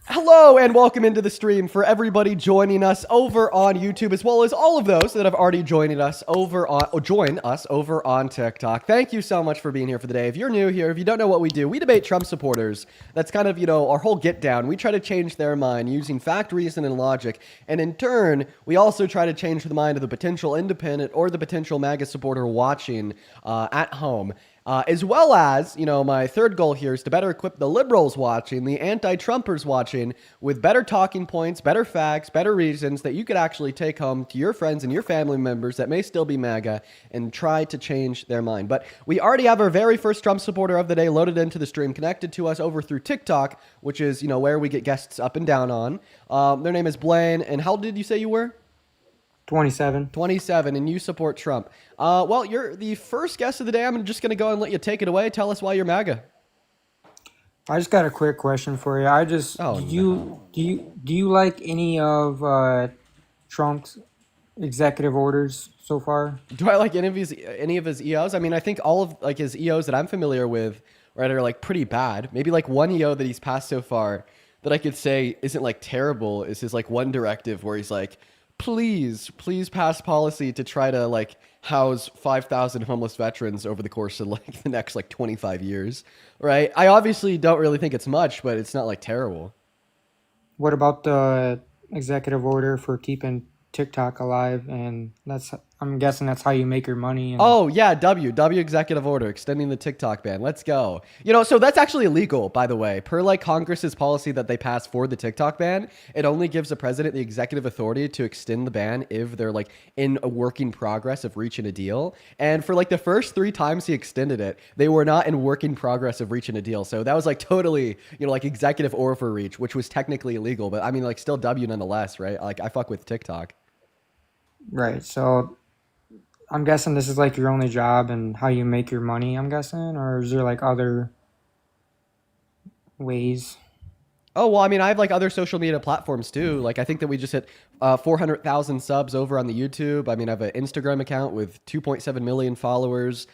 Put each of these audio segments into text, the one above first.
Hello and welcome into the stream for everybody joining us over on YouTube, as well as all of those that have already joined us over on TikTok. Thank you so much for being here for the day. If you're new here, if you don't know what we do, we debate Trump supporters. That's kind of, our whole get down. We try to change their mind using fact, reason, and logic. And in turn, we also try to change the mind of the potential independent or the potential MAGA supporter watching at home. As well as, my third goal here is to better equip the liberals watching, the anti-Trumpers watching, with better talking points, better facts, better reasons that you could actually take home to your friends and your family members that may still be MAGA and try to change their mind. But we already have our very first Trump supporter of the day loaded into the stream, connected to us over through TikTok, which is, where we get guests up and down on. Their name is Blaine, and how did you say you were? 27. 27, and you support Trump. Well, you're the first guest of the day. I'm just going to go and let you take it away. Tell us why you're MAGA. I just got a quick question for you. Oh, Do you like any of Trump's executive orders so far? Do I like any of his EOs? I mean, I think all of like his EOs that I'm familiar with, right, are like pretty bad. Maybe like one EO that he's passed so far that I could say isn't like terrible is his like one directive where he's like, please pass policy to try to like house 5,000 homeless veterans over the course of like the next like 25 years, right? I obviously don't really think it's much, but it's not like terrible. What about the executive order for keeping TikTok alive? And I'm guessing that's how you make your money. And Oh yeah, W executive order extending the TikTok ban. Let's go. So that's actually illegal, by the way. Per like Congress's policy that they passed for the TikTok ban, it only gives the president the executive authority to extend the ban if they're like in a working progress of reaching a deal. And for like the first 3 times he extended it, they were not in working progress of reaching a deal. So that was like totally, like executive overreach, which was technically illegal, but I mean like still W nonetheless, right? Like I fuck with TikTok. right, so I'm guessing this is like your only job and how you make your money. I'm guessing, or is there like other ways? Oh, well, I mean, I have like other social media platforms too. Like, I think that we just hit 400,000 subs over on the YouTube. I mean, I have an Instagram account with 2.7 million followers,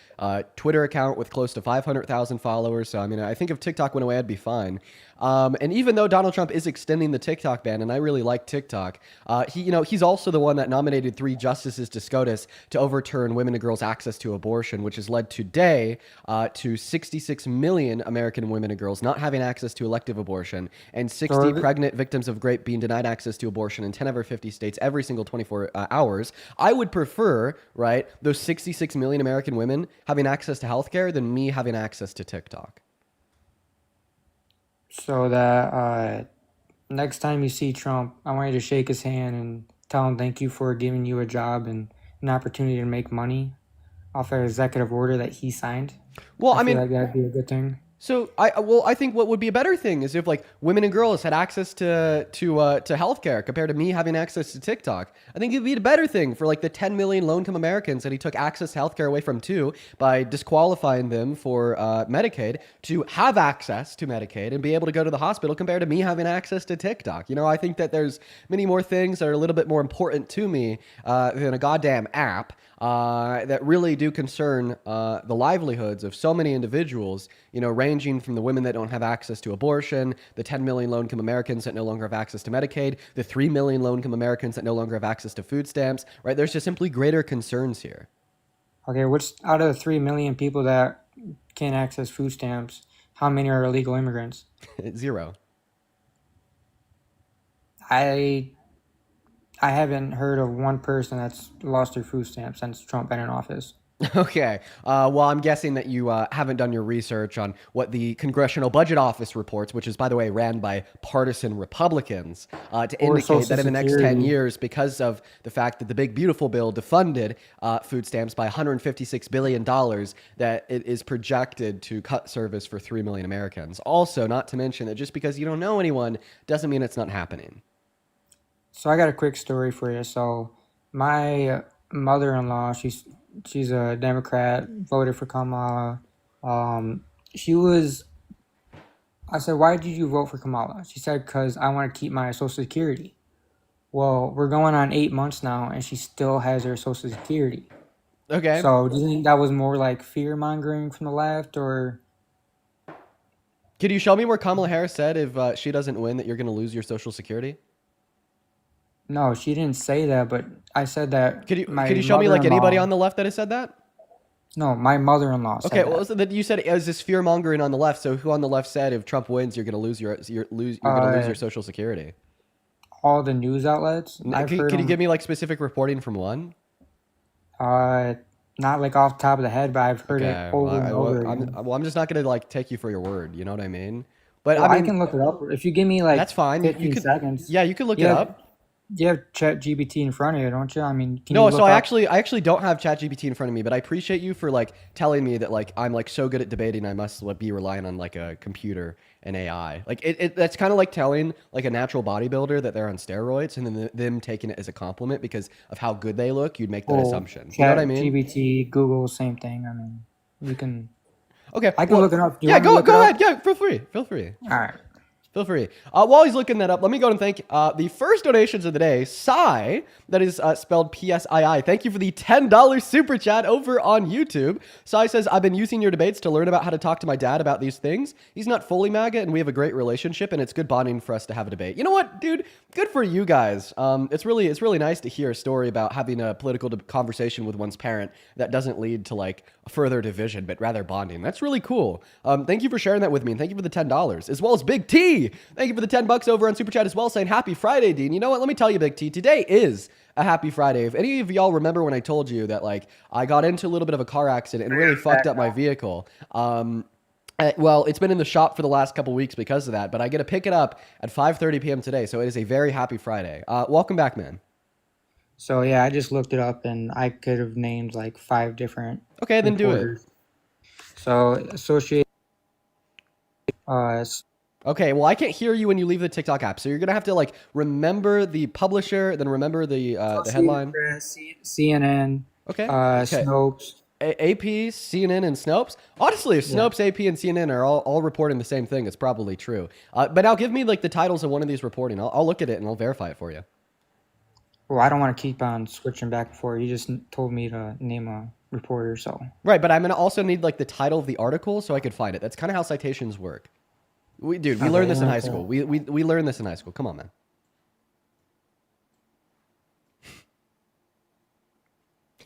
Twitter account with close to 500,000 followers. So, I mean, I think if TikTok went away, I'd be fine. And even though Donald Trump is extending the TikTok ban, and I really like TikTok, he's also the one that nominated 3 justices to SCOTUS to overturn women and girls' access to abortion, which has led today to 66 million American women and girls not having access to elective abortion, and So 60 pregnant victims of rape being denied access to abortion in 10 of our 50 states every single 24 hours. I would prefer, right, those 66 million American women having access to healthcare than me having access to TikTok. so that next time you see Trump, I want you to shake his hand and tell him thank you for giving you a job and an opportunity to make money off an executive order that he signed. Well, I I feel mean, like that'd be a good thing. so I think what would be a better thing is if like women and girls had access to healthcare compared to me having access to TikTok. I think it'd be a better thing for like the 10 million low-income Americans that he took access to healthcare away from too by disqualifying them for Medicaid to have access to Medicaid and be able to go to the hospital compared to me having access to TikTok. I think that there's many more things that are a little bit more important to me than a goddamn app. That really do concern the livelihoods of so many individuals, ranging from the women that don't have access to abortion, the 10 million low-income Americans that no longer have access to Medicaid, the 3 million low-income Americans that no longer have access to food stamps, right? There's just simply greater concerns here. Okay, which out of the 3 million people that can't access food stamps, how many are illegal immigrants? Zero. I I haven't heard of one person that's lost their food stamps since Trump been in office. Okay. Well, I'm guessing that you haven't done your research on what the Congressional Budget Office reports, which is, by the way, ran by partisan Republicans, to Or indicate Social that in the next 10 Security. years, because of the fact that the big, beautiful bill defunded food stamps by $156 billion, that it is projected to cut service for 3 million Americans. Also, not to mention that just because you don't know anyone doesn't mean it's not happening. So I got a quick story for you. So my mother-in-law, she's a Democrat, voted for Kamala. She was. I said, why did you vote for Kamala? She said, because I want to keep my Social Security. Well, we're going on 8 months now, and she still has her Social Security. Okay. So do you think that was more like fear mongering from the left, or Could you show me where Kamala Harris said if she doesn't win that you're going to lose your Social Security? No, she didn't say that, but I said that Could my you show me like anybody mother-in-law. on the left that has said that? No, my mother-in-law Okay, said well, that. so that you said it was this fear mongering on the left. So who on the left said if Trump wins, you're going to lose you're going to lose Uh, your Social Security? all the news outlets, I've heard Could you give them. me like specific reporting from one? Uh, not like off the top of the head, but I've heard it Okay, over and over again. I'm just not going to like take you for your word. You know what I mean? But Well, I I mean, can look it up if you give me that's like fine. You 15 could, seconds. yeah, you could look You it have up. you have ChatGPT in front of you, don't you? I mean, can No, you so look up? I actually don't have ChatGPT in front of me, but I appreciate you for like telling me that like I'm like so good at debating I must like, be relying on like a computer and AI. Like that's kind of like telling like a natural bodybuilder that they're on steroids and then them taking it as a compliment because of how good they look. You'd make that Well, assumption. You know what I mean? ChatGPT, Google, same thing. I mean, you can. Okay. I can Well, look it up. Do you yeah, want me to look it go up? ahead. Yeah, feel free. Feel free. All right. Feel free. While he's looking that up, let me go and thank the first donations of the day, Sai, that is spelled P-S-I-I. Thank you for the $10 super chat over on YouTube. Sai says, I've been using your debates to learn about how to talk to my dad about these things. He's not fully MAGA, and we have a great relationship, and it's good bonding for us to have a debate. You know what, dude? Good for you guys. It's really nice to hear a story about having a political conversation with one's parent that doesn't lead to like further division, but rather bonding. That's really cool. Thank you for sharing that with me, and thank you for the $10, as well as Big T. Thank you for the $10 over on Super Chat as well, saying Happy Friday, Dean. You know what? Let me tell you, Big T, today is a happy Friday. If any of y'all remember when I told you that like I got into a little bit of a car accident and really fucked up my vehicle, well, it's been in the shop for the last couple weeks because of that, but I get to pick it up at 5:30 p.m. today, so it is a very happy Friday. Welcome back, man. So yeah, I just looked it up, and I could have named like 5 different Okay, then do it. reporters. So Associated. Okay, well, I can't hear you when you leave the TikTok app, so you're gonna have to like remember the publisher, then remember the headline. Press, CNN, Okay. Snopes. AP, CNN, and Snopes. Honestly, if Yeah. Snopes, AP, and CNN are all reporting the same thing, it's probably true. But now give me like the titles of one of these reporting. I'll look at it and I'll verify it for you. Well, I don't want to keep on switching back and forth. You just told me to name a reporter, so. Right, but I'm gonna also need like the title of the article so I could find it. That's kind of how citations work. We learned this in high school. We learned this in high school. Come on, man.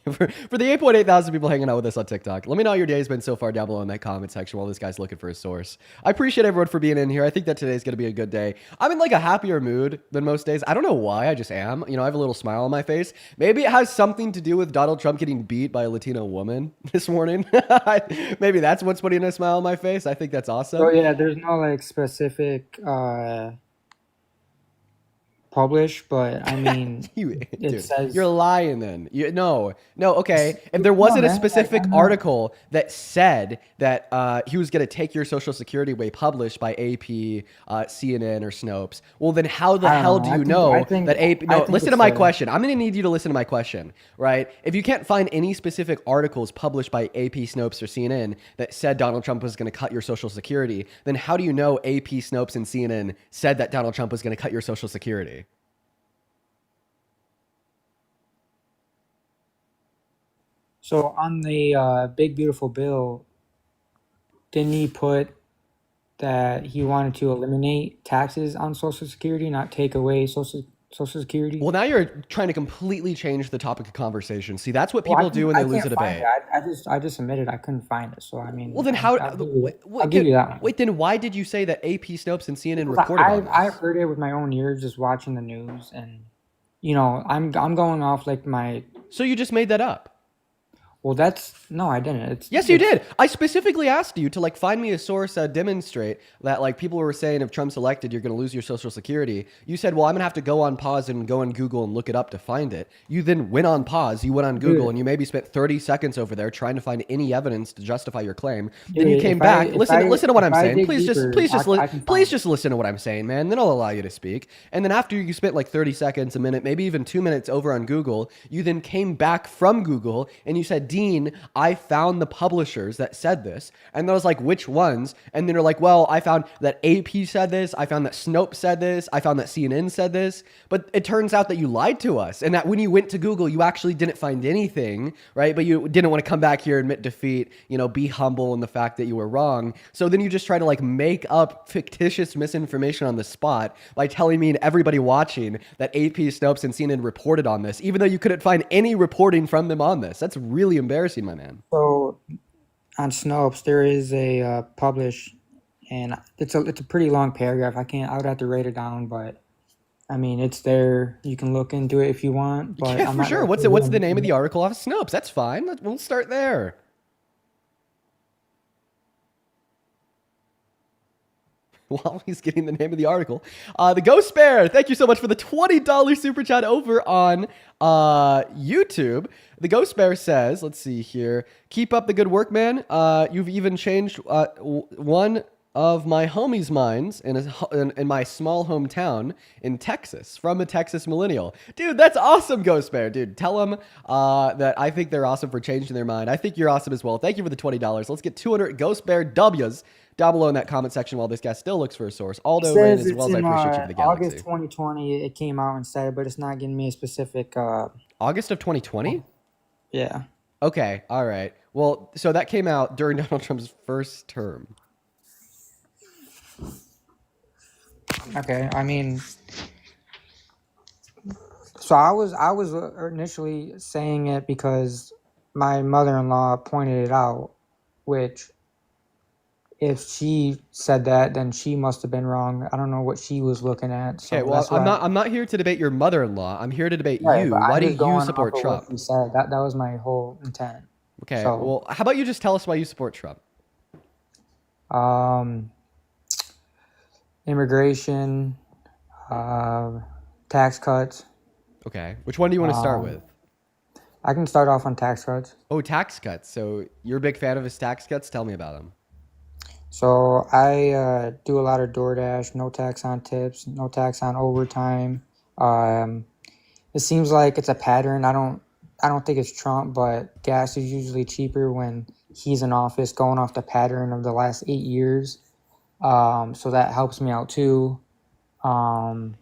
For the 8.8 thousand people hanging out with us on TikTok, let me know how your day's been so far down below in that comment section while this guy's looking for his source. I appreciate everyone for being in here. I think that today's going to be a good day. I'm in like a happier mood than most days. I don't know why. I just am. You know, I have a little smile on my face. Maybe it has something to do with Donald Trump getting beat by a Latino woman this morning. Maybe that's what's putting a smile on my face. I think that's awesome. So yeah, there's no like specific publish, but I mean, Dude, says you're lying then. No, okay. If there wasn't a man, specific I know. article that said that he was going to take your Social Security away published by AP, CNN, or Snopes, well, then how the I don't hell know. do I you think- know I think- that AP... I No, think listen to it's my a- question. I'm going to need you to listen to my question, right? If you can't find any specific articles published by AP, Snopes, or CNN that said Donald Trump was going to cut your Social Security, then how do you know AP, Snopes, and CNN said that Donald Trump was going to cut your Social Security? So on the big beautiful bill, didn't he put that he wanted to eliminate taxes on Social Security, not take away Social Security? Well, now you're trying to completely change the topic of conversation. See, that's what Well, people do when they lose a can't find debate. it. I just admitted I couldn't find it. So I mean, Well, then how? I'll give you that one. Wait, then why did you say that AP, Snopes, and CNN Because reported on I this? heard it with my own ears, just watching the news, and you know, I'm going off like my. So you just made that up? Well, no, I didn't. Yes, you did. I specifically asked you to like find me a source demonstrate that like people were saying if Trump's elected, you're going to lose your Social Security. You said, well, I'm going to have to go on pause and go on Google and look it up to find it. You then went on pause. You went on Google and you maybe spent 30 seconds over there trying to find any evidence to justify your claim. Then you Dude, came if back. I- Listen to what I'm if I saying. dig Please deeper, I can please find just listen to what I'm saying, man. Then I'll allow you to speak. And then after you spent like 30 seconds, a minute, maybe even 2 minutes over on Google, you then came back from Google and you said, Dean, I found the publishers that said this. And I was like, which ones? And then they're like, well, I found that AP said this. I found that Snopes said this. I found that CNN said this. But it turns out that you lied to us. And that when you went to Google, you actually didn't find anything, right? But you didn't want to come back here, admit defeat, be humble in the fact that you were wrong. So then you just try to like make up fictitious misinformation on the spot by telling me and everybody watching that AP, Snopes, and CNN reported on this, even though you couldn't find any reporting from them on this. That's really embarrassing, my man. So on Snopes, there is a publish, and it's a pretty long paragraph. I would have to write it down, but I mean it's there. You can look into it if you want. But Yeah, I'm for not sure. gonna What's say what's the who. name of the article off Snopes? That's fine. We'll start there. While he's getting the name of the article, the Ghost Bear, thank you so much for the $20 super chat over on YouTube. The Ghost Bear says, let's see here, keep up the good work, man. You've even changed one of my homies' minds in my small hometown in Texas from a Texas millennial. Dude, that's awesome, Ghost Bear. Dude, tell them that I think they're awesome for changing their mind. I think you're awesome as well. Thank you for the $20. Let's get 200 Ghost Bear W's down below in that comment section while this guy still looks for a source. It Aldo, Rain, says as well it's as I in appreciate you for the August galaxy. 2020. It came out and said, but it's not giving me a specific. August of 2020? Yeah. Okay, all right. Well, so that came out during Donald Trump's first term. Okay. I mean, so I was initially saying it because my mother-in-law pointed it out, which if she said that, then she must have been wrong. I don't know what she was looking at. So Okay, well, that's why. I'm not here to debate your mother-in-law. I'm here to debate Right, you. but Why I'm do just you going off support of what Trump? she said. That was my whole intent. Okay, So, well, how about you just tell us why you support Trump? um, immigration, tax cuts. Okay, which one do you want to start Um, with? I can start off on tax cuts. Oh, tax cuts. So you're a big fan of his tax cuts? Tell me about them. So I do a lot of DoorDash, no tax on tips, no tax on overtime. Um, it seems like it's a pattern. I don't think it's Trump, but gas is usually cheaper when he's in office, going off the pattern of the last 8 years. So that helps me out too. Um,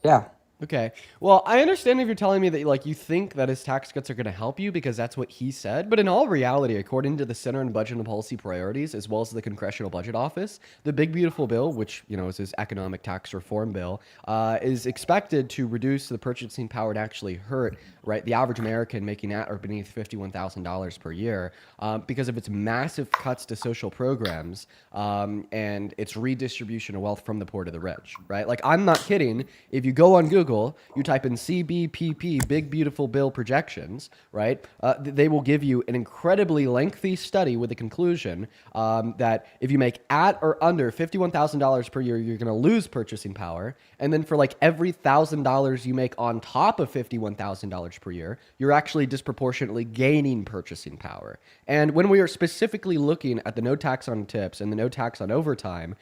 yeah. Okay. Well, I understand if you're telling me that like you think that his tax cuts are going to help you because that's what he said, but in all reality, according to the Center on Budget and Policy Priorities as well as the Congressional Budget Office, the Big Beautiful Bill, which is his economic tax reform bill, is expected to reduce the purchasing power to actually hurt the average American making at or beneath $51,000 per year because of its massive cuts to social programs and its redistribution of wealth from the poor to the rich. Right? Like I'm not kidding. If you go on Google, you type in CBPP, Big Beautiful Bill projections, right? They will give you an incredibly lengthy study with the conclusion that if you make at or under $51,000 per year, you're going to lose purchasing power. And then for like every $1,000 you make on top of $51,000 per year, you're actually disproportionately gaining purchasing power. And when we are specifically looking at the no tax on tips and the no tax on overtime,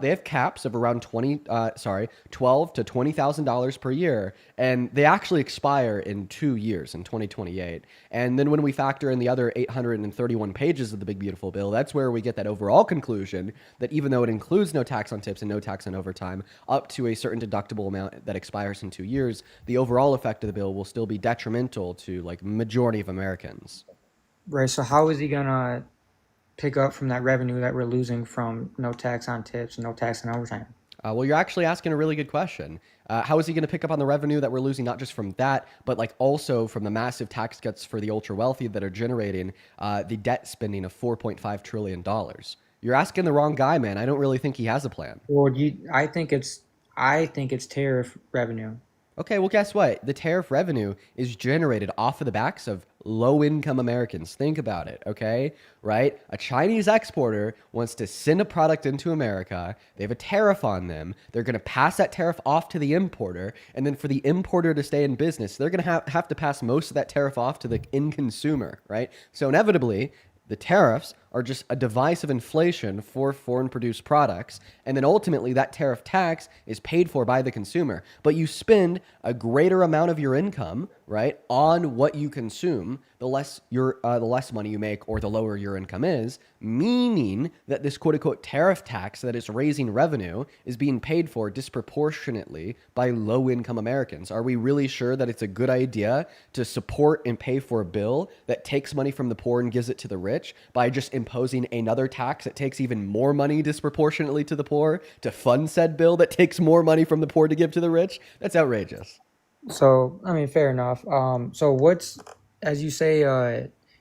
they have caps of around $12 to $20,000 per year, and they actually expire in 2 years in 2028. And then when we factor in the other 831 pages of the Big Beautiful Bill, that's where we get that overall conclusion that even though it includes no tax on tips and no tax on overtime up to a certain deductible amount that expires in 2 years, the overall effect of the bill will still be detrimental to like majority of Americans. Right. So how is he gonna pick up from that revenue that we're losing from no tax on tips, no tax on overtime? Well, you're actually asking a really good question. How is he going to pick up on the revenue that we're losing, not just from that, but like also from the massive tax cuts for the ultra wealthy that are generating the debt spending of $4.5 trillion? You're asking the wrong guy, man. I don't really think he has a plan. Well, I think it's tariff revenue. Okay, well, guess what? The tariff revenue is generated off of the backs of low-income Americans. Think about it, okay? Right? A Chinese exporter wants to send a product into America. They have a tariff on them. They're going to pass that tariff off to the importer. And then for the importer to stay in business, they're going to have to pass most of that tariff off to the end consumer, right? So inevitably, the tariffs are just a device of inflation for foreign produced products. And then ultimately, that tariff tax is paid for by the consumer. But you spend a greater amount of your income, right, on what you consume, the less money you make or the lower your income is, meaning that this quote unquote tariff tax that is raising revenue is being paid for disproportionately by low income Americans. Are we really sure that it's a good idea to support and pay for a bill that takes money from the poor and gives it to the rich by just imposing another tax that takes even more money disproportionately to the poor to fund said bill that takes more money from the poor to give to the rich? That's outrageous. So, I mean, fair enough. So what's, as you say,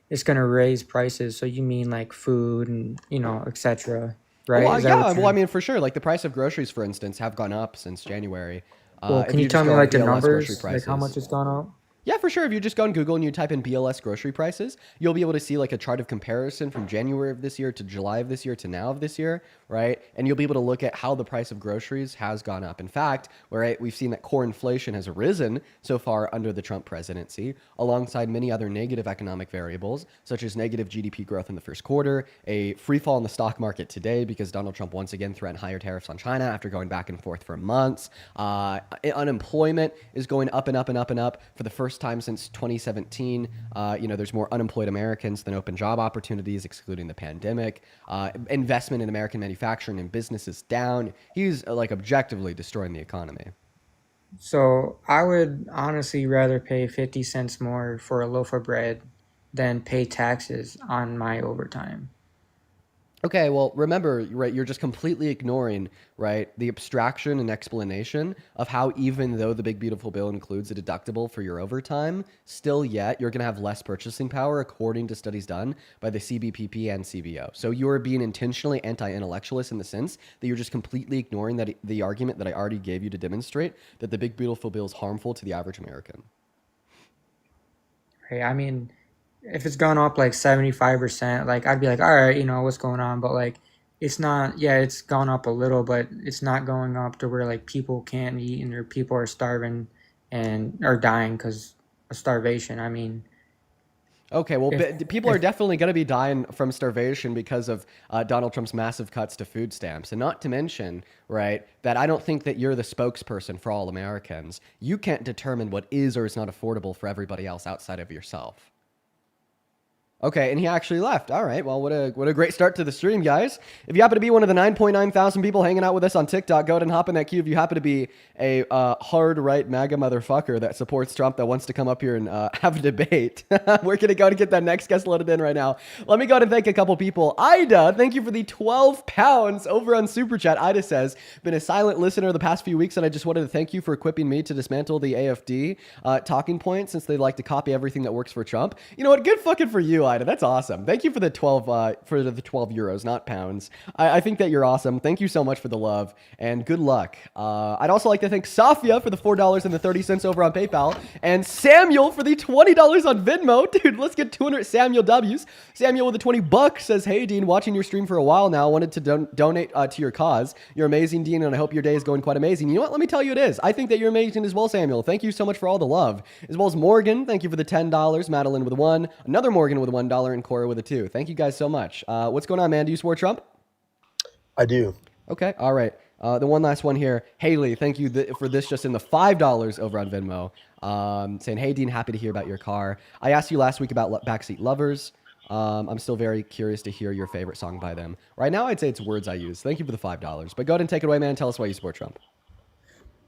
it's gonna raise prices. So you mean like food and, etc., right? Well, Is that yeah. what Well, I you're? mean, for sure. Like the price of groceries, for instance, have gone up since January. Well, If can you you tell just me go on like the BLS grocery numbers, like how prices, much it's gone up? yeah, for sure. If you just go on Google and you type in BLS grocery prices, you'll be able to see like a chart of comparison from January of this year to July of this year to now of this year, right? And you'll be able to look at how the price of groceries has gone up. In fact, right, we've seen that core inflation has risen so far under the Trump presidency, alongside many other negative economic variables, such as negative GDP growth in the first quarter, a free fall in the stock market today because Donald Trump once again threatened higher tariffs on China after going back and forth for months. Unemployment is going up and up and up and up for the first time since 2017. There's more unemployed Americans than open job opportunities, excluding the pandemic. Investment in American manufacturing and business is down. He's like objectively destroying the economy. So I would honestly rather pay 50 cents more for a loaf of bread than pay taxes on my overtime. Okay, well, remember, right, you're just completely ignoring, right, the abstraction and explanation of how even though the Big Beautiful Bill includes a deductible for your overtime, still yet you're going to have less purchasing power according to studies done by the CBPP and CBO. So you're being intentionally anti-intellectualist in the sense that you're just completely ignoring that the argument that I already gave you to demonstrate that the Big Beautiful Bill is harmful to the average American. Right? I mean, if it's gone up like 75%, like I'd be like, all right, what's going on? But like, it's not, yeah, it's gone up a little, but it's not going up to where like people can't eat and or people are starving and are dying because of starvation. I mean, Okay, well, if, people are if, definitely going to be dying from starvation because of Donald Trump's massive cuts to food stamps. And not to mention, right, that I don't think that you're the spokesperson for all Americans. You can't determine what is or is not affordable for everybody else outside of yourself. Okay, and he actually left. All right, well, what a great start to the stream, guys. If you happen to be one of the 9.9 thousand people hanging out with us on TikTok, go ahead and hop in that queue. If you happen to be a hard right MAGA motherfucker that supports Trump that wants to come up here and have a debate, we're going to go to get that next guest loaded in right now. Let me go ahead and thank a couple people. Ida, thank you for the 12 pounds over on Super Chat. Ida says, been a silent listener the past few weeks, and I just wanted to thank you for equipping me to dismantle the AFD talking point since they like to copy everything that works for Trump. You know what? Good fucking for you, Ida. That's awesome. Thank you for the 12 euros, not pounds. I think that you're awesome. Thank you so much for the love and good luck. I'd also like to thank Safia for the $4.30 over on PayPal and Samuel for the $20 on Venmo. Dude, let's get 200 Samuel W's. Samuel with the 20 bucks says, "Hey Dean, watching your stream for a while now. Wanted to donate to your cause. You're amazing, Dean, and I hope your day is going quite amazing." You know what? Let me tell you it is. I think that you're amazing as well, Samuel. Thank you so much for all the love. As well as Morgan, thank you for the $10. Madeline with a 1. Another Morgan with $1 and Cora with a 2. Thank you guys so much. What's going on, man? Do you support Trump? I do. Okay, all right. The one last one here. Haley, thank you for this just in the $5 over on Venmo. Saying, "Hey, Dean, happy to hear about your car. I asked you last week about Backseat Lovers. I'm still very curious to hear your favorite song by them. Right now, I'd say it's Words I Use. Thank you for the $5. But go ahead and take it away, man. Tell us why you support Trump."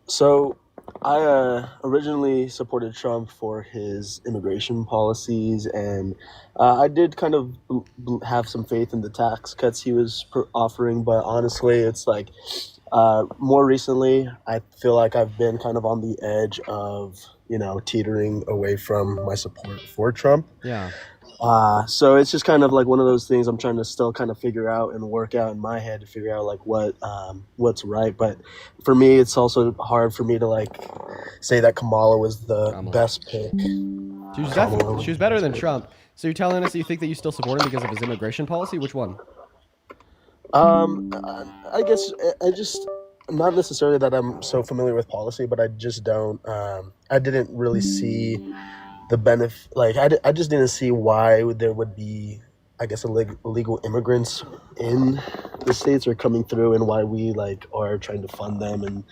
So I originally supported Trump for his immigration policies, and I did kind of have some faith in the tax cuts he was offering. But honestly, it's like more recently, I feel like I've been kind of on the edge of, teetering away from my support for Trump. Yeah. So it's just kind of like one of those things I'm trying to still kind of figure out and work out in my head to figure out like what's right. But for me, it's also hard for me to like say that Kamala was the Kamala. best pick. She was better than Trump. So you're telling us that you think that you still support him because of his immigration policy? Which one? I guess I just not necessarily that I'm so familiar with policy, but I just don't. I didn't really see the benefit. Like I just didn't see why there would be, I guess illegal immigrants in the states are coming through, and why we like are trying to fund them and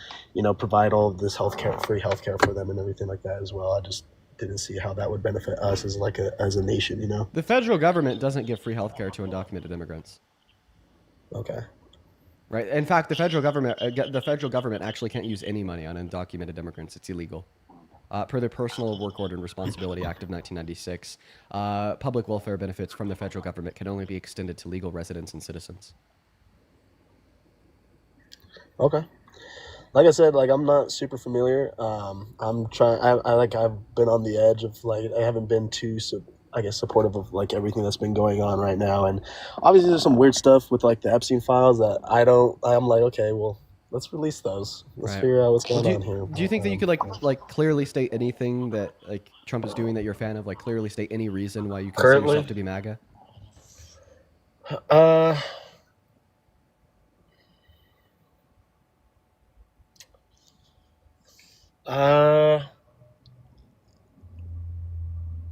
provide all of this free healthcare for them and everything like that as well. I just didn't see how that would benefit us as as a nation. The federal government doesn't give free health care to undocumented immigrants. Okay. Right. In fact, the federal government actually can't use any money on undocumented immigrants. It's illegal. Per the Personal Work Order and Responsibility Act of 1996, public welfare benefits from the federal government can only be extended to legal residents and citizens. Okay. Like I said, like I'm not super familiar. I'm trying. I've been on the edge of I haven't been too supportive of like everything that's been going on right now, and obviously there's some weird stuff with like the Epstein files that I'm like, okay, well, let's release those. Let's Right. figure out what's going Do on here. you think that you could like clearly state anything that like Trump is doing that you're a fan of? Like clearly state any reason why you consider Currently? yourself to be MAGA? Uh, uh,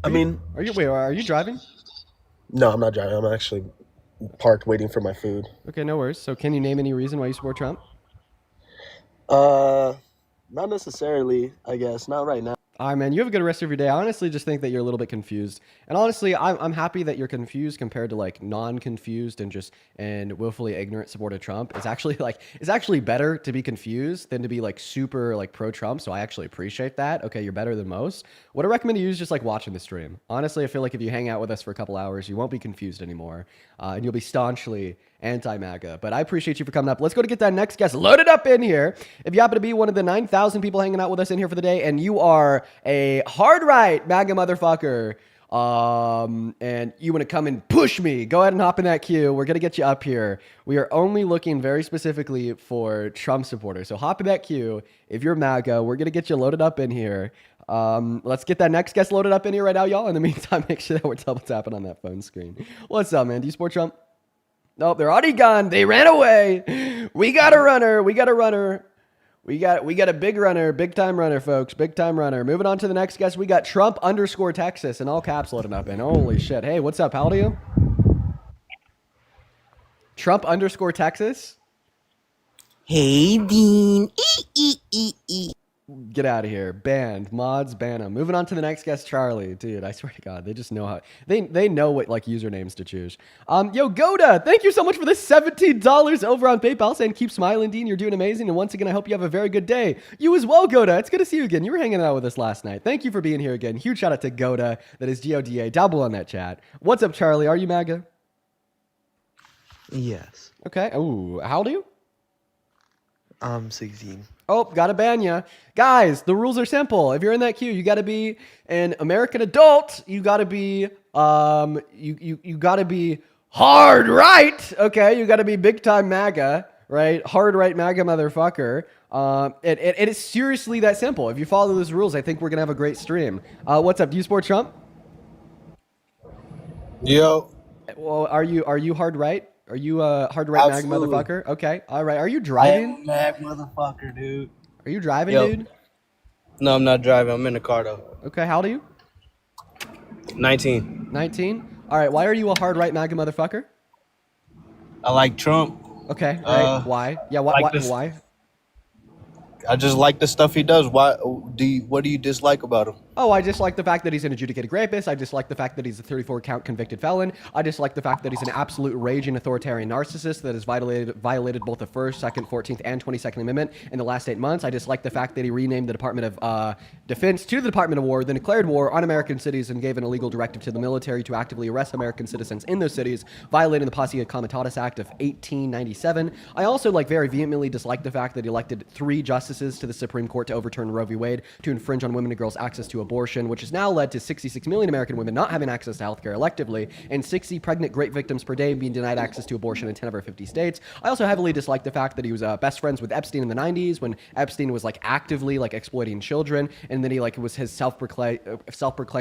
I mean, Are you driving? no, I'm not driving. I'm actually parked waiting for my food. Okay, no worries. So can you name any reason why you support Trump? Not necessarily, I guess. Not right now. All right, man, you have a good rest of your day. I honestly just think that you're a little bit confused. And honestly, I'm happy that you're confused compared to like non-confused and willfully ignorant support of Trump. It's actually better to be confused than to be like super like pro-Trump. So I actually appreciate that. Okay, you're better than most. What I recommend you is just like watching the stream. Honestly, I feel like if you hang out with us for a couple hours, you won't be confused anymore. And you'll be staunchly anti-MAGA. But I appreciate you for coming up. Let's go to get that next guest loaded up in here. If you happen to be one of the 9,000 people hanging out with us in here for the day, and you are a hard right MAGA motherfucker, and you want to come and push me, go ahead and hop in that queue. We're going to get you up here. We are only looking very specifically for Trump supporters. So hop in that queue. If you're MAGA, we're going to get you loaded up in here. Let's get that next guest loaded up in here right now, y'all. In the meantime, make sure that we're double tapping on that phone screen. What's up, man? Do you support Trump? Nope, they're already gone. They ran away. We got a runner. We got a big runner, big time runner, folks. Big time runner. Moving on to the next guest, we got Trump_Texas in all caps loading up in. Holy shit. Hey, what's up? How old are you? Trump_Texas? Hey, Dean. Get out of here. Banned. Mods, ban them. Moving on to the next guest, Charlie. Dude, I swear to God, they just know how... They know what, like, usernames to choose. Yo, Goda, thank you so much for this $17 over on PayPal, saying, keep smiling, Dean. You're doing amazing. And once again, I hope you have a very good day. You as well, Goda. It's good to see you again. You were hanging out with us last night. Thank you for being here again. Huge shout out to Goda. That is Goda. Double on that chat. What's up, Charlie? Are you MAGA? Yes. Okay. Ooh, how old are you? I'm 16. Oh, gotta ban ya. Guys, the rules are simple. If you're in that queue, you gotta be an American adult. You gotta be, you gotta be hard right. Okay, you gotta be big time MAGA, right? Hard right MAGA motherfucker. It is seriously that simple. If you follow those rules, I think we're gonna have a great stream. What's up? Do you support Trump? Yo, Well, are you hard right? Are you a hard right MAGA Absolutely. motherfucker? Okay, all right. Are you I driving? am mad motherfucker, dude. Are you driving, Yo. dude? No, I'm not driving. I'm in the car though. Okay, how old are you? 19. 19? All right, why are you a hard right MAGA motherfucker? I like Trump. Okay, all right. Why? Yeah, why? like this- Why? I just like the stuff he does. What do you dislike about him? Oh, I just like the fact that he's an adjudicated rapist. I just like the fact that he's a 34-count convicted felon. I just like the fact that he's an absolute raging authoritarian narcissist that has violated both the First, Second, 14th, and 22nd Amendment in the last 8 months. I just like the fact that he renamed the Department of Defense to the Department of War, then declared war on American cities and gave an illegal directive to the military to actively arrest American citizens in those cities, violating the Posse Comitatus Act of 1897. I also very vehemently dislike the fact that he elected 3 justices to the Supreme Court to overturn Roe v. Wade to infringe on women and girls' access to abortion, which has now led to 66 million American women not having access to healthcare electively, and 60 pregnant great victims per day being denied access to abortion in 10 of our 50 states. I also heavily dislike the fact that he was best friends with Epstein in the 90s when Epstein was actively exploiting children, and then he was his self-proclaimed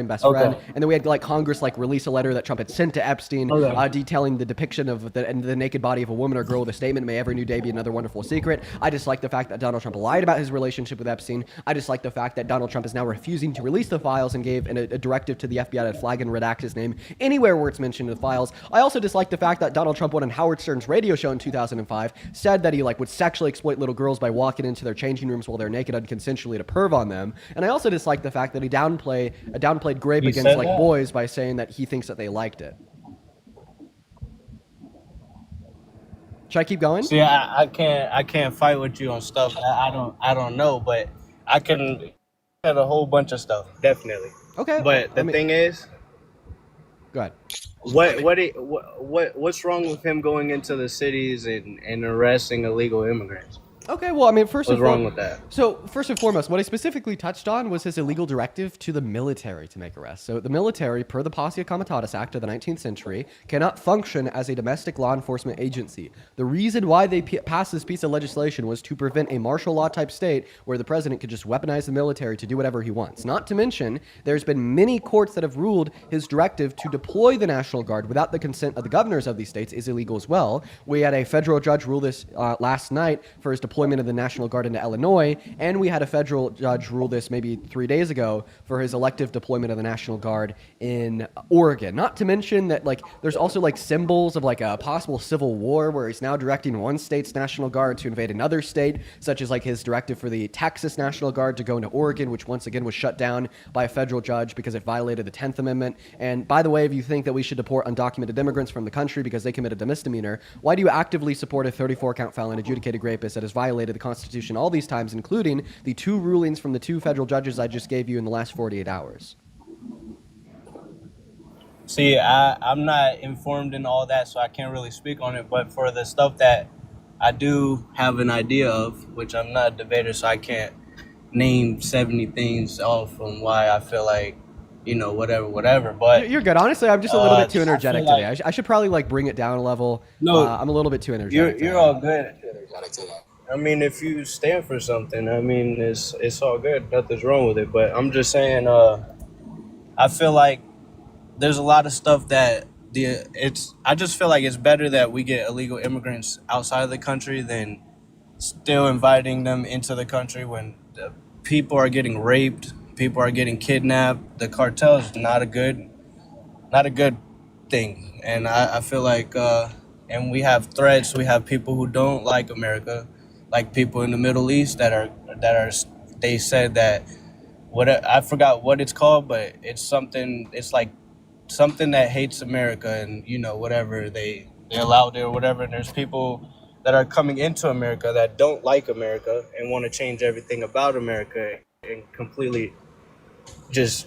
best friend. And then we had Congress release a letter that Trump had sent to Epstein detailing the depiction of the naked body of a woman or girl with a statement, "May every new day be another wonderful secret." I dislike the fact that Donald Trump lied about his relationship with Epstein. I dislike the fact that Donald Trump is now refusing to release released the files and gave a directive to the FBI to flag and redact his name anywhere where it's mentioned in the files. I also dislike the fact that Donald Trump went on Howard Stern's radio show in 2005, said that he like would sexually exploit little girls by walking into their changing rooms while they're naked unconsensually to perv on them. And I also dislike the fact that he downplayed grape He against said like that? boys by saying that he thinks that they liked it. Should I keep going? See, I can't fight with you on stuff that I don't know, but I can have a whole bunch of stuff, definitely. Okay. But the thing is, Go ahead. what's wrong with him going into the cities and arresting illegal immigrants? Okay, well, I mean, What's wrong with that? So, first and foremost, what I specifically touched on was his illegal directive to the military to make arrests. So, the military, per the Posse Comitatus Act of the 19th century, cannot function as a domestic law enforcement agency. The reason why they passed this piece of legislation was to prevent a martial law type state where the president could just weaponize the military to do whatever he wants. Not to mention, there's been many courts that have ruled his directive to deploy the National Guard without the consent of the governors of these states is illegal as well. We had a federal judge rule this last night for his deployment of the National Guard into Illinois, and we had a federal judge rule this maybe 3 days ago for his elective deployment of the National Guard in Oregon. Not to mention that like there's also like symbols of like a possible civil war where he's now directing one state's National Guard to invade another state, such as like his directive for the Texas National Guard to go into Oregon, which once again was shut down by a federal judge because it violated the 10th Amendment. And by the way, if you think that we should deport undocumented immigrants from the country because they committed a misdemeanor, why do you actively support a 34-count felon adjudicated rapist that has violated the Constitution all these times, including the 2 rulings from the 2 federal judges I just gave you in the last 48 hours? See, I'm not informed in all that, so I can't really speak on it. But for the stuff that I do have an idea of, which I'm not a debater, so I can't name 70 things off on why I feel like, whatever. But You're good. Honestly, I'm just a little bit too I feel energetic like- today. I should probably like bring it down a level. No. I'm a little bit too energetic. you're today. all good. I mean, if you stand for something, I mean, it's all good. Nothing's wrong with it. But I'm just saying, I feel like there's a lot of stuff that I just feel like it's better that we get illegal immigrants outside of the country than still inviting them into the country when the people are getting raped, people are getting kidnapped. The cartel is not a good thing. And I feel like, and we have threats. We have people who don't like America, like people in the Middle East that are. They said that I forgot what it's called, but it's something. It's like something that hates America, and whatever they allowed it or whatever. And there's people that are coming into America that don't like America and want to change everything about America and completely just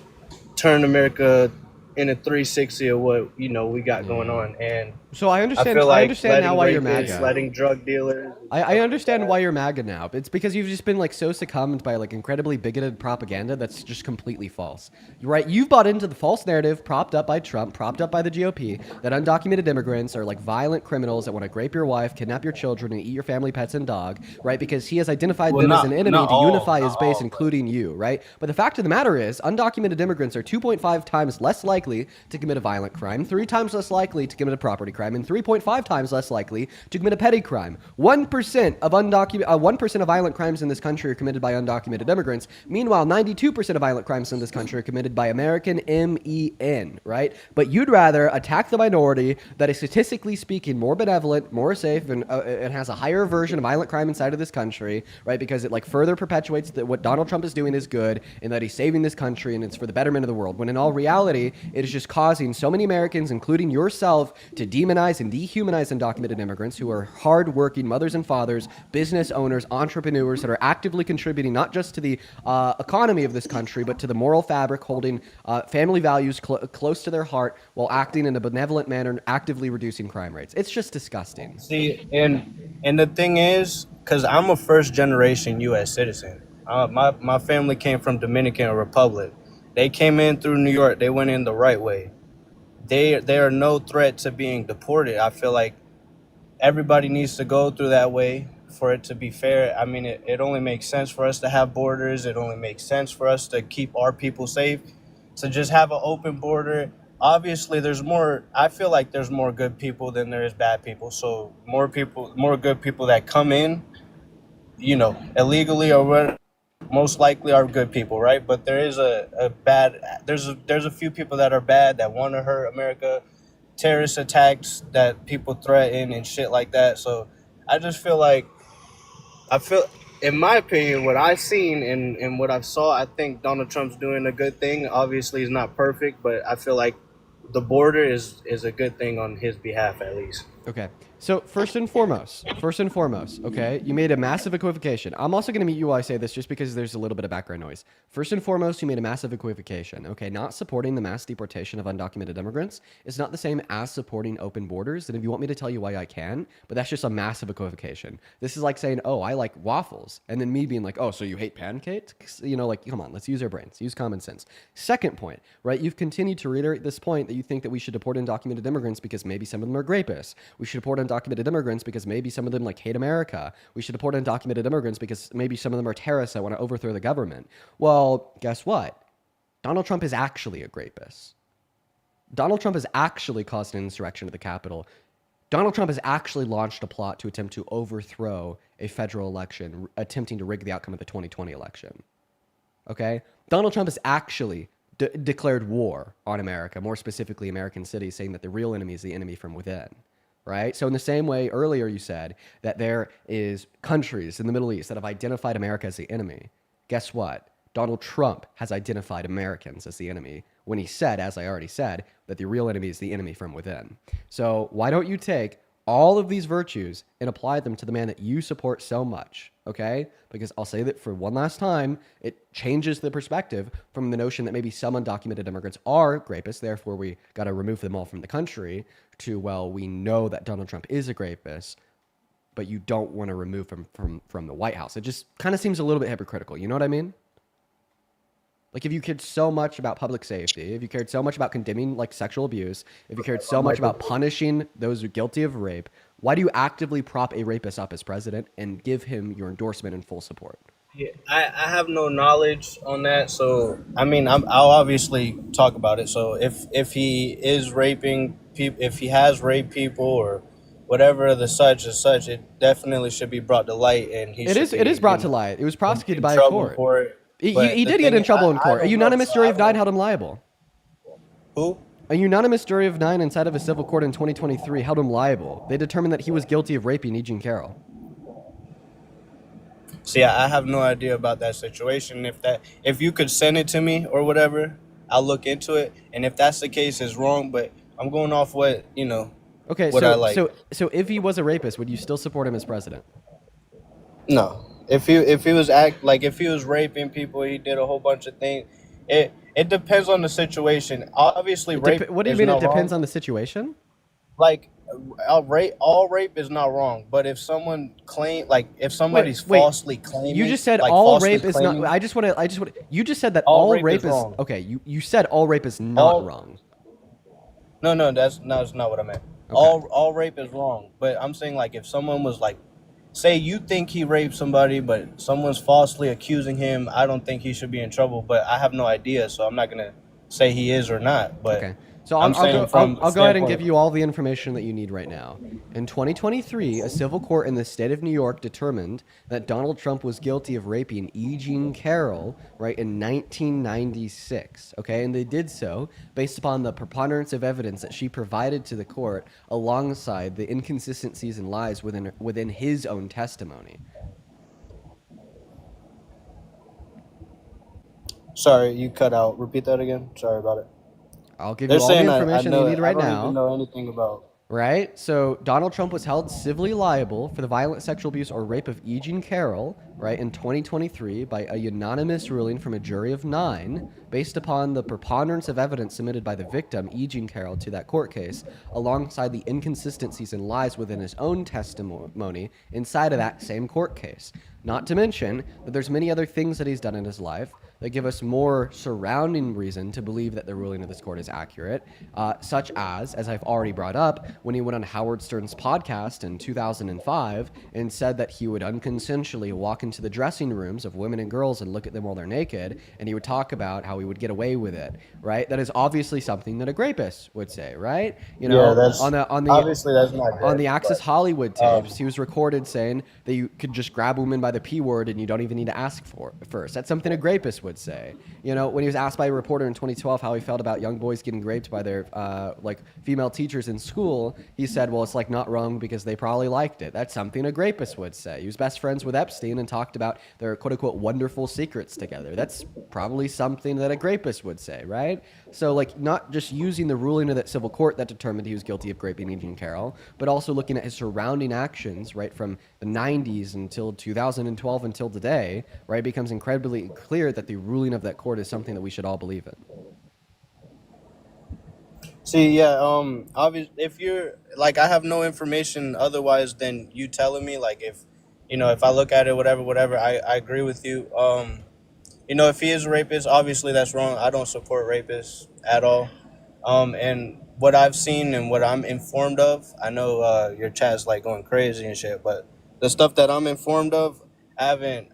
turn America in a 360 of what we got going on. And So I I understand. feel I like understand now why you're rapists, MAGA. letting drug dealers. I understand why you're MAGA now. It's because you've just been like so succumbed by like incredibly bigoted propaganda that's just completely false. You're right. You've bought into the false narrative propped up by Trump, propped up by the GOP, that undocumented immigrants are like violent criminals that want to rape your wife, kidnap your children, and eat your family pets and dog, right? Because he has identified Well, them as not- an enemy not to all, unify his not base, all, including you, right? But the fact of the matter is, undocumented immigrants are 2.5 times less likely to commit a violent crime, 3 times less likely to commit a property crime, and 3.5 times less likely to commit a petty crime. 1% of 1% of violent crimes in this country are committed by undocumented immigrants. Meanwhile, 92% of violent crimes in this country are committed by American MEN, right? But you'd rather attack the minority that is statistically speaking more benevolent, more safe, and has a higher version of violent crime inside of this country, right? Because it like further perpetuates that what Donald Trump is doing is good and that he's saving this country and it's for the betterment of the world. When in all reality, it is just causing so many Americans, including yourself, to demonize and dehumanize undocumented immigrants who are hardworking mothers and fathers, business owners, entrepreneurs that are actively contributing not just to the economy of this country, but to the moral fabric, holding family values close to their heart while acting in a benevolent manner and actively reducing crime rates. It's just disgusting. See, and the thing is, because I'm a first generation U.S. citizen. My family came from Dominican Republic. They came in through New York. They went in the right way. They are no threat to being deported. I feel like everybody needs to go through that way for it to be fair. I mean, it only makes sense for us to have borders. It only makes sense for us to keep our people safe. To just have an open border. Obviously, I feel like there's more good people than there is bad people. So more good people that come in, illegally or whatever, most likely are good people, right? But there is a bad there's a few people that are bad that want to hurt America, terrorist attacks that people threaten and shit like that. So I just feel like I feel, in my opinion, what I've seen and what I've saw, I think Donald Trump's doing a good thing. Obviously, he's not perfect, but I feel like the border is a good thing on his behalf, at least. Okay. So first and foremost, okay, you made a massive equivocation. I'm also going to mute you while I say this just because there's a little bit of background noise. First and foremost, you made a massive equivocation. Okay, not supporting the mass deportation of undocumented immigrants is not the same as supporting open borders. And if you want me to tell you why I can, but that's just a massive equivocation. This is like saying, oh, I like waffles, and then me being like, oh, so you hate pancakes? You know, like, come on, let's use our brains, use common sense. Second point, right? You've continued to reiterate this point that you think that we should deport undocumented immigrants because maybe some of them are rapists. We should deport undocumented immigrants because maybe some of them like hate America. We should deport undocumented immigrants because maybe some of them are terrorists that want to overthrow the government. Well, guess what? Donald Trump is actually a rapist. Donald Trump has actually caused an insurrection at the Capitol. Donald Trump has actually launched a plot to attempt to overthrow a federal election, attempting to rig the outcome of the 2020 election. Okay? Donald Trump has actually declared war on America, more specifically American cities, saying that the real enemy is the enemy from within. Right? So in the same way earlier you said that there is countries in the Middle East that have identified America as the enemy. Guess what? Donald Trump has identified Americans as the enemy when he said, as I already said, that the real enemy is the enemy from within. So why don't you take all of these virtues and apply them to the man that you support so much, okay? Because I'll say that for one last time, it changes the perspective from the notion that maybe some undocumented immigrants are rapists, therefore we got to remove them all from the country, to, well, we know that Donald Trump is a rapist, but you don't want to remove him from the White House. It just kind of seems a little bit hypocritical. You know what I mean? Like, if you cared so much about public safety, if you cared so much about condemning like sexual abuse, if you cared so much about punishing those who are guilty of rape, why do you actively prop a rapist up as president and give him your endorsement and full support? Yeah, I have no knowledge on that, so I mean I'll obviously talk about it. So if he is raping people, if he has raped people or whatever the such is such, it definitely should be brought to light, and he It should is. be, It is brought you to know, light. It was prosecuted in by a trouble court. for it. He But he the did get thing in trouble in I court. A don't know, unanimous so jury I of 9 don't. held him liable. Who? A unanimous jury of 9 inside of a civil court in 2023 held him liable. They determined that he was guilty of raping E. Jean Carroll. See, I have no idea about that situation. If you could send it to me or whatever, I'll look into it. And if that's the case, it's wrong. But I'm going off what Okay, what I so like. so if he was a rapist, would you still support him as president? No, if he was raping people, he did a whole bunch of things. It depends on the situation. Obviously, rape What do you is mean it not depends wrong. on the situation? Like, all rape is not wrong. But if someone if somebody's Wait. falsely claiming, You just said like all falsely rape is not. claiming, I just want. You just said that all all rape rape is is wrong. okay. You said all rape is not All wrong. no, that's not what I meant. Okay. All rape is wrong. But I'm saying, like, if someone was like, say you think he raped somebody, but someone's falsely accusing him, I don't think he should be in trouble. But I have no idea, so I'm not gonna say he is or not. But Okay. So I'm I'll saying go, from I'll go ahead and standpoint give you all the information that you need right now. In 2023, a civil court in the state of New York determined that Donald Trump was guilty of raping E. Jean Carroll, right, in 1996. Okay, and they did so based upon the preponderance of evidence that she provided to the court alongside the inconsistencies and lies within his own testimony. sorry, you cut out. Repeat that again. Sorry about it. I'll give They're you all the saying I information that know you need I right don't now. even know anything about. Right? So Donald Trump was held civilly liable for the violent sexual abuse or rape of E. Jean Carroll, right, in 2023 by a unanimous ruling from a jury of 9 based upon the preponderance of evidence submitted by the victim, E. Jean Carroll, to that court case, alongside the inconsistencies and lies within his own testimony inside of that same court case. Not to mention that there's many other things that he's done in his life that give us more surrounding reason to believe that the ruling of this court is accurate, such as I've already brought up, when he went on Howard Stern's podcast in 2005 and said that he would unconsensually walk into the dressing rooms of women and girls and look at them while they're naked, and he would talk about how he would get away with it, right? That is obviously something that a rapist would say, right? You know, Yeah, that's on the obviously that's not good, on the Access but, Hollywood tapes, he was recorded saying that you could just grab a woman by the P word and you don't even need to ask for it first. That's something a rapist would say. You know, when he was asked by a reporter in 2012 how he felt about young boys getting raped by their like female teachers in school, he said, well, it's like not wrong because they probably liked it. That's something a rapist would say. He was best friends with Epstein and talked about their quote unquote wonderful secrets together. That's probably something that a rapist would say, right? So like not just using the ruling of that civil court that determined he was guilty of raping E. Jean Carroll, but also looking at his surrounding actions, right, from the 90s until 2012 until today, right, it becomes incredibly clear that the ruling of that court is something that we should all believe in. See, yeah, obviously, if you're like, I have no information otherwise than you telling me. Like, if you know, if I look at it, whatever, I agree with you. You know, if he is a rapist, obviously that's wrong. I don't support rapists at all. And what I've seen and what I'm informed of, I know your chat's like going crazy and shit, but the stuff that I'm informed of, I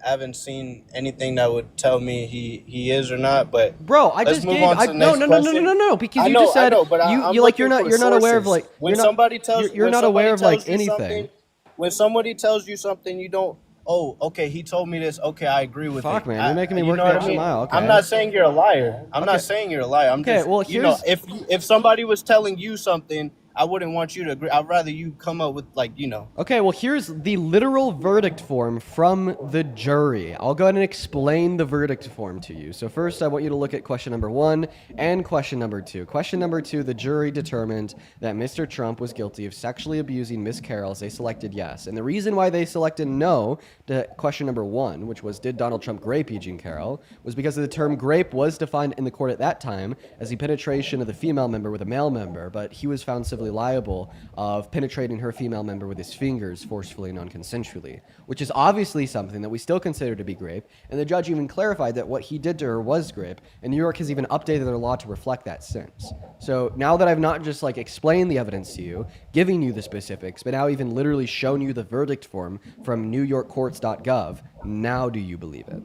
haven't seen anything that would tell me he is or not. But Bro, I let's just move gave on to the next question. no, because I you know, just said but I'm you like looking for you're not aware of sources. like When you're not somebody tells you're when not somebody aware of tells like you anything. something, when somebody tells you something, you don't. Oh, okay, he told me this. Okay, I agree with Fuck, it. man, you're making me You work know the what I extra mean? mile. Okay. I'm not saying you're a liar. I'm Okay. not saying you're a liar. I'm Okay, just, well, you know, here's if somebody was telling you something, I wouldn't want you to agree. I'd rather you come up with like, you know. Okay, well, here's the literal verdict form from the jury. I'll go ahead and explain the verdict form to you. So first, I want you to look at question number 1 and question number 2. Question number 2, the jury determined that Mr. Trump was guilty of sexually abusing Miss Carroll. They selected yes. And the reason why they selected no to question number 1, which was did Donald Trump grape E. Jean Carroll, was because the term grape was defined in the court at that time as the penetration of the female member with a male member, but he was found civilly liable of penetrating her female member with his fingers forcefully and non-consensually, which is obviously something that we still consider to be grape, and the judge even clarified that what he did to her was grape, and New York has even updated their law to reflect that since. So now that I've not just like explained the evidence to you, giving you the specifics, but now even literally shown you the verdict form from NewYorkCourts.gov, now do you believe it?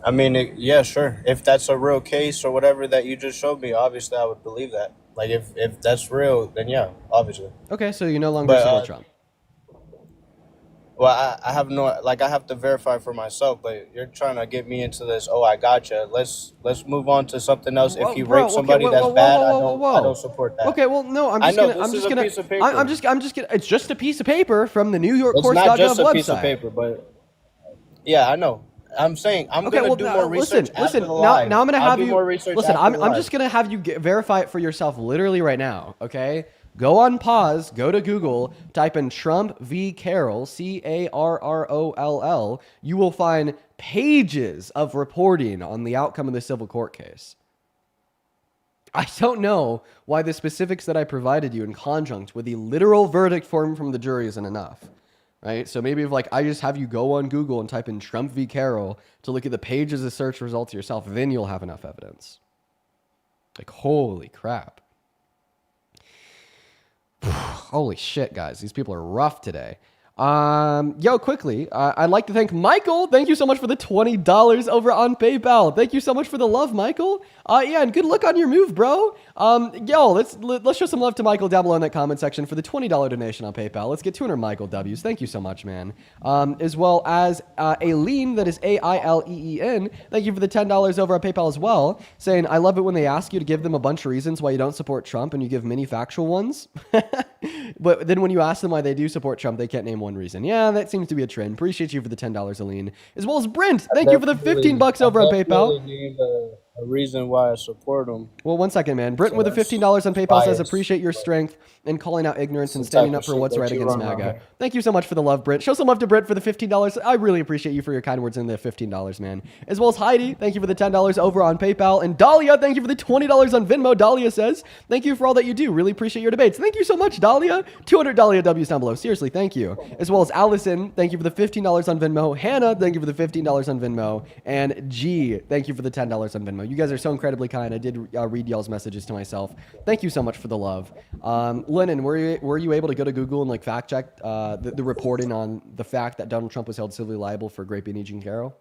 I mean, yeah, sure. If that's a real case or whatever that you just showed me, obviously I would believe that. Like, if that's real, then yeah, obviously. Okay, so you no longer But support Trump. well, I have no, like, I have to verify for myself. But you're trying to get me into this. Oh, I gotcha. Let's move on to something else. Whoa, If you bro, rape somebody, whoa, that's whoa, bad. whoa, whoa, whoa. I don't support that. Okay, well, no, I'm I just know gonna, I'm this just is a gonna, piece of paper. I'm just gonna, it's just a piece of paper from the It's not NewYorkCourts.gov just a website. piece of paper, but yeah, I know. I'm saying I'm Okay, gonna well, do more research after listen. the Now, live. now I'm gonna I'll have do you more research listen. after the I'm live. just gonna have you verify it for yourself, literally right now. Okay, go on pause, go to Google, type in Trump v. Carroll, Carroll. You will find pages of reporting on the outcome of the civil court case. I don't know why the specifics that I provided you in conjunct with the literal verdict form from the jury isn't enough. Right? So maybe if like I just have you go on Google and type in Trump v. Carroll to look at the pages of search results yourself, then you'll have enough evidence. Like, holy crap. Holy shit, guys. These people are rough today. Quickly, I'd like to thank Michael. Thank you so much for the $20 over on PayPal. Thank you so much for the love, Michael. Yeah, and good luck on your move, bro. Let's show some love to Michael down below in that comment section for the $20 donation on PayPal. Let's get 200 Michael W's. Thank you so much, man. As well as Aileen, that is Aileen. Thank you for the $10 over on PayPal as well, saying, I love it when they ask you to give them a bunch of reasons why you don't support Trump and you give many factual ones. But then when you ask them why they do support Trump, they can't name one reason. Yeah, that seems to be a trend. Appreciate you for the $10, Aline. As well as Brent. Thank you for the $15 over on PayPal. Need a reason why I support them. Well, one second, man. Brent So with the that's $15 on PayPal says, biased, appreciate your but strength in calling out ignorance and it's the type standing of up for shit what's that right you against run around MAGA. here. Thank you so much for the love, Brent. Show some love to Brent for the $15. I really appreciate you for your kind words in the $15, man. As well as Heidi, thank you for the $10 over on PayPal. And Dahlia, thank you for the $20 on Venmo. Dahlia says, thank you for all that you do. Really appreciate your debates. Thank you so much, Dahlia. 200 Dahlia W's down below. Seriously, thank you. As well as Allison, thank you for the $15 on Venmo. Hannah, thank you for the $15 on Venmo. And G, thank you for the $10 on Venmo. you guys are so incredibly kind. I did read y'all's messages to myself. Thank you so much for the love. Lennon, were you able to go to Google and like fact check the reporting on the fact that Donald Trump was held civilly liable for raping E. Jean Carroll?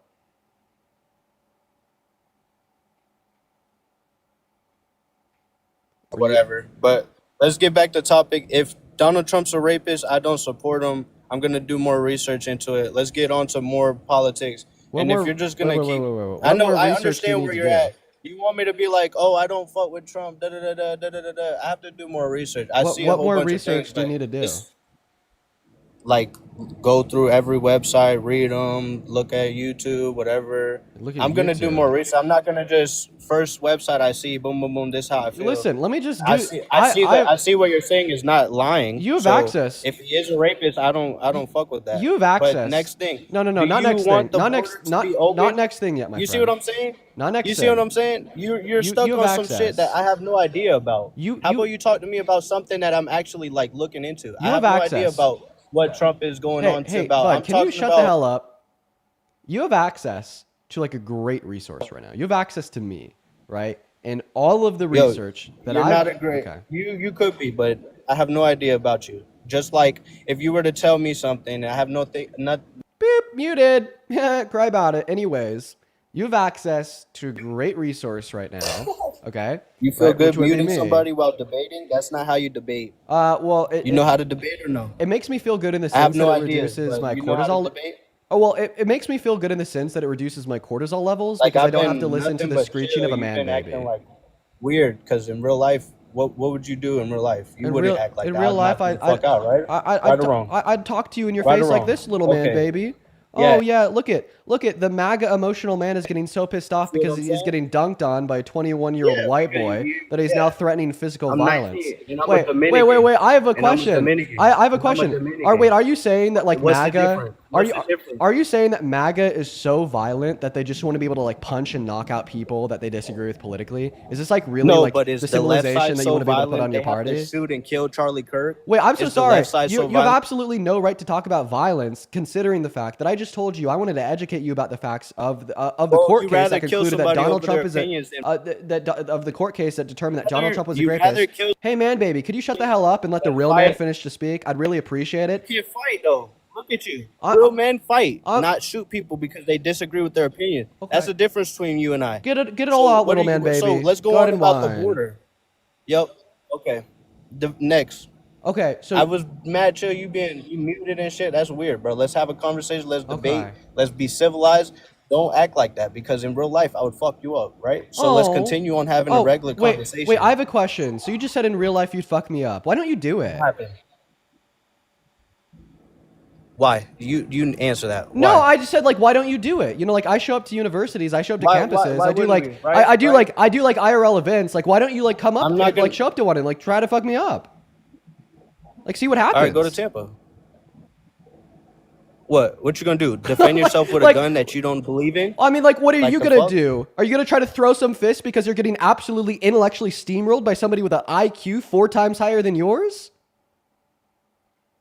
Whatever. But let's get back to topic. If Donald Trump's a rapist, I don't support him. I'm gonna do more research into it. Let's get on to more politics. What and more- if you're just gonna wait, keep, wait, wait, wait. I What know, more I research do you understand need where to you're do? at. You want me to be like, oh, I don't fuck with Trump. Da da da da da da da da. I have to do more research. I see a What whole more bunch research of things, do you but need to do? it's like go through every website, read them, look at YouTube, whatever. Look at I'm gonna do YouTube. more research. I'm not gonna just first website I see, boom, boom, boom. This is how I feel. Listen, let me just do. I see what you're saying is not lying. You have So access. If he is a rapist, I don't fuck with that. You have access. But next thing. No, do not you next thing. want the Not border next. to Not be open? not next thing yet, my You friend. see what I'm saying? Not next. You see thing. what I'm saying? You're stuck you on have some access. shit that I have no idea about. You- How you- about you talk to me about something that I'm actually like looking into? I have have no idea access. about what Trump is going Hey, on to hey, about. bud, I'm can you talking shut about the hell up? You have access to like a great resource right now. You have access to me, right? And all of the Yo, research that you're I not a great. Okay. You could be, but I have no idea about you. Just like if you were to tell me something, I have not. Beep, muted. Cry about it. Anyways, you have access to a great resource right now. Okay. You feel Right, which good would be muting me. somebody while debating? That's not how you debate. Well, You know how to debate or no? it makes me feel good in the I have sense no that it idea. reduces but my you know how to cortisol. debate? Oh well, it makes me feel good in the sense that it reduces my cortisol levels Like because I I've don't been have to listen to nothing the but screeching chill. of a You've man been baby. acting like weird because in real life, what would you do in real life? You wouldn't act like in that. real I'd life, knock you the fuck out, right? Right or wrong? I'd talk to you in your Right or face like wrong? this, little man, Okay. baby. Yeah. Oh yeah, look at the MAGA emotional man is getting so pissed off See what because I'm he's saying? getting dunked on by a 21-year-old Yeah, white okay, boy that he's now threatening physical I'm violence. 19, and I'm a Wait, Dominican. wait! I have a And I'm a question. Dominican. I have a And I'm a question. Dominican. Wait, are you saying that like What's the MAGA? difference? What's the difference? Are you saying that MAGA is so violent that they just want to be able to like punch and knock out people that they disagree with politically? Is this like really No, like but is the the left civilization side that you so want to be able to violent put on they your have to party? shoot and kill Charlie Kirk? Wait, I'm so Is the sorry. left side You so have violent? absolutely no right to talk about violence, considering the fact that I just told you I wanted to educate you about the facts of the Well, court you'd case rather that kill concluded that somebody Donald over their Trump is a opinions than- of the court case that determined that Donald Trump was a you'd rather rapist. kill- Hey, man, baby, could you shut the hell up and let the Then real man fight. finish to speak? I'd really appreciate it. You can't fight though. Look at you. I- Real men fight, I- not shoot people because they disagree with their opinion. Okay. That's the difference between you and I. Get it all out, what little are man, you- baby. So let's go ahead on and about the whine. border. Yep. Okay. Next. Okay, so I was mad chill. You muted and shit. That's weird, bro. Let's have a conversation. Let's debate. Okay. Let's be civilized. Don't act like that because in real life I would fuck you up, right? So let's Oh. continue on having a regular conversation. Wait, I have a question. So you just said in real life you'd fuck me up. Why don't you do it? What happened? Why? You answer that. No, Why? I just said like, why don't you do it? You know, like I show up to universities, I show up to Why- campuses, why I do wouldn't like, we, right? I do Right? like, I do like IRL events. Like, why don't you like come up, I'm not like gonna- show up to one and like try to fuck me up? Like, see what happens. All right, go to Tampa. What you gonna do? Defend yourself with Like- a gun that you don't believe in? I mean, like, what are Like you the gonna fuck? do? Are you gonna try to throw some fists because you're getting absolutely intellectually steamrolled by somebody with an IQ 4 times higher than yours?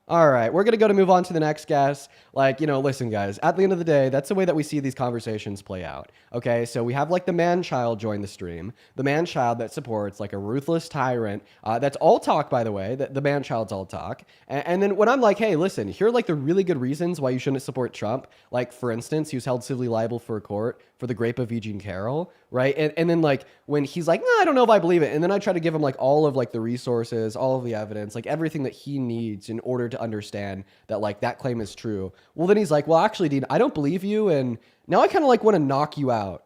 All right, we're going to move on to the next guest. Like, you know, listen, guys, at the end of the day, that's the way that we see these conversations play out. Okay, so we have like the man-child join the stream, the man-child that supports like a ruthless tyrant. That's all talk, by the way, the man-child's all talk. And then when I'm like, hey, listen, here are like the really good reasons why you shouldn't support Trump. Like, for instance, he was held civilly liable for a court for the rape of E. Jean Carroll, right? And then like when he's like, no, I don't know if I believe it. And then I try to give him like all of like the resources, all of the evidence, like everything that he needs in order to understand that like that claim is true. Well, then he's like, well, actually, Dean, I don't believe you. And now I kind of like want to knock you out.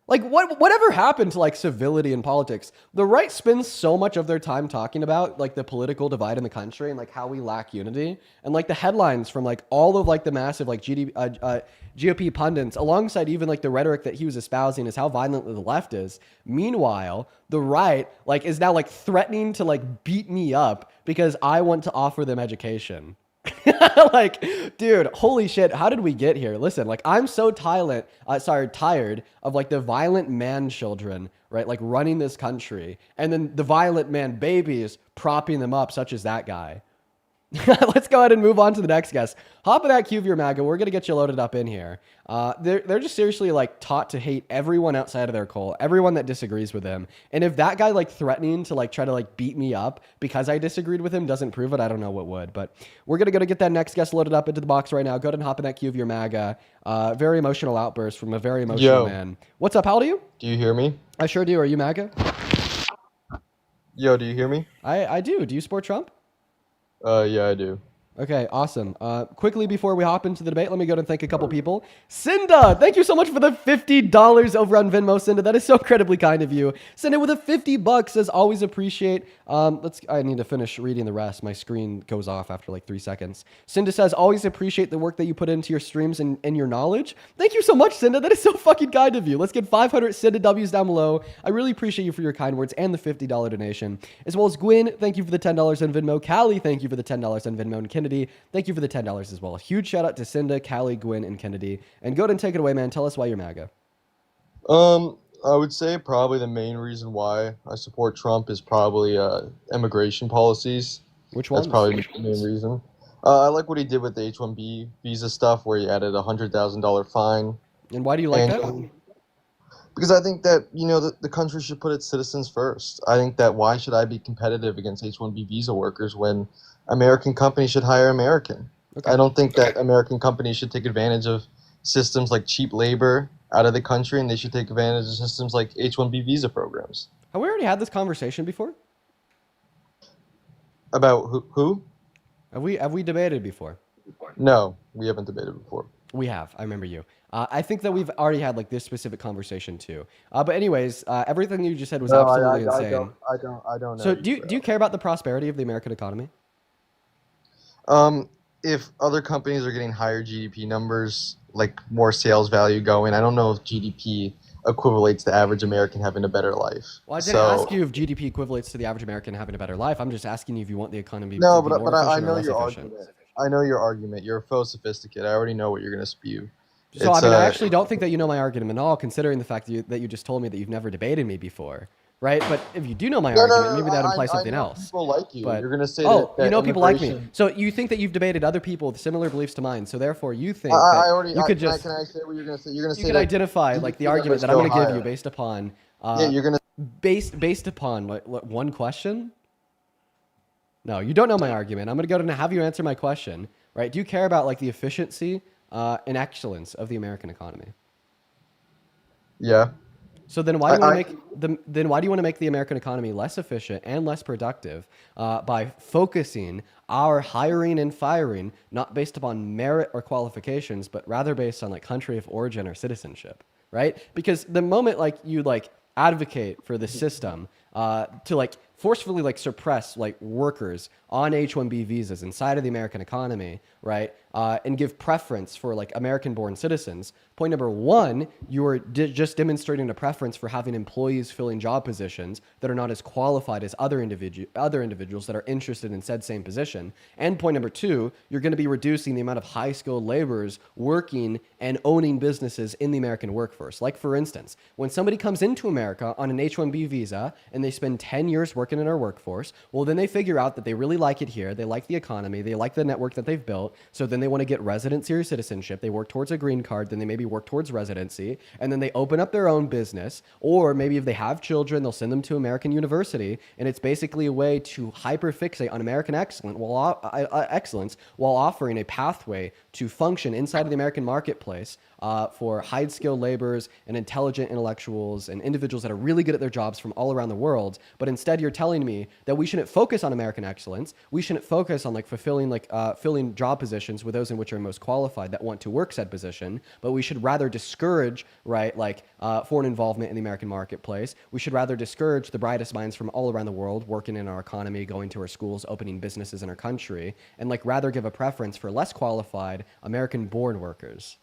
Like whatever happened to like civility in politics? The right spends so much of their time talking about like the political divide in the country and like how we lack unity, and like the headlines from like all of like the massive like GOP pundits, alongside even like the rhetoric that he was espousing, is how violent the left is. Meanwhile, the right like is now like threatening to like beat me up because I want to offer them education. Like, dude, holy shit, how did we get here? Listen, like, I'm so tired of like the violent man children, right, like running this country, and then the violent man babies propping them up, such as that guy. Let's go ahead and move on to the next guest. Hop of that cube, your MAGA. We're gonna get you loaded up in here. They're just seriously like taught to hate everyone outside of their cult, everyone that disagrees with them. And if that guy like threatening to like try to like beat me up because I disagreed with him doesn't prove it, I don't know what would. But we're gonna go to get that next guest loaded up into the box right now. Go ahead and hop in that cube, your MAGA. Very emotional outburst from a very emotional man. What's up? How old are you? Do you hear me? I sure do. Are you MAGA? Yo, do you hear me? I do. Do you support Trump? Yeah, I do. Okay, awesome. Quickly before we hop into the debate, let me go and thank a couple people. Cinda, thank you so much for the $50 over on Venmo, Cinda. That is so incredibly kind of you. Cinda with a $50 says always appreciate. I need to finish reading the rest. My screen goes off after like 3 seconds. Cinda says always appreciate the work that you put into your streams and your knowledge. Thank you so much, Cinda. That is so fucking kind of you. Let's get 500 Cinda W's down below. I really appreciate you for your kind words and the $50 donation. As well as Gwyn, thank you for the $10 on Venmo. Callie, thank you for the $10 on Venmo. And Kennedy, thank you for the $10 as well. A huge shout out to Cinda, Callie, Gwyn, and Kennedy. And go ahead and take it away, man. Tell us why you're MAGA. I would say probably the main reason why I support Trump is probably immigration policies. Which one? That's probably the main reason. I like what he did with the H-1B visa stuff, where he added a $100,000 fine. And why do you like that? Because I think that the country should put its citizens first. I think that why should I be competitive against H-1B visa workers when American companies should hire American? Okay. I don't think that American companies should take advantage of systems like cheap labor out of the country, and they should take advantage of systems like H-1B visa programs. Have we already had this conversation before? About who? Have we debated before? No, we haven't debated before. We have. I remember you. I think that we've already had like this specific conversation too. But anyways, everything you just said was absolutely insane. I don't know. So do you care about the prosperity of the American economy? If other companies are getting higher GDP numbers, like more sales value going, I don't know if GDP equivalates to average American having a better life. Well, I didn't ask you if GDP equivalates to the average American having a better life. I'm just asking you if you want the economy to be more efficient I know or less your efficient. argument. I know your argument. You're so sophisticated. I already know what you're going to spew. So, I mean, I actually don't think that you know my argument at all, considering the fact that you just told me that you've never debated me before, right? But if you do know my argument, maybe that implies something else. People like you. But, you're going to say that you know people like me. So you think that you've debated other people with similar beliefs to mine, so therefore you think Can I say what you're going to say? You're going to say you could identify like the argument that I'm going to give you based upon you're going to based upon what one question? No, you don't know my argument. I'm going to go and have you answer my question, right? Do you care about like the efficiency and excellence of the American economy? Yeah. So then why do you want to make the American economy less efficient and less productive by focusing our hiring and firing not based upon merit or qualifications, but rather based on like country of origin or citizenship, right? Because the moment like you like advocate for the system to like forcefully like suppress like workers on H-1B visas inside of the American economy, right? And give preference for like American-born citizens. Point number one, you are just demonstrating a preference for having employees filling job positions that are not as qualified as other individuals that are interested in said same position. And point number two, you're going to be reducing the amount of high-skilled laborers working and owning businesses in the American workforce. Like for instance, when somebody comes into America on an H-1B visa and they spend 10 years working in our workforce, well, then they figure out that they really like it here. They like the economy. They like the network that they've built. So then they want to get residency or citizenship. They work towards a green card. Then they maybe work towards residency. And then they open up their own business. Or maybe if they have children, they'll send them to American University. And it's basically a way to hyper-fixate on American excellence while offering a pathway to function inside of the American marketplace for high-skilled laborers and intelligent intellectuals and individuals that are really good at their jobs from all around the world. But instead, you're telling me that we shouldn't focus on American excellence. We shouldn't focus on like filling job positions with those in which are most qualified that want to work said position. But we should rather discourage, right, like foreign involvement in the American marketplace. We should rather discourage the brightest minds from all around the world working in our economy, going to our schools, opening businesses in our country, and like rather give a preference for less qualified American-born workers.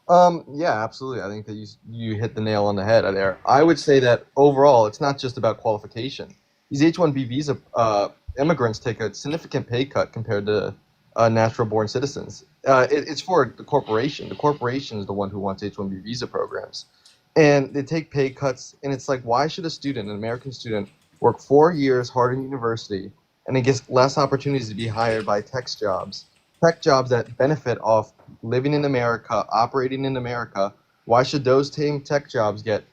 Yeah, absolutely. I think that you hit the nail on the head there. I would say that overall, it's not just about qualification. These H-1B visa immigrants take a significant pay cut compared to natural-born citizens. It's for the corporation. The corporation is the one who wants H-1B visa programs. And they take pay cuts, and it's like, why should an American student, work 4 years hard in university, and it gives less opportunities to be hired by tech jobs that benefit off living in America, operating in America. Why should those same tech jobs get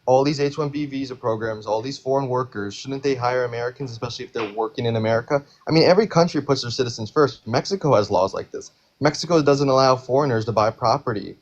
all these H-1B visa programs, all these foreign workers? Shouldn't they hire Americans, especially if they're working in America? I mean, every country puts their citizens first. Mexico has laws like this. Mexico doesn't allow foreigners to buy property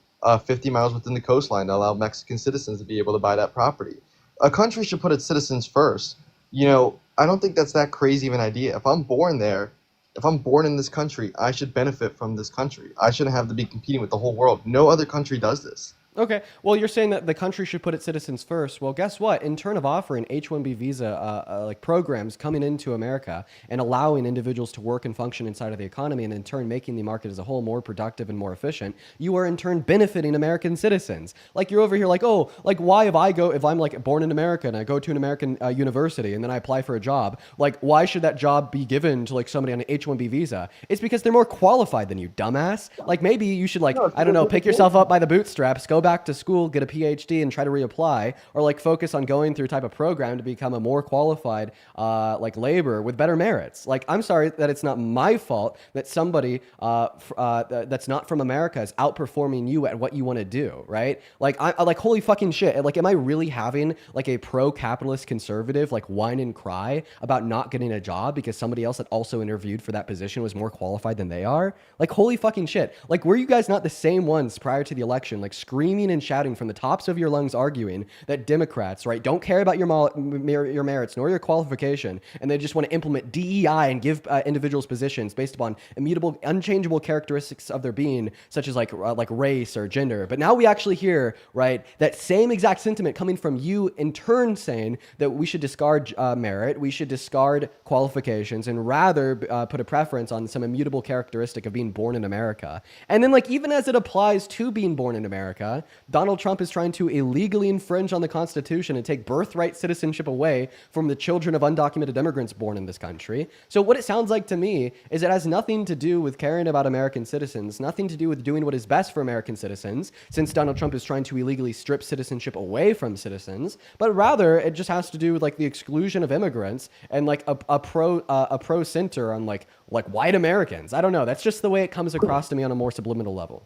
50 miles within the coastline to allow Mexican citizens to be able to buy that property. A country should put its citizens first. I don't think that's that crazy of an idea. If I'm born there, if I'm born in this country, I should benefit from this country. I shouldn't have to be competing with the whole world. No other country does this. Okay, well, you're saying that the country should put its citizens first. Well, guess what? In turn of offering H-1B visa like programs coming into America and allowing individuals to work and function inside of the economy, and in turn making the market as a whole more productive and more efficient, you are in turn benefiting American citizens. Like you're over here like, oh, like why if I'm like born in America and I go to an American university and then I apply for a job, like why should that job be given to like somebody on an H-1B visa? It's because they're more qualified than you, dumbass. Like maybe you should like, I don't know, pick yourself up by the bootstraps, go back to school, get a PhD, and try to reapply, or like focus on going through a type of program to become a more qualified like labor with better merits. Like I'm sorry that it's not my fault that somebody that's not from America is outperforming you at what you want to do, right? Like I like holy fucking shit. Like am I really having like a pro-capitalist conservative like whine and cry about not getting a job because somebody else that also interviewed for that position was more qualified than they are? Like holy fucking shit. Like were you guys not the same ones prior to the election like screaming and shouting from the tops of your lungs arguing that Democrats, right, don't care about your merits nor your qualification, and they just want to implement DEI and give individuals positions based upon immutable, unchangeable characteristics of their being, such as like race or gender. But now we actually hear, right, that same exact sentiment coming from you in turn saying that we should discard merit, we should discard qualifications, and rather put a preference on some immutable characteristic of being born in America. And then like even as it applies to being born in America, Donald Trump is trying to illegally infringe on the Constitution and take birthright citizenship away from the children of undocumented immigrants born in this country. So what it sounds like to me is it has nothing to do with caring about American citizens, nothing to do with doing what is best for American citizens, since Donald Trump is trying to illegally strip citizenship away from citizens, but rather it just has to do with like the exclusion of immigrants and like a pro center on like white Americans. I don't know. That's just the way it comes across to me on a more subliminal level.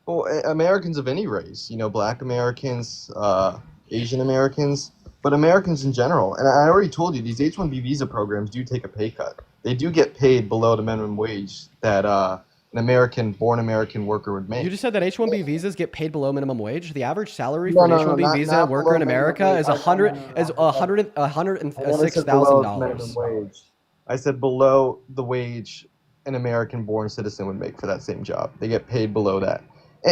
Well, Americans of any race, Black Americans, Asian Americans, but Americans in general. And I already told you, these H-1B visa programs do take a pay cut. They do get paid below the minimum wage that an born American worker would make. You just said that H-1B visas get paid below minimum wage. The average salary for an H-1B visa worker in America is $106,000. I said below the wage an American-born citizen would make for that same job. They get paid below that.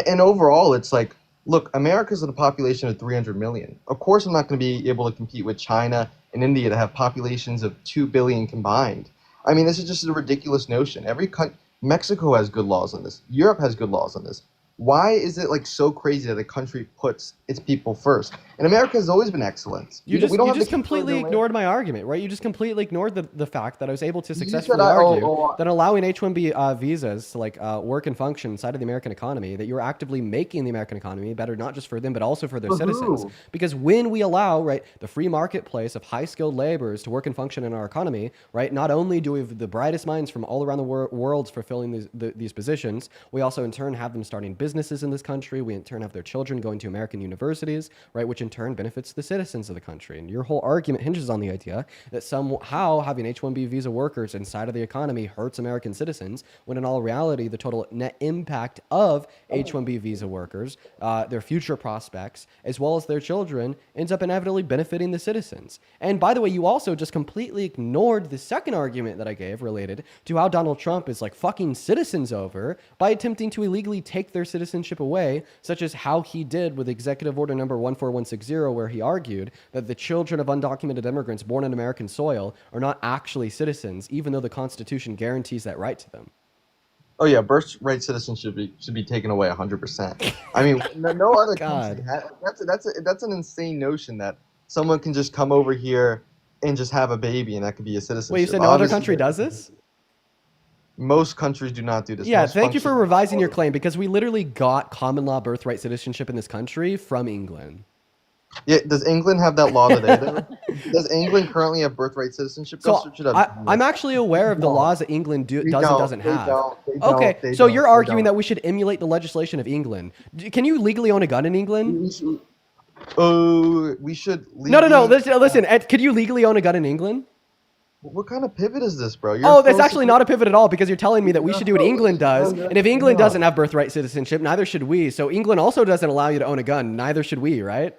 And overall, it's like, look, America's a population of 300 million. Of course, I'm not going to be able to compete with China and India to have populations of 2 billion combined. I mean, this is just a ridiculous notion. Mexico has good laws on this. Europe has good laws on this. Why is it like so crazy that a country puts its people first? And America has always been excellent. You just completely ignored my argument, right? You just completely ignored the fact that I was able to successfully argue that allowing H-1B visas to like work and function inside of the American economy, that you're actively making the American economy better, not just for them, but also for their citizens. Because when we allow, right, the free marketplace of high-skilled laborers to work and function in our economy, right, not only do we have the brightest minds from all around the world fulfilling these positions, we also in turn have them starting businesses in this country. We in turn have their children going to American universities, right, which in turn benefits the citizens of the country. And your whole argument hinges on the idea that somehow having H-1B visa workers inside of the economy hurts American citizens, when in all reality, the total net impact of H-1B visa workers, their future prospects, as well as their children, ends up inevitably benefiting the citizens. And by the way, you also just completely ignored the second argument that I gave related to how Donald Trump is like fucking citizens over by attempting to illegally take their citizenship away, such as how he did with Executive Order number 14160, where he argued that the children of undocumented immigrants born on American soil are not actually citizens, even though the Constitution guarantees that right to them. Oh yeah, birthright citizenship should be taken away 100%. I mean, no other country. That's an insane notion that someone can just come over here and just have a baby and that could be a citizenship. Wait, you said no other country does this? Most countries do not do this. Yeah, thank you for revising your claim, because we literally got common law birthright citizenship in this country from England. Yeah, does England have that law today? Does England currently have birthright citizenship? Go So search it up. I'm actually aware of the No. laws that England They does and don't, doesn't they have. don't, they Okay, don't, they so don't, you're they arguing don't. that we should emulate the legislation of England. Can you legally own a gun in England? We should No. legally- Listen. Ed, could you legally own a gun in England? What kind of pivot is this, bro? You're Oh, that's supposed actually to- not a pivot at all because you're telling me that we should do what England does, no, and if England no. doesn't have birthright citizenship, neither should we. So England also doesn't allow you to own a gun, neither should we, right?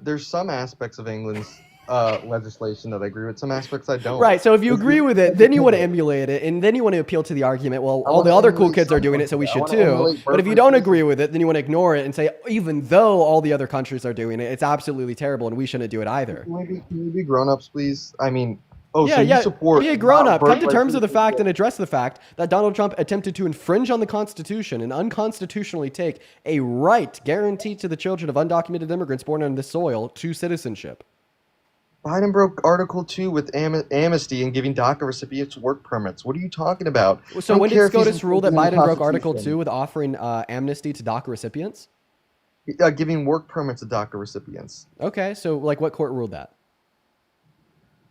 There's some aspects of England's legislation that I agree with. Some aspects I don't. Right. So if you agree with it, then you want to emulate it, and then you want to appeal to the argument. Well, all the other cool kids are doing it, so we should too. But if you don't agree with it, then you want to ignore it and say, even though all the other countries are doing it, it's absolutely terrible, and we shouldn't do it either. Can we be grown-ups, please? I mean, Yeah, so yeah. you support Be a grown up. Come to birthright terms with the fact citizenship? and address the fact that Donald Trump attempted to infringe on the Constitution and unconstitutionally take a right guaranteed to the children of undocumented immigrants born on this soil to citizenship. Biden broke Article 2 with amnesty and giving DACA recipients work permits. What are you talking about? So I don't when care did if he's SCOTUS rule that infringing Biden the broke Article Constitution. 2 with offering amnesty to DACA recipients? Giving work permits to DACA recipients. Okay, so like what court ruled that?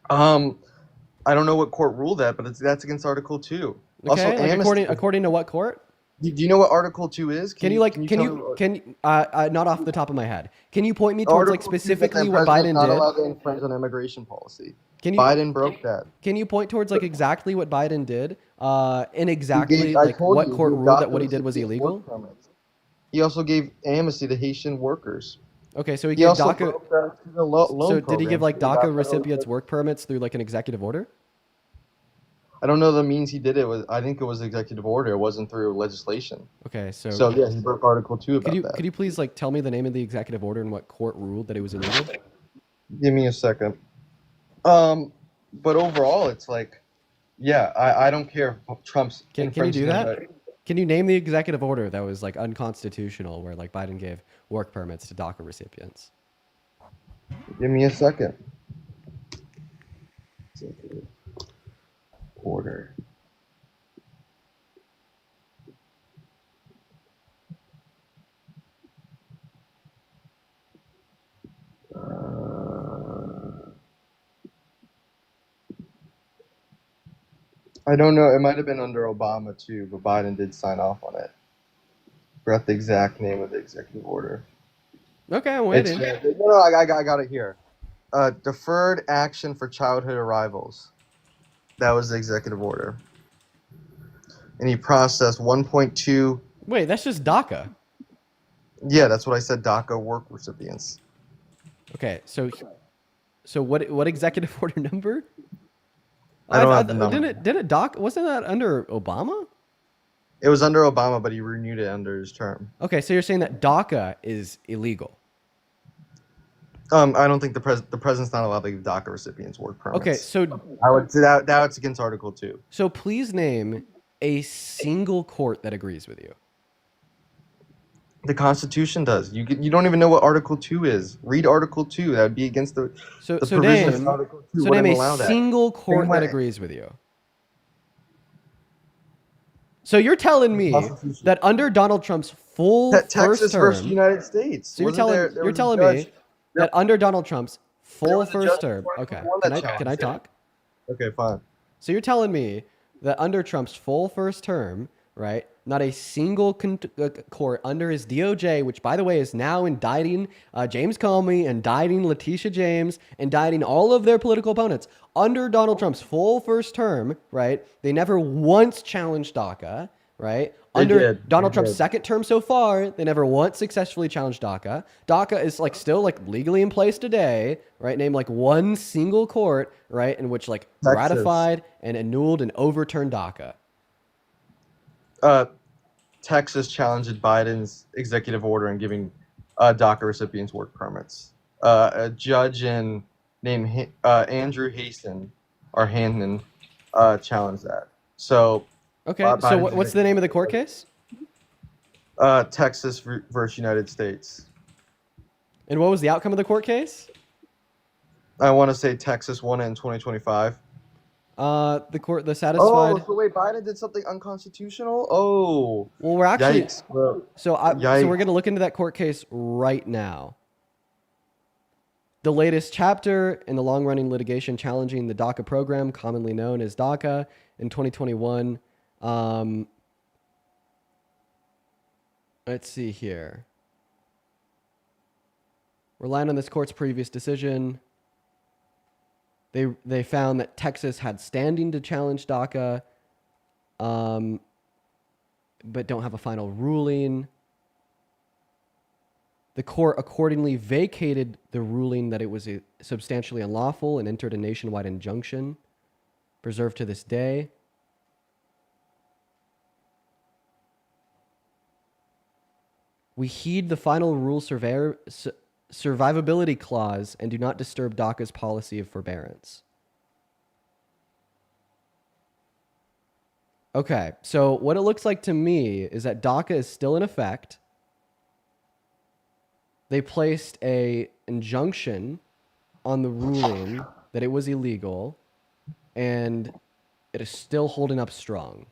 I don't know what court ruled that, but that's against Article 2. Also, Okay, like amnesty. according to what court? Do you know what Article 2 is? Can you not off the top of my head? Can you point me towards like Article 2 is that specifically the what president's Biden not allowed did? to infringe on immigration policy. Can you Biden broke that. Can you point towards like exactly what Biden did? In He exactly gave- I like told what you, court he ruled got that what he those did was recipients illegal? work permits. He also gave amnesty to Haitian workers. Okay, so he He gave also DACA. broke the student loan So did he give programs like for the DACA recipients work permits through like an executive order? I don't know the means he did it. I think it was executive order. It wasn't through legislation. Okay, so, So yeah, he broke Article 2 about could that. you please like tell me the name of the executive order and what court ruled that it was illegal? Give me a second. But overall, it's like, yeah, I don't care if Trump's. Can you do infringing on that? Can you name the executive order that was like unconstitutional where like Biden gave work permits to DACA recipients? Give me a second. Executive order. I don't know. It might have been under Obama too, but Biden did sign off on it. Forgot the exact name of the executive order. Okay, I'm It's, waiting. no, I got it here. Deferred action for childhood arrivals. That was the executive order. And he processed 1.2. Wait, that's just DACA. Yeah, that's what I said. DACA work recipients. Okay, so what executive order number? I don't have the number. Didn't DACA wasn't that under Obama? It was under Obama, but he renewed it under his term. Okay, so you're saying that DACA is illegal. I don't think the president's not allowed to give DACA recipients work permits. Okay, so I would say that's against Article 2. so please name a single court that agrees with you. The Constitution does. You don't even know what Article 2 is. Read Article 2. That would be against the So provision of name Article 2. so wouldn't name allow a that. single court Same that way. agrees with you. So you're telling me Constitution. that under Donald Trump's full Texas first versus term, United States. so you're Wasn't there you're was a telling judge- me that under Donald Trump's full was a first judge term. before Okay, that can I challenged it. talk? Okay, fine. So you're telling me that under Trump's full first term, right, not a single court under his DOJ, which by the way is now indicting James Comey, indicting Letitia James, indicting all of their political opponents. Under Donald Trump's full first term, right, they never once challenged DACA, right? They Under did. Donald They Trump's did. second term so far, they never once successfully challenged DACA. DACA is like still like legally in place today, right? Name like one single court, right, in which like Texas. ratified and annulled and overturned DACA. Texas challenged Biden's executive order in giving DACA recipients work permits. A judge named Andrew Hasten or Hannon challenged that. So Okay, so what's the name of the court case? Texas versus United States. And what was the outcome of the court case? I want to say Texas won it in 2025. The satisfied. Oh, so wait, Biden did something unconstitutional? Oh, Well, we're actually yikes, bro. so we're Yikes. gonna look into that court case right now. the latest chapter in the long-running litigation challenging the DACA program, commonly known as DACA, in 2021. Let's see here. Relying on this court's previous decision, they found that Texas had standing to challenge DACA, but don't have a final ruling. The court accordingly vacated the ruling that it was substantially unlawful and entered a nationwide injunction, preserved to this day. We heed the final rule survivability clause and do not disturb DACA's policy of forbearance. Okay, so what it looks like to me is that DACA is still in effect. They placed a injunction on the ruling that it was illegal, and it is still holding up strong.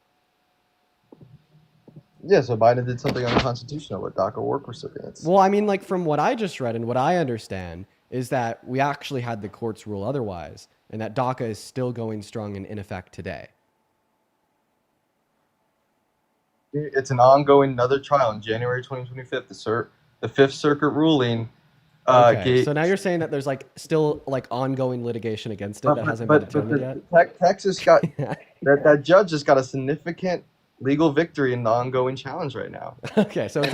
Yeah, so Biden did something unconstitutional with DACA work recipients. Well, I mean, like from what I just read and what I understand is that we actually had the courts rule otherwise, and that DACA is still going strong and in effect today. It's an ongoing another trial in January 2025. The Fifth Circuit ruling. Okay, so now you're saying that there's like still like ongoing litigation against it that hasn't been determined yet? Texas got that judge just got a significant legal victory in the ongoing challenge right now. Okay, so it's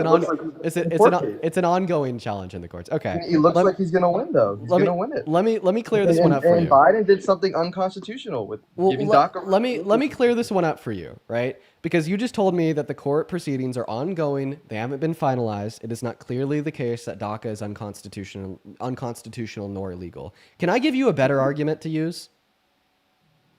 it's an ongoing challenge in the courts. Okay, He looks like he's gonna win though. He's gonna win it. Let me clear this one up for And you. Biden did something unconstitutional with giving DACA. Let me clear this one up for you, right? Because you just told me that the court proceedings are ongoing, they haven't been finalized. It is not clearly the case that DACA is unconstitutional nor illegal. Can I give you a better argument to use?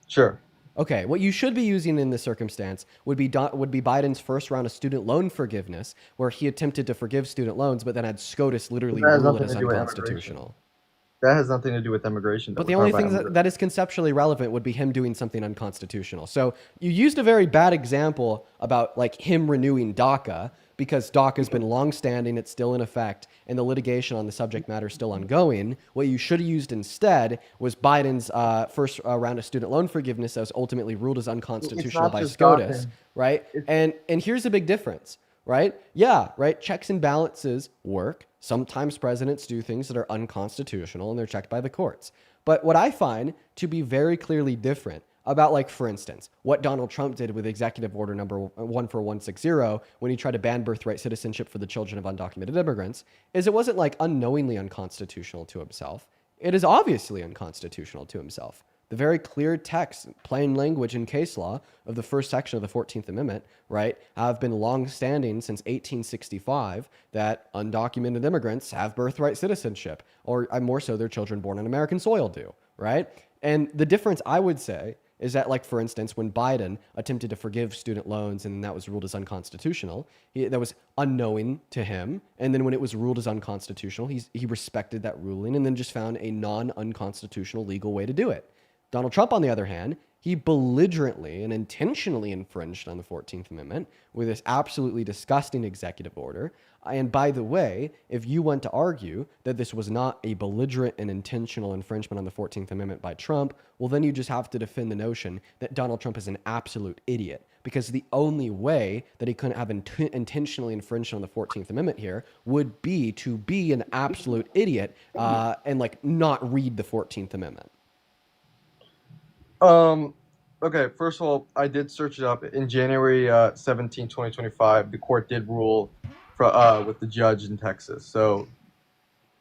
Sure. Okay, what you should be using in this circumstance would be Biden's first round of student loan forgiveness, where he attempted to forgive student loans, but then had SCOTUS literally That has rule it nothing as to do with unconstitutional. That has nothing to do with immigration. But the only thing that is conceptually relevant would be him doing something unconstitutional. So you used a very bad example about like him renewing DACA, because DACA has been longstanding, it's still in effect, and the litigation on the subject matter is still ongoing. What you should have used instead was Biden's first round of student loan forgiveness that was ultimately ruled as unconstitutional by SCOTUS, right? And here's the big difference, right? Yeah, right? Checks and balances work. Sometimes presidents do things that are unconstitutional and they're checked by the courts. But what I find to be very clearly different about, like, for instance, what Donald Trump did with Executive Order number 14160 when he tried to ban birthright citizenship for the children of undocumented immigrants is it wasn't like unknowingly unconstitutional to himself. It is obviously unconstitutional to himself. The very clear text, plain language and case law of the first section of the 14th Amendment, right, have been long-standing since 1865 that undocumented immigrants have birthright citizenship, or more so their children born on American soil do, right? And the difference, I would say, is that, like, for instance, when Biden attempted to forgive student loans and that was ruled as unconstitutional, that was unknowing to him. And then when it was ruled as unconstitutional, he respected that ruling and then just found a non-unconstitutional legal way to do it. Donald Trump, on the other hand, he belligerently and intentionally infringed on the 14th Amendment with this absolutely disgusting executive order. And by the way, if you want to argue that this was not a belligerent and intentional infringement on the 14th Amendment by Trump, well, then you just have to defend the notion that Donald Trump is an absolute idiot, because the only way that he couldn't have intentionally infringed on the 14th Amendment here would be to be an absolute idiot and like not read the 14th Amendment. Okay, first of all, I did search it up. In January 17, 2025, the court did rule with the judge in Texas. So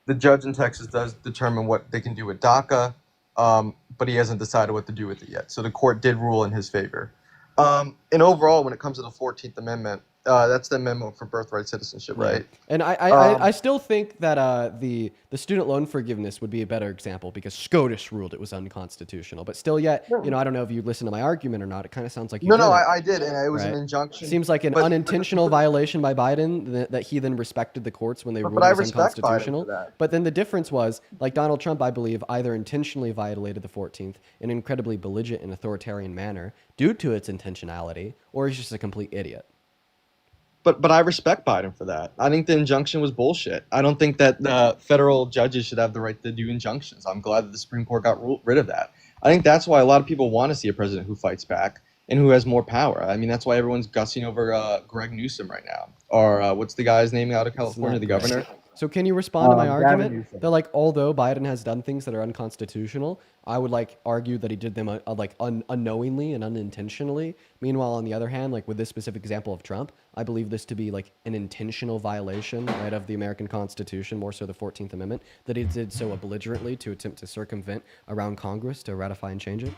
the judge in Texas does determine what they can do with DACA, but he hasn't decided what to do with it yet. So the court did rule in his favor. And overall, when it comes to the 14th Amendment, that's the amendment for birthright citizenship, right? And I still think that the student loan forgiveness would be a better example because SCOTUS ruled it was unconstitutional. But still yet, you know, I don't know if you listened to my argument or not. It kind of sounds like you did. I did, and it was an injunction. Seems like an unintentional violation by Biden that he then respected the courts when they ruled it was unconstitutional. But then the difference was, like Donald Trump, I believe, either intentionally violated the 14th in an incredibly belligerent and authoritarian manner due to its intentionality, or he's just a complete idiot. but I respect Biden for that. I think the injunction was bullshit. I don't think that federal judges should have the right to do injunctions. I'm glad that the Supreme Court got rid of that. I think that's why a lot of people want to see a president who fights back and who has more power. I mean, that's why everyone's gushing over Greg Newsom right now. Or what's the guy's name out of California, the governor? So can you respond to my Gavin argument Newsom. that like although Biden has done things that are unconstitutional, I would like argue that he did them unknowingly and unintentionally. Meanwhile, on the other hand, like with this specific example of Trump, I believe this to be like an intentional violation, right, of the American Constitution, more so the 14th Amendment, that he did so belligerently to attempt to circumvent around Congress to ratify and change it.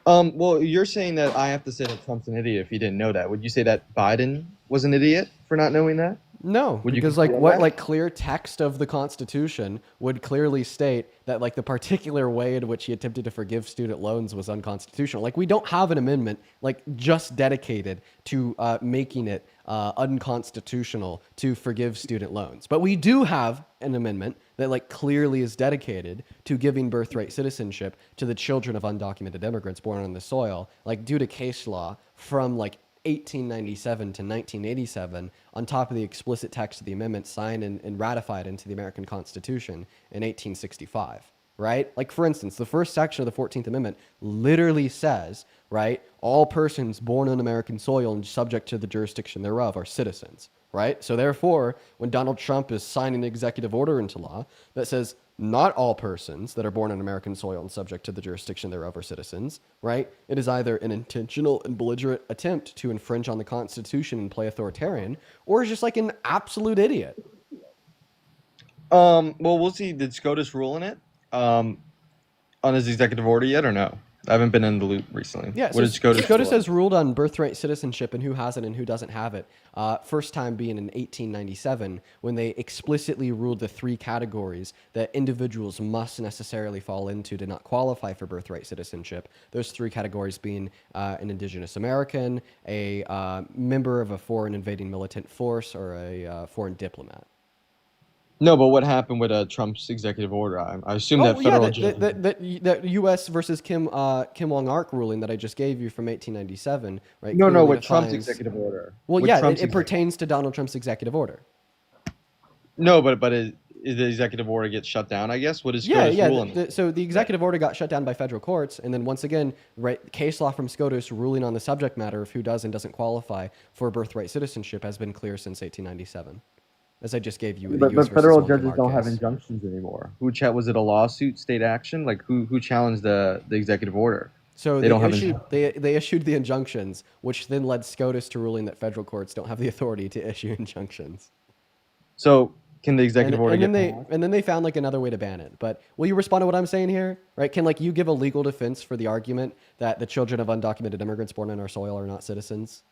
Well, you're saying that I have to say that Trump's an idiot if he didn't know that. Would you say that Biden was an idiot for not knowing that? No, Would you because like concede what that? like clear text of the Constitution would clearly state that like the particular way in which he attempted to forgive student loans was unconstitutional. Like we don't have an amendment like just dedicated to making it unconstitutional to forgive student loans, but we do have an amendment that like clearly is dedicated to giving birthright citizenship to the children of undocumented immigrants born on the soil, like due to case law from like 1897 to 1987, on top of the explicit text of the amendment signed and ratified into the American Constitution in 1865, right? Like, for instance, the first section of the 14th Amendment literally says, right, all persons born on American soil and subject to the jurisdiction thereof are citizens, right? So therefore, when Donald Trump is signing an executive order into law that says not all persons that are born on American soil and subject to the jurisdiction thereof are citizens, right? It is either an intentional and belligerent attempt to infringe on the Constitution and play authoritarian, or is just like an absolute idiot. Well, we'll see. Did SCOTUS rule on it? On his executive order yet or no? I haven't been in the loop recently. Yeah, What so did SCOTUS SCOTUS rule on? has ruled on birthright citizenship and who has it and who doesn't have it. First time being in 1897, when they explicitly ruled the three categories that individuals must necessarily fall into to not qualify for birthright citizenship. Those three categories being an indigenous American, a member of a foreign invading militant force, or a foreign diplomat. No, but what happened with Trump's executive order? I assume that federal judge. that U.S. versus Kim Wong-ark ruling that I just gave you from 1897, right? No, clearly with Trump's defines- executive order. Well, With yeah, Trump's it pertains to Donald Trump's executive order. No, but is the executive order get shut down? I guess. What is Yeah, SCOTUS yeah. rule on it? So the executive order got shut down by federal courts, and then once again, right, case law from SCOTUS ruling on the subject matter of who does and doesn't qualify for birthright citizenship has been clear since 1897. As I just gave you, the But US versus federal Wong Kim judges Ark don't have case. injunctions anymore. Was it a lawsuit, state action? Like who challenged the executive order? So They don't have they issued the injunctions, which then led SCOTUS to ruling that federal courts don't have the authority to issue injunctions. So can the executive order get passed? And then they found like another way to ban it. But will you respond to what I'm saying here? Right? Can like you give a legal defense for the argument that the children of undocumented immigrants born on our soil are not citizens?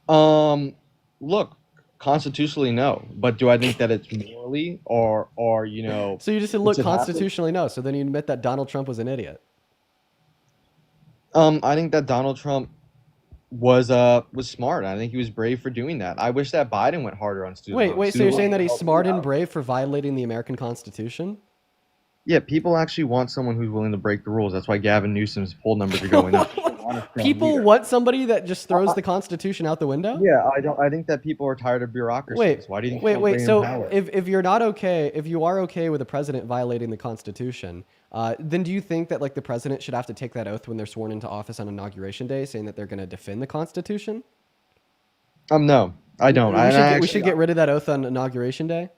Look, constitutionally no, but do I think that it's morally or you know? So you just said, look, should happen? constitutionally no. So then you admit that Donald Trump was an idiot. I think that Donald Trump was smart. I think he was brave for doing that. I wish that Biden went harder on student loans. Wait, so Student you're saying that loans he's help smart you and out. brave for violating the American Constitution? Yeah, people actually want someone who's willing to break the rules. That's why Gavin Newsom's poll numbers are going up. People want somebody that just throws the Constitution out the window? Yeah, I think that people are tired of bureaucracies. Wait, Why do you think wait. Trump reigned in So power? if you're not okay, if you are okay with the president violating the Constitution, then do you think that like the president should have to take that oath when they're sworn into office on Inauguration Day, saying that they're going to defend the Constitution? No, I don't. We should get rid of that oath on Inauguration Day.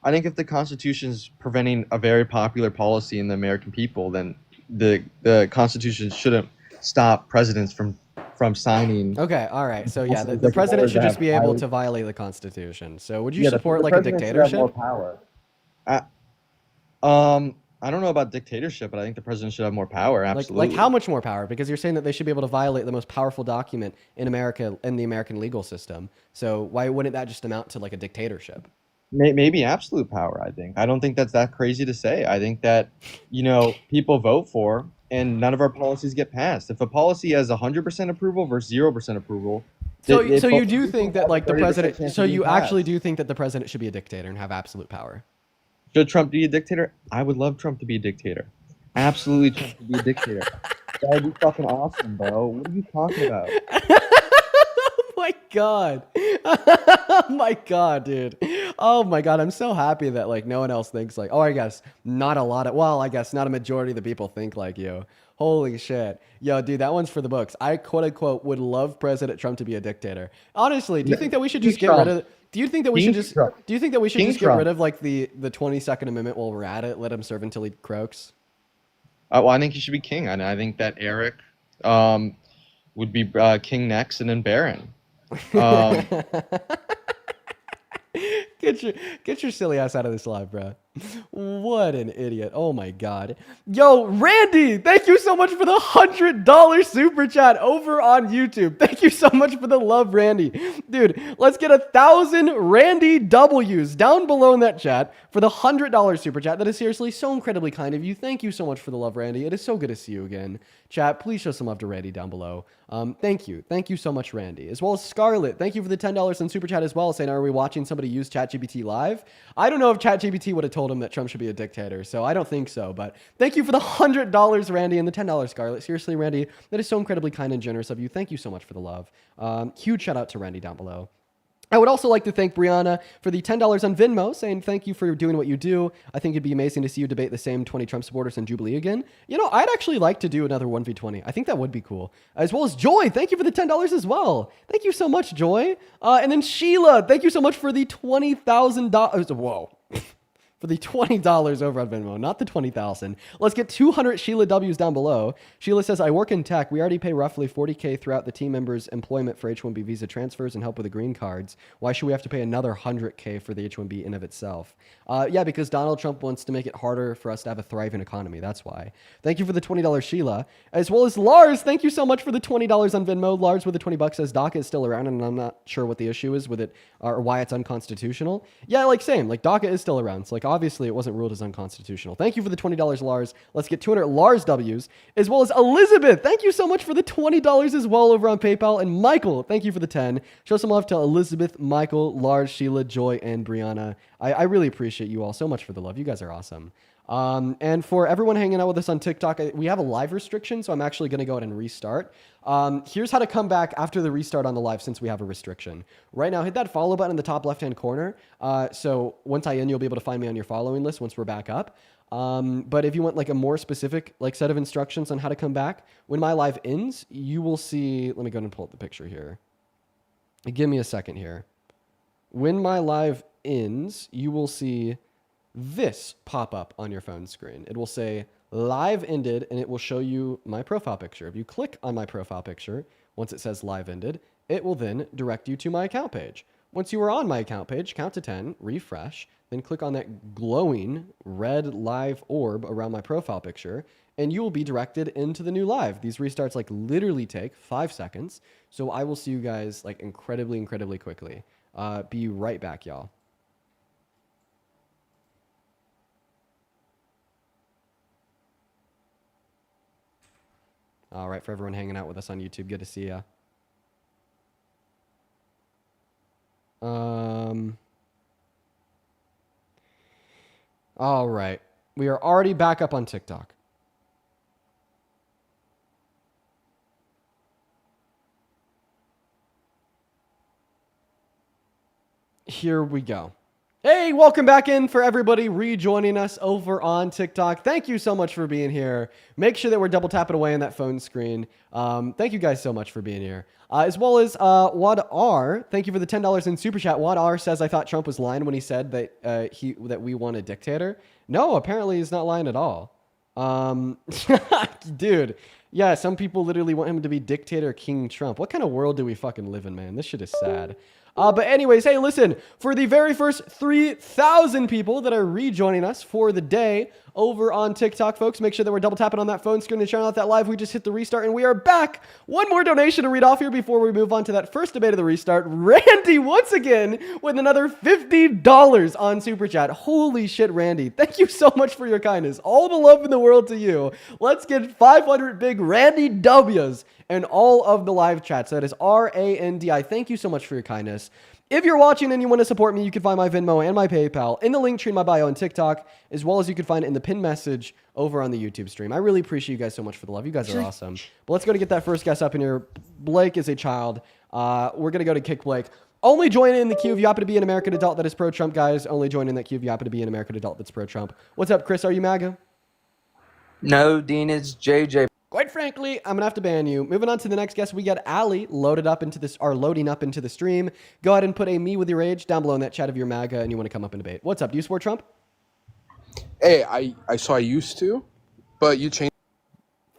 I think if the Constitution's preventing a very popular policy in the American people, then the Constitution shouldn't stop presidents from signing. Okay, all right. So yeah, the Executive president orders should that just be have able highly- to violate the Constitution. So would you Yeah, support the like a president should have more dictatorship? power. I don't know about dictatorship, but I think the president should have more power. Absolutely. Like how much more power? Because you're saying that they should be able to violate the most powerful document in America, in the American legal system. So why wouldn't that just amount to like a dictatorship? Maybe absolute power. I think. I don't think that's that crazy to say. I think that people vote for, and none of our policies get passed. If a policy has 100% approval versus 0% approval. So it you do votes think that like the 30% president? chance So of you being actually passed. do think that the president should be a dictator and have absolute power? Should Trump be a dictator? I would love Trump to be a dictator. Absolutely, Trump to be a dictator. That would be fucking awesome, bro. What are you talking about? god. Oh my god, dude. Oh my god, I'm so happy that like no one else thinks like, oh, I guess not a lot of, well, I guess not a majority of the people think like you. Holy shit. Yo, dude, that one's for the books. I quote unquote would love President Trump to be a dictator. Honestly, do you think that we should just get rid of do you think that we should just do you think that we should just get rid of like the 22nd Amendment while we're at it? Let him serve until he croaks? Well, I think he should be king. And I think that Eric would be king next, and then Baron. Get your silly ass out of this live, bro. What an idiot. Oh my god. Yo, Randy, thank you so much for the $100 super chat over on YouTube. Thank you so much for the love, Randy. Dude, let's get 1,000 Randy W's down below in that chat for the $100 super chat. That is seriously so incredibly kind of you. Thank you so much for the love, Randy. It is so good to see you again. Chat, please show some love to Randy down below. Thank you. Thank you so much, Randy. As well as Scarlett, thank you for the $10 in super chat as well, saying, are we watching somebody use ChatGPT live? I don't know if ChatGPT would have told him that Trump should be a dictator, so I don't think so, but thank you for the $100, Randy, and the $10, Scarlett. Seriously, Randy, that is so incredibly kind and generous of you. Thank you so much for the love. Huge shout out to Randy down below. I would also like to thank Brianna for the $10 on Venmo, saying thank you for doing what you do. I think it'd be amazing to see you debate the same 20 Trump supporters in Jubilee again. You know, I'd actually like to do another 1v20. I think that would be cool. As well as Joy, thank you for the $10 as well. Thank you so much, Joy. And then Sheila, thank you so much for the $20,000. Whoa. For the $20 over on Venmo, not the 20,000. Let's get 200 Sheila W's down below. Sheila says, I work in tech. We already pay roughly $40K throughout the team members' employment for H-1B visa transfers and help with the green cards. Why should we have to pay another $100K for the H-1B in of itself? Yeah, because Donald Trump wants to make it harder for us to have a thriving economy. That's why. Thank you for the $20, Sheila. As well as Lars, thank you so much for the $20 on Venmo. Lars with the 20 bucks says DACA is still around, and I'm not sure what the issue is with it or why it's unconstitutional. Yeah, like same. Like DACA is still around. So like obviously it wasn't ruled as unconstitutional. Thank you for the $20, Lars. Let's get 200 Lars W's, as well as Elizabeth. Thank you so much for the $20 as well over on PayPal. And Michael, thank you for the 10. Show some love to Elizabeth, Michael, Lars, Sheila, Joy, and Brianna. I really appreciate you all so much for the love. You guys are awesome. And for everyone hanging out with us on TikTok, we have a live restriction, so I'm actually going to go ahead and restart. Here's how to come back after the restart on the live since we have a restriction. Right now, hit that follow button in the top left-hand corner. So once I end, you'll be able to find me on your following list once we're back up. But if you want like a more specific like set of instructions on how to come back, when my live ends, you will see, let me go ahead and pull up the picture here. Give me a second here. When my live ends, you will see this pop up on your phone screen. It will say live ended, and it will show you my profile picture. If you click on my profile picture, once it says live ended, it will then direct you to my account page. Once you are on my account page, count to 10, refresh, then click on that glowing red live orb around my profile picture, and you will be directed into the new live. These restarts like literally take 5 seconds. So I will see you guys like incredibly, incredibly quickly. Be right back, y'all. All right, for everyone hanging out with us on YouTube, good to see ya. All right, we are already back up on TikTok. Here we go. Hey, welcome back in for everybody rejoining us over on TikTok. Thank you so much for being here. Make sure that we're double tapping away on that phone screen. Thank you guys so much for being here. As well as Wad R, thank you for the $10 in Super Chat. Wad R says, I thought Trump was lying when he said that that we want a dictator. No, apparently he's not lying at all. Dude, yeah, some people literally want him to be dictator King Trump. What kind of world do we fucking live in, man? This shit is sad. But anyways, hey, listen, for the very first 3,000 people that are rejoining us for the day over on TikTok, folks, make sure that we're double tapping on that phone screen and sharing out that live. We just hit the restart and we are back. One more donation to read off here before we move on to that first debate of the restart. Randy, once again, with another $50 on Super Chat. Holy shit, Randy. Thank you so much for your kindness. All the love in the world to you. Let's get 500 big Randy W's and all of the live chats. That is R-A-N-D-I. Thank you so much for your kindness. If you're watching and you want to support me, you can find my Venmo and my PayPal in the link tree in my bio on TikTok, as well as you can find it in the pinned message over on the YouTube stream. I really appreciate you guys so much for the love. You guys are awesome. But let's go to get that first guest up in here. Blake is a child. We're going to go to Kick Blake. Only join in the queue if you happen to be an American adult that is pro-Trump, guys. Only join in that queue if you happen to be an American adult that's pro-Trump. What's up, Chris? Are you MAGA? No, Dean, it's JJ. Quite frankly, I'm gonna have to ban you. Moving on to the next guest, we got Ali loading up into the stream. Go ahead and put a me with your age down below in that chat if you're MAGA and you want to come up and debate. What's up? Do you support Trump? Hey, I used to, but you changed.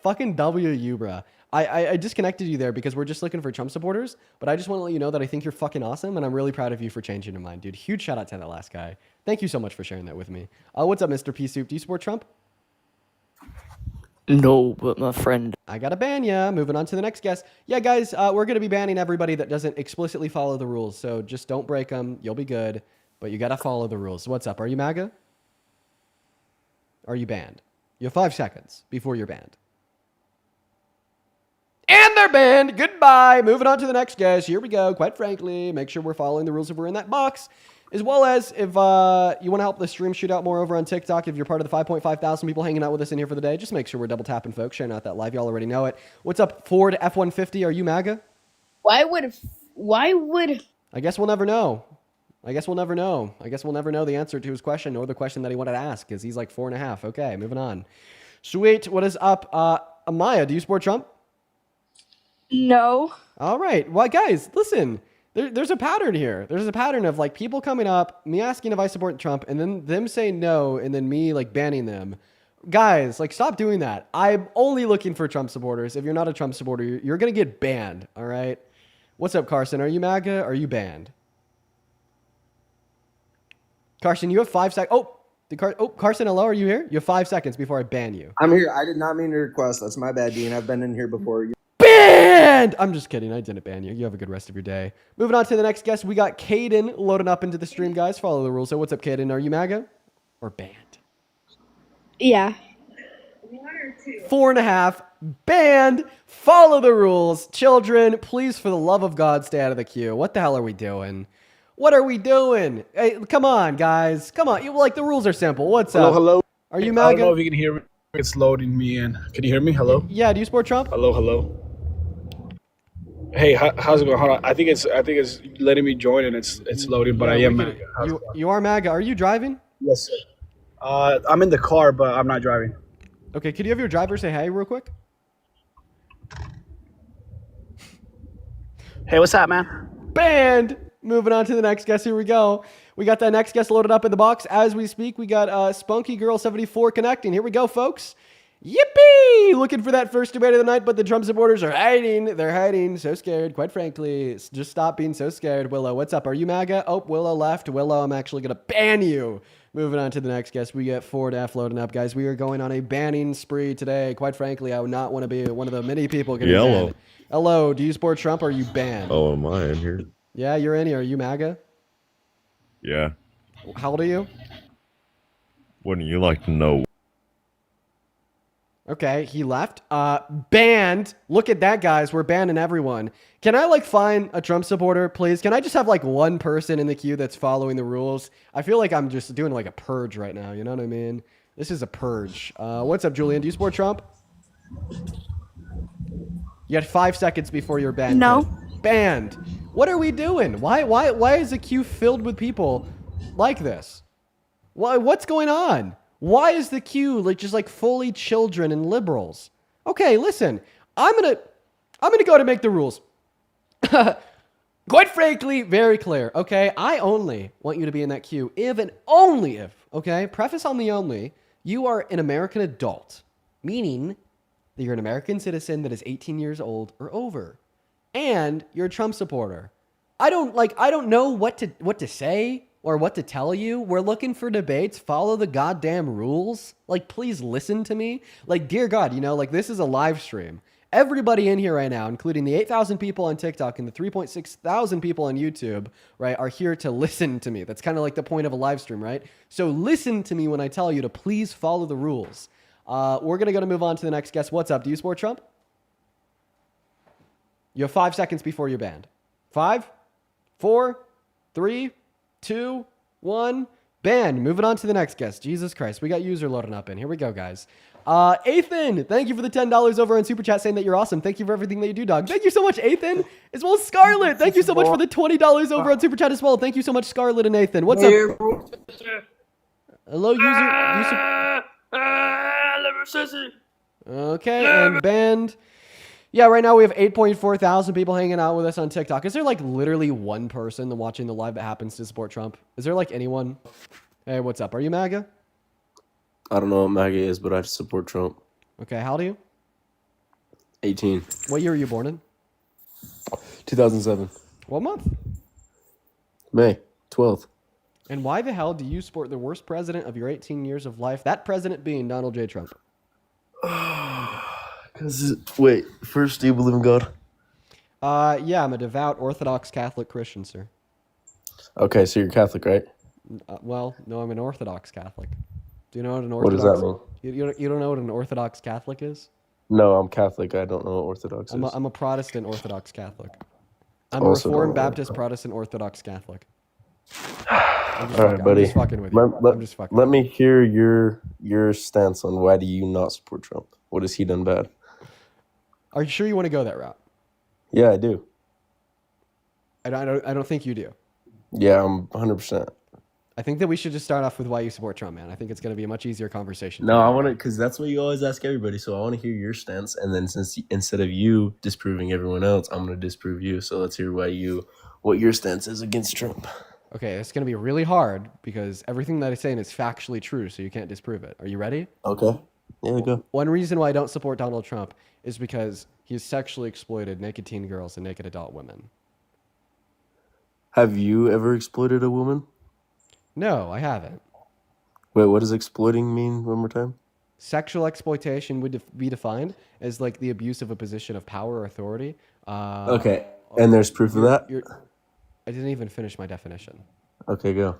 Fucking WU, bruh. I disconnected you there because we're just looking for Trump supporters, but I just want to let you know that I think you're fucking awesome, and I'm really proud of you for changing your mind, dude. Huge shout out to that last guy. Thank you so much for sharing that with me. What's up, Mr. P Soup? Do you support Trump? No, but my friend. I gotta ban ya. Moving on to the next guest. Yeah, guys, we're gonna be banning everybody that doesn't explicitly follow the rules, so just don't break them. You'll be good, but you gotta follow the rules. What's up? Are you MAGA? Are you banned? You have 5 seconds before you're banned. And they're banned. Goodbye. Moving on to the next guest. Here we go. Quite frankly, make sure we're following the rules if we're in that box. As well as if you want to help the stream shoot out more over on TikTok, if you're part of the 5.5 thousand people hanging out with us in here for the day, just make sure we're double tapping, folks, sharing out that live. Y'all already know it. What's up, Ford F-150? Are you MAGA? Why would? I guess we'll never know. I guess we'll never know the answer to his question or the question that he wanted to ask because he's like 4.5. Okay, moving on. Sweet. What is up? Amaya, do you support Trump? No. All right. Well, guys, listen. There's a pattern here. There's a pattern of like people coming up, me asking if I support Trump, and then them saying no, and then me like banning them. Guys, like stop doing that. I'm only looking for Trump supporters. If you're not a Trump supporter, you're gonna get banned. All right. What's up, Carson? Are you MAGA? Are you banned? Carson, you have 5 seconds. Carson, hello. Are you here? You have 5 seconds before I ban you. I'm here. I did not mean to request. That's my bad, Dean. I've been in here before. Banned! I'm just kidding. I didn't ban you. You have a good rest of your day. Moving on to the next guest, we got Caden loading up into the stream, guys. Follow the rules. So what's up, Caden? Are you MAGA or banned? Yeah. 4.5. Banned. Follow the rules. Children, please, for the love of God, stay out of the queue. What the hell are we doing? What are we doing? Hey, come on, guys. Come on. Like, the rules are simple. What's up? Hello. Are you I don't know MAGA? if you can hear me. It's loading me in. Can you hear me? Hello. Yeah. Do you support Trump? Hello. Hey, how's it going? Hold on. I think it's letting me join and it's loading, but I am MAGA. You are MAGA. Are you driving? Yes, sir. I'm in the car, but I'm not driving. Okay. Could you have your driver say hey real quick? Hey, what's up, man? Banned. Moving on to the next guest. Here we go. We got that next guest loaded up in the box as we speak. We got Spunky Girl 74 connecting. Here we go, folks. Yippee! Looking for that first debate of the night, but the Trump supporters are hiding. They're hiding. So scared, quite frankly. Just stop being so scared. Willow, what's up? Are you MAGA? Oh, Willow left. Willow, I'm actually going to ban you. Moving on to the next guest. We get Ford F loading up, guys. We are going on a banning spree today. Quite frankly, I would not want to be one of the many people getting banned. Hello, do you support Trump or are you banned? Oh, am I in here? Yeah, you're in here. Are you MAGA? Yeah. How old are you? Wouldn't you like to know? Okay, he left. Banned. Look at that, guys. We're banning everyone. Can I like find a Trump supporter, please? Can I just have like one person in the queue that's following the rules? I feel like I'm just doing like a purge right now. You know what I mean? This is a purge. What's up, Julian? Do you support Trump? You had 5 seconds before you're banned. No. Kid. Banned. What are we doing? Why is the queue filled with people like this? What's going on? Why is the queue like just like fully children and liberals? Okay, listen. I'm gonna go to make the rules. Quite frankly, very clear. Okay, I only want you to be in that queue if and only if. Okay, preface on the only. You are an American adult, meaning that you're an American citizen that is 18 years old or over, and you're a Trump supporter. I don't know what to say or what to tell you. We're looking for debates. Follow the goddamn rules. Like, please listen to me. Like, dear God, you know, like this is a live stream. Everybody in here right now, including the 8,000 people on TikTok and the 3.6 thousand people on YouTube, right, are here to listen to me. That's kind of like the point of a live stream, right? So listen to me when I tell you to please follow the rules. We're going to move on to the next guest. What's up? Do you support Trump? You have 5 seconds before you're banned. 5, 4, 3, 2, 1. Ban. Moving on to the next guest. Jesus Christ. We got user loading up in. Here we go, guys. Ethan, thank you for the $10 over on Super Chat saying that you're awesome. Thank you for everything that you do, dog. Thank you so much, Ethan. As well as Scarlett. Thank you so much for the $20 over on Super Chat as well. Thank you so much, Scarlett and Nathan. What's up? Hello, user. Okay, and banned. Yeah, right now we have 8.4 thousand people hanging out with us on TikTok. Is there like literally one person watching the live that happens to support Trump? Is there like anyone? Hey, what's up? Are you MAGA? I don't know what MAGA is, but I support Trump. Okay, how old are you? 18. What year were you born in? 2007. What month? May 12th. And why the hell do you support the worst president of your 18 years of life? That president being Donald J. Trump. Wait, first, do you believe in God? Yeah, I'm a devout Orthodox Catholic Christian, sir. Okay, so you're Catholic, right? Well, no, I'm an Orthodox Catholic. Do you know what an What Orthodox? does that mean? You don't know what an Orthodox Catholic is? No, I'm Catholic. I don't know what Orthodox is. I'm a Protestant Orthodox Catholic. I'm Also a don't Reformed know. Baptist Protestant Orthodox Catholic. All right, buddy. I'm just fucking with you. I'm just fucking. Let me hear your stance on why do you not support Trump? What has he done bad? Are you sure you want to go that route? Yeah, I do. I don't think you do. Yeah, I'm 100%. I think that we should just start off with why you support Trump, man. I think it's going to be a much easier conversation. No, I want to, because that's what you always ask everybody. So I want to hear your stance, and then since instead of you disproving everyone else, I'm going to disprove you. So let's hear what your stance is against Trump. Okay, it's going to be really hard because everything that I'm saying is factually true, so you can't disprove it. Are you ready? Okay. Yeah, go. One reason why I don't support Donald Trump is because he's sexually exploited naked teen girls and naked adult women. Have you ever exploited a woman? No, I haven't. Wait, what does exploiting mean one more time? Sexual exploitation would be defined as like the abuse of a position of power or authority. Okay, and there's proof of that? I didn't even finish my definition. Okay, go.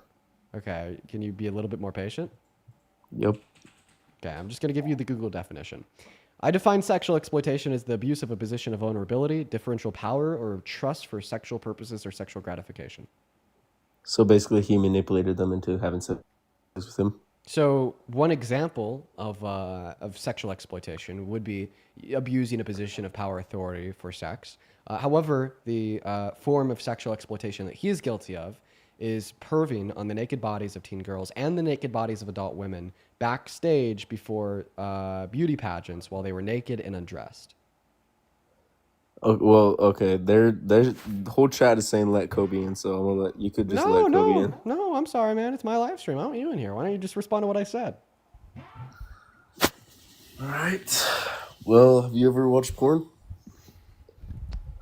Okay, can you be a little bit more patient? Yep. Okay, I'm just going to give you the Google definition. I define sexual exploitation as the abuse of a position of vulnerability, differential power, or trust for sexual purposes or sexual gratification. So basically, he manipulated them into having sex with him. So one example of sexual exploitation would be abusing a position of power authority for sex. However, the form of sexual exploitation that he is guilty of is perving on the naked bodies of teen girls and the naked bodies of adult women backstage before beauty pageants while they were naked and undressed. Oh, well, okay. The whole chat is saying let Kobe in, so I'm gonna let you could just let Kobe in. No, I'm sorry, man. It's my live stream. I want you in here. Why don't you just respond to what I said? All right. Well, have you ever watched porn?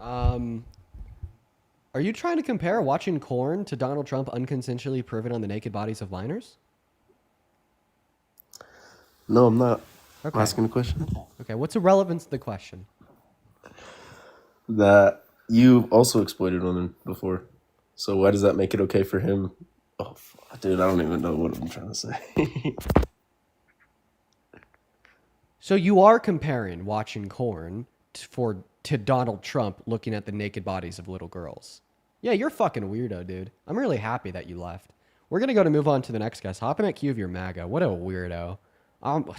Are you trying to compare watching Korn to Donald Trump unconsensually perving on the naked bodies of minors? No, I'm not. Okay. I'm asking a question. Okay, what's the relevance to the question? That you've also exploited women before. So why does that make it okay for him? Oh, dude, I don't even know what I'm trying to say. So you are comparing watching Korn to Donald Trump looking at the naked bodies of little girls. Yeah, you're a fucking weirdo, dude. I'm really happy that you left. We're going to move on to the next guest. Hopping at Q of your MAGA. What a weirdo.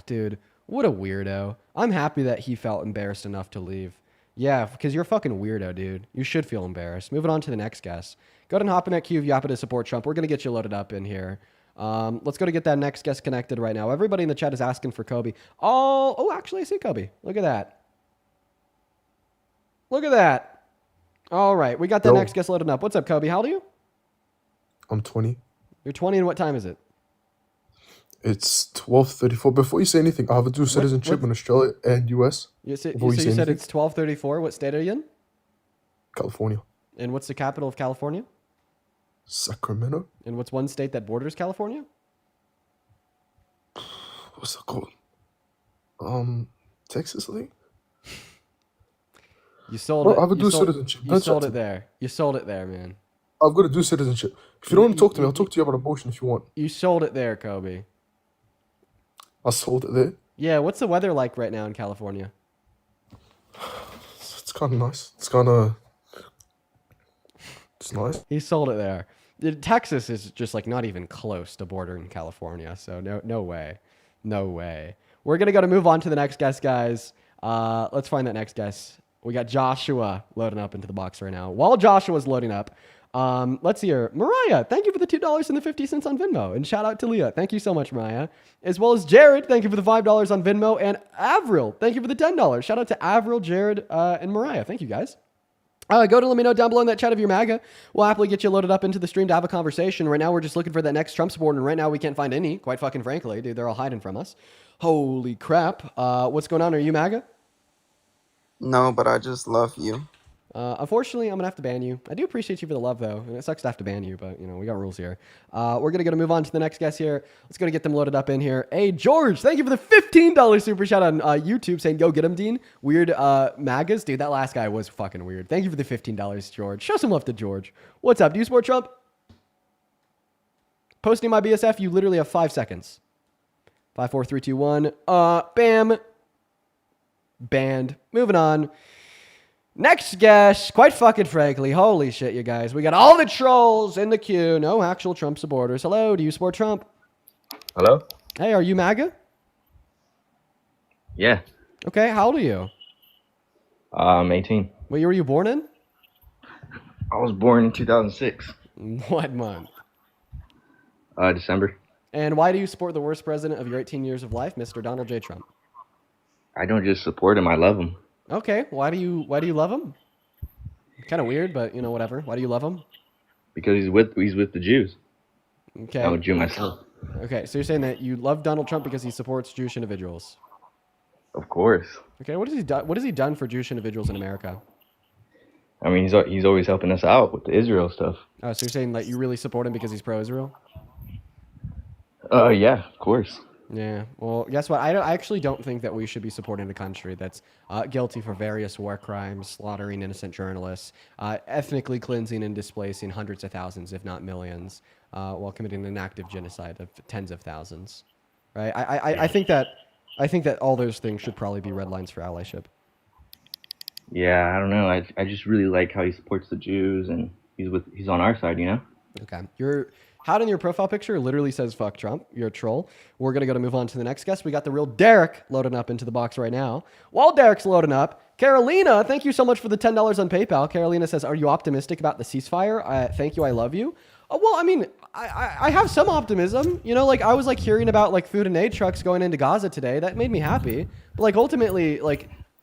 Dude, what a weirdo. I'm happy that he felt embarrassed enough to leave. Yeah, because you're a fucking weirdo, dude. You should feel embarrassed. Moving on to the next guest. Go ahead and hop in at Q of Yappa to support Trump. We're going to get you loaded up in here. Let's go to get that next guest connected right now. Everybody in the chat is asking for Kobe. Oh, actually, I see Kobe. Look at that. Look at that. All right, we got the next guest loaded up. What's up, Kobe? How old are you? I'm 20. You're 20, and what time is it? It's 12:34. Before you say anything, I have a dual citizenship in Australia and US. You said anything. it's 12:34. What state are you in? California. And what's the capital of California? Sacramento. And what's one state that borders California? What's that called? Texas, I think. You sold Bro, it. I have a You dual sold- citizenship. You Don't sold chat it to me. there. You sold it there, man. I've got a dual citizenship. If you don't want to talk to me, I'll talk to you about abortion if you want. You sold it there, Kobe. I sold it there. Yeah, what's the weather like right now in California? It's kind of nice. It's nice. He sold it there. Texas is just like not even close to bordering California, so no way. No way. We're going to move on to the next guest, guys. Let's find that next guest. We got Joshua loading up into the box right now. While Joshua's loading up, let's see here. Mariah, thank you for the $2.50 on Venmo. And shout out to Leah. Thank you so much, Mariah. As well as Jared, thank you for the $5 on Venmo. And Avril, thank you for the $10. Shout out to Avril, Jared, and Mariah. Thank you, guys. Go to let me know down below in that chat if you're MAGA. We'll happily get you loaded up into the stream to have a conversation. Right now, we're just looking for that next Trump supporter, and right now we can't find any, quite fucking frankly. Dude, they're all hiding from us. Holy crap. What's going on? Are you MAGA? No, but I just love you. Unfortunately, I'm going to have to ban you. I do appreciate you for the love, though. And it sucks to have to ban you, but, we got rules here. We're going to move on to the next guest here. Let's go to get them loaded up in here. Hey, George, thank you for the $15 super chat on YouTube saying, go get him, Dean. Weird MAGAs. Dude, that last guy was fucking weird. Thank you for the $15, George. Show some love to George. What's up? Do you support Trump? Posting my BSF, you literally have 5 seconds. 5, 4, 3, 2, 1. Bam. Banned. Moving on. Next guest, quite fucking frankly, holy shit, you guys. We got all the trolls in the queue. No actual Trump supporters. Hello, do you support Trump? Hello? Hey, are you MAGA? Yeah. Okay, how old are you? I'm 18. What year were you born in? I was born in 2006. What month? December. And why do you support the worst president of your 18 years of life, Mr. Donald J. Trump? I don't just support him, I love him. Okay, why do you love him? Kind of weird, but whatever. Why do you love him? Because he's with the Jews. Okay. I'm a Jew myself. Okay, so you're saying that you love Donald Trump because he supports Jewish individuals. Of course. Okay, what has he done for Jewish individuals in America? I mean, he's always helping us out with the Israel stuff. Oh, so you're saying that you really support him because he's pro-Israel? Yeah, of course. Yeah. Well, guess what? I actually don't think that we should be supporting a country that's guilty for various war crimes, slaughtering innocent journalists, ethnically cleansing and displacing hundreds of thousands, if not millions, while committing an active genocide of tens of thousands. Right? I think that all those things should probably be red lines for allyship. Yeah, I don't know. I just really like how he supports the Jews, and he's on our side, Okay. Your hat in your profile picture literally says "fuck Trump." You're a troll. We're gonna move on to the next guest. We got the real Derek loading up into the box right now. While Derek's loading up, Carolina, thank you so much for the $10 on PayPal. Carolina says, "Are you optimistic about the ceasefire?" Thank you. I love you. Well, I mean, I have some optimism. I was hearing about food and aid trucks going into Gaza today. That made me happy. But ultimately,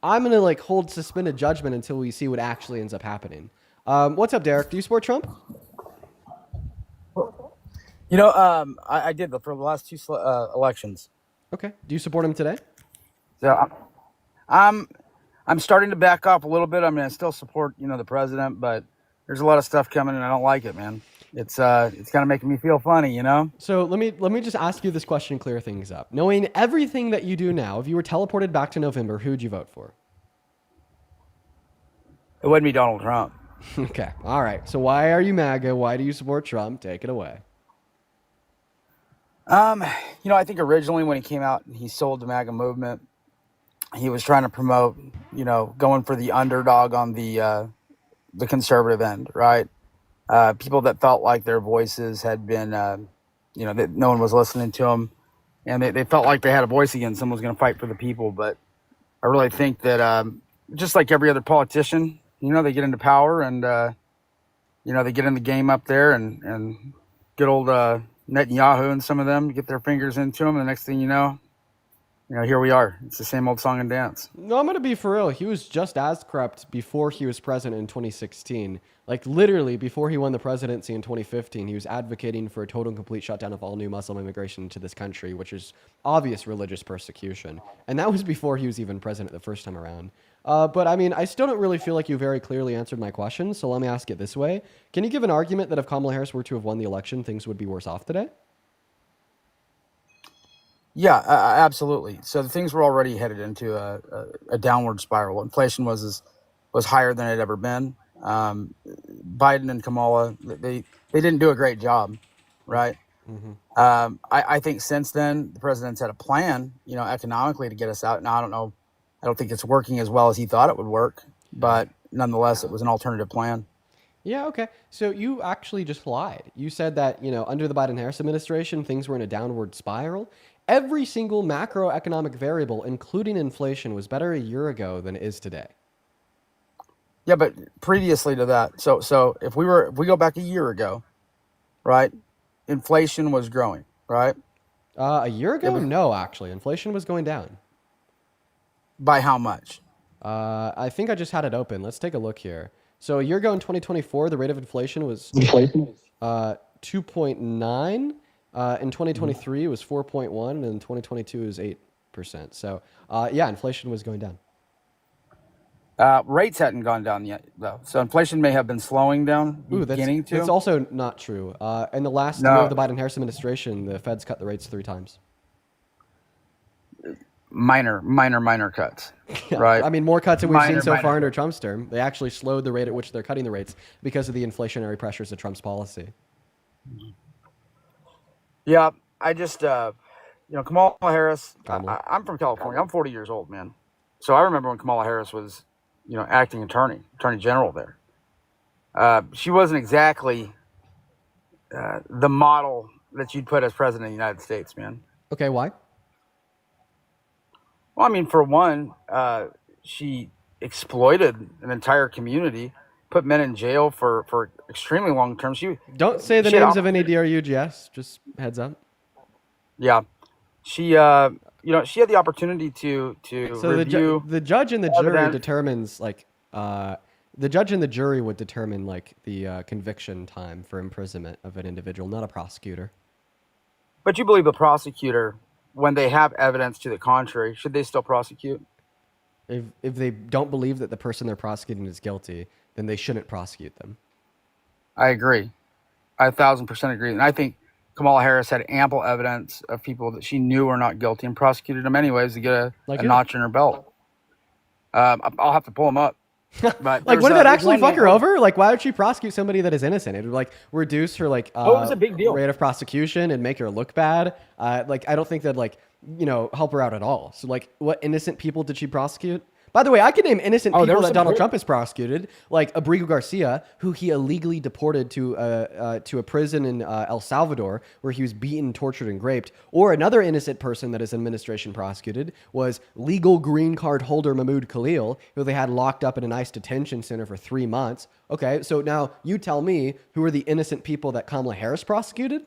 I'm gonna hold suspended judgment until we see what actually ends up happening. What's up, Derek? Do you support Trump? I did for the last two elections. Okay. Do you support him today? So I'm starting to back off a little bit. I mean, I still support the president, but there's a lot of stuff coming, and I don't like it, man. It's kind of making me feel funny, So let me just ask you this question and clear things up. Knowing everything that you do now, if you were teleported back to November, who'd you vote for? It wouldn't be Donald Trump. Okay. All right. So why are you MAGA? Why do you support Trump? Take it away. I think originally when he came out and he sold the MAGA movement, he was trying to promote, going for the underdog on the conservative end, right? People that felt like their voices had been, that no one was listening to them, and they felt like they had a voice again. Someone was going to fight for the people. But I really think that just like every other politician, they get into power and, they get in the game up there and good old Netanyahu and some of them get their fingers into him. And the next thing you know, here we are. It's the same old song and dance. No, I'm going to be for real. He was just as corrupt before he was president in 2016. Literally, before he won the presidency in 2015, he was advocating for a total and complete shutdown of all new Muslim immigration into this country, which is obvious religious persecution. And that was before he was even president the first time around. But I mean, I still don't really feel like you very clearly answered my question. So let me ask it this way. Can you give an argument that if Kamala Harris were to have won the election, things would be worse off today? Yeah, absolutely. So the things were already headed into a downward spiral. Inflation was higher than it had ever been. Biden and Kamala, they didn't do a great job, right? Mm-hmm. I think since then the president's had a plan, economically to get us out. Now I don't think it's working as well as he thought it would work, but nonetheless, it was an alternative plan. Yeah, okay. So you actually just lied. You said that, under the Biden-Harris administration, things were in a downward spiral. Every single macroeconomic variable, including inflation, was better a year ago than it is today. Yeah, but previously to that, so if we go back a year ago, right? Inflation was growing, right? A year Yeah, ago? but No, actually. Inflation was going down. by how much? I think I just had it open. Let's take a look here. So a year ago in 2024, the rate of inflation was 2.9. In 2023, it was 4.1, and in 2022, it was 8%. So, yeah, inflation was going down. Rates hadn't gone down yet, though. So inflation may have been slowing down, Ooh, beginning that's to. also not true. In the last year of the No, Biden-Harris administration, the Fed's cut the rates 3 times. minor cuts, Yeah, right? I mean, more cuts than we've seen so Minor far under cuts. Trump's term. They actually slowed the rate at which they're cutting the rates because of the inflationary pressures of Trump's policy. Yeah, I just, Kamala Harris. Kamala. I'm from California. I'm 40 years old, man. So I remember when Kamala Harris was, acting attorney general there. She wasn't exactly the model that you'd put as president of the United States, man. Okay, why? Well, I mean, for one, she exploited an entire community, put men in jail for extremely long term. Don't say the She had names op- of any DRUGS. Just heads up. yeah, she she had the opportunity to So review the judge and the jury evidence. determines the judge and the jury would determine the conviction time for imprisonment of an individual, not a prosecutor. But you believe the prosecutor, when they have evidence to the contrary, should they still prosecute? If they don't believe that the person they're prosecuting is guilty, then they shouldn't prosecute them. I agree. I 1,000% agree. And I think Kamala Harris had ample evidence of people that she knew were not guilty and prosecuted them anyways to get a Like who? notch in her belt. I'll have to pull them up. But Like, there's, wouldn't that there's actually one fuck that her over? Like, why would she prosecute somebody that is innocent? It would reduce her it was a big deal. rate of prosecution and make her look bad. I don't think that'd help her out at all. So what innocent people did she prosecute? By the way, I could name innocent Oh, there people was that some Donald great. Trump has prosecuted, like Abrigo Garcia, who he illegally deported to a prison in El Salvador, where he was beaten, tortured, and raped. Or another innocent person that his administration prosecuted was legal green card holder Mahmoud Khalil, who they had locked up in an ICE detention center for 3 months. Okay, so now you tell me, who are the innocent people that Kamala Harris prosecuted?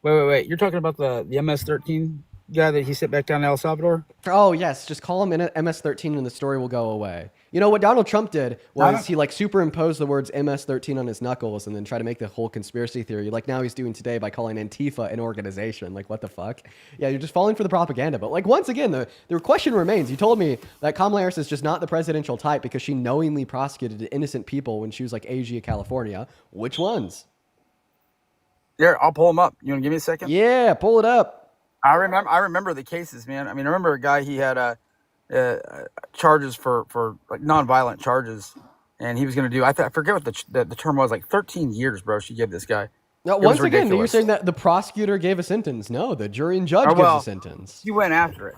Wait. You're talking about the MS-13 guy that he sent back down to El Salvador? Oh, yes. Just call him MS-13 and the story will go away. You know, what Donald Trump did was he superimposed the words MS-13 on his knuckles and then tried to make the whole conspiracy theory like now he's doing today by calling Antifa an organization. Like, what the fuck? Yeah, you're just falling for the propaganda. But once again, the question remains. You told me that Kamala Harris is just not the presidential type because she knowingly prosecuted innocent people when she was AG of California. Which ones? Here, I'll pull them up. You want to give me a second? Yeah, pull it up. I remember the cases, man. I mean, I remember a guy, he had charges for nonviolent charges, and he was going to do, I forget what the term was, 13 years, bro, she gave this guy. Now, It was once again, you're ridiculous. saying that the prosecutor gave a sentence. No, the jury and judge Oh, well, gives a sentence. She went after it.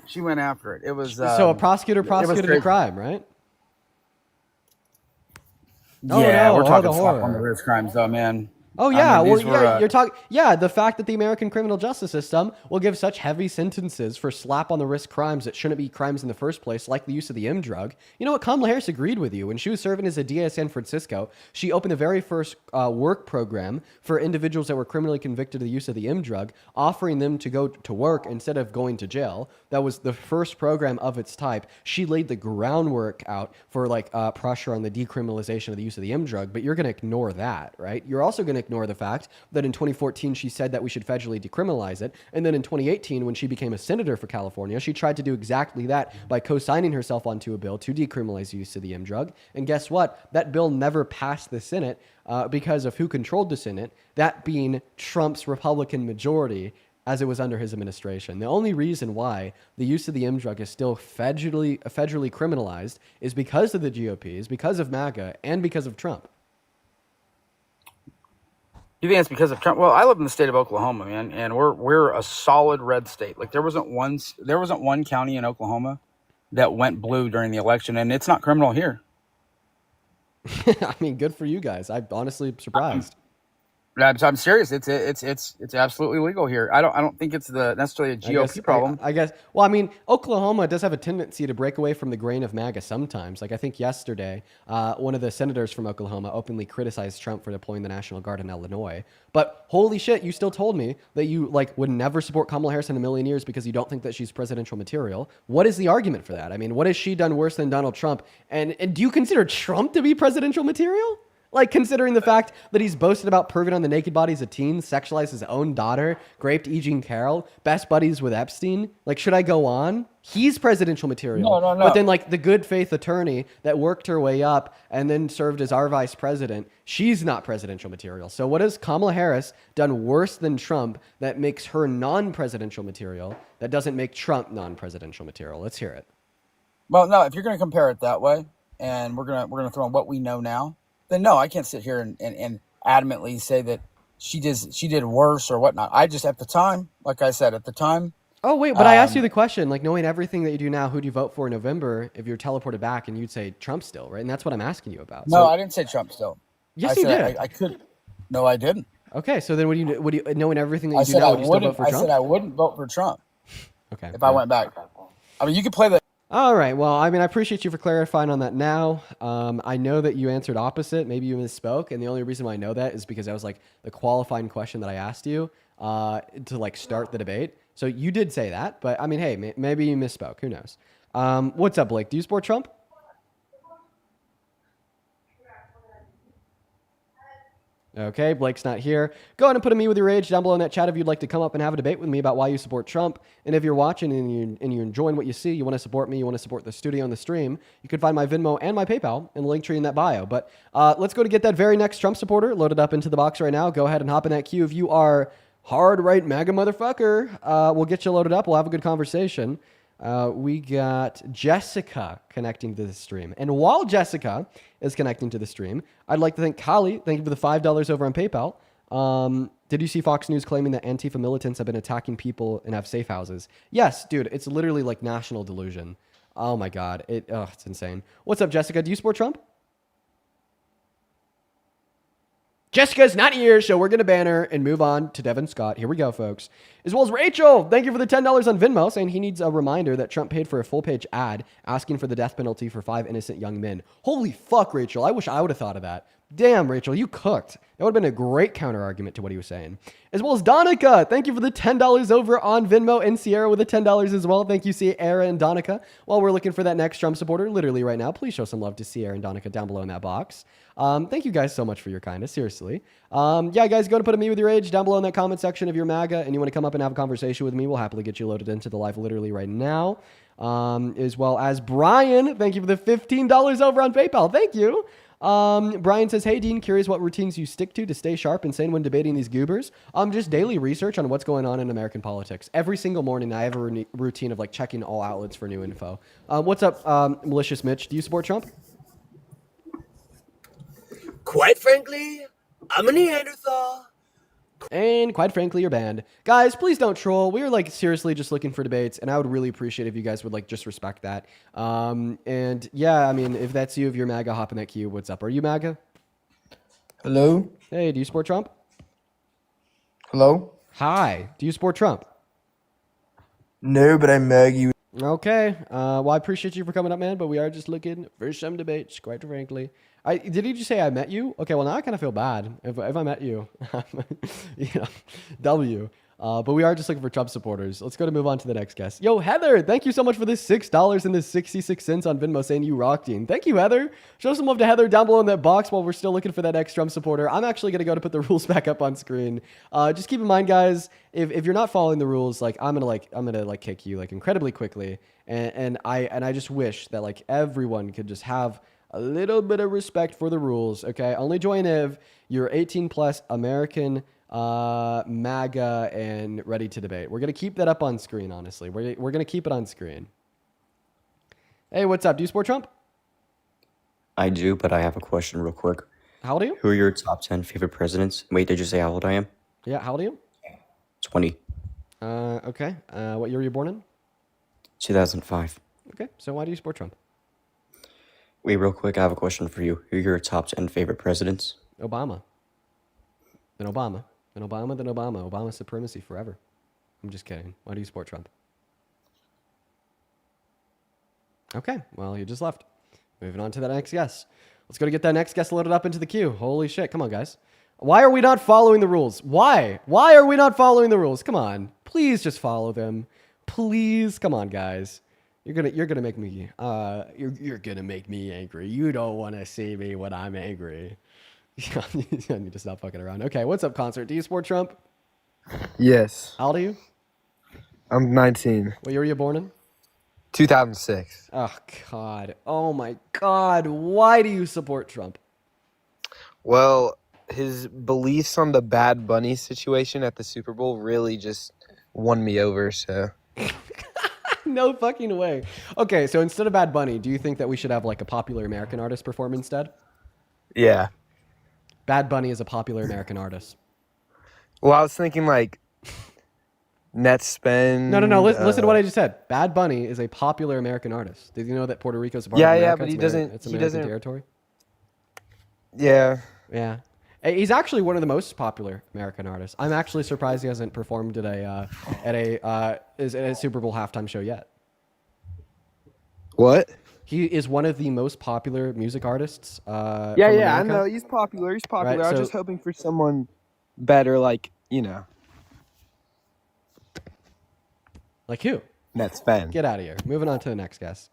It was So a prosecutor it was prosecuted a crazy. crime, right? Yeah, no, we're oh, talking the slap on horror. the wrist crimes, though, man. Oh I yeah, mean, well these were, you're talking. Yeah, the fact that the American criminal justice system will give such heavy sentences for slap on the wrist crimes that shouldn't be crimes in the first place, like the use of the M drug. You know what? Kamala Harris agreed with you when she was serving as a DA of San Francisco. She opened the very first work program for individuals that were criminally convicted of the use of the M drug, offering them to go to work instead of going to jail. That was the first program of its type. She laid the groundwork out for pressure on the decriminalization of the use of the M drug. But you're going to ignore that, right? You're also going to ignore the fact that in 2014 she said that we should federally decriminalize it, and then in 2018 when she became a senator for California, she tried to do exactly that by co-signing herself onto a bill to decriminalize the use of the M drug. And guess what? That bill never passed the Senate because of who controlled the Senate, that being Trump's Republican majority as it was under his administration. The only reason why the use of the M drug is still federally criminalized is because of the GOP, is because of MAGA, and because of Trump. You think it's because of Trump? Well, I live in the state of Oklahoma, man, and we're a solid red state. There wasn't one county in Oklahoma that went blue during the election, and it's not criminal here. I mean, good for you guys. I'm honestly surprised. I'm serious. It's absolutely legal here. I don't think it's necessarily a GOP problem. I guess. Well, I mean, Oklahoma does have a tendency to break away from the grain of MAGA sometimes. Like I think yesterday, one of the senators from Oklahoma openly criticized Trump for deploying the National Guard in Illinois. But holy shit, you still told me that you would never support Kamala Harris in a million years because you don't think that she's presidential material. What is the argument for that? I mean, what has she done worse than Donald Trump? And do you consider Trump to be presidential material? Like, considering the fact that he's boasted about perving on the naked bodies of teens, sexualized his own daughter, raped E. Jean Carroll, best buddies with Epstein. Like, should I go on? He's presidential material. No. But then, the good faith attorney that worked her way up and then served as our vice president, she's not presidential material. So what has Kamala Harris done worse than Trump that makes her non-presidential material that doesn't make Trump non-presidential material? Let's hear it. Well, no, if you're going to compare it that way, and we're gonna throw in what we know now, then no, I can't sit here and adamantly say that she did worse or whatnot. I just, at the time, like I said, at the time. Oh, wait, but I asked you the question, knowing everything that you do now, who do you vote for in November if you're teleported back? And you'd say Trump still, right? And that's what I'm asking you about. No, I didn't say Trump still. Yes, you did. I could. No, I didn't. Okay, so then would you knowing everything that you do said now, I would you still vote wouldn't. for I Trump? said I wouldn't vote for Trump. Okay. If I went back. I mean, you could play the. All right. Well, I mean, I appreciate you for clarifying on that now. I know that you answered opposite. Maybe you misspoke. And the only reason why I know that is because that was the qualifying question that I asked you to start the debate. So you did say that. But I mean, hey, maybe you misspoke. Who knows? What's up, Blake? Do you support Trump? Okay, Blake's not here. Go ahead and put a me with your age down below in that chat if you'd like to come up and have a debate with me about why you support Trump. And if you're watching and you're enjoying what you see, you want to support me, you want to support the studio and the stream, you can find my Venmo and my PayPal in the link tree in that bio. But let's go to get that very next Trump supporter loaded up into the box right now. Go ahead and hop in that queue. If you are hard right MAGA motherfucker, we'll get you loaded up. We'll have a good conversation. We got Jessica connecting to the stream. And while Jessica is connecting to the stream, I'd like to thank Kali. Thank you for the $5 over on PayPal. Did you see Fox News claiming that Antifa militants have been attacking people and have safe houses? Yes, dude. It's literally national delusion. Oh my God. It's insane. What's up, Jessica? Do you support Trump? Jessica's not here, so we're going to ban her and move on to Devin Scott. Here we go, folks. As well as Rachel. Thank you for the $10 on Venmo, saying he needs a reminder that Trump paid for a full-page ad asking for the death penalty for 5 innocent young men. Holy fuck, Rachel. I wish I would have thought of that. Damn, Rachel, you cooked. That would have been a great counter-argument to what he was saying. As well as Donica. Thank you for the $10 over on Venmo, and Sierra with the $10 as well. Thank you, Sierra and Donica. While we're looking for that next Trump supporter, literally right now, please show some love to Sierra and Donica down below in that box. Thank you guys so much for your kindness, seriously. Yeah, guys, go to put a me with your age down below in that comment section if you're MAGA and you want to come up and have a conversation with me. We'll happily get you loaded into the live literally right now. As well as Brian, thank you for the $15 over on PayPal. Thank you. Brian says, hey, Dean, curious what routines you stick to stay sharp and sane when debating these goobers. Just daily research on what's going on in American politics. Every single morning, I have a routine of checking all outlets for new info. What's up, Malicious Mitch? Do you support Trump? Quite frankly, I'm a Neanderthal. And quite frankly, you're banned. Guys, please don't troll. We are seriously just looking for debates, and I would really appreciate if you guys would just respect that. And yeah, I mean, if that's you, if you're MAGA, hop in that queue. What's up? Are you MAGA? Hello? Hey, do you support Trump? Hello? Hi. Do you support Trump? No, but I'm Maggie. Okay. Well, I appreciate you for coming up, man, but we are just looking for some debates, quite frankly. Did he just say I met you? Okay, well, now I kind of feel bad if I met you. W. But we are just looking for Trump supporters. Let's go to move on to the next guest. Yo, Heather, thank you so much for this $6 and this 66 cents on Venmo saying you rock, Dean. Thank you, Heather. Show some love to Heather down below in that box while we're still looking for that next Trump supporter. I'm actually going to go to put the rules back up on screen. Just keep in mind, guys, if you're not following the rules, I'm gonna kick you incredibly quickly. And I just wish that everyone could just have a little bit of respect for the rules, okay? Only join if you're 18 plus, American, MAGA, and ready to debate. We're going to keep that up on screen, honestly. We're going to keep it on screen. Hey, what's up? Do you support Trump? I do, but I have a question real quick. How old are you? Who are your top 10 favorite presidents? Wait, did you say how old I am? Yeah, how old are you? 20. Okay. What year were you born in? 2005. Okay, so why do you support Trump? Wait, real quick, I have a question for you. Who are your top 10 favorite presidents? Obama. Then Obama. Then Obama. Then Obama. Obama supremacy forever. I'm just kidding. Why do you support Trump? Okay, well, he just left. Moving on to the next guest. Let's go to get that next guest loaded up into the queue. Holy shit. Come on, guys. Why are we not following the rules? Why? Why are we not following the rules? Come on. Please just follow them. Please. Come on, guys. You're gonna make me you're gonna make me angry. You don't want to see me when I'm angry. I need to stop fucking around. Okay, what's up, Concert? Do you support Trump? Yes. How old are you? I'm 19. What year were you born in? 2006. Oh God. Oh my God. Why do you support Trump? Well, his beliefs on the Bad Bunny situation at the Super Bowl really just won me over, so. No fucking way. Okay, so instead of Bad Bunny, do you think that we should have like a popular American artist perform instead? Yeah. Bad Bunny is a popular American artist. Well, I was thinking like Netspend. No. Listen to what I just said. Bad Bunny is a popular American artist. Did you know that Puerto Rico is a part of America? Yeah, but he doesn't. It's He American doesn't. territory. Yeah. Yeah. He's actually one of the most popular American artists. I'm actually surprised he hasn't performed at a Super Bowl halftime show yet. What? He is one of the most popular music artists. Yeah, from I America. know he's popular. He's popular. Right, I was so- just hoping for someone better, like Like who? Netspend. Get out of here. Moving on to the next guest.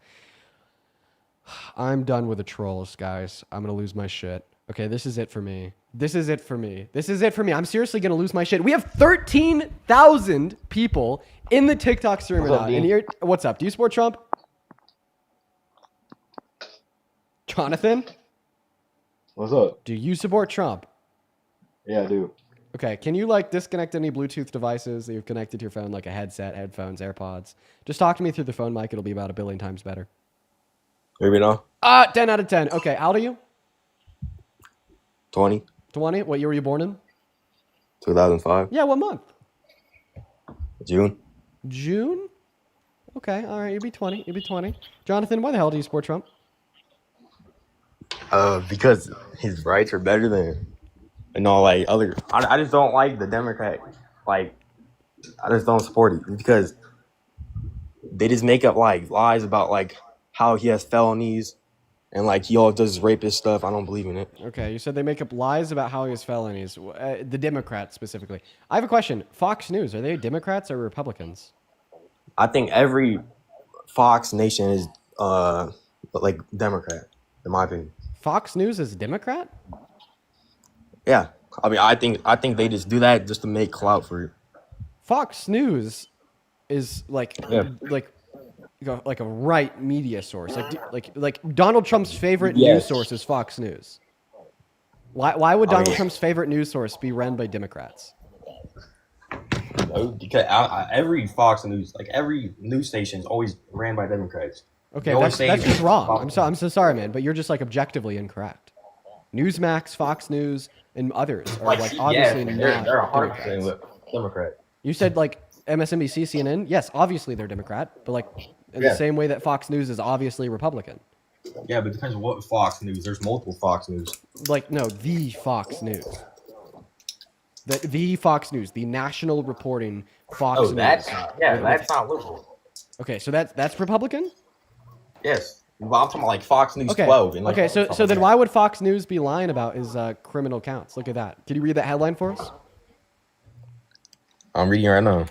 I'm done with the trolls, guys. I'm gonna lose my shit. Okay, this is it for me. This is it for me. This is it for me. I'm seriously gonna lose my shit. We have 13,000 people in the TikTok stream right What's up, now. Dean? And here, what's up? Do you support Trump? Jonathan, What's up? do you support Trump? Yeah, I do. Okay, can you like disconnect any Bluetooth devices that you've connected to your phone, like a headset, headphones, AirPods? Just talk to me through the phone mic. It'll be about 1 billion times better. Hear me now? 10 out of 10. Okay, how old are you? 20, 20. What year were you born in? 2005, Yeah, what month? June. June? Okay, all right, you'd be 20. You'd be 20. Jonathan, why the hell do you support Trump? Because his rights are better than, other. I just don't like the Democrat. Like, I just don't support it because they just make up like lies about like how he has felonies and like he always does rapist stuff. I don't believe in it. Okay, you said they make up lies about how he has felonies. The Democrats specifically. I have a question. Fox News, are they Democrats or Republicans? I think every Fox Nation is like Democrat, in my opinion. Fox News is Democrat? Yeah, I mean, I think they just do that just to make clout for it. Fox News is like Yeah. like a right media source. Like Donald Trump's favorite news Yes. source is Fox News. Why would I Donald mean- Trump's favorite news source be run by Democrats? No, because every Fox News, like every news station, is always ran by Democrats. Okay, They always that's say just wrong. I'm so sorry, man, but you're just like objectively incorrect. Newsmax, Fox News, and others are like obviously not they're 100% Democrats. with Democrat. You said like MSNBC, CNN. Yes, obviously they're Democrat, but like in Yeah. the same way that Fox News is obviously Republican. Yeah, but it depends on what Fox News. There's multiple Fox News. Like no, the Fox News. The Fox News, the national reporting Fox Oh, News. that's not, yeah, that's not liberal. Okay, so that's Republican? Yes, well, I'm talking about like Fox News Okay. 12. And like, Okay, so then why would Fox News be lying about his criminal counts? Look at that. Can you read that headline for us? I'm reading right now.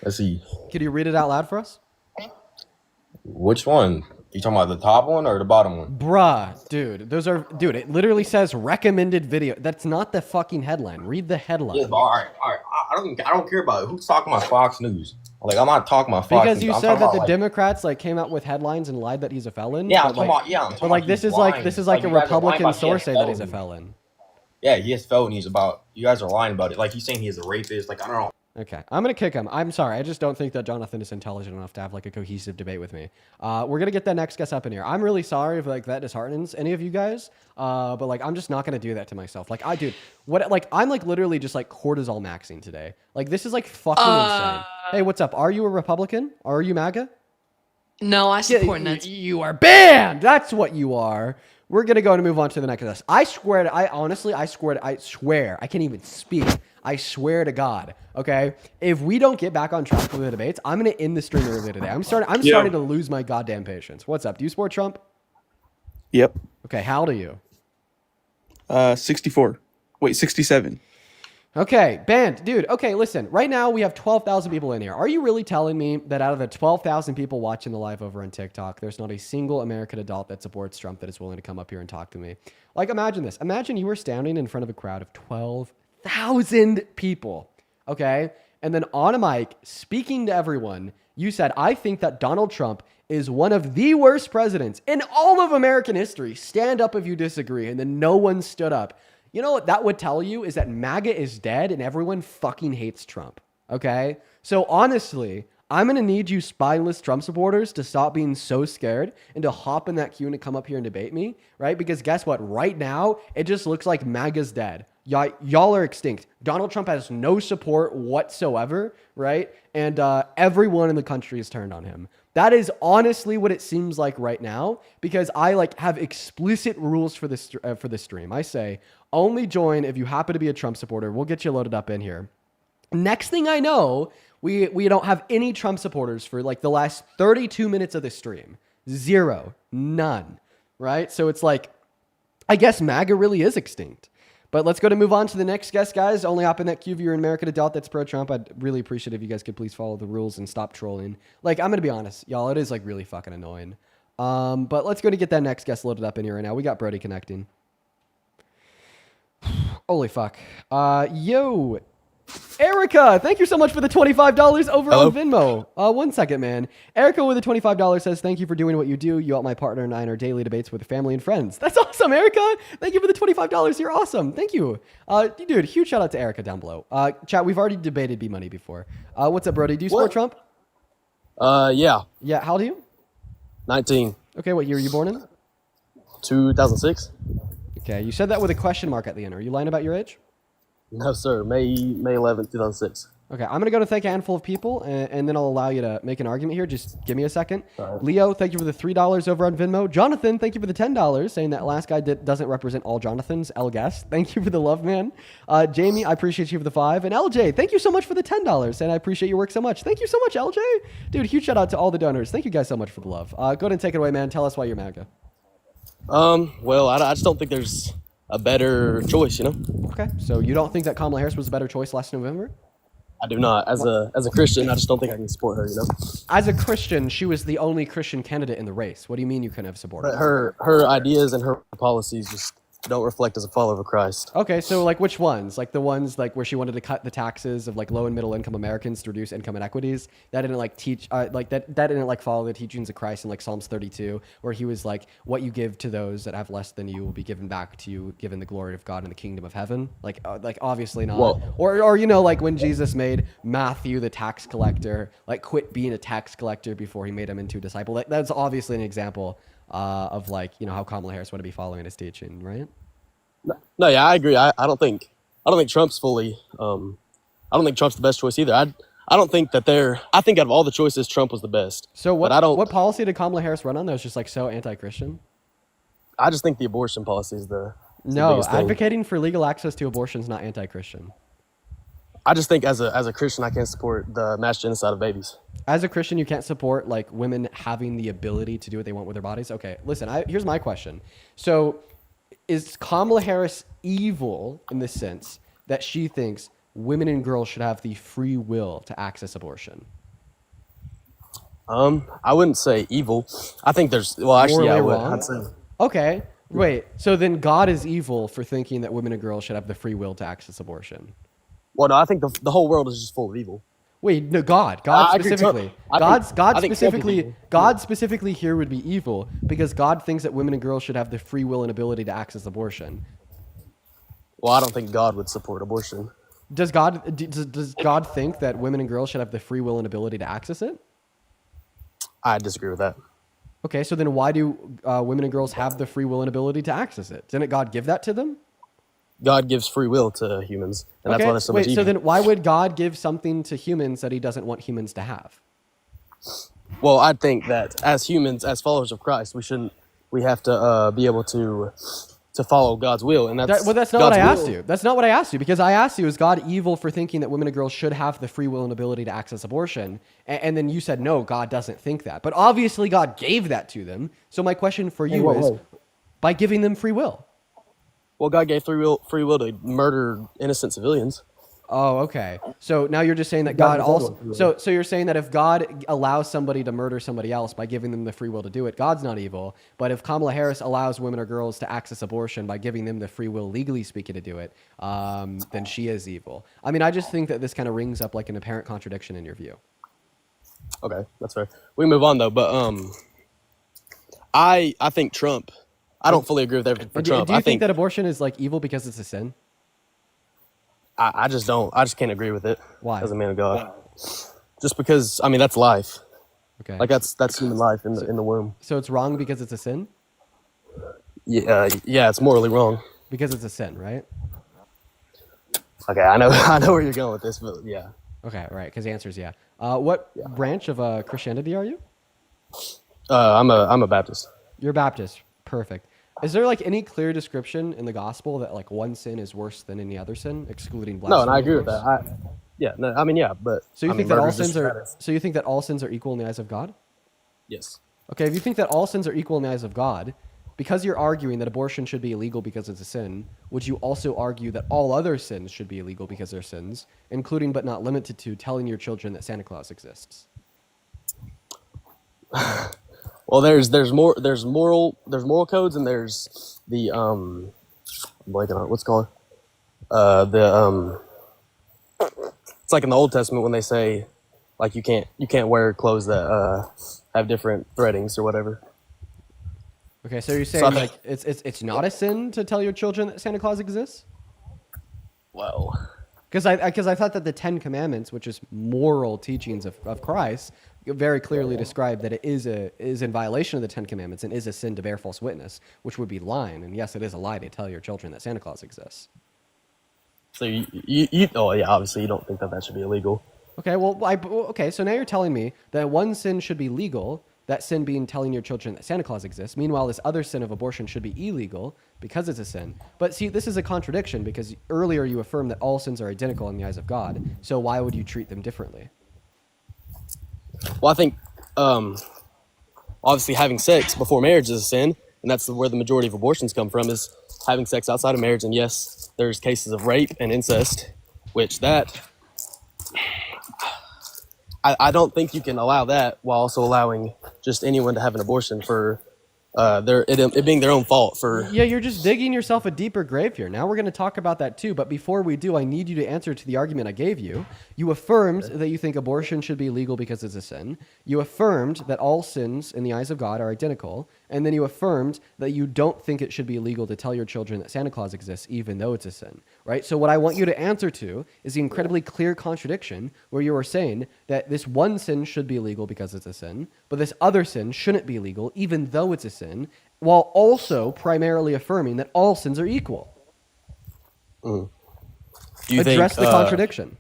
Let's see. Can you read it out loud for us? Which one? You talking about the top one or the bottom one? Bruh, dude, it literally says recommended video. That's not the fucking headline. Read the headline. Yeah, but all right. I don't care about it. Who's talking about Fox News. Like, I'm not talking about Fox Because News. you I'm said talking that about, the like, Democrats like came out with headlines and lied that he's a felon. Yeah, but, I'm talking like, about. Yeah, I'm talking but like about this he's is like lying. this is like a you guys are lying Republican about he source has saying that he's a felonies. felon. Yeah, he has felonies about. You guys are lying about it. Like he's saying he is a rapist. Like I don't know. Okay, I'm gonna kick him. I'm sorry. I just don't think that Jonathan is intelligent enough to have like a cohesive debate with me. We're gonna get that next guest up in here. I'm really sorry if like that disheartens any of you guys. But like I'm just not gonna do that to myself. Like I'm like literally just like cortisol maxing today. Like this is like fucking insane. Hey, what's up? Are you a Republican? Are you MAGA? No, I support Nets. You are banned. That's what you are. We're gonna go and move on to the next list. I swear. I swear. I can't even speak. I swear to God. Okay, if we don't get back on track with the debates, I'm gonna end the stream early today. I'm starting to lose my goddamn patience. What's up? Do you support Trump? Yep. Okay, how old are you? 64. Wait, 67. Okay, banned. Dude, okay, listen. Right now, we have 12,000 people in here. Are you really telling me that out of the 12,000 people watching the live over on TikTok, there's not a single American adult that supports Trump that is willing to come up here and talk to me? Like, imagine this. Imagine you were standing in front of a crowd of 12,000 people, okay? And then on a mic, speaking to everyone, you said, I think that Donald Trump is one of the worst presidents in all of American history. Stand up if you disagree. And then no one stood up. You know what that would tell you is that MAGA is dead and everyone fucking hates Trump. Okay? So honestly, I'm going to need you spineless Trump supporters to stop being so scared and to hop in that queue and to come up here and debate me, right? Because guess what? Right now, it just looks like MAGA's dead. Y'all are extinct. Donald Trump has no support whatsoever, right? And everyone in the country is turned on him. That is honestly what it seems like right now, because I have explicit rules for this stream. I say only join if you happen to be a Trump supporter. We'll get you loaded up in here. Next thing I know, we don't have any Trump supporters for like the last 32 minutes of the stream. Zero, none, right? So it's like, I guess MAGA really is extinct. But let's go to move on to the next guest, guys. Only hop in that queue if you're an American adult that's pro-Trump. I'd really appreciate it if you guys could please follow the rules and stop trolling. Like, I'm going to be honest, y'all. It is, like, really fucking annoying. But let's go to get that next guest loaded up in here right now. We got Brody connecting. Holy fuck. Yo, Erica, thank you so much for the $25 over on Venmo. 1 second, man. Erica with the $25 says, thank you for doing what you do. You help my partner and I in our daily debates with family and friends. That's awesome, Erica. Thank you for the $25. You're awesome. Thank you. Dude, huge shout out to Erica down below. Chat, we've already debated B-Money before. What's up, Brody? Do you support Trump? Yeah. Yeah, how old are you? 19. Okay, what year are you born in? 2006. Okay, you said that with a question mark at the end. Are you lying about your age? No, sir. May 11th, 2006. Okay, I'm going to go to thank a handful of people, and then I'll allow you to make an argument here. Just give me a second. Right. Leo, thank you for the $3 over on Venmo. Jonathan, thank you for the $10, saying that last guy doesn't represent all Jonathans. L guest, thank you for the love, man. Jamie, I appreciate you for the $5. And LJ, thank you so much for the $10, and I appreciate your work so much. Thank you so much, LJ. Dude, huge shout out to all the donors. Thank you guys so much for the love. Go ahead and take it away, man. Tell us why you're MAGA. Well, I just don't think there's a better choice, you know? Okay, so you don't think that Kamala Harris was a better choice last November? I do not. As a Christian, I just don't think I can support her, you know? As a Christian, she was the only Christian candidate in the race. What do you mean you couldn't have supported her? Her ideas and her policies just don't reflect as a follower of Christ. Okay, so like which ones? Like the ones like where she wanted to cut the taxes of like low and middle income Americans to reduce income inequities. That didn't like teach like that didn't like follow the teachings of Christ in like Psalms 32, where he was like, what you give to those that have less than you will be given back to you, given the glory of God in the kingdom of heaven. Like obviously not. Whoa. Or you know, like when Jesus made Matthew the tax collector like quit being a tax collector before he made him into a disciple. That's obviously an example of like, you know, how Kamala Harris would be following his teaching, right? No, yeah, I agree. I don't think Trump's fully. I don't think Trump's the best choice either. I don't think that I think out of all the choices, Trump was the best. So what policy did Kamala Harris run on that was just like so anti-Christian? I just think the abortion policy is the biggest thing. Advocating for legal access to abortion is not anti-Christian. I just think as a Christian, I can't support the mass genocide of babies. As a Christian, you can't support like women having the ability to do what they want with their bodies. Okay, listen. Here's my question. So, is Kamala Harris evil in the sense that she thinks women and girls should have the free will to access abortion? I wouldn't say evil. I think there's actually I would. I'd say. Okay, wait. So then God is evil for thinking that women and girls should have the free will to access abortion. Well, no, I think the whole world is just full of evil. Wait, no, God specifically. God specifically here would be evil because God thinks that women and girls should have the free will and ability to access abortion. Well, I don't think God would support abortion. Does God think that women and girls should have the free will and ability to access it? I disagree with that. Okay, so then why do women and girls have the free will and ability to access it? Didn't God give that to them? God gives free will to humans, and that's why there's so much evil. So then why would God give something to humans that he doesn't want humans to have? Well, I think that as humans, as followers of Christ, we have to be able to follow God's will, and That's not God's what I asked will. you. That's not what I asked you, because I asked you, is God evil for thinking that women and girls should have the free will and ability to access abortion? And then you said, no, God doesn't think that. But obviously God gave that to them. So my question for you is, by giving them free will. Well, God gave free will to murder innocent civilians. Oh, okay. So now you're just saying that God also. So you're saying that if God allows somebody to murder somebody else by giving them the free will to do it, God's not evil. But if Kamala Harris allows women or girls to access abortion by giving them the free will, legally speaking, to do it, then she is evil. I mean, I just think that this kind of rings up like an apparent contradiction in your view. Okay, that's fair. We can move on though, but I think Trump. I don't fully agree with everything for Trump. Do you I think that abortion is like evil because it's a sin? I just don't. I just can't agree with it. Why? As a man of God, just because I mean that's life. Okay. Like that's human life in the womb. So it's wrong because it's a sin? Yeah, it's morally wrong. Because it's a sin, right? Okay, I know where you're going with this, but yeah. Okay, right. Because the answer is yeah. What branch of Christianity are you? I'm a Baptist. You're Baptist. Perfect. Is there like any clear description in the gospel that like one sin is worse than any other sin, excluding blasphemy? No, and I agree with of that. course? But So you I think mean, that all murder's just sins as are? bad as- So you think that all sins are equal in the eyes of God? Yes. Okay, if you think that all sins are equal in the eyes of God, because you're arguing that abortion should be illegal because it's a sin, would you also argue that all other sins should be illegal because they're sins, including but not limited to telling your children that Santa Claus exists? Well, there's moral codes, and there's the I'm blanking on it. What's it called? It's like in the Old Testament when they say like you can't wear clothes that have different threadings or whatever. Okay, so you're saying So I like it's not a sin to tell your children that Santa Claus exists? Well, because I thought that the Ten Commandments, which is moral teachings of Christ, very clearly describe that it is in violation of the Ten Commandments and is a sin to bear false witness, which would be lying. And yes, it is a lie to tell your children that Santa Claus exists. So you oh yeah, obviously you don't think that should be illegal. Okay, okay, so now you're telling me that one sin should be legal, that sin being telling your children that Santa Claus exists. Meanwhile, this other sin of abortion should be illegal because it's a sin. But see, this is a contradiction because earlier you affirmed that all sins are identical in the eyes of God. So why would you treat them differently? Well, I think obviously having sex before marriage is a sin, and that's where the majority of abortions come from, is having sex outside of marriage. And yes, there's cases of rape and incest, which I don't think you can allow that while also allowing just anyone to have an abortion for it being their own fault for. Yeah, you're just digging yourself a deeper grave here. Now we're going to talk about that too, but before we do, I need you to answer to the argument I gave you. You affirmed that you think abortion should be legal because it's a sin. You affirmed that all sins in the eyes of God are identical, and then you affirmed that you don't think it should be illegal to tell your children that Santa Claus exists even though it's a sin, right? So what I want you to answer to is the incredibly clear contradiction where you are saying that this one sin should be illegal because it's a sin, but this other sin shouldn't be legal even though it's a sin, while also primarily affirming that all sins are equal. Do you Address think, the contradiction.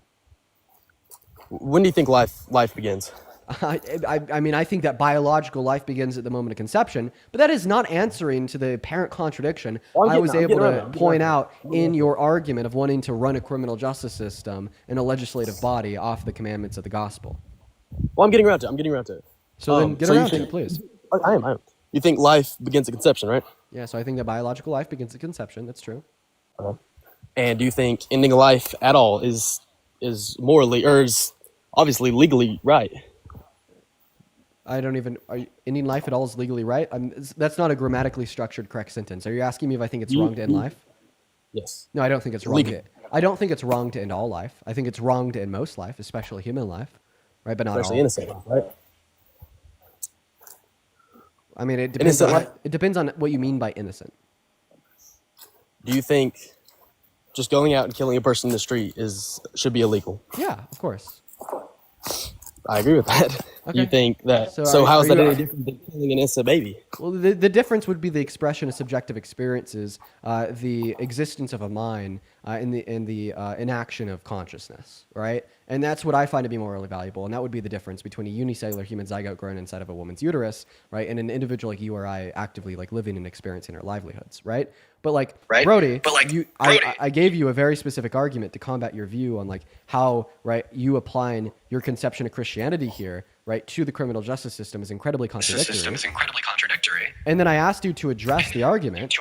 When do you think life begins? I mean, I think that biological life begins at the moment of conception, but that is not answering to the apparent contradiction I was able to point out in your argument of wanting to run a criminal justice system and a legislative body off the commandments of the gospel. Well, I'm getting around to it. So then get around to it, please. I am. You think life begins at conception, right? Yeah, so I think that biological life begins at conception. That's true. And do you think ending a life at all is morally, or is obviously legally right? Ending life at all is legally right? That's not a grammatically structured correct sentence. Are you asking me if I think it's wrong to end life? Yes. No, I don't think it's wrong I don't think it's wrong to end all life. I think it's wrong to end most life, especially human life, right? But not Especially all. innocent life, right? I mean, it depends on what you mean by innocent. Do you think just going out and killing a person in the street should be illegal? Yeah, of course. I agree with that. You Okay. think that? So So how are is that you? any different than killing an innocent baby? Well, the difference would be the expression of subjective experiences, the existence of a mind, in the inaction of consciousness, right? And that's what I find to be morally valuable, and that would be the difference between a unicellular human zygote grown inside of a woman's uterus, right, and an individual like you or I actively like living and experiencing our livelihoods, right? But like Brody, I gave you a very specific argument to combat your view on like how you applying your conception of Christianity here, right, to the criminal justice system is incredibly contradictory. And then I asked you to address the argument.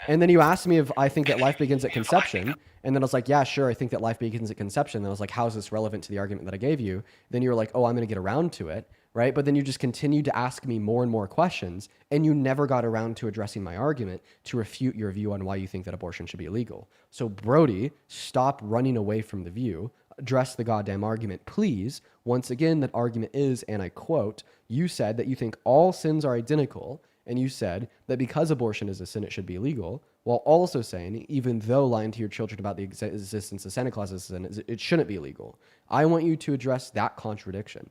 And then you asked me if I think that life begins at conception. And then I was like, yeah, sure, I think that life begins at conception. And I was like, how is this relevant to the argument that I gave you? Then you were like, oh, I'm going to get around to it, right? But then you just continued to ask me more and more questions, and you never got around to addressing my argument to refute your view on why you think that abortion should be illegal. So Brody, stop running away from the view. Address the goddamn argument, please. Once again, that argument is, and I quote, you said that you think all sins are identical, and you said that because abortion is a sin, it should be illegal, while also saying, even though lying to your children about the existence of Santa Claus is a sin, it shouldn't be illegal. I want you to address that contradiction.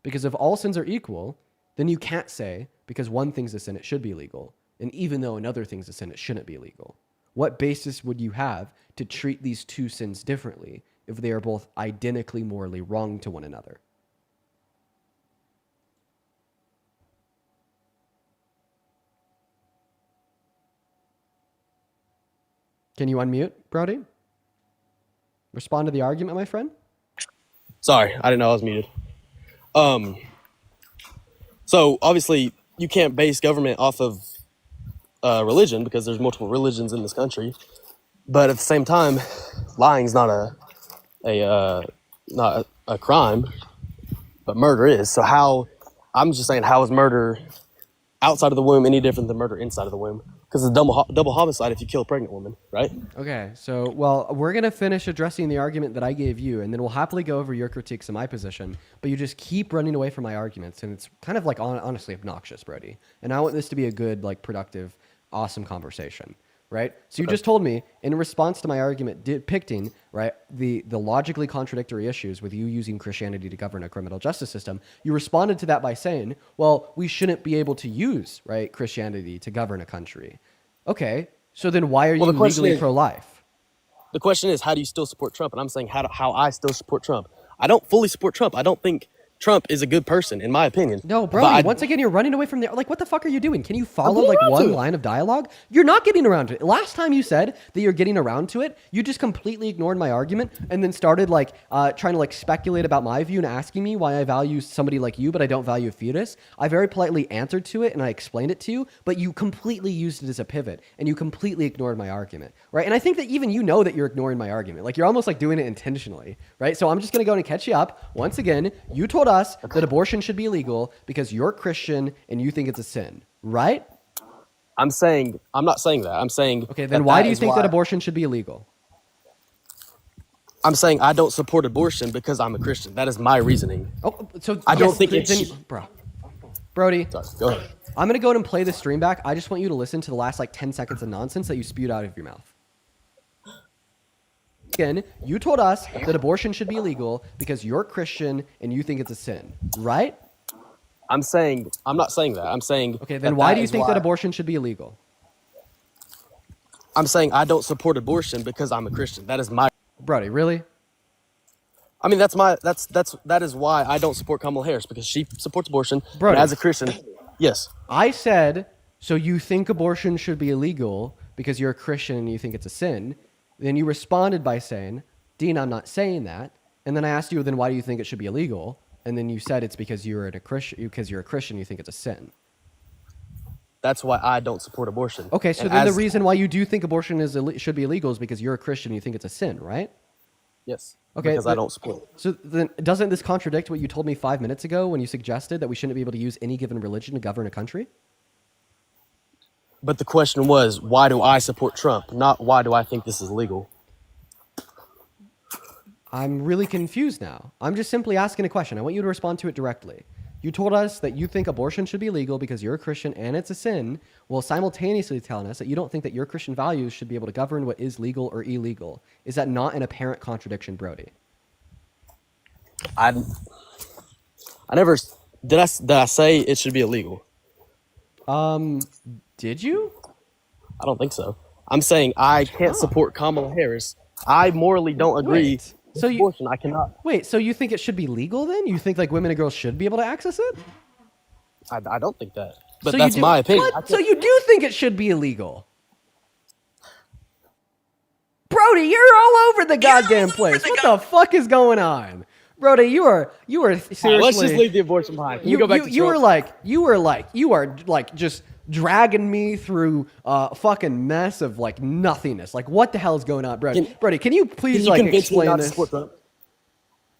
Because if all sins are equal, then you can't say, because one thing's a sin, it should be illegal, and even though another thing's a sin, it shouldn't be illegal. What basis would you have to treat these two sins differently if they are both identically morally wrong to one another? Can you unmute, Brody? Respond to the argument, my friend. Sorry, I didn't know I was muted. So obviously you can't base government off of religion because there's multiple religions in this country. But at the same time, lying's not a crime, but murder is. So I'm just saying, how is murder outside of the womb any different than murder inside of the womb? Because it's double homicide if you kill a pregnant woman, right? Okay, so, well, we're going to finish addressing the argument that I gave you, and then we'll happily go over your critiques of my position, but you just keep running away from my arguments, and it's kind of, like, honestly obnoxious, Brody. And I want this to be a good, like, productive, awesome conversation, right? So you just told me, in response to my argument depicting, right, the logically contradictory issues with you using Christianity to govern a criminal justice system, you responded to that by saying, well, we shouldn't be able to use, right, Christianity to govern a country. Okay, so then why are you legally pro-life? The question is, how do you still support Trump? And I'm saying how I still support Trump. I don't fully support Trump. I don't think Trump is a good person, in my opinion. No, bro, once again, you're running away from the... Like, what the fuck are you doing? Can you follow, like, one line of dialogue? You're not getting around to it. Last time you said that you're getting around to it, you just completely ignored my argument and then started, like, trying to, like, speculate about my view and asking me why I value somebody like you, but I don't value a fetus. I very politely answered to it and I explained it to you, but you completely used it as a pivot and you completely ignored my argument, right? And I think that even you know that you're ignoring my argument. Like, you're almost, like, doing it intentionally, right? So I'm just going to go and catch you up. Once again, you told us that abortion should be illegal because you're Christian and you think it's a sin, right? I'm not saying that. I'm saying... Okay, then why do you think that abortion should be illegal? I'm saying I don't support abortion because I'm a Christian. That is my reasoning. Oh, so I don't think it's... Brody, Sorry, go ahead. I'm going to go ahead and play the stream back. I just want you to listen to the last, like, 10 seconds of nonsense that you spewed out of your mouth. Again, you told us that abortion should be illegal because you're Christian and you think it's a sin, right? I'm not saying that. I'm saying... Okay, then why do you think that abortion should be illegal? I'm saying I don't support abortion because I'm a Christian. That is my... Brody, really? I mean, that is why I don't support Kamala Harris, because she supports abortion. Brody, and as a Christian, yes. I said, so you think abortion should be illegal because you're a Christian and you think it's a sin. Then you responded by saying, Dean, I'm not saying that. And then I asked you, then why do you think it should be illegal? And then you said it's because you're a Christian, you think it's a sin. That's why I don't support abortion. Okay, so then the reason why you do think abortion should be illegal is because you're a Christian and you think it's a sin, right? Yes. Okay. Because I don't support it. So then doesn't this contradict what you told me 5 minutes ago when you suggested that we shouldn't be able to use any given religion to govern a country? But the question was, why do I support Trump? Not why do I think this is legal? I'm really confused now. I'm just simply asking a question. I want you to respond to it directly. You told us that you think abortion should be legal because you're a Christian and it's a sin, while simultaneously telling us that you don't think that your Christian values should be able to govern what is legal or illegal. Is that not an apparent contradiction, Brody? I never did I say it should be illegal? Did you? I don't think so. I'm saying I can't support Kamala Harris. I morally don't agree Wait. with So you abortion. I cannot. wait. So you think it should be legal then? You think like women and girls should be able to access it? I don't think that. But So that's you do, my opinion. What? So you do think it should be illegal? Brody, you're all over the goddamn place. What the fuck is going on? Brody, you are seriously. Alright, let's just leave the abortion behind. Can we go back to you Trump? you are like just dragging me through a fucking mess of like nothingness. Like what the hell is going on, Brody? Brody, can you please like convince me explain not to this? support Trump?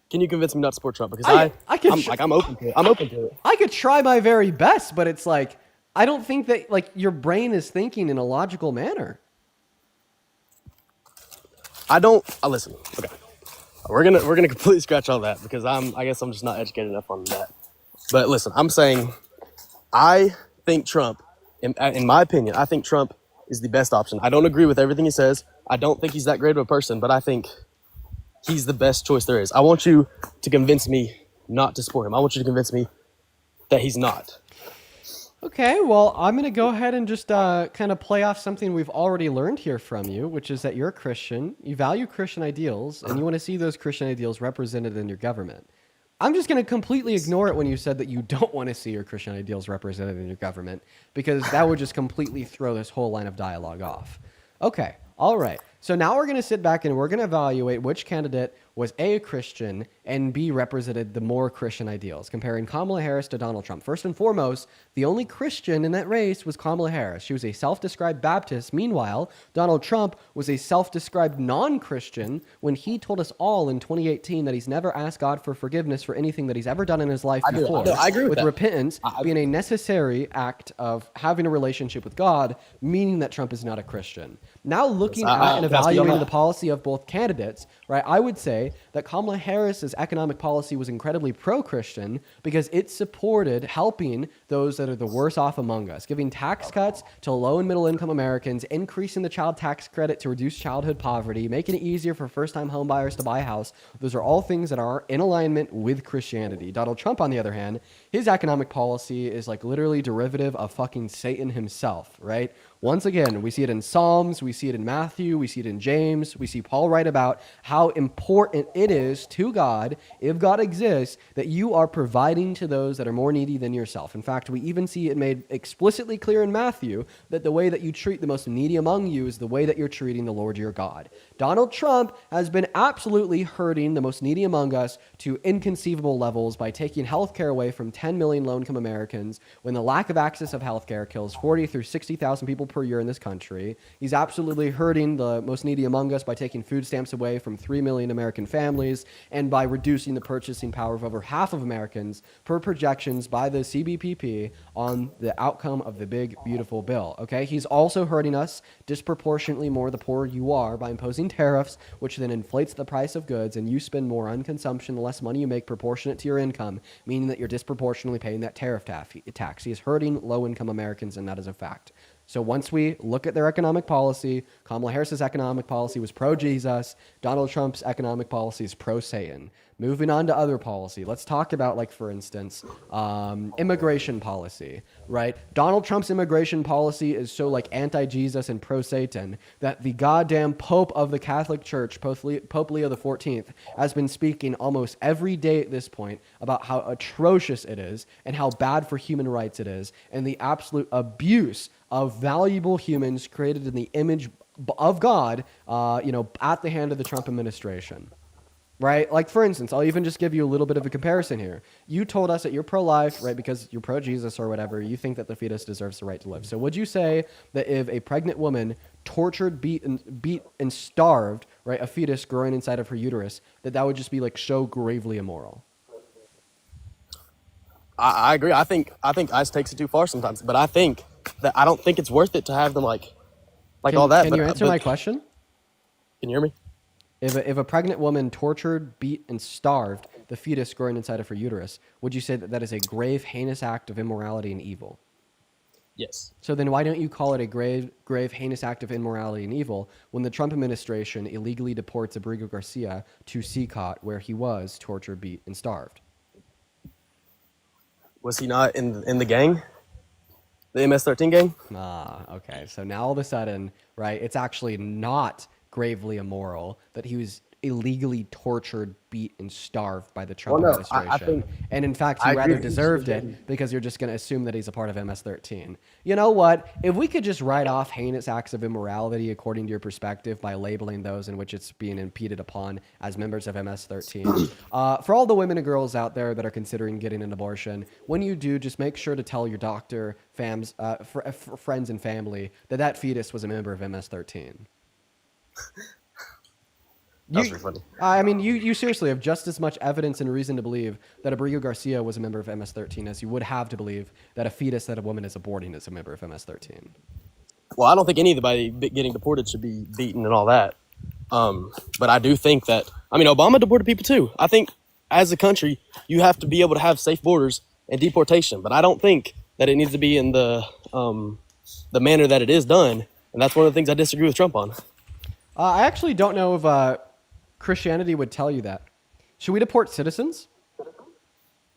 Can you convince me not to support Trump? Because I'm open to it. I'm open to it. I could try my very best, but it's like I don't think that like your brain is thinking in a logical manner. I don't. Listen. Okay. We're gonna completely scratch all that because I guess I'm just not educated enough on that. But listen, I'm saying I think Trump, in my opinion, I think Trump is the best option. I don't agree with everything he says. I don't think he's that great of a person, but I think he's the best choice there is. I want you to convince me not to support him. I want you to convince me that he's not. Okay, well, I'm going to go ahead and just kind of play off something we've already learned here from you, which is that you're a Christian, you value Christian ideals, and you want to see those Christian ideals represented in your government. I'm just going to completely ignore it when you said that you don't want to see your Christian ideals represented in your government, because that would just completely throw this whole line of dialogue off. Okay, all right. So now we're going to sit back and we're going to evaluate which candidate was A, a Christian, and B, represented the more Christian ideals, comparing Kamala Harris to Donald Trump. First and foremost, the only Christian in that race was Kamala Harris. She was a self-described Baptist. Meanwhile, Donald Trump was a self-described non-Christian when he told us all in 2018 that he's never asked God for forgiveness for anything that he's ever done in his life before. I agree with that. Repentance being a necessary act of having a relationship with God, meaning that Trump is not a Christian. Now looking at and evaluating the policy of both candidates, right, I would say that Kamala Harris's economic policy was incredibly pro-Christian because it supported helping those that are the worst off among us, giving tax cuts to low and middle income Americans, increasing the child tax credit to reduce childhood poverty, making it easier for first-time homebuyers to buy a house. Those are all things that are in alignment with Christianity. Donald Trump, on the other hand, his economic policy is like literally derivative of fucking Satan himself, right? Once again, we see it in Psalms, we see it in Matthew, we see it in James, we see Paul write about how important it is to God, if God exists, that you are providing to those that are more needy than yourself. In fact, we even see it made explicitly clear in Matthew that the way that you treat the most needy among you is the way that you're treating the Lord your God. Donald Trump has been absolutely hurting the most needy among us to inconceivable levels by taking healthcare away from 10 million low-income Americans when the lack of access of healthcare kills 40 through 60,000 people per year in this country. He's absolutely hurting the most needy among us by taking food stamps away from 3 million American families and by reducing the purchasing power of over half of Americans per projections by the CBPP on the outcome of the big, beautiful bill. Okay, he's also hurting us disproportionately more the poorer you are by imposing tariffs, which then inflates the price of goods, and you spend more on consumption, the less money you make proportionate to your income, meaning that you're disproportionately paying that tariff tax. He is hurting low-income Americans, and that is a fact. So once we look at their economic policy, Kamala Harris's economic policy was pro-Jesus. Donald Trump's economic policy is pro-Satan. Moving on to other policy, let's talk about, like, for instance, immigration policy, right? Donald Trump's immigration policy is so, like, anti-Jesus and pro-Satan that the goddamn Pope of the Catholic Church, Pope Leo XIV, has been speaking almost every day at this point about how atrocious it is and how bad for human rights it is and the absolute abuse of valuable humans created in the image of God, at the hand of the Trump administration. Right? Like, for instance, I'll even just give you a little bit of a comparison here. You told us that you're pro-life, right, because you're pro-Jesus or whatever. You think that the fetus deserves the right to live. So would you say that if a pregnant woman tortured, beat, and starved, right, a fetus growing inside of her uterus, that would just be, like, so gravely immoral? I agree. I think ICE takes it too far sometimes, but I don't think it's worth it to have them like all that. Can you answer my question? Can you hear me? If a pregnant woman tortured, beat, and starved the fetus growing inside of her uterus, would you say that that is a grave, heinous act of immorality and evil? Yes. So then why don't you call it a grave, heinous act of immorality and evil when the Trump administration illegally deports Abrigo Garcia to CCOT, where he was tortured, beat, and starved? Was he not in the gang, the MS-13 gang? Okay. So now all of a sudden, right, it's actually not gravely immoral that he was illegally tortured, beat, and starved by the Trump Well, no, administration. I think and in fact, I he agree rather that he deserved should have it because you're just going to assume that he's a part of MS-13. You know what? If we could just write off heinous acts of immorality according to your perspective by labeling those in which it's being impeded upon as members of MS-13, for all the women and girls out there that are considering getting an abortion, when you do, just make sure to tell your doctor, friends, and family that fetus was a member of MS-13. That's really funny. I mean, you seriously have just as much evidence and reason to believe that Abrigo Garcia was a member of MS-13 as you would have to believe that a fetus that a woman is aborting is a member of MS-13. Well, I don't think anybody getting deported should be beaten and all that. But I do think that, I mean, Obama deported people too. I think as a country, you have to be able to have safe borders and deportation. But I don't think that it needs to be in the manner that it is done. And that's one of the things I disagree with Trump on. I actually don't know if Christianity would tell you that. Should we deport citizens?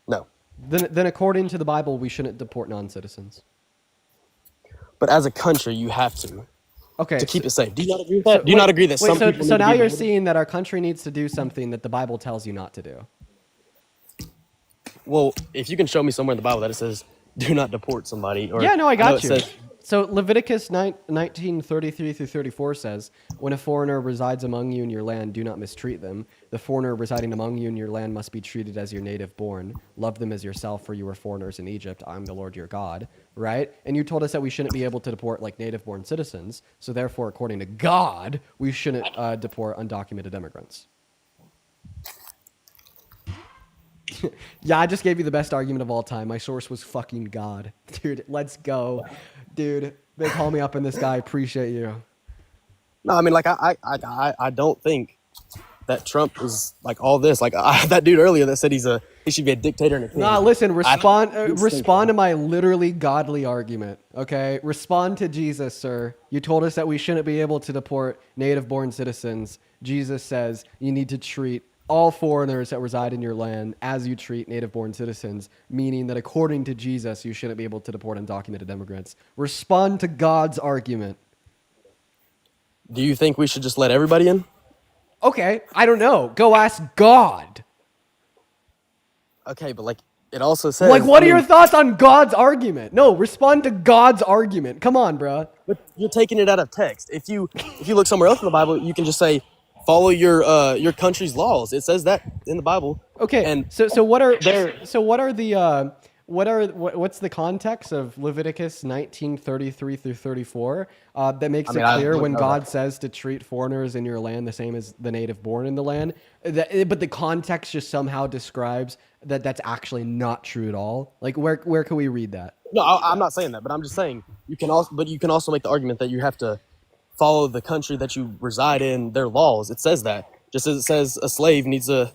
No. Then according to the Bible, we shouldn't deport non-citizens. But as a country, you have to. Okay. To keep it safe. Do you not agree with that? Do you not agree that some people So need to now be you're deported? seeing that our country needs to do something that the Bible tells you not to do. Well, if you can show me somewhere in the Bible that it says, do not deport somebody. Or, Yeah, no, I know got it you. says- So Leviticus 19:33 through 34 says, when a foreigner resides among you in your land, do not mistreat them. The foreigner residing among you in your land must be treated as your native born. Love them as yourself, for you were foreigners in Egypt. I'm the Lord your God. Right? And you told us that we shouldn't be able to deport like native born citizens. So therefore, according to God, we shouldn't deport undocumented immigrants. Yeah, I just gave you the best argument of all time. My source was fucking God. Dude, let's go. Dude, they call me up in this guy. Appreciate you. No, I mean, like, I don't think that Trump is like all this. Like that dude earlier that said he should be a dictator and a king. Nah, listen, respond I- respond to my literally godly argument, okay? Respond to Jesus, sir. You told us that we shouldn't be able to deport native-born citizens. Jesus says you need to treat all foreigners that reside in your land as you treat native-born citizens, meaning that according to Jesus, you shouldn't be able to deport undocumented immigrants. Respond to God's argument. Do you think we should just let everybody in? Okay, I don't know. Go ask God. Okay, but like it also says. Like, what are your thoughts on God's argument? No, respond to God's argument. Come on, bruh. But you're taking it out of text. If you look somewhere else in the Bible, you can just say, follow your country's laws. It says that in the Bible. Okay, and so what's the context of Leviticus 19:33 through 34 that makes I mean, it I clear wouldn't when know God that. says to treat foreigners in your land the same as the native born in the land? But the context just somehow describes that that's actually not true at all. Like, where can we read that? No, I'm not saying that, but I'm just saying you can also make the argument that you have to follow the country that you reside in, their laws. It says that, just as it says a slave needs to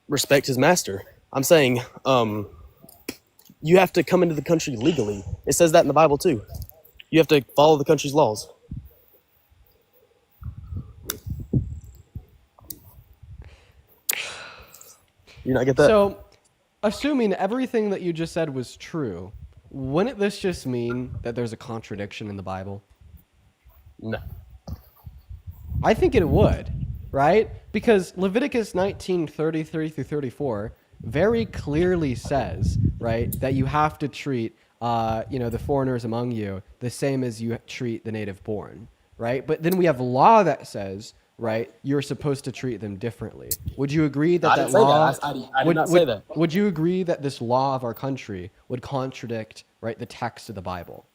respect his master. I'm saying you have to come into the country legally. It says that in the Bible too. You have to follow the country's laws. You not get that? So, assuming everything that you just said was true, wouldn't this just mean that there's a contradiction in the Bible? No. I think it would, right? Because Leviticus 19:33 through 34 very clearly says, right, that you have to treat, the foreigners among you the same as you treat the native born, right? But then we have law that says, right, you're supposed to treat them differently. Would you agree that I that didn't say law? that. I did not say that. Would you agree that this law of our country would contradict, right, the text of the Bible?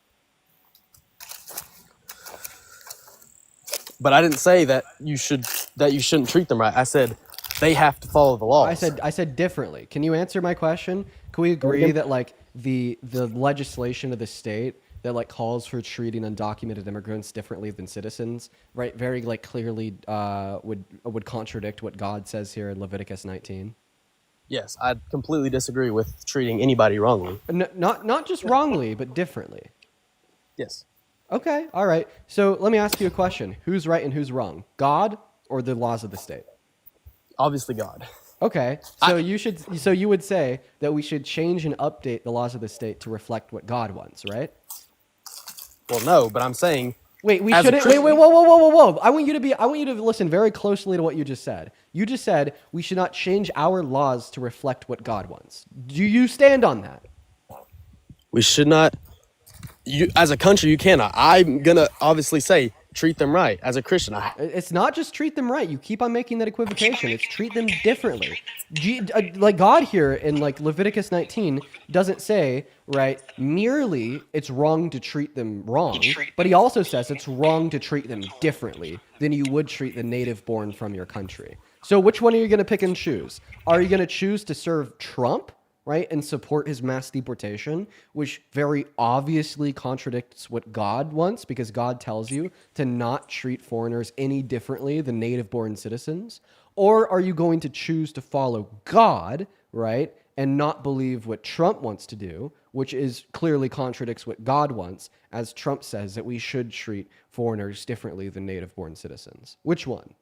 But I didn't say that you shouldn't treat them right. I said they have to follow the laws. I said differently. Can you answer my question? Can we agree that like the legislation of the state that like calls for treating undocumented immigrants differently than citizens, right, very like clearly would contradict what God says here in Leviticus 19? Yes, I completely disagree with treating anybody wrongly. Not just wrongly, but differently. Yes. Okay, all right. So let me ask you a question. Who's right and who's wrong? God or the laws of the state? Obviously God. Okay, so you would say that we should change and update the laws of the state to reflect what God wants, right? Well, no, but I'm saying. Wait, we as a shouldn't. Wait, Christian- whoa! I want you to listen very closely to what you just said. You just said we should not change our laws to reflect what God wants. Do you stand on that? We should not. You, as a country, you cannot. I'm gonna obviously say treat them right. As a Christian, It's not just treat them right. You keep on making that equivocation. It's treat them differently. Like God here in like Leviticus 19 doesn't say, right, merely it's wrong to treat them wrong, but he also says it's wrong to treat them differently than you would treat the native born from your country. So which one are you going to pick and choose? Are you going to choose to serve Trump, right, and support his mass deportation, which very obviously contradicts what God wants because God tells you to not treat foreigners any differently than native-born citizens? Or are you going to choose to follow God, right, and not believe what Trump wants to do, which is clearly contradicts what God wants, as Trump says that we should treat foreigners differently than native-born citizens? Which one?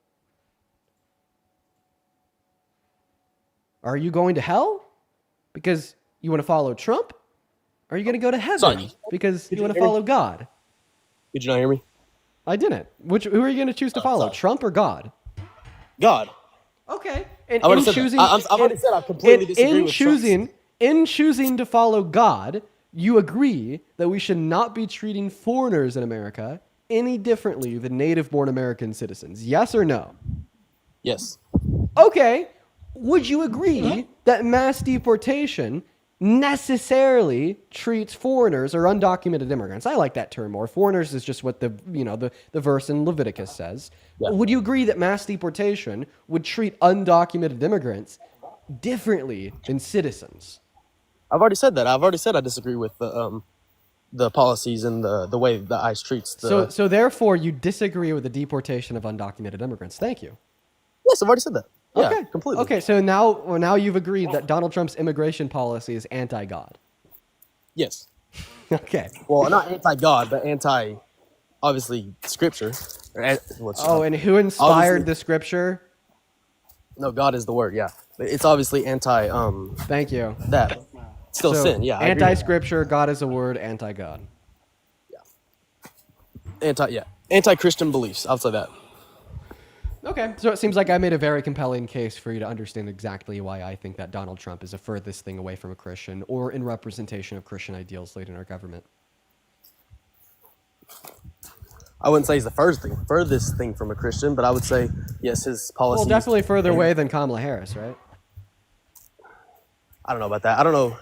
Are you going to hell because you want to follow Trump? Or are you going to go to heaven because you want to follow God? Did you not hear me? I didn't. Who are you going to choose to follow, Trump or God? God. Okay. And I've already in said that. choosing, I've already said I completely disagree with Trump's. in choosing to follow God, you agree that we should not be treating foreigners in America any differently than native-born American citizens. Yes or no? Yes. Okay. Would you agree that mass deportation necessarily treats foreigners or undocumented immigrants? I like that term more. Foreigners is just what the verse in Leviticus says. Yeah. Would you agree that mass deportation would treat undocumented immigrants differently than citizens? I've already said that. I've already said I disagree with the policies and the way that ICE treats the. So therefore, you disagree with the deportation of undocumented immigrants. Thank you. Yes, I've already said that. Yeah, Okay. completely. Okay, so now you've agreed that Donald Trump's immigration policy is anti-God. Yes. Okay. Well, not anti-God, but obviously, Scripture. And who inspired the Scripture? No, God is the word. Yeah, it's obviously anti. Thank you. That still So, sin. Yeah. I agree with that. Anti-Scripture, God is a word, anti-God. Anti-Christian beliefs. I'll say that. Okay, so it seems like I made a very compelling case for you to understand exactly why I think that Donald Trump is the furthest thing away from a Christian or in representation of Christian ideals leading our government. I wouldn't say he's the furthest thing from a Christian, but I would say yes, his policies. Well, definitely further away than Kamala Harris, right? I don't know about that. I don't know.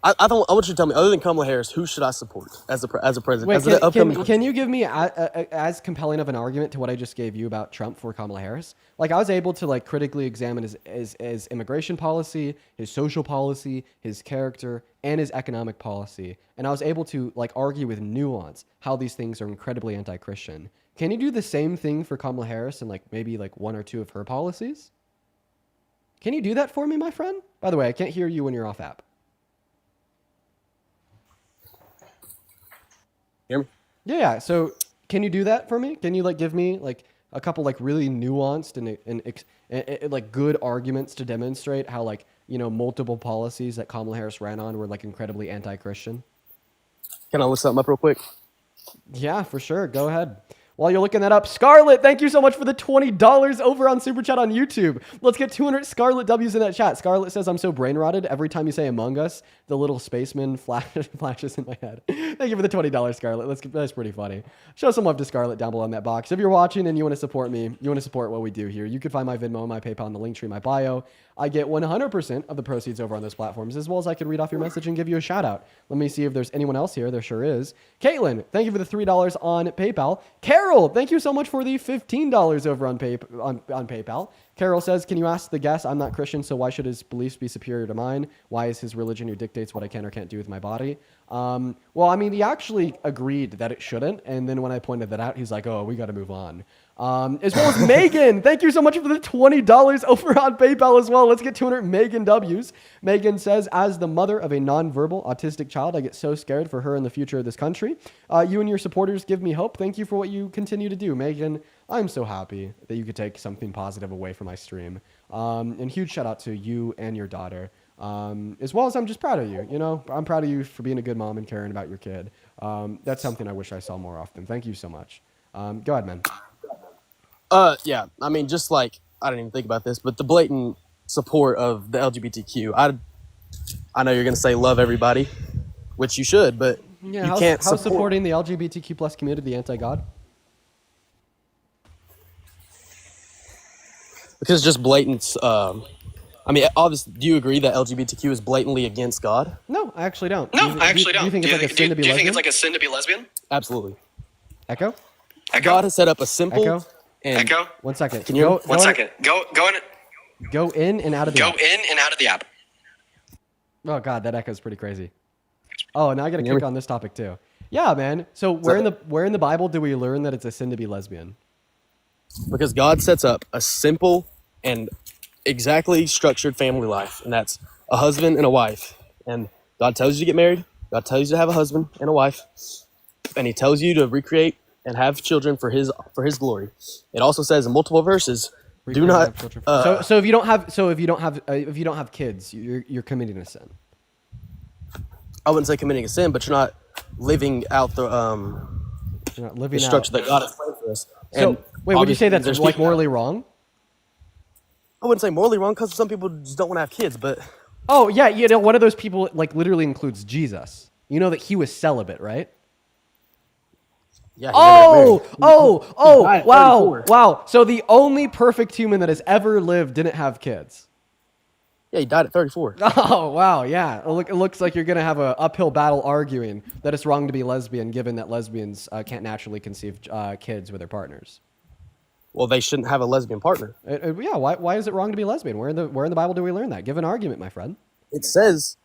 I want you to tell me, other than Kamala Harris, who should I support as a president? Wait, as the upcoming can you give me as compelling of an argument to what I just gave you about Trump for Kamala Harris? Like, I was able to like critically examine his immigration policy, his social policy, his character, and his economic policy, and I was able to like argue with nuance how these things are incredibly anti-Christian. Can you do the same thing for Kamala Harris and like maybe like one or two of her policies? Can you do that for me, my friend? By the way, I can't hear you when you're off app. Hear me? Yeah. So can you do that for me? Can you like give me like a couple like really nuanced and like good arguments to demonstrate how like, you know, multiple policies that Kamala Harris ran on were like incredibly anti-Christian? Can I look something up real quick? Yeah, for sure. Go ahead. While you're looking that up, Scarlett, thank you so much for the $20 over on Super Chat on YouTube. Let's get 200 Scarlett W's in that chat. Scarlett says, I'm so brain rotted. Every time you say Among Us, the little spaceman flashes in my head. Thank you for the $20, Scarlett. That's pretty funny. Show some love to Scarlett down below in that box. If you're watching and you want to support me, you want to support what we do here, you can find my Venmo and my PayPal in the link tree in my bio. I get 100% of the proceeds over on those platforms, as well as I can read off your message and give you a shout out. Let me see if there's anyone else here. There sure is. Caitlin, thank you for the $3 on PayPal. Carol, thank you so much for the $15 over on PayPal. Carol says, can you ask the guest, I'm not Christian, so why should his beliefs be superior to mine? Why is his religion who dictates what I can or can't do with my body? Well, I mean, he actually agreed that it shouldn't. And then when I pointed that out, he's like, oh, we got to move on. As well as Megan, thank you so much for the $20 over on PayPal as well. Let's get 200 Megan W's. Megan says, as the mother of a nonverbal autistic child, I get so scared for her and the future of this country. You and your supporters give me hope. Thank you for what you continue to do, Megan. I'm so happy that you could take something positive away from my stream. And huge shout out to you and your daughter. As well as I'm just proud of you. You know, I'm proud of you for being a good mom and caring about your kid. That's something I wish I saw more often. Thank you so much. Go ahead, man. Yeah. I mean, just like I didn't even think about this, but the blatant support of the LGBTQ. I know you're gonna say love everybody, which you should, but Yeah, you can't how's support. supporting the LGBTQ plus community anti-God? Because it's just blatant. I mean, obviously, do you agree that LGBTQ is blatantly against God? No, I actually don't. No, I actually Do you don't. think it's like a sin to be lesbian? a sin to be lesbian? Absolutely. Echo? God has set up a simple Echo? and 1 second. Can you? Go One in- second. Go in and out of the app. and out of the app. Oh god, that echo's pretty crazy. Oh, now I got to Can you hear kick me? on this topic too. Yeah, man. So where in the Bible do we learn that it's a sin to be lesbian? Because God sets up a simple and exactly structured family life, and that's a husband and a wife. And God tells you to get married. God tells you to have a husband and a wife, and He tells you to recreate and have children for His glory. It also says in multiple verses, "Do not." So if you don't have kids, you're committing a sin. I wouldn't say committing a sin, but you're not living out the You're not living the out. structure that God has planned for us. So And wait, would you say obviously that's there's like people- morally wrong? I wouldn't say morally wrong because some people just don't want to have kids, but Oh yeah, you know, one of those people like literally includes Jesus. You know that he was celibate, right? yeah. he never got married. Oh, died at wow, 34. wow. So the only perfect human that has ever lived didn't have kids. Yeah, he died at 34. Oh, wow, yeah. It looks like you're going to have an uphill battle arguing that it's wrong to be lesbian, given that lesbians can't naturally conceive kids with their partners. Well, they shouldn't have a lesbian partner. Yeah, why is it wrong to be lesbian? Where in the Bible do we learn that? Give an argument, my friend. It says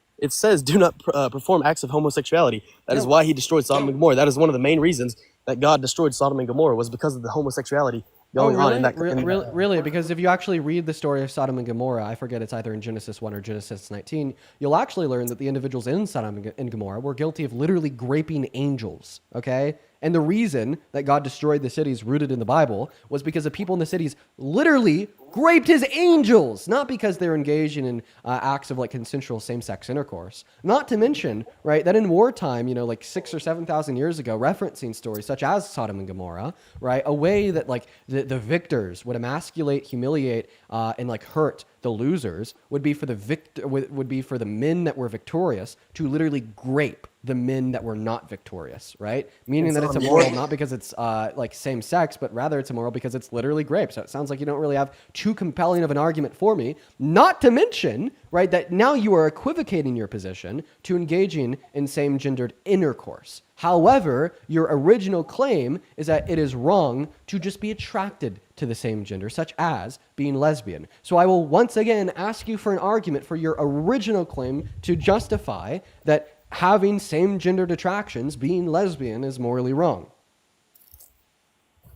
do not perform acts of homosexuality. That is why He destroyed Sodom and Gomorrah. That is one of the main reasons that God destroyed Sodom and Gomorrah, was because of the homosexuality going on in that. Really? Because if you actually read the story of Sodom and Gomorrah, I forget, it's either in Genesis 1 or Genesis 19, you'll actually learn that the individuals in Sodom and Gomorrah were guilty of literally raping angels, okay? And the reason that God destroyed the cities rooted in the Bible was because the people in the cities literally raped His angels, not because they're engaging in acts of like consensual same-sex intercourse. Not to mention, right, that in wartime, you know, like 6,000 or 7,000 years ago, referencing stories such as Sodom and Gomorrah, right, a way that like the victors would emasculate, humiliate, and like hurt the losers would be for the men that were victorious to literally grape the men that were not victorious, right? Meaning that it's immoral not because it's like same sex, but rather it's immoral because it's literally grape. So it sounds like you don't really have too compelling of an argument for me. Not to mention, right, that now you are equivocating your position to engaging in same-gendered intercourse. However, your original claim is that it is wrong to just be attracted to the same gender, such as being lesbian. So I will once again ask you for an argument for your original claim to justify that having same-gendered attractions, being lesbian, is morally wrong.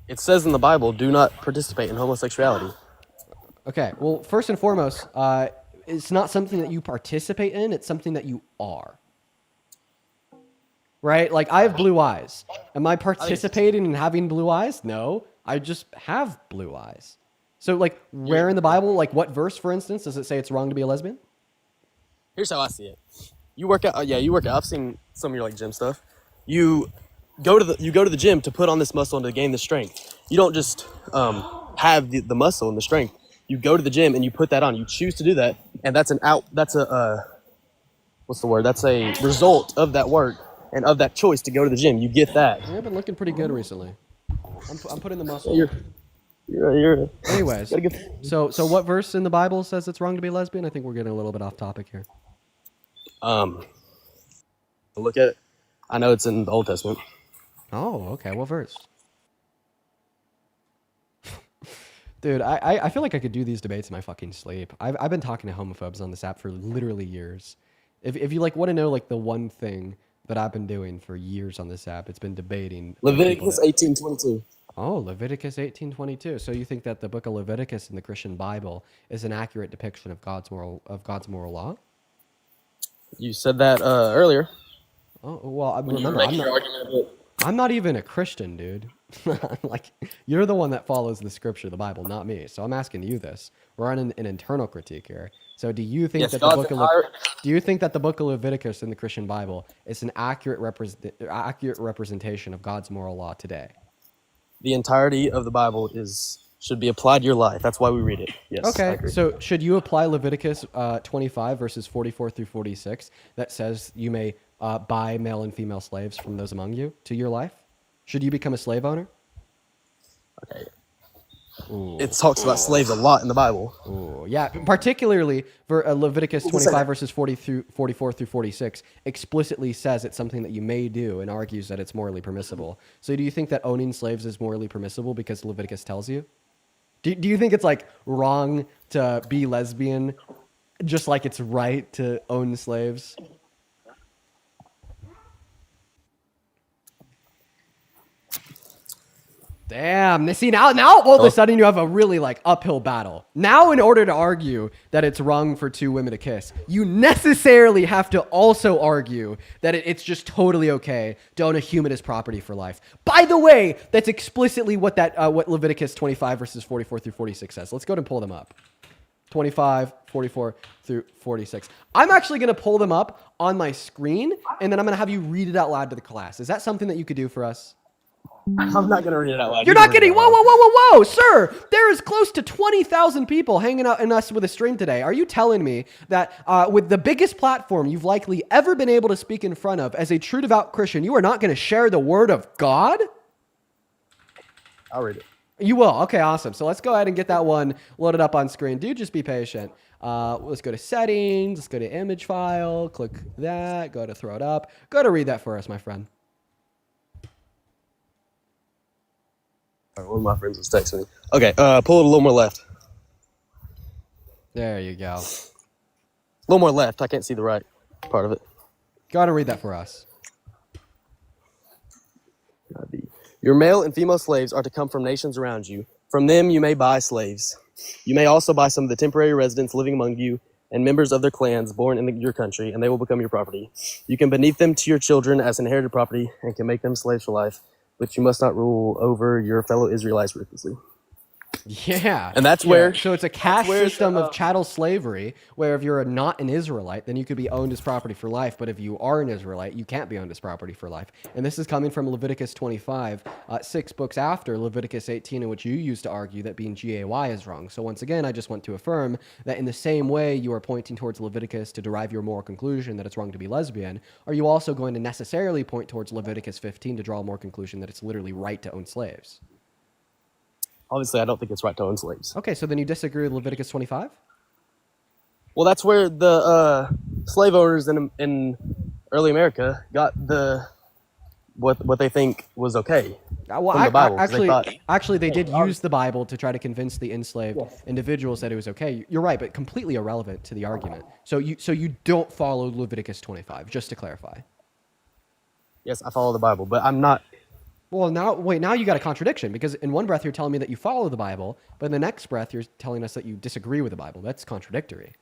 It says in the Bible, do not participate in homosexuality. Okay, well, first and foremost, it's not something that you participate in, it's something that you are. Right? Like, I have blue eyes. Am I participating in having blue eyes? No, I just have blue eyes. So, like, where in the Bible, like, what verse, for instance, does it say it's wrong to be a lesbian? Here's how I see it. You work out. You work out. I've seen some of your like gym stuff. You go to the gym to put on this muscle and to gain the strength. You don't just have the muscle and the strength. You go to the gym and you put that on. You choose to do that, and that's what's the word? That's a result of that work and of that choice to go to the gym. You get that. I've been looking pretty good recently. I'm putting the muscle. You're Anyways, so what verse in the Bible says it's wrong to be lesbian? I think we're getting a little bit off topic here. Look at it. I know it's in the Old Testament. Oh, okay. What verse? Dude, I feel like I could do these debates in my fucking sleep. I've been talking to homophobes on this app for literally years. If you like want to know like the one thing that I've been doing for years on this app, it's been debating Leviticus 18:22. Oh, Leviticus 18:22. So you think that the book of Leviticus in the Christian Bible is an accurate depiction of God's moral law? You said that earlier. Oh well, When you remember were making your argument. I'm not even a Christian, dude. Like, you're the one that follows the scripture, the Bible, not me. So I'm asking you this. We're on an internal critique here. So do you think Yes, that the God's book of entire- do you think that the book of Leviticus in the Christian Bible is an accurate representation of God's moral law today? The entirety of the Bible should be applied to your life. That's why we read it. Yes. I Okay, agree. so should you apply Leviticus 25 verses 44 through 46 that says you may buy male and female slaves from those among you to your life? Should you become a slave owner? Okay. It talks about slaves a lot in the Bible. Ooh, yeah, particularly for Leviticus 25 verses 44 through 46 explicitly says it's something that you may do and argues that it's morally permissible. So do you think that owning slaves is morally permissible because Leviticus tells you? Do you think it's like wrong to be lesbian just like it's right to own slaves? Damn. See, now all of a sudden you have a really like uphill battle. Now, in order to argue that it's wrong for two women to kiss, you necessarily have to also argue that it's just totally okay to own a human as property for life. By the way, that's explicitly what what Leviticus 25 verses 44 through 46 says. Let's go and pull them up. 25, 44 through 46. I'm actually going to pull them up on my screen, and then I'm going to have you read it out loud to the class. Is that something that you could do for us? I'm not going to read it out loud. You're not getting, whoa, sir. There is close to 20,000 people hanging out in us with a stream today. Are you telling me that with the biggest platform you've likely ever been able to speak in front of as a true devout Christian, you are not going to share the word of God? I'll read it. You will. Okay, awesome. So let's go ahead and get that one loaded up on screen. Dude, just be patient. Let's go to settings. Let's go to image file. Click that. Go to throw it up. Go to read that for us, my friend. All right, one of my friends was texting me. Okay, pull it a little more left. There you go. A little more left. I can't see the right part of it. Go to read that for us. Your male and female slaves are to come from nations around you. From them you may buy slaves. You may also buy some of the temporary residents living among you and members of their clans born in your country, and they will become your property. You can beneath them to your children as inherited property and can make them slaves for life, but you must not rule over your fellow Israelites ruthlessly. Yeah. And that's where... So it's a caste system of chattel slavery, where if you're not an Israelite, then you could be owned as property for life. But if you are an Israelite, you can't be owned as property for life. And this is coming from Leviticus 25, 6 books after Leviticus 18, in which you used to argue that being GAY is wrong. So once again, I just want to affirm that in the same way you are pointing towards Leviticus to derive your moral conclusion that it's wrong to be lesbian, are you also going to necessarily point towards Leviticus 15 to draw a more conclusion that it's literally right to own slaves? Obviously, I don't think it's right to own slaves. Okay, so then you disagree with Leviticus 25? Well, that's where the slave owners in early America got what they think was okay from the Bible. 'Cause they thought, actually, they did use the Bible to try to convince the enslaved individuals that it was okay. You're right, but completely irrelevant to the argument. So you don't follow Leviticus 25, just to clarify. yes, I follow the Bible, but I'm not. Well, now you got a contradiction, because in one breath you're telling me that you follow the Bible, but in the next breath you're telling us that you disagree with the Bible. That's contradictory.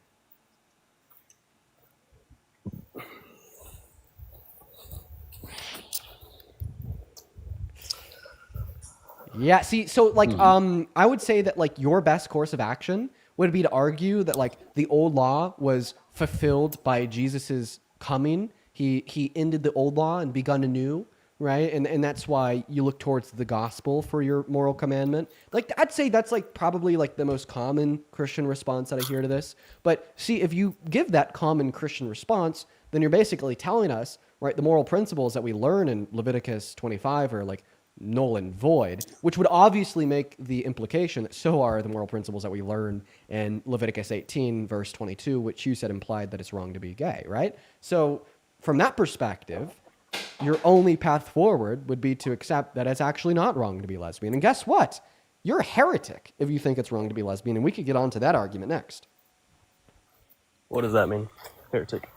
Yeah, see, so like I would say that like your best course of action would be to argue that like the old law was fulfilled by Jesus's coming. He ended the old law and begun anew. Right, and that's why you look towards the gospel for your moral commandment. Like, I'd say that's like probably like the most common Christian response that I hear to this. But see, if you give that common Christian response, then you're basically telling us, right, the moral principles that we learn in Leviticus 25 are like null and void, which would obviously make the implication that so are the moral principles that we learn in Leviticus 18 verse 22, which you said implied that it's wrong to be gay, right? So from that perspective, your only path forward would be to accept that it's actually not wrong to be lesbian. And guess what? You're a heretic if you think it's wrong to be lesbian, and we could get on to that argument next. What does that mean? Heretic.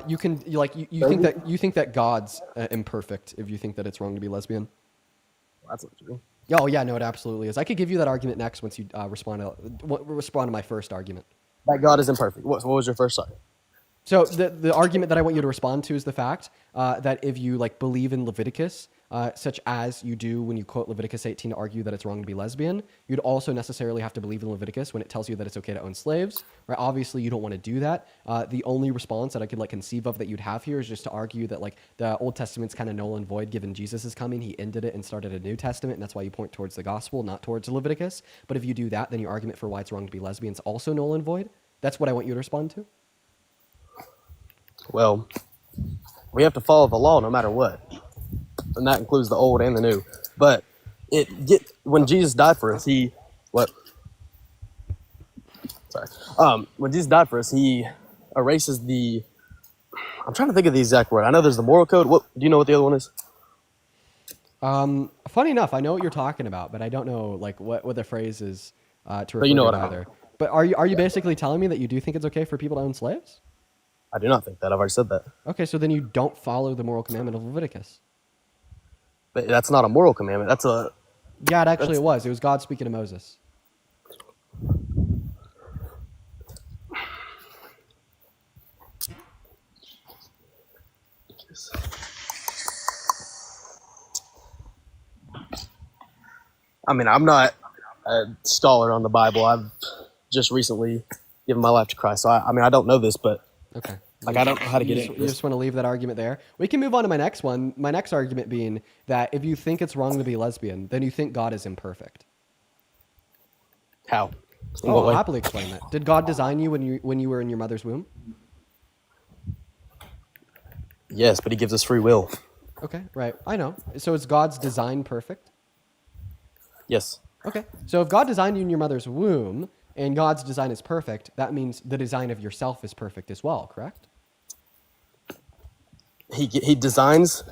You think that God's imperfect if you think that it's wrong to be lesbian. That's what you mean. Oh yeah, no, it absolutely is. I could give you that argument next once you respond to my first argument. That God is imperfect. What was your first argument? So the argument that I want you to respond to is the fact that if you like believe in Leviticus, such as you do when you quote Leviticus 18 to argue that it's wrong to be lesbian, you'd also necessarily have to believe in Leviticus when it tells you that it's okay to own slaves, right? Obviously, you don't want to do that. The only response that I could like conceive of that you'd have here is just to argue that like the Old Testament's kind of null and void given Jesus is coming. He ended it and started a New Testament, and that's why you point towards the gospel, not towards Leviticus. But if you do that, then your argument for why it's wrong to be lesbian is also null and void. That's what I want you to respond to. Well, we have to follow the law no matter what, and that includes the old and the new. But when Jesus died for us, when Jesus died for us, he erases the. I'm trying to think of the exact word. I know there's the moral code. What do you know what the other one is? Funny enough, I know what you're talking about, but I don't know like what the phrase is to refer But you know to what I mean. either. But are you basically telling me that you do think it's okay for people to own slaves? I do not think that. I've already said that. Okay, so then you don't follow the moral commandment of Leviticus. But that's not a moral commandment. That's a. Yeah, it was. It was God speaking to Moses. I mean, I'm not a scholar on the Bible. I've just recently given my life to Christ, so I don't know this, but okay. Like I don't know how to get into it. You just want to leave that argument there. We can move on to my next one. My next argument being that if you think it's wrong to be lesbian, then you think God is imperfect. How? I'll happily explain that. Did God design you when you were in your mother's womb? Yes, but He gives us free will. Okay, right. I know. So is God's design perfect? Yes. Okay. So if God designed you in your mother's womb and God's design is perfect, that means the design of yourself is perfect as well, correct? He designs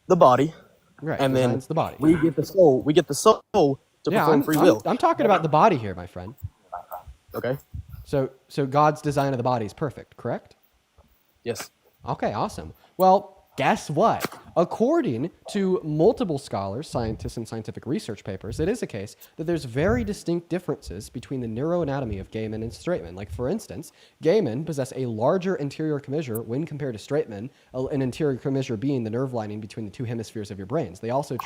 the body, right? And then the body. We get the soul. We get the soul to perform free will. I'm talking about the body here, my friend. Okay. So God's design of the body is perfect, correct? Yes. Okay, awesome. Well, guess what? According to multiple scholars, scientists, and scientific research papers, it is a case that there's very distinct differences between the neuroanatomy of gay men and straight men. Like, for instance, gay men possess a larger anterior commissure when compared to straight men, an anterior commissure being the nerve lining between the two hemispheres of your brains. They also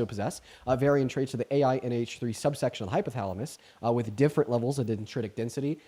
possess varying traits of the AINH3 subsection of the hypothalamus with different levels of dendritic density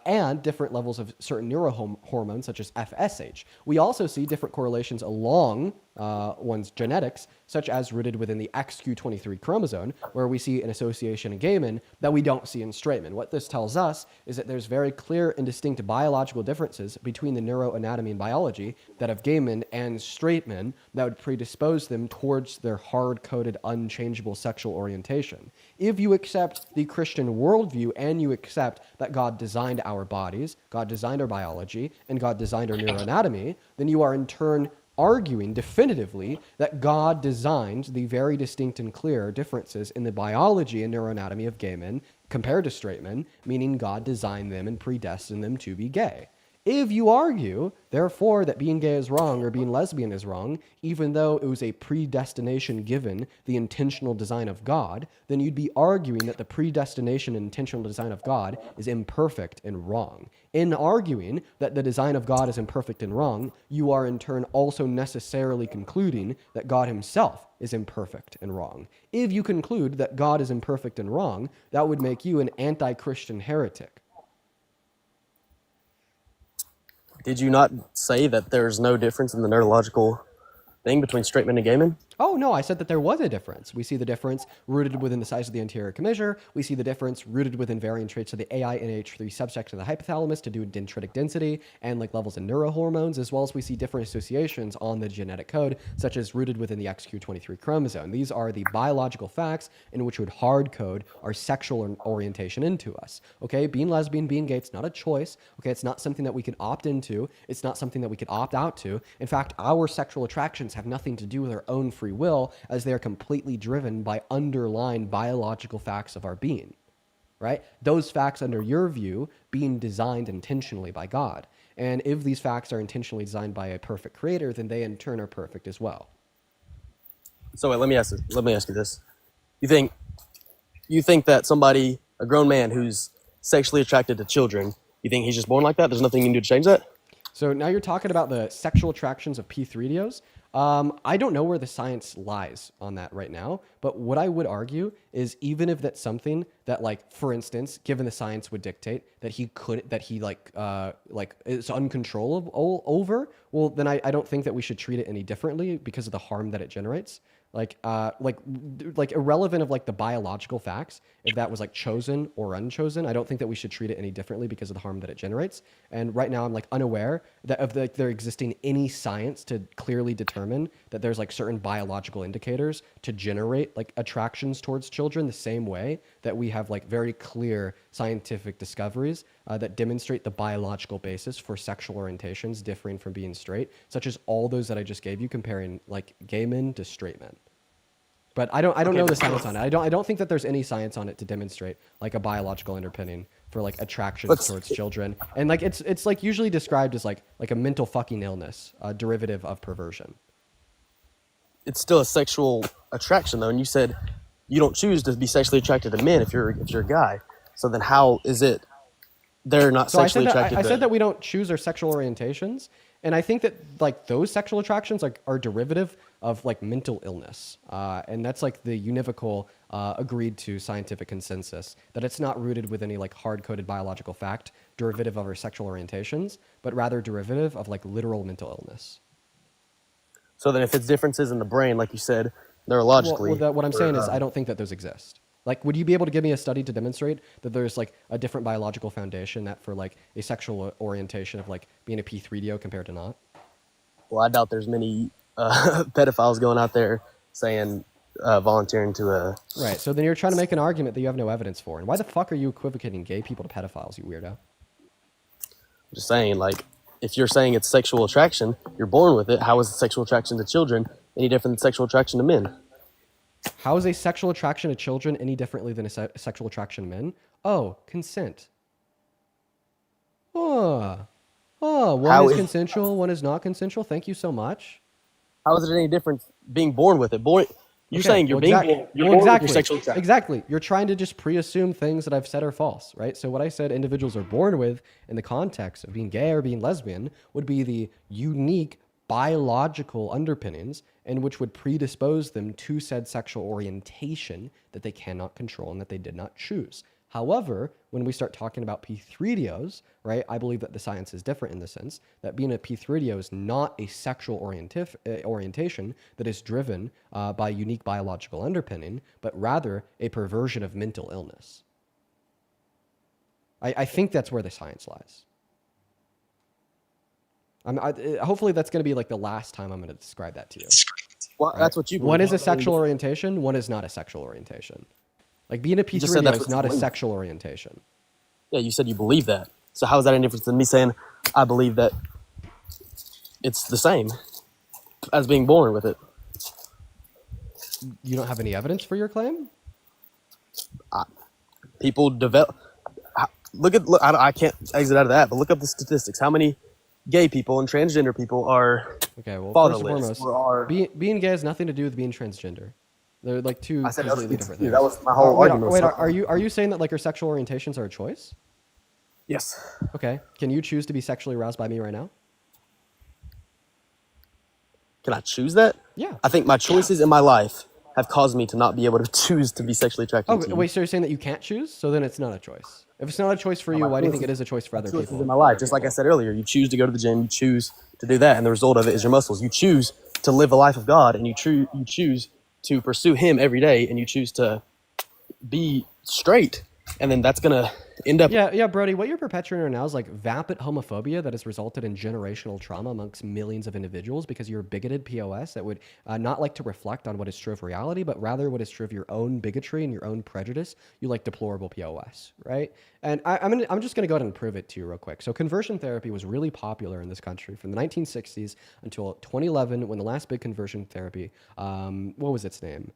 and different levels of certain neurohormones such as FSH. We also see different correlations along one's genetics, such as rooted within the XQ23 chromosome, where we see an association in gay men that we don't see in straight men. What this tells us is that there's very clear and distinct biological differences between the neuroanatomy and biology that of gay men and straight men that would predispose them towards their hard-coded, unchangeable sexual orientation. If you accept the Christian worldview and you accept that God designed our bodies, God designed our biology, and God designed our neuroanatomy, then you are in turn arguing definitively that God designed the very distinct and clear differences in the biology and neuroanatomy of gay men compared to straight men, meaning God designed them and predestined them to be gay. If you argue, therefore, that being gay is wrong or being lesbian is wrong, even though it was a predestination given the intentional design of God, then you'd be arguing that the predestination and intentional design of God is imperfect and wrong. In arguing that the design of God is imperfect and wrong, you are in turn also necessarily concluding that God himself is imperfect and wrong. If you conclude that God is imperfect and wrong, that would make you an anti-Christian heretic. Did you not say that there's no difference in the neurological thing between straight men and gay men? Oh, no, I said that there was a difference. We see the difference rooted within the size of the anterior commissure. We see the difference rooted within varying traits of the AINH3 subsection of the hypothalamus to do with dendritic density and like levels of neurohormones, as well as we see different associations on the genetic code, such as rooted within the XQ23 chromosome. These are the biological facts in which would hard code our sexual orientation into us. Okay, being lesbian, being gay, it's not a choice. Okay, it's not something that we can opt into. It's not something that we could opt out to. In fact, our sexual attractions have nothing to do with our own free will, as they are completely driven by underlying biological facts of our being, right? Those facts, under your view, being designed intentionally by God. And if these facts are intentionally designed by a perfect creator, then they in turn are perfect as well. So wait, let me ask you this. You think that somebody, a grown man who's sexually attracted to children, you think he's just born like that? There's nothing you can do to change that? So now you're talking about the sexual attractions of P3DOs. I don't know where the science lies on that right now, but what I would argue is even if that's something that, like, for instance, given the science would dictate that he is uncontrollable over, well, then I don't think that we should treat it any differently because of the harm that it generates. Like irrelevant of like the biological facts, if that was like chosen or unchosen, I don't think that we should treat it any differently because of the harm that it generates. And right now I'm like unaware that of there existing any science to clearly determine that there's like certain biological indicators to generate like attractions towards children the same way that we have like very clear scientific discoveries that demonstrate the biological basis for sexual orientations differing from being straight, such as all those that I just gave you comparing like gay men to straight men. But I don't know the science on it. I don't think that there's any science on it to demonstrate like a biological underpinning for like attractions towards children. And like it's like usually described as like a mental fucking illness, a derivative of perversion. It's still a sexual attraction though, and you said you don't choose to be sexually attracted to men if you're a guy. So then how is it they're not sexually attracted? I said that we don't choose our sexual orientations, and I think that like those sexual attractions are derivative of like mental illness, and that's like the univocal agreed to scientific consensus that it's not rooted with any like hard-coded biological fact derivative of our sexual orientations, but rather derivative of like literal mental illness. So then if it's differences in the brain, like you said, neurologically. What I'm saying is I don't think that those exist. Like, would you be able to give me a study to demonstrate that there's like a different biological foundation that for like a sexual orientation of like being a P3DO compared to not? Well, I doubt there's many pedophiles going out there saying volunteering to a... Right, so then you're trying to make an argument that you have no evidence for. And why the fuck are you equivocating gay people to pedophiles, you weirdo? I'm just saying, like, if you're saying it's sexual attraction, you're born with it. How is sexual attraction to children any different than sexual attraction to men? How is a sexual attraction to children any differently than a sexual attraction to men? Oh, consent. One is consensual, one is not consensual. Thank you so much. How is it any different being born with it? You're saying you're born with your sexual attraction. Exactly. You're trying to just pre-assume things that I've said are false, right? So what I said individuals are born with in the context of being gay or being lesbian would be the unique biological underpinnings and which would predispose them to said sexual orientation that they cannot control and that they did not choose. However, when we start talking about P3DOs, right, I believe that the science is different in the sense that being a P3DO is not a sexual orientation that is driven by unique biological underpinning, but rather a perversion of mental illness. I think that's where the science lies. Hopefully that's going to be like the last time I'm going to describe that to you. Well, right? That's what you believe. One is a sexual orientation, one is not a sexual orientation. Like being a P3DO is not a sexual orientation. Yeah, you said you believe that. So how is that any different than me saying I believe that it's the same as being born with it? You don't have any evidence for your claim? People develop... I can't exit out of that, but look up the statistics. How many gay people and transgender people are fatherless? First and foremost, being gay has nothing to do with being transgender. They're like two completely different things. That was my whole argument. Wait, are you saying that like your sexual orientations are a choice? Yes. Okay. Can you choose to be sexually aroused by me right now? Can I choose that? Yeah. I think my choices in my life have caused me to not be able to choose to be sexually attracted to you. Wait, so you're saying that you can't choose? So then it's not a choice. If it's not a choice for you, why do you think it is a choice for other people? In my life, just like I said earlier, you choose to go to the gym, you choose to do that, and the result of it is your muscles. You choose to live a life of God, and you choose to pursue Him every day, and you choose to be straight, and then that's gonna end up... Yeah, Brody, what you're perpetuating right now is like vapid homophobia that has resulted in generational trauma amongst millions of individuals because you're a bigoted POS that would not like to reflect on what is true of reality, but rather what is true of your own bigotry and your own prejudice. You like deplorable POS, right? And I'm just gonna go ahead and prove it to you real quick. So conversion therapy was really popular in this country from the 1960s until 2011 when the last big conversion therapy, what was its name?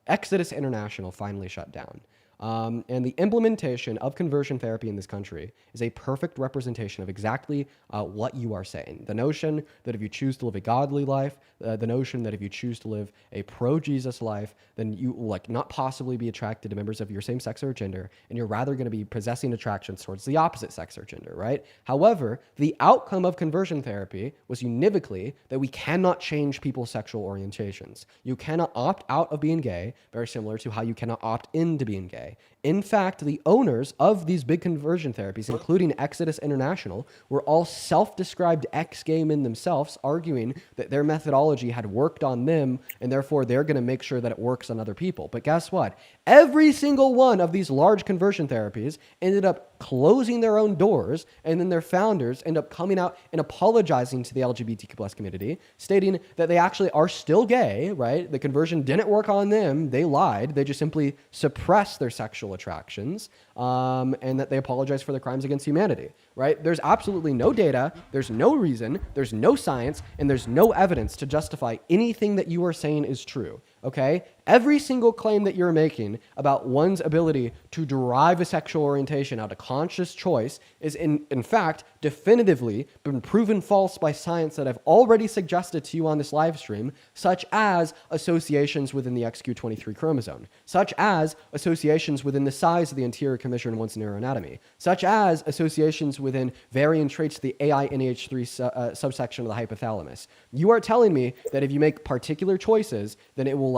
Exodus International finally shut down. And the implementation of conversion therapy in this country is a perfect representation of exactly what you are saying. The notion that if you choose to live a godly life, the notion that if you choose to live a pro-Jesus life, then you will like not possibly be attracted to members of your same sex or gender, and you're rather going to be possessing attractions towards the opposite sex or gender, right? However, the outcome of conversion therapy was univocally that we cannot change people's sexual orientations. You cannot opt out of being gay, very similar to how you cannot opt into being gay. In fact, the owners of these big conversion therapies, including Exodus International, were all self-described ex-gay men themselves, arguing that their methodology had worked on them, and therefore they're going to make sure that it works on other people. But guess what? Every single one of these large conversion therapies ended up closing their own doors, and then their founders end up coming out and apologizing to the LGBTQ plus community, stating that they actually are still gay, right? The conversion didn't work on them. They lied. They just simply suppressed their sexual attractions, and that they apologize for their crimes against humanity, right? There's absolutely no data, there's no reason, there's no science, and there's no evidence to justify anything that you are saying is true, okay? Every single claim that you're making about one's ability to derive a sexual orientation out of conscious choice is in fact definitively been proven false by science that I've already suggested to you on this live stream, such as associations within the XQ23 chromosome, such as associations within the size of the anterior commissure in one's neuroanatomy, such as associations within varying traits of the AINH3 subsection of the hypothalamus. You are telling me that if you make particular choices, then it will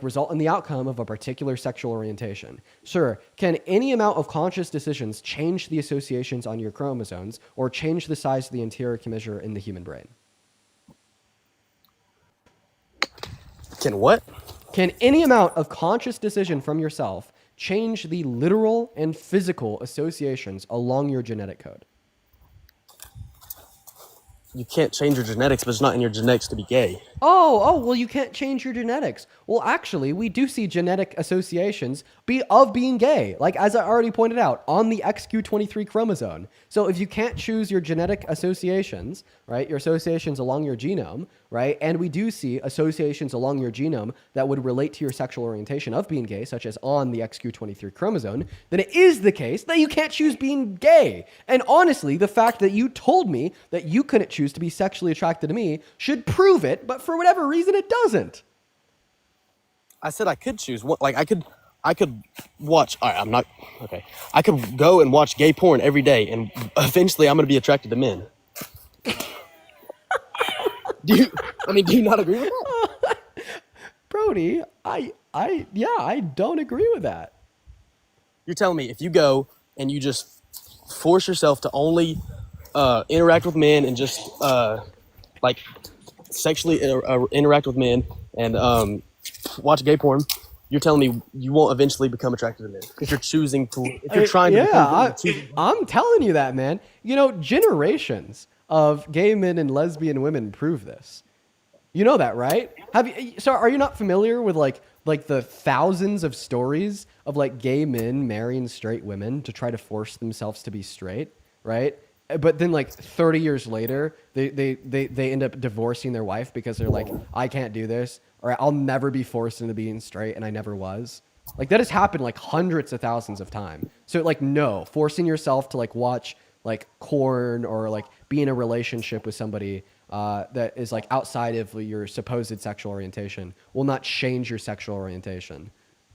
result in the outcome of a particular sexual orientation. Sure, can any amount of conscious decisions change the associations on your chromosomes or change the size of the anterior commissure in the human brain? Can what? Can any amount of conscious decision from yourself change the literal and physical associations along your genetic code? You can't change your genetics, but it's not in your genetics to be gay. Oh, well, you can't change your genetics. Well, actually, we do see genetic associations of being gay, like as I already pointed out, on the XQ23 chromosome. So if you can't choose your genetic associations, right, your associations along your genome, right, and we do see associations along your genome that would relate to your sexual orientation of being gay, such as on the XQ23 chromosome, then it is the case that you can't choose being gay. And honestly, the fact that you told me that you couldn't choose to be sexually attracted to me should prove it, but for whatever reason, it doesn't. I said I could choose. What, like I could watch. All right, I'm not okay. I could go and watch gay porn every day, and eventually, I'm going to be attracted to men. Do you not agree with that? Brody, I don't agree with that. You're telling me if you go and you just force yourself to only interact with men and just like sexually interact with men and watch gay porn, you're telling me you won't eventually become attracted to men if you're choosing to. If you're trying to, I'm telling you that, man. You know, generations of gay men and lesbian women prove this. You know that, right? So are you not familiar with like the thousands of stories of like gay men marrying straight women to try to force themselves to be straight, right? But then like 30 years later, they end up divorcing their wife because they're like, I can't do this, or I'll never be forced into being straight, and I never was. Like that has happened like hundreds of thousands of times. So like no, forcing yourself to like watch like porn or like be in a relationship with somebody that is like outside of your supposed sexual orientation will not change your sexual orientation.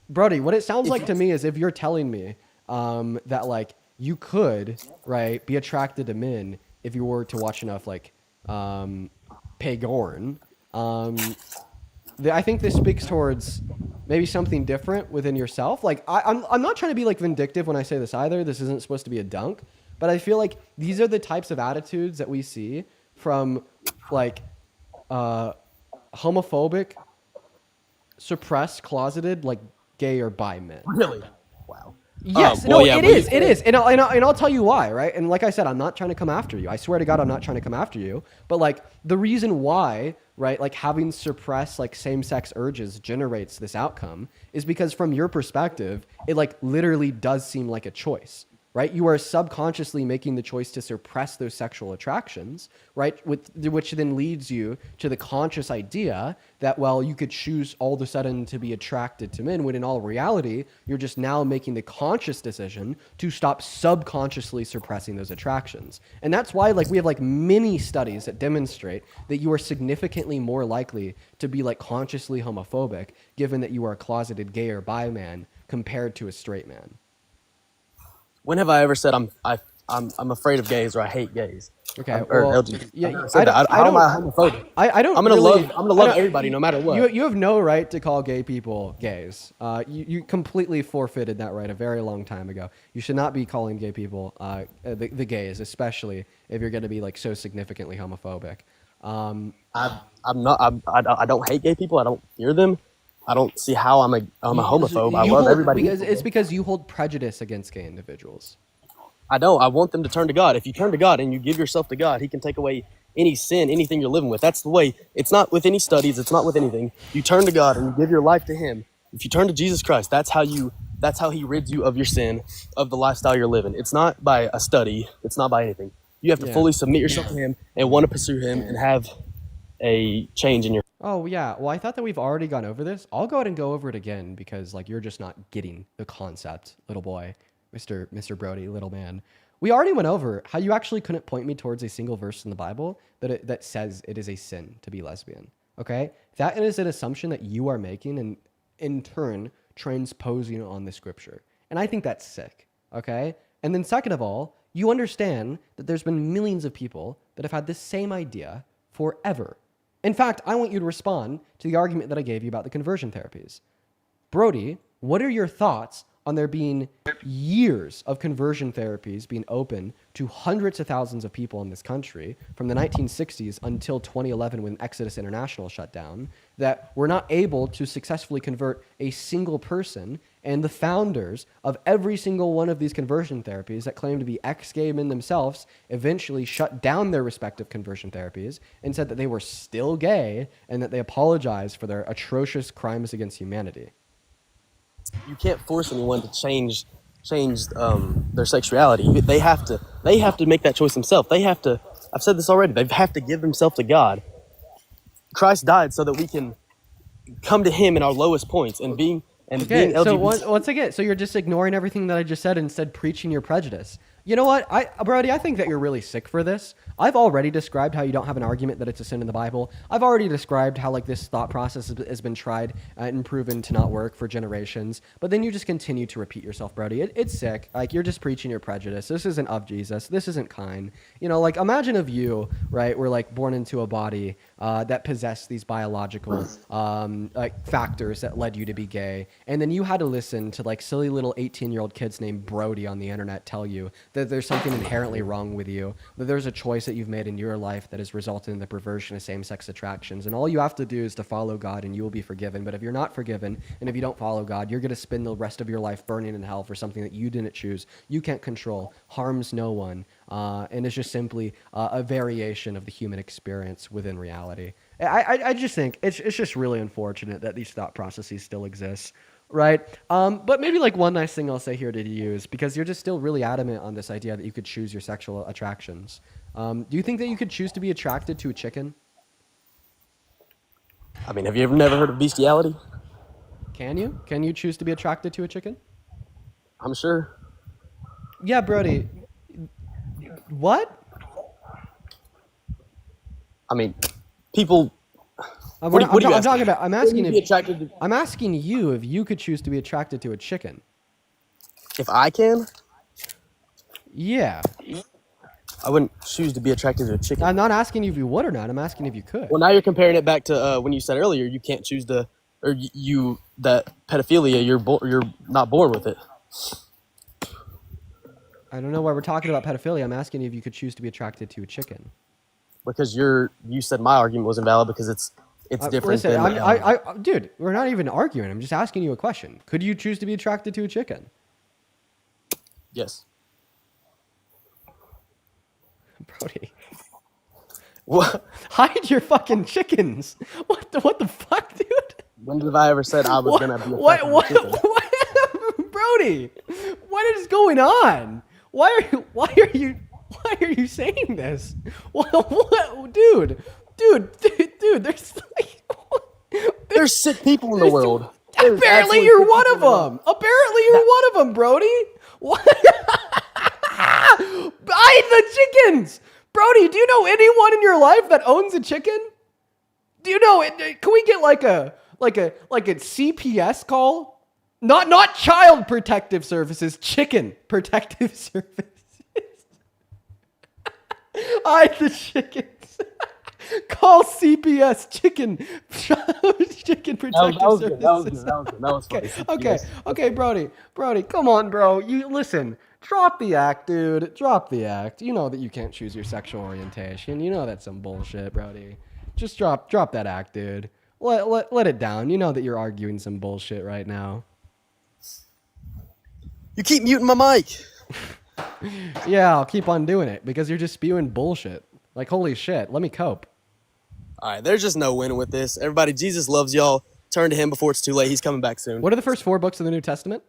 Brody, what it sounds like to me is if you're telling me that like you could, right, be attracted to men if you were to watch enough like Pagorn. I think this speaks towards maybe something different within yourself. Like I'm not trying to be like vindictive when I say this either. This isn't supposed to be a dunk, but I feel like these are the types of attitudes that we see from like homophobic, suppressed, closeted, like gay or bi men. Really? Wow. Yes, it is. And I'll tell you why, right? And like I said, I'm not trying to come after you. I swear to God, I'm not trying to come after you. But like the reason why, right, like having suppressed like same-sex urges generates this outcome is because from your perspective, it like literally does seem like a choice. right? You are subconsciously making the choice to suppress those sexual attractions, right? Which then leads you to the conscious idea that, well, you could choose all of a sudden to be attracted to men, when in all reality, you're just now making the conscious decision to stop subconsciously suppressing those attractions. And that's why, like, we have like many studies that demonstrate that you are significantly more likely to be like consciously homophobic, given that you are a closeted gay or bi man compared to a straight man. When have I ever said I'm afraid of gays or I hate gays? Okay, Or well, LGBT? yeah, I've never said that. How am I homophobic? I don't. I'm gonna really, love everybody no matter what. You have no right to call gay people gays. You completely forfeited that right a very long time ago. You should not be calling gay people the gays, especially if you're going to be like so significantly homophobic. I'm not. I don't hate gay people. I don't fear them. I don't see how I'm a homophobe. I love everybody. Because you hold prejudice against gay individuals. I don't. I want them to turn to God. If you turn to God and you give yourself to God, He can take away any sin, anything you're living with. That's the way. It's not with any studies. It's not with anything. You turn to God and you give your life to Him. If you turn to Jesus Christ, that's how He rids you of your sin, of the lifestyle you're living. It's not by a study. It's not by anything. You have to fully submit yourself to Him and want to pursue Him and have a change in your. Oh yeah. Well, I thought that we've already gone over this. I'll go ahead and go over it again because like you're just not getting the concept, little boy, Mr. Brody, little man. We already went over how you actually couldn't point me towards a single verse in the Bible that says it is a sin to be lesbian. Okay, that is an assumption that you are making and in turn transposing on the scripture, and I think that's sick. Okay, and then second of all, you understand that there's been millions of people that have had this same idea forever. In fact, I want you to respond to the argument that I gave you about the conversion therapies. Brody, what are your thoughts on there being years of conversion therapies being open to hundreds of thousands of people in this country from the 1960s until 2011 when Exodus International shut down, that were not able to successfully convert a single person, and the founders of every single one of these conversion therapies that claim to be ex-gay men themselves eventually shut down their respective conversion therapies and said that they were still gay and that they apologized for their atrocious crimes against humanity? You can't force anyone to change their sexuality. They have to make that choice themselves. They have to. I've said this already. They have to give themselves to God. Christ died so that we can come to Him in our lowest points and being LGBT. So once again, so you're just ignoring everything that I just said and instead preaching your prejudice. You know what, Brody, I think that you're really sick for this. I've already described how you don't have an argument that it's a sin in the Bible. I've already described how like this thought process has been tried and proven to not work for generations. But then you just continue to repeat yourself, Brody. It's sick. Like you're just preaching your prejudice. This isn't of Jesus. This isn't kind. You know, like imagine if you, right, were like born into a body that possessed these biological like factors that led you to be gay, and then you had to listen to like silly little 18-year-old kids named Brody on the internet tell you that there's something inherently wrong with you, that there's a choice that you've made in your life that has resulted in the perversion of same-sex attractions, and all you have to do is to follow God and you will be forgiven. But if you're not forgiven, and if you don't follow God, you're going to spend the rest of your life burning in hell for something that you didn't choose, you can't control, harms no one, and is just simply a variation of the human experience within reality. I just think it's just really unfortunate that these thought processes still exist. Right. But maybe like one nice thing I'll say here to you is because you're just still really adamant on this idea that you could choose your sexual attractions. Do you think that you could choose to be attracted to a chicken? I mean, have you never heard of bestiality? Can you? Can you choose to be attracted to a chicken? I'm sure. Yeah, Brody. What? I mean, people. I'm asking you if you could choose to be attracted to a chicken. If I can? Yeah. I wouldn't choose to be attracted to a chicken. I'm not asking you if you would or not. I'm asking if you could. Well, now you're comparing it back to when you said earlier you can't choose that pedophilia. You're not born with it. I don't know why we're talking about pedophilia. I'm asking you if you could choose to be attracted to a chicken. Because you said my argument was invalid because it's different. Listen, dude, we're not even arguing. I'm just asking you a question. Could you choose to be attracted to a chicken? Yes. Brody. What? Hide your fucking chickens. What the fuck, dude? When have I ever said I was gonna be attracted to a chicken? Brody, what is going on? Why are you saying this? What, dude? There's like, There's sick people in the world. There's apparently absolutely you're sick one people of in the world. them. Apparently you're one of them, Brody. What? I eat the chickens. Brody, do you know anyone in your life that owns a chicken? Do you know it? Can we get like a CPS call? Not Child Protective Services, Chicken Protective Services. I eat the chickens. Call CPS Chicken Protective That was Services. good. That was good. That was funny. Okay, Brody, come on, bro. You listen. Drop the act, dude. Drop the act. You know that you can't choose your sexual orientation. You know that's some bullshit, Brody. Just drop that act, dude. Let it down. You know that you're arguing some bullshit right now. You keep muting my mic. Yeah, I'll keep on doing it because you're just spewing bullshit. Like, holy shit, let me cope. All right, there's just no winning with this. Everybody, Jesus loves y'all. Turn to him before it's too late. He's coming back soon. What are the first 4 books of the New Testament?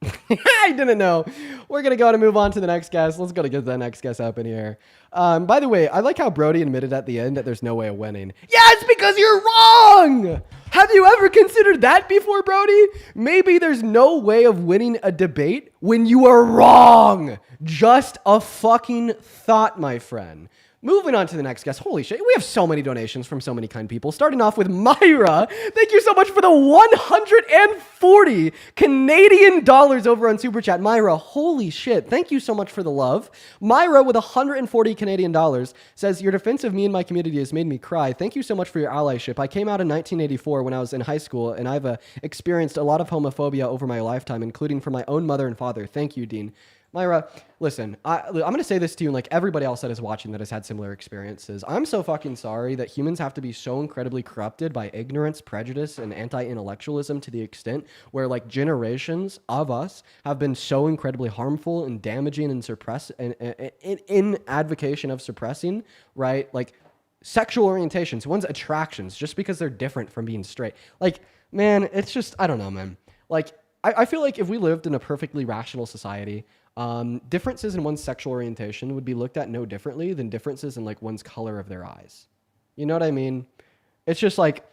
I didn't know. We're going to go to move on to the next guest. Let's go to get the next guest up in here. By the way, I like how Brody admitted at the end that there's no way of winning. Yeah, it's because you're wrong. Have you ever considered that before, Brody? Maybe there's no way of winning a debate when you are wrong. Just a fucking thought, my friend. Moving on to the next guest. Holy shit, we have so many donations from so many kind people. Starting off with Myra. Thank you so much for the 140 Canadian dollars over on Super Chat. Myra, holy shit. Thank you so much for the love. Myra with 140 Canadian dollars says, your defense of me and my community has made me cry. Thank you so much for your allyship. I came out in 1984 when I was in high school, and I've experienced a lot of homophobia over my lifetime, including from my own mother and father. Thank you, Dean. Myra, listen, I'm going to say this to you and like everybody else that is watching that has had similar experiences. I'm so fucking sorry that humans have to be so incredibly corrupted by ignorance, prejudice, and anti-intellectualism to the extent where like generations of us have been so incredibly harmful and damaging and in advocation of suppressing, right? Like sexual orientations, one's attractions, just because they're different from being straight. Like, man, it's just, I don't know, man. Like, I feel like if we lived in a perfectly rational society, differences in one's sexual orientation would be looked at no differently than differences in like one's color of their eyes. You know what I mean? It's just like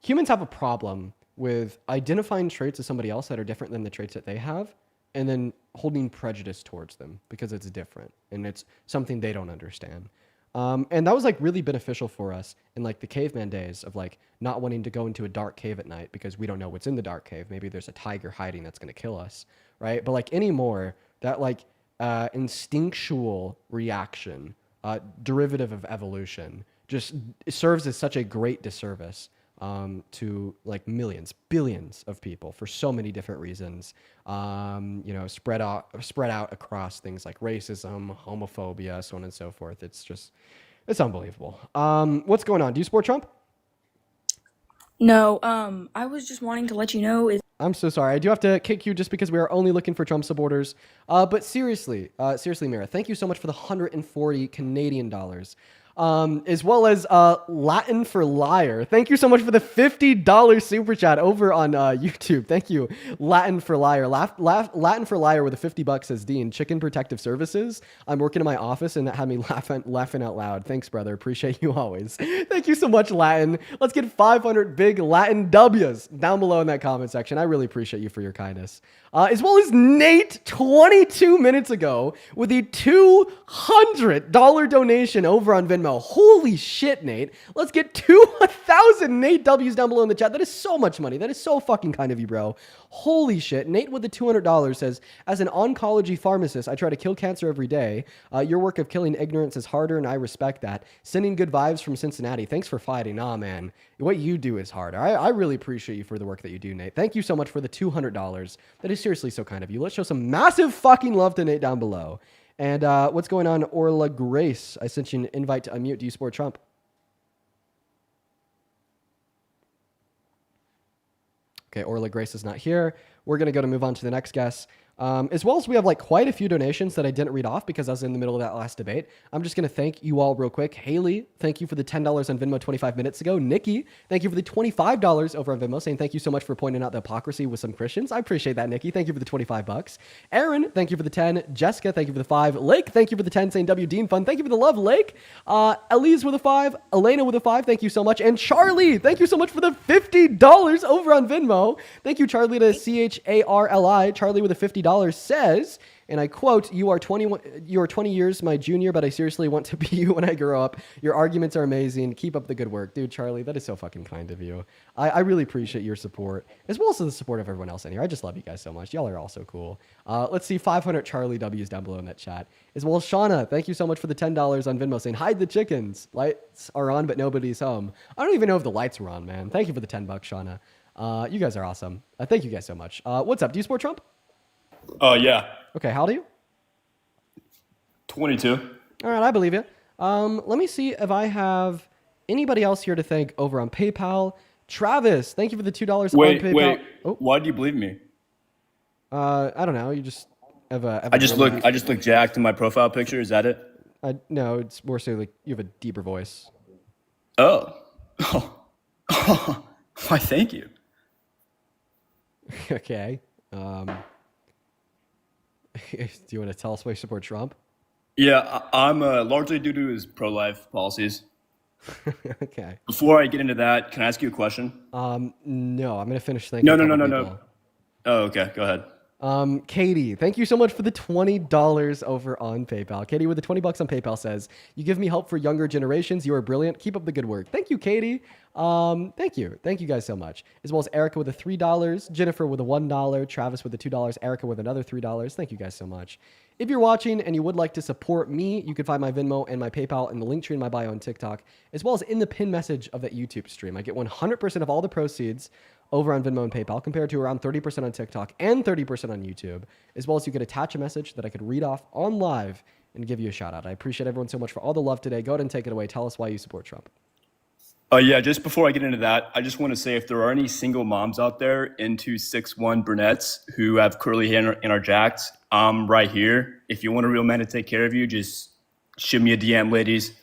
humans have a problem with identifying traits of somebody else that are different than the traits that they have and then holding prejudice towards them because it's different and it's something they don't understand. And that was like really beneficial for us in like the caveman days of like not wanting to go into a dark cave at night because we don't know what's in the dark cave. Maybe there's a tiger hiding that's going to kill us, right? But like anymore, that like instinctual reaction, derivative of evolution, just serves as such a great disservice to like millions, billions of people for so many different reasons, you know, spread out across things like racism, homophobia, so on and so forth. It's unbelievable. What's going on? Do you support Trump? No, I was just wanting to let you know I'm so sorry. I do have to kick you just because we are only looking for Trump supporters. But seriously, Mira, thank you so much for the 140 Canadian dollars. As well as Latin for Liar. Thank you so much for the $50 super chat over on YouTube. Thank you, Latin for Liar. Latin for Liar with a $50 says, Dean, Chicken Protective Services. I'm working in my office and that had me laughing out loud. Thanks, brother. Appreciate you always. Thank you so much, Latin. Let's get 500 big Latin W's down below in that comment section. I really appreciate you for your kindness. As well as Nate 22 minutes ago with a $200 donation over on Venmo. Holy shit, Nate. Let's get 2,000 Nate W's down below in the chat. That is so much money. That is so fucking kind of you, bro. Holy shit. Nate with the $200 says, as an oncology pharmacist, I try to kill cancer every day. Your work of killing ignorance is harder, and I respect that. Sending good vibes from Cincinnati. Thanks for fighting. Nah, man. What you do is hard. I really appreciate you for the work that you do, Nate. Thank you so much for the $200. That is seriously so kind of you. Let's show some massive fucking love to Nate down below. And what's going on, Orla Grace? I sent you an invite to unmute. Do you support Trump? Okay, Orla Grace is not here. We're going to move on to the next guest. As well as we have like quite a few donations that I didn't read off because I was in the middle of that last debate. I'm just going to thank you all real quick. Haley, thank you for the $10 on Venmo 25 minutes ago. Nikki, thank you for the $25 over on Venmo, saying thank you so much for pointing out the hypocrisy with some Christians. I appreciate that, Nikki. Thank you for the $25. Aaron, thank you for the 10. Jessica, thank you for the 5. Lake, thank you for the 10, saying W Dean Fun. Thank you for the love, Lake. Elise with a 5. Elena with a 5. Thank you so much. And Charlie, thank you so much for the $50 over on Venmo. Thank you, Charlie, to CHARLI. Charlie with a $50 says, and I quote, you are 20 years my junior, but I seriously want to be you when I grow up. Your arguments are amazing. Keep up the good work. Dude, Charlie, that is so fucking kind of you. I really appreciate your support, as well as the support of everyone else in here. I just love you guys so much. Y'all are all so cool. Let's see 500 Charlie W's down below in that chat. As well as Shauna, thank you so much for the $10 on Venmo, saying, hide the chickens. Lights are on, but nobody's home. I don't even know if the lights were on, man. Thank you for the $10, Shauna. You guys are awesome. Thank you guys so much. What's up? Do you support Trump? Yeah. Okay, how old are you? 22. All right, I believe you. Let me see if I have anybody else here to thank over on PayPal. Travis, thank you for the $2 on PayPal. Wait. Oh. Why do you believe me? I don't know. You just have a. I just look jacked in my profile picture. Is that it? No, it's more so like you have a deeper voice. Oh. Why, thank you. Okay. Do you want to tell us why you support Trump? Yeah, I'm largely due to his pro-life policies. Okay. Before I get into that, can I ask you a question? No, I'm gonna finish thanking. No. Oh, okay. Go ahead. Katie, thank you so much for the $20 over on PayPal. Katie with the $20 on PayPal says, you give me help for younger generations. You are brilliant. Keep up the good work. Thank you, Katie. Thank you. Thank you guys so much. As well as Erica with the $3, Jennifer with a $1, Travis with the $2, Erica with another $3. Thank you guys so much. If you're watching and you would like to support me, you can find my Venmo and my PayPal in the link tree in my bio on TikTok, as well as in the pin message of that YouTube stream. I get 100% of all the proceeds over on Venmo and PayPal, compared to around 30% on TikTok and 30% on YouTube, as well as you could attach a message that I could read off on live and give you a shout out. I appreciate everyone so much for all the love today. Go ahead and take it away. Tell us why you support Trump. Yeah, just before I get into that, I just want to say if there are any single moms out there into 6'1" brunettes who have curly hair and are jacked, I'm right here. If you want a real man to take care of you, just shoot me a DM, ladies.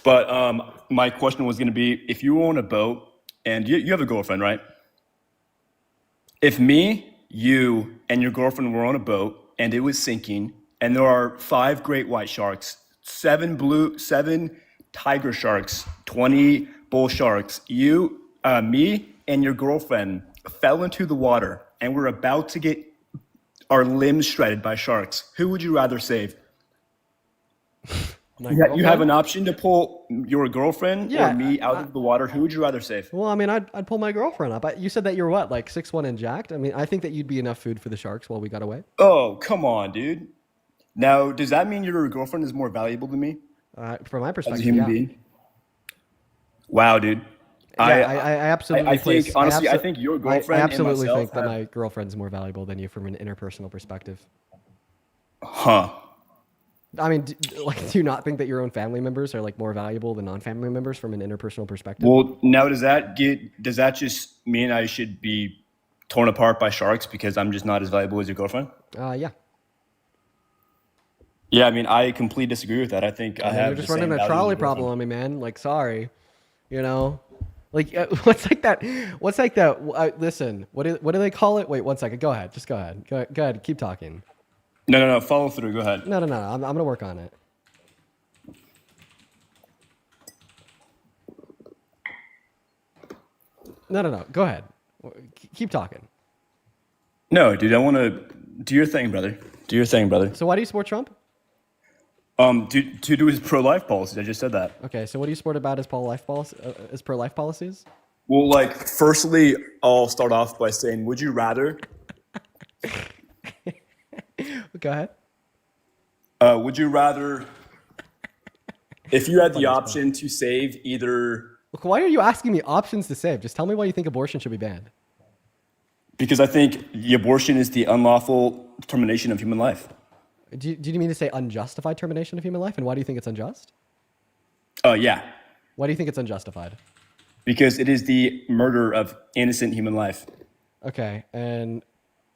But my question was going to be, if you were on a boat and you have a girlfriend, right? If me, you, and your girlfriend were on a boat and it was sinking, and there are 5 great white sharks, 7 tiger sharks, 20 bull sharks, you, me, and your girlfriend fell into the water and we're about to get our limbs shredded by sharks, who would you rather save? You have an option to pull your girlfriend or me out of the water. Who would you rather save? Well, I mean, I'd pull my girlfriend up. You said that you're what, like 6'1" and jacked? I mean, I think that you'd be enough food for the sharks while we got away. Oh, come on, dude. Now, does that mean your girlfriend is more valuable than me? From my perspective, as a human being? Wow, dude. Yeah, I absolutely I think, honestly, I think your girlfriend I absolutely and think that myself my girlfriend's more valuable than you from an interpersonal perspective. Huh. I mean, do you not think that your own family members are like more valuable than non-family members from an interpersonal perspective? Well, now does that just mean I should be torn apart by sharks because I'm just not as valuable as your girlfriend? Yeah. Yeah, I mean, I completely disagree with that. I think I have. You're just running a trolley problem on me, man. Like, sorry, you know, like what's like that? Listen, what do they call it? Wait, 1 second. Go ahead. Just go ahead. Go ahead. Keep talking. No. Follow through. Go ahead. No. I'm gonna work on it. No. Go ahead. Keep talking. No, dude. I want to do your thing, brother. Do your thing, brother. So why do you support Trump? To do his pro-life policies. I just said that. Okay. So what do you support about his pro-life policies? Well, like, firstly, I'll start off by saying, would you rather? Go ahead. Would you rather, if you had the option to save either... Look, why are you asking me options to save? Just tell me why you think abortion should be banned. Because I think the abortion is the unlawful termination of human life. Do you mean to say unjustified termination of human life? And why do you think it's unjust? Yeah. Why do you think it's unjustified? Because it is the murder of innocent human life. Okay, and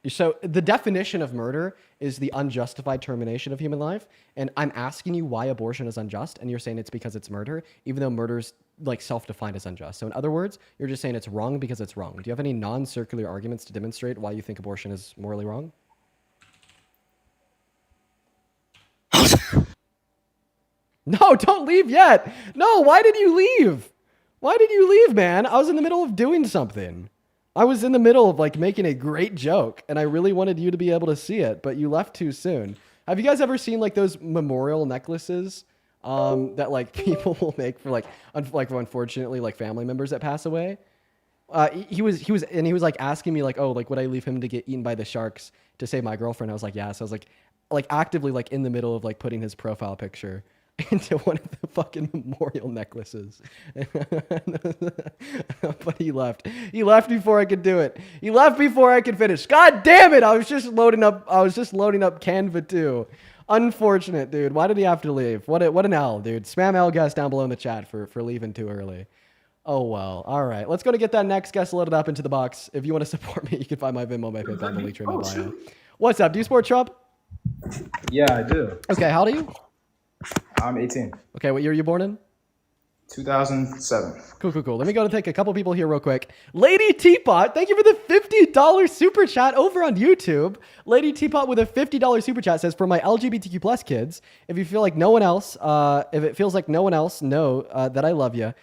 So the definition of murder is the unjustified termination of human life. And I'm asking you why abortion is unjust, and you're saying it's because it's murder, even though murder's like self-defined as unjust. So in other words, you're just saying it's wrong because it's wrong. Do you have any non-circular arguments to demonstrate why you think abortion is morally wrong? No, don't leave yet. No, why did you leave? Why did you leave, man? I was in the middle of doing something. I was in the middle of like making a great joke, and I really wanted you to be able to see it, but you left too soon. Have you guys ever seen like those memorial necklaces that like people will make for like unfortunately like family members that pass away? He was like asking me like, oh, like would I leave him to get eaten by the sharks to save my girlfriend? I was like, yeah. So I was like actively like in the middle of like putting his profile picture into one of the fucking memorial necklaces. But he left. He left before I could do it. He left before I could finish. God damn it! I was just loading up Canva 2. Unfortunate, dude. Why did he have to leave? What an L, dude. Spam L guest down below in the chat for leaving too early. Oh well. All right. Let's go to get that next guest loaded up into the box. If you want to support me, you can find my Venmo, my PayPal, the link tree in my bio. What's up? Do you support Trump? Yeah, I do. Okay. How old are you? I'm 18. Okay. What year are you born in? 2007. Cool. Let me go to take a couple people here real quick. Lady Teapot, thank you for the $50 super chat over on YouTube. Lady Teapot with a $50 super chat says, for my LGBTQ plus kids, if you feel like no one else, if it feels like no one else know that I love you,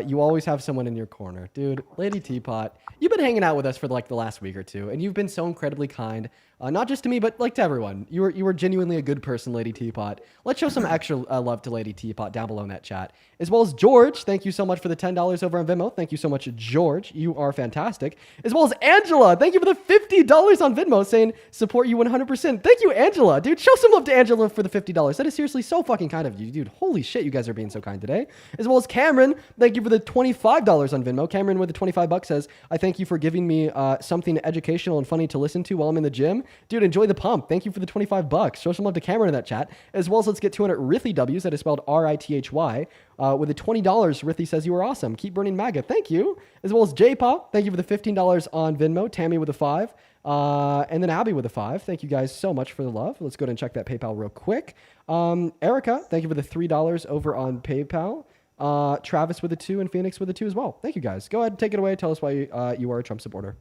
you always have someone in your corner. Dude, Lady Teapot, you've been hanging out with us for like the last week or two, and you've been so incredibly kind. Not just to me, but like to everyone. You were genuinely a good person, Lady Teapot. Let's show some extra love to Lady Teapot down below in that chat. As well as George, thank you so much for the $10 over on Venmo. Thank you so much, George. You are fantastic. As well as Angela, thank you for the $50 on Venmo saying support you 100%. Thank you, Angela. Dude, show some love to Angela for the $50. That is seriously so fucking kind of you, dude. Holy shit, you guys are being so kind today. As well as Cameron, thank you for the $25 on Venmo. Cameron with the $25 says, I thank you for giving me something educational and funny to listen to while I'm in the gym. Dude, enjoy the pump. Thank you for the $25. Show some love to Cameron in that chat. As well as let's get 200 Rithy W's, that is spelled R-I-T-H-Y. With the $20, Rithy says you are awesome. Keep burning MAGA. Thank you. As well as J-Paw, thank you for the $15 on Venmo. Tammy with a 5. And then Abby with a 5. Thank you guys so much for the love. Let's go ahead and check that PayPal real quick. Erica, thank you for the $3 over on PayPal. Travis with a 2 and Phoenix with a 2 as well. Thank you guys. Go ahead, take it away. Tell us why you are a Trump supporter.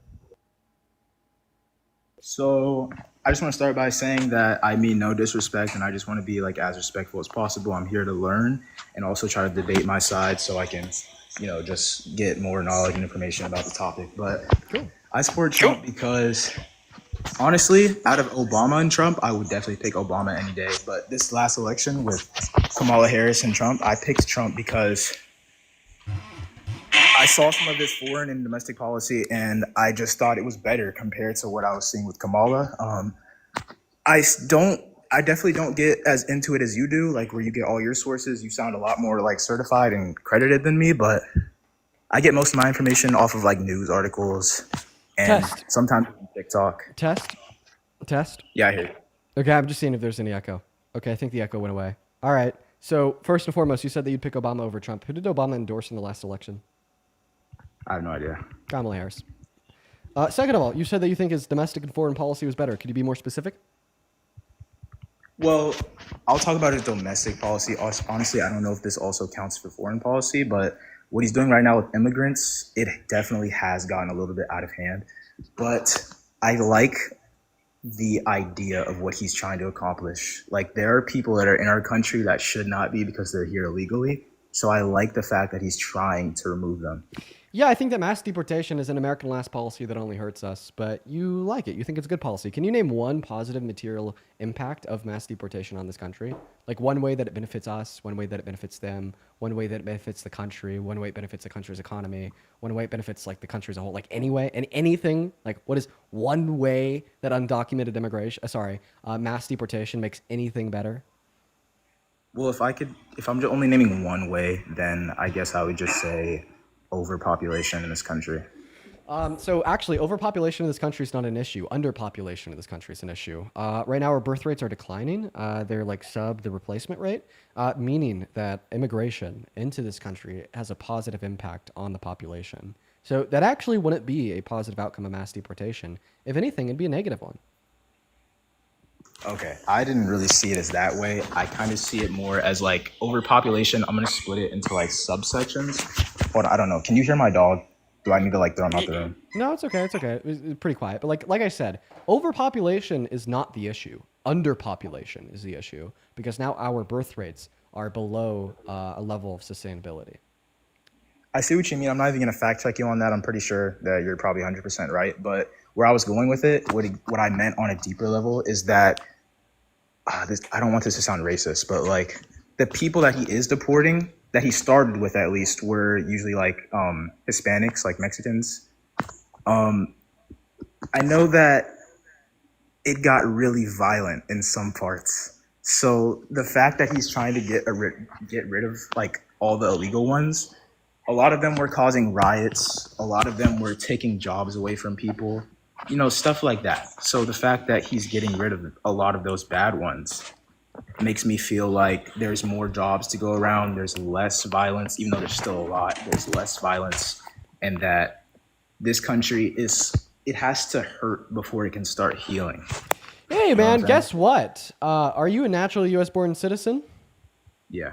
So I just want to start by saying that I mean no disrespect, and I just want to be like as respectful as possible. I'm here to learn and also try to debate my side so I can, just get more knowledge and information about the topic. But I support Trump because honestly, out of Obama and Trump, I would definitely pick Obama any day. But this last election with Kamala Harris and Trump, I picked Trump because I saw some of his foreign and domestic policy, and I just thought it was better compared to what I was seeing with Kamala. I definitely don't get as into it as you do, like where you get all your sources. You sound a lot more like certified and credited than me, but I get most of my information off of like news articles and sometimes TikTok. Test. Yeah, I hear you. Okay, I'm just seeing if there's any echo. Okay, I think the echo went away. All right. So first and foremost, you said that you'd pick Obama over Trump. Who did Obama endorse in the last election? I have no idea. Kamala Harris. Second of all, you said that you think his domestic and foreign policy was better. Could you be more specific? Well, I'll talk about his domestic policy. Honestly, I don't know if this also counts for foreign policy, but what he's doing right now with immigrants, it definitely has gotten a little bit out of hand. But I like the idea of what he's trying to accomplish. Like, there are people that are in our country that should not be because they're here illegally. So I like the fact that he's trying to remove them. Yeah, I think that mass deportation is an American last policy that only hurts us, but you like it. You think it's a good policy. Can you name one positive material impact of mass deportation on this country? Like one way that it benefits us, one way that it benefits them, one way that it benefits the country, one way it benefits the country's economy, one way it benefits like the country as a whole. Like any way and anything, like what is one way that undocumented mass deportation makes anything better? Well, if I'm only naming one way, then I guess I would just say overpopulation in this country. So actually, overpopulation in this country is not an issue. Underpopulation in this country is an issue. Right now, our birth rates are declining. They're like sub the replacement rate, meaning that immigration into this country has a positive impact on the population. So that actually wouldn't be a positive outcome of mass deportation. If anything, it'd be a negative one. Okay, I didn't really see it as that way. I kind of see it more as like overpopulation. I'm gonna split it into like subsections. Hold on, I don't know. Can you hear my dog? Do I need to like throw him out the room? No, it's okay. It's okay. It's pretty quiet. But like I said, overpopulation is not the issue. Underpopulation is the issue because now our birth rates are below a level of sustainability. I see what you mean. I'm not even gonna fact check you on that. I'm pretty sure that you're probably 100% right. But where I was going with it, what I meant on a deeper level is that I don't want this to sound racist, but like the people that he is deporting, that he started with at least, were usually like Hispanics, like Mexicans. I know that it got really violent in some parts. So the fact that he's trying to get rid of like all the illegal ones, a lot of them were causing riots. A lot of them were taking jobs away from people, you know, stuff like that. So the fact that he's getting rid of a lot of those bad ones makes me feel like there's more jobs to go around. There's less violence, even though there's still a lot. There's less violence, and that this country it has to hurt before it can start healing. Hey, man, guess what? Are you a natural U.S.-born citizen? Yeah.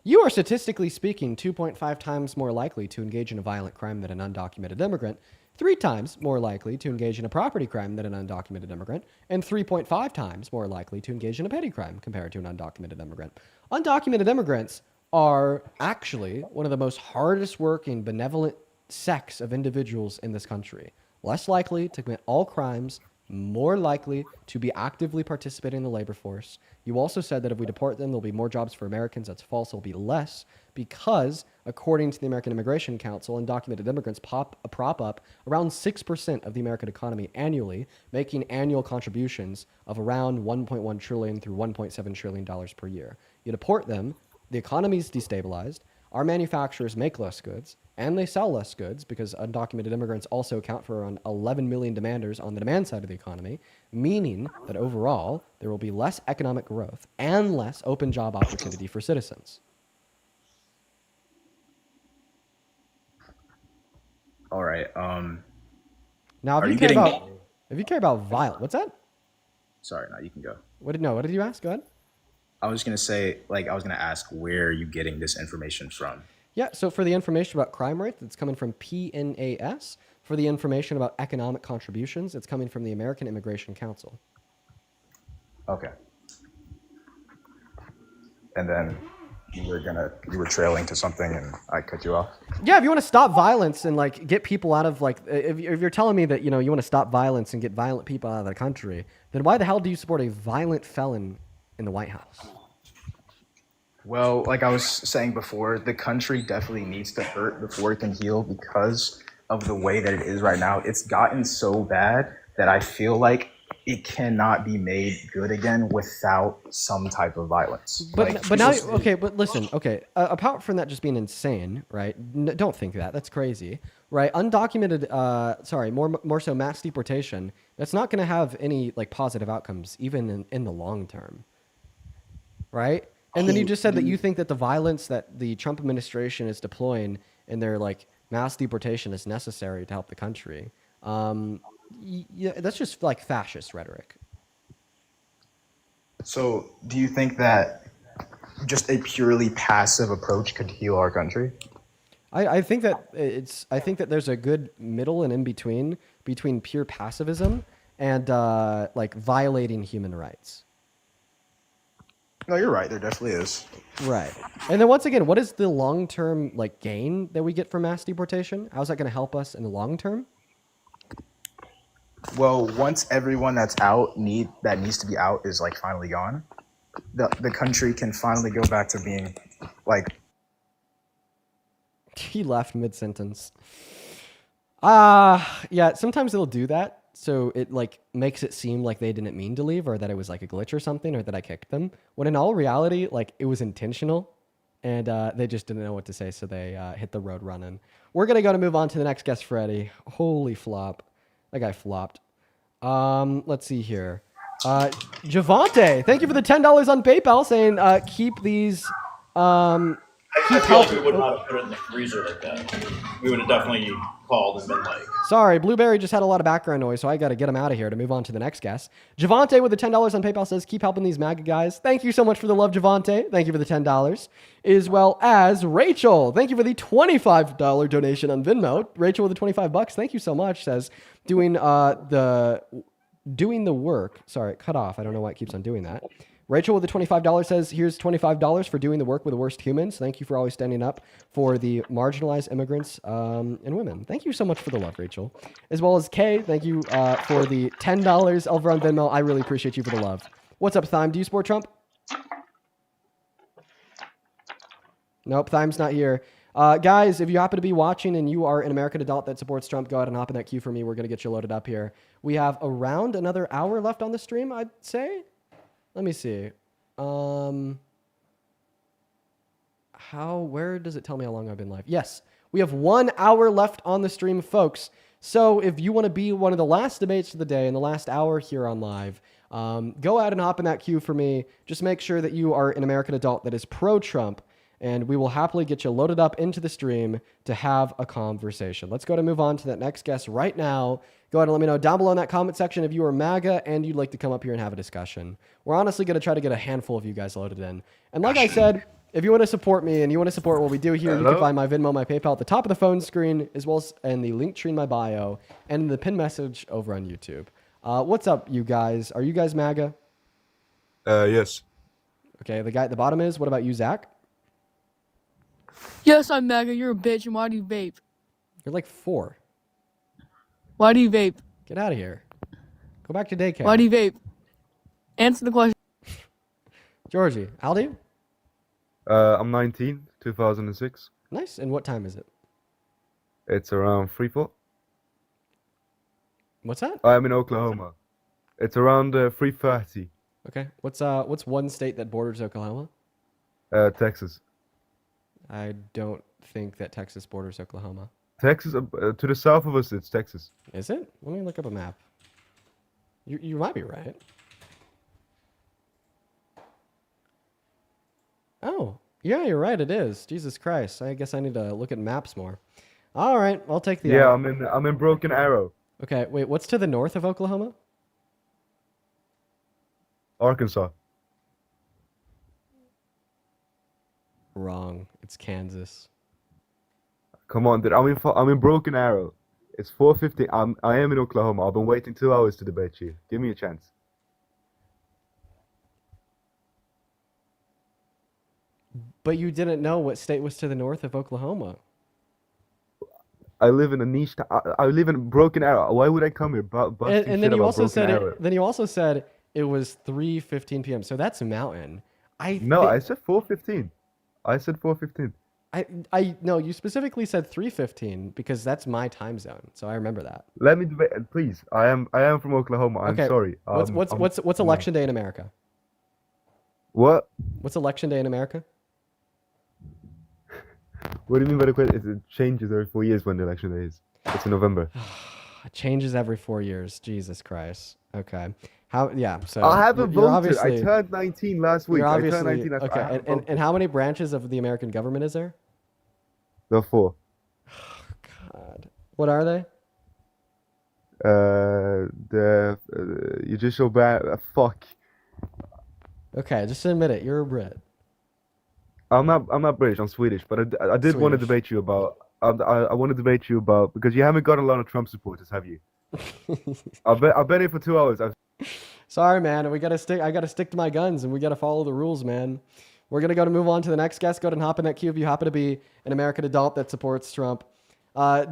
You are statistically speaking 2.5 times more likely to engage in a violent crime than an undocumented immigrant, 3 times more likely to engage in a property crime than an undocumented immigrant, and 3.5 times more likely to engage in a petty crime compared to an undocumented immigrant. Undocumented immigrants are actually one of the most hardest working, benevolent sects of individuals in this country. Less likely to commit all crimes, more likely to be actively participating in the labor force. You also said that if we deport them, there'll be more jobs for Americans. That's false. There'll be less because, according to the American Immigration Council, undocumented immigrants prop up around 6% of the American economy annually, making annual contributions of around $1.1 trillion through $1.7 trillion per year. You deport them, the economy's destabilized, our manufacturers make less goods, and they sell less goods because undocumented immigrants also account for around 11 million demanders on the demand side of the economy, meaning that overall there will be less economic growth and less open job opportunity for citizens. All right. Now, if you care about violence, what's that? Sorry, no, you can go. What did you ask? Go ahead. I was gonna say, like, I was gonna ask, where are you getting this information from? Yeah, so for the information about crime rate, it's coming from PNAS. For the information about economic contributions, it's coming from the American Immigration Council. Okay. And then you were trailing to something and I cut you off? Yeah, if you want to stop violence and like get people out of like, if you're telling me that, you know, you want to stop violence and get violent people out of the country, then why the hell do you support a violent felon in the White House? Well, like I was saying before, the country definitely needs to hurt before it can heal because of the way that it is right now. It's gotten so bad that I feel like it cannot be made good again without some type of violence. But listen, apart from that just being insane, right? Don't think that. That's crazy, right? Undocumented, more so mass deportation, that's not going to have any like positive outcomes even in the long term, right? And then you just said that you think that the violence that the Trump administration is deploying in their like mass deportation is necessary to help the country. Yeah, that's just like fascist rhetoric. So do you think that just a purely passive approach could heal our country? I think that there's a good middle and in between pure pacifism and like violating human rights. No, you're right. There definitely is. Right. And then once again, what is the long-term like gain that we get from mass deportation? How's that going to help us in the long term? Well, once everyone that's out that needs to be out is like finally gone, the country can finally go back to being like. He left mid-sentence. Yeah, sometimes they'll do that. So it like makes it seem like they didn't mean to leave or that it was like a glitch or something or that I kicked them. When in all reality, like it was intentional and they just didn't know what to say. So they hit the road running. We're going to move on to the next guest, Freddie. Holy flop. That guy flopped. Let's see here. Javante, thank you for the $10 on PayPal saying keep these keep I feel like we helping. would not have put it in the freezer like that. We would have definitely called and been like, Sorry, Blueberry just had a lot of background noise, so I got to get him out of here to move on to the next guest. Javante with the $10 on PayPal says, keep helping these MAGA guys. Thank you so much for the love, Javante. Thank you for the $10. As well as Rachel. Thank you for the $25 donation on Venmo. Rachel with the $25. Thank you so much. Says, doing the work. Sorry, it cut off. I don't know why it keeps on doing that. Rachel with the $25 says, here's $25 for doing the work with the worst humans. Thank you for always standing up for the marginalized immigrants and women. Thank you so much for the love, Rachel. As well as Kay, thank you for the $10 over on Venmo. I really appreciate you for the love. What's up, Thyme? Do you support Trump? Nope, Thyme's not here. Guys, if you happen to be watching and you are an American adult that supports Trump, go ahead and hop in that queue for me. We're going to get you loaded up here. We have around another hour left on the stream, I'd say. Let me see. Where does it tell me how long I've been live? Yes, we have 1 hour left on the stream, folks. So if you want to be one of the last debates of the day in the last hour here on live, go ahead and hop in that queue for me. Just make sure that you are an American adult that is pro-Trump, and we will happily get you loaded up into the stream to have a conversation. Let's go to move on to that next guest right now. Go ahead and let me know down below in that comment section if you are MAGA and you'd like to come up here and have a discussion. We're honestly going to try to get a handful of you guys loaded in. And like I said, if you want to support me and you want to support what we do here, you can find my Venmo, my PayPal at the top of the phone screen, as well as in the link tree in my bio and in the pin message over on YouTube. What's up, you guys? Are you guys MAGA? Yes. Okay, the guy at the bottom is. What about you, Zach? Yes, I'm MAGA. You're a bitch, and why do you vape? You're like 4. Why do you vape? Get out of here. Go back to daycare. Why do you vape? Answer the question. Georgie, how do you? I'm 19, 2006. Nice. And what time is it? It's around 3-4. What's that? I'm in Oklahoma. It's around 3:30. Okay. What's one state that borders Oklahoma? Texas. I don't think that Texas borders Oklahoma. Texas, to the south of us, it's Texas. Is it? Let me look up a map. You might be right. Oh, yeah, you're right. It is. Jesus Christ. I guess I need to look at maps more. All right, I'll take the. Yeah, I'm in Broken Arrow, Okay, wait. What's to the north of Oklahoma? Arkansas. Wrong. It's Kansas. Come on, dude. I'm in Broken Arrow. It's 4:50. I am in Oklahoma. I've been waiting 2 hours to debate you. Give me a chance. But you didn't know what state was to the north of Oklahoma. I live in a niche. I live in Broken Arrow. Why would I come here? Busting And shit then you about also Broken said Arrow. it. Then you also said it was 3:15 p.m. So that's a mountain. No, I said 4:15. I said 4:15. No, you specifically said 3:15 because that's my time zone. So I remember that. Let me debate, please. I am from Oklahoma. I'm Okay. sorry. What's election day in America? What? What's election day in America? What do you mean by the question? It changes every 4 years when the election day is. It's in November. It changes every 4 years. Jesus Christ. Okay. How? Yeah. So I haven't you're voted. I obviously- turned 19 last week. You're I obviously turned 19 last week. I okay. haven't And voted. how many branches of the American government is there? There are 4. God. What are they? The judicial fuck. Okay, just admit it. You're a Brit. I'm not British. I'm Swedish. But I did want to Swedish. debate you about. I want to debate you about because you haven't got a lot of Trump supporters, have you? I've been here for 2 hours. Sorry, man. I gotta stick to my guns, and we gotta follow the rules, man. We're gonna move on to the next guest. Go ahead and hop in that queue if you happen to be an American adult that supports Trump.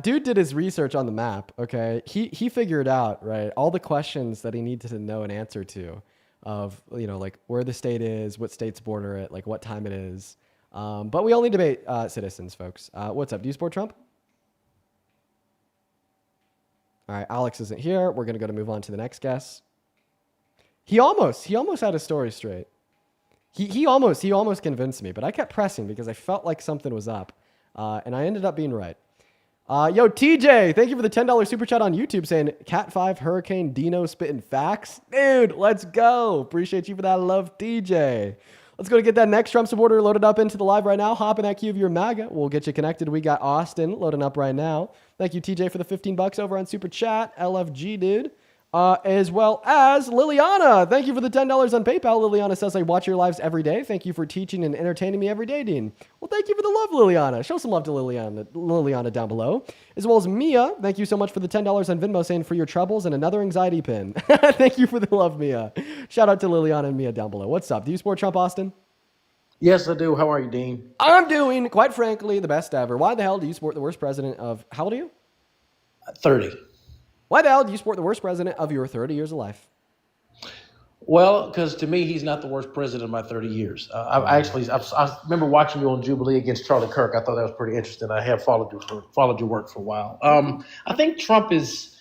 Dude did his research on the map. Okay, he figured out right all the questions that he needed to know an answer to, of like where the state is, what states border it, like what time it is. But we only debate citizens, folks. What's up? Do you support Trump? All right, Alex isn't here. We're gonna move on to the next guest. He almost had his story straight. He almost convinced me, but I kept pressing because I felt like something was up, and I ended up being right. Yo, TJ, thank you for the $10 super chat on YouTube saying Cat 5 Hurricane Dino spitting facts. Dude, let's go. Appreciate you for that love, TJ. Let's go to get that next Trump supporter loaded up into the live right now. Hop in that queue of your MAGA. We'll get you connected. We got Austin loading up right now. Thank you, TJ, for the $15 over on Super Chat. LFG, dude. As well as Liliana. Thank you for the $10 on PayPal. Liliana says, I watch your lives every day. Thank you for teaching and entertaining me every day, Dean. Well, thank you for the love, Liliana. Show some love to Liliana down below. As well as Mia. Thank you so much for the $10 on Venmo saying for your troubles and another anxiety pin. Thank you for the love, Mia. Shout out to Liliana and Mia down below. What's up? Do you support Trump, Austin? Yes, I do. How are you, Dean? I'm doing, quite frankly, the best ever. Why the hell do you support the worst president of, how old are you? 30. Why the hell do you support the worst president of your 30 years of life? Well, because to me, he's not the worst president of my 30 years. I remember watching you on Jubilee against Charlie Kirk. I thought that was pretty interesting. I have followed your work for a while. I think Trump is,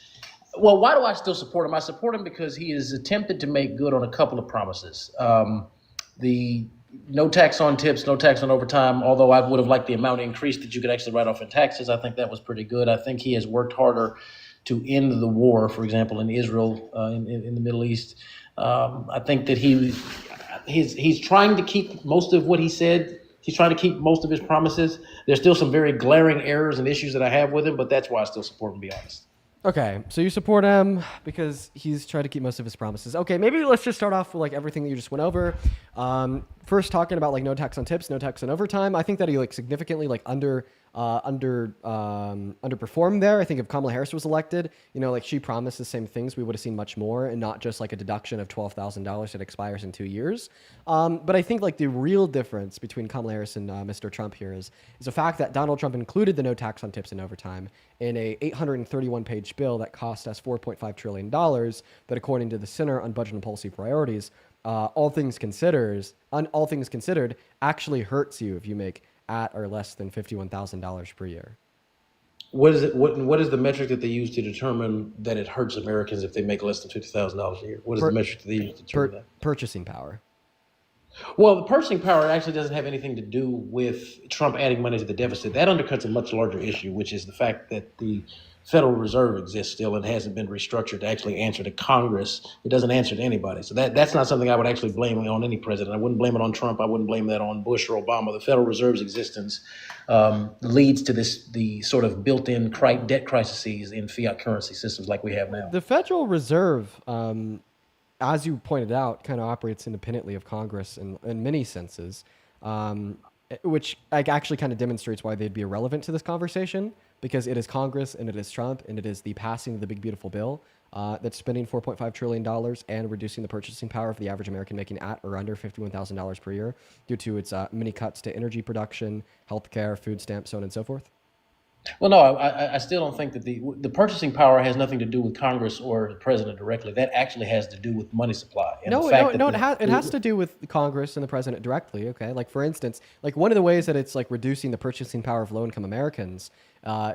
well, why do I still support him? I support him because he has attempted to make good on a couple of promises. The no tax on tips, no tax on overtime, although I would have liked the amount increased that you could actually write off in taxes. I think that was pretty good. I think he has worked harder to end the war, for example, in Israel, in the Middle East. I think that he's trying to keep most of what he said. He's trying to keep most of his promises. There's still some very glaring errors and issues that I have with him, but that's why I still support him, to be honest. Okay, so you support him because he's tried to keep most of his promises. Okay, maybe let's just start off with like everything that you just went over. First, talking about like no tax on tips, no tax on overtime. I think that he like significantly like underperformed there. I think if Kamala Harris was elected, you know, like she promised the same things, we would have seen much more and not just like a deduction of $12,000 that expires in 2 years. But I think like the real difference between Kamala Harris and Mr. Trump here is the fact that Donald Trump included the no tax on tips and overtime in a 831-page bill that cost us $4.5 trillion that, according to the Center on Budget and Policy Priorities, all things considered, actually hurts you if you make at or less than $51,000 per year. What is it? What is the metric that they use to determine that it hurts Americans if they make less than $50,000 a year? What is the metric that they use to determine that? Purchasing power. Well, the purchasing power actually doesn't have anything to do with Trump adding money to the deficit. That undercuts a much larger issue, which is the fact that the Federal Reserve exists still and hasn't been restructured to actually answer to Congress. It doesn't answer to anybody. So that's not something I would actually blame on any president. I wouldn't blame it on Trump. I wouldn't blame that on Bush or Obama. The Federal Reserve's existence leads to the sort of built-in debt crises in fiat currency systems like we have now. The Federal Reserve, as you pointed out, kind of operates independently of Congress in many senses, which actually kind of demonstrates why they'd be irrelevant to this conversation, because it is Congress and it is Trump and it is the passing of the big beautiful bill that's spending $4.5 trillion and reducing the purchasing power of the average American making at or under $51,000 per year due to its many cuts to energy production, healthcare, food stamps, so on and so forth. Well, no, I still don't think that the purchasing power has nothing to do with Congress or the president directly. That actually has to do with money supply. And It has to do with Congress and the president directly. Okay, like for instance, like one of the ways that it's like reducing the purchasing power of low-income Americans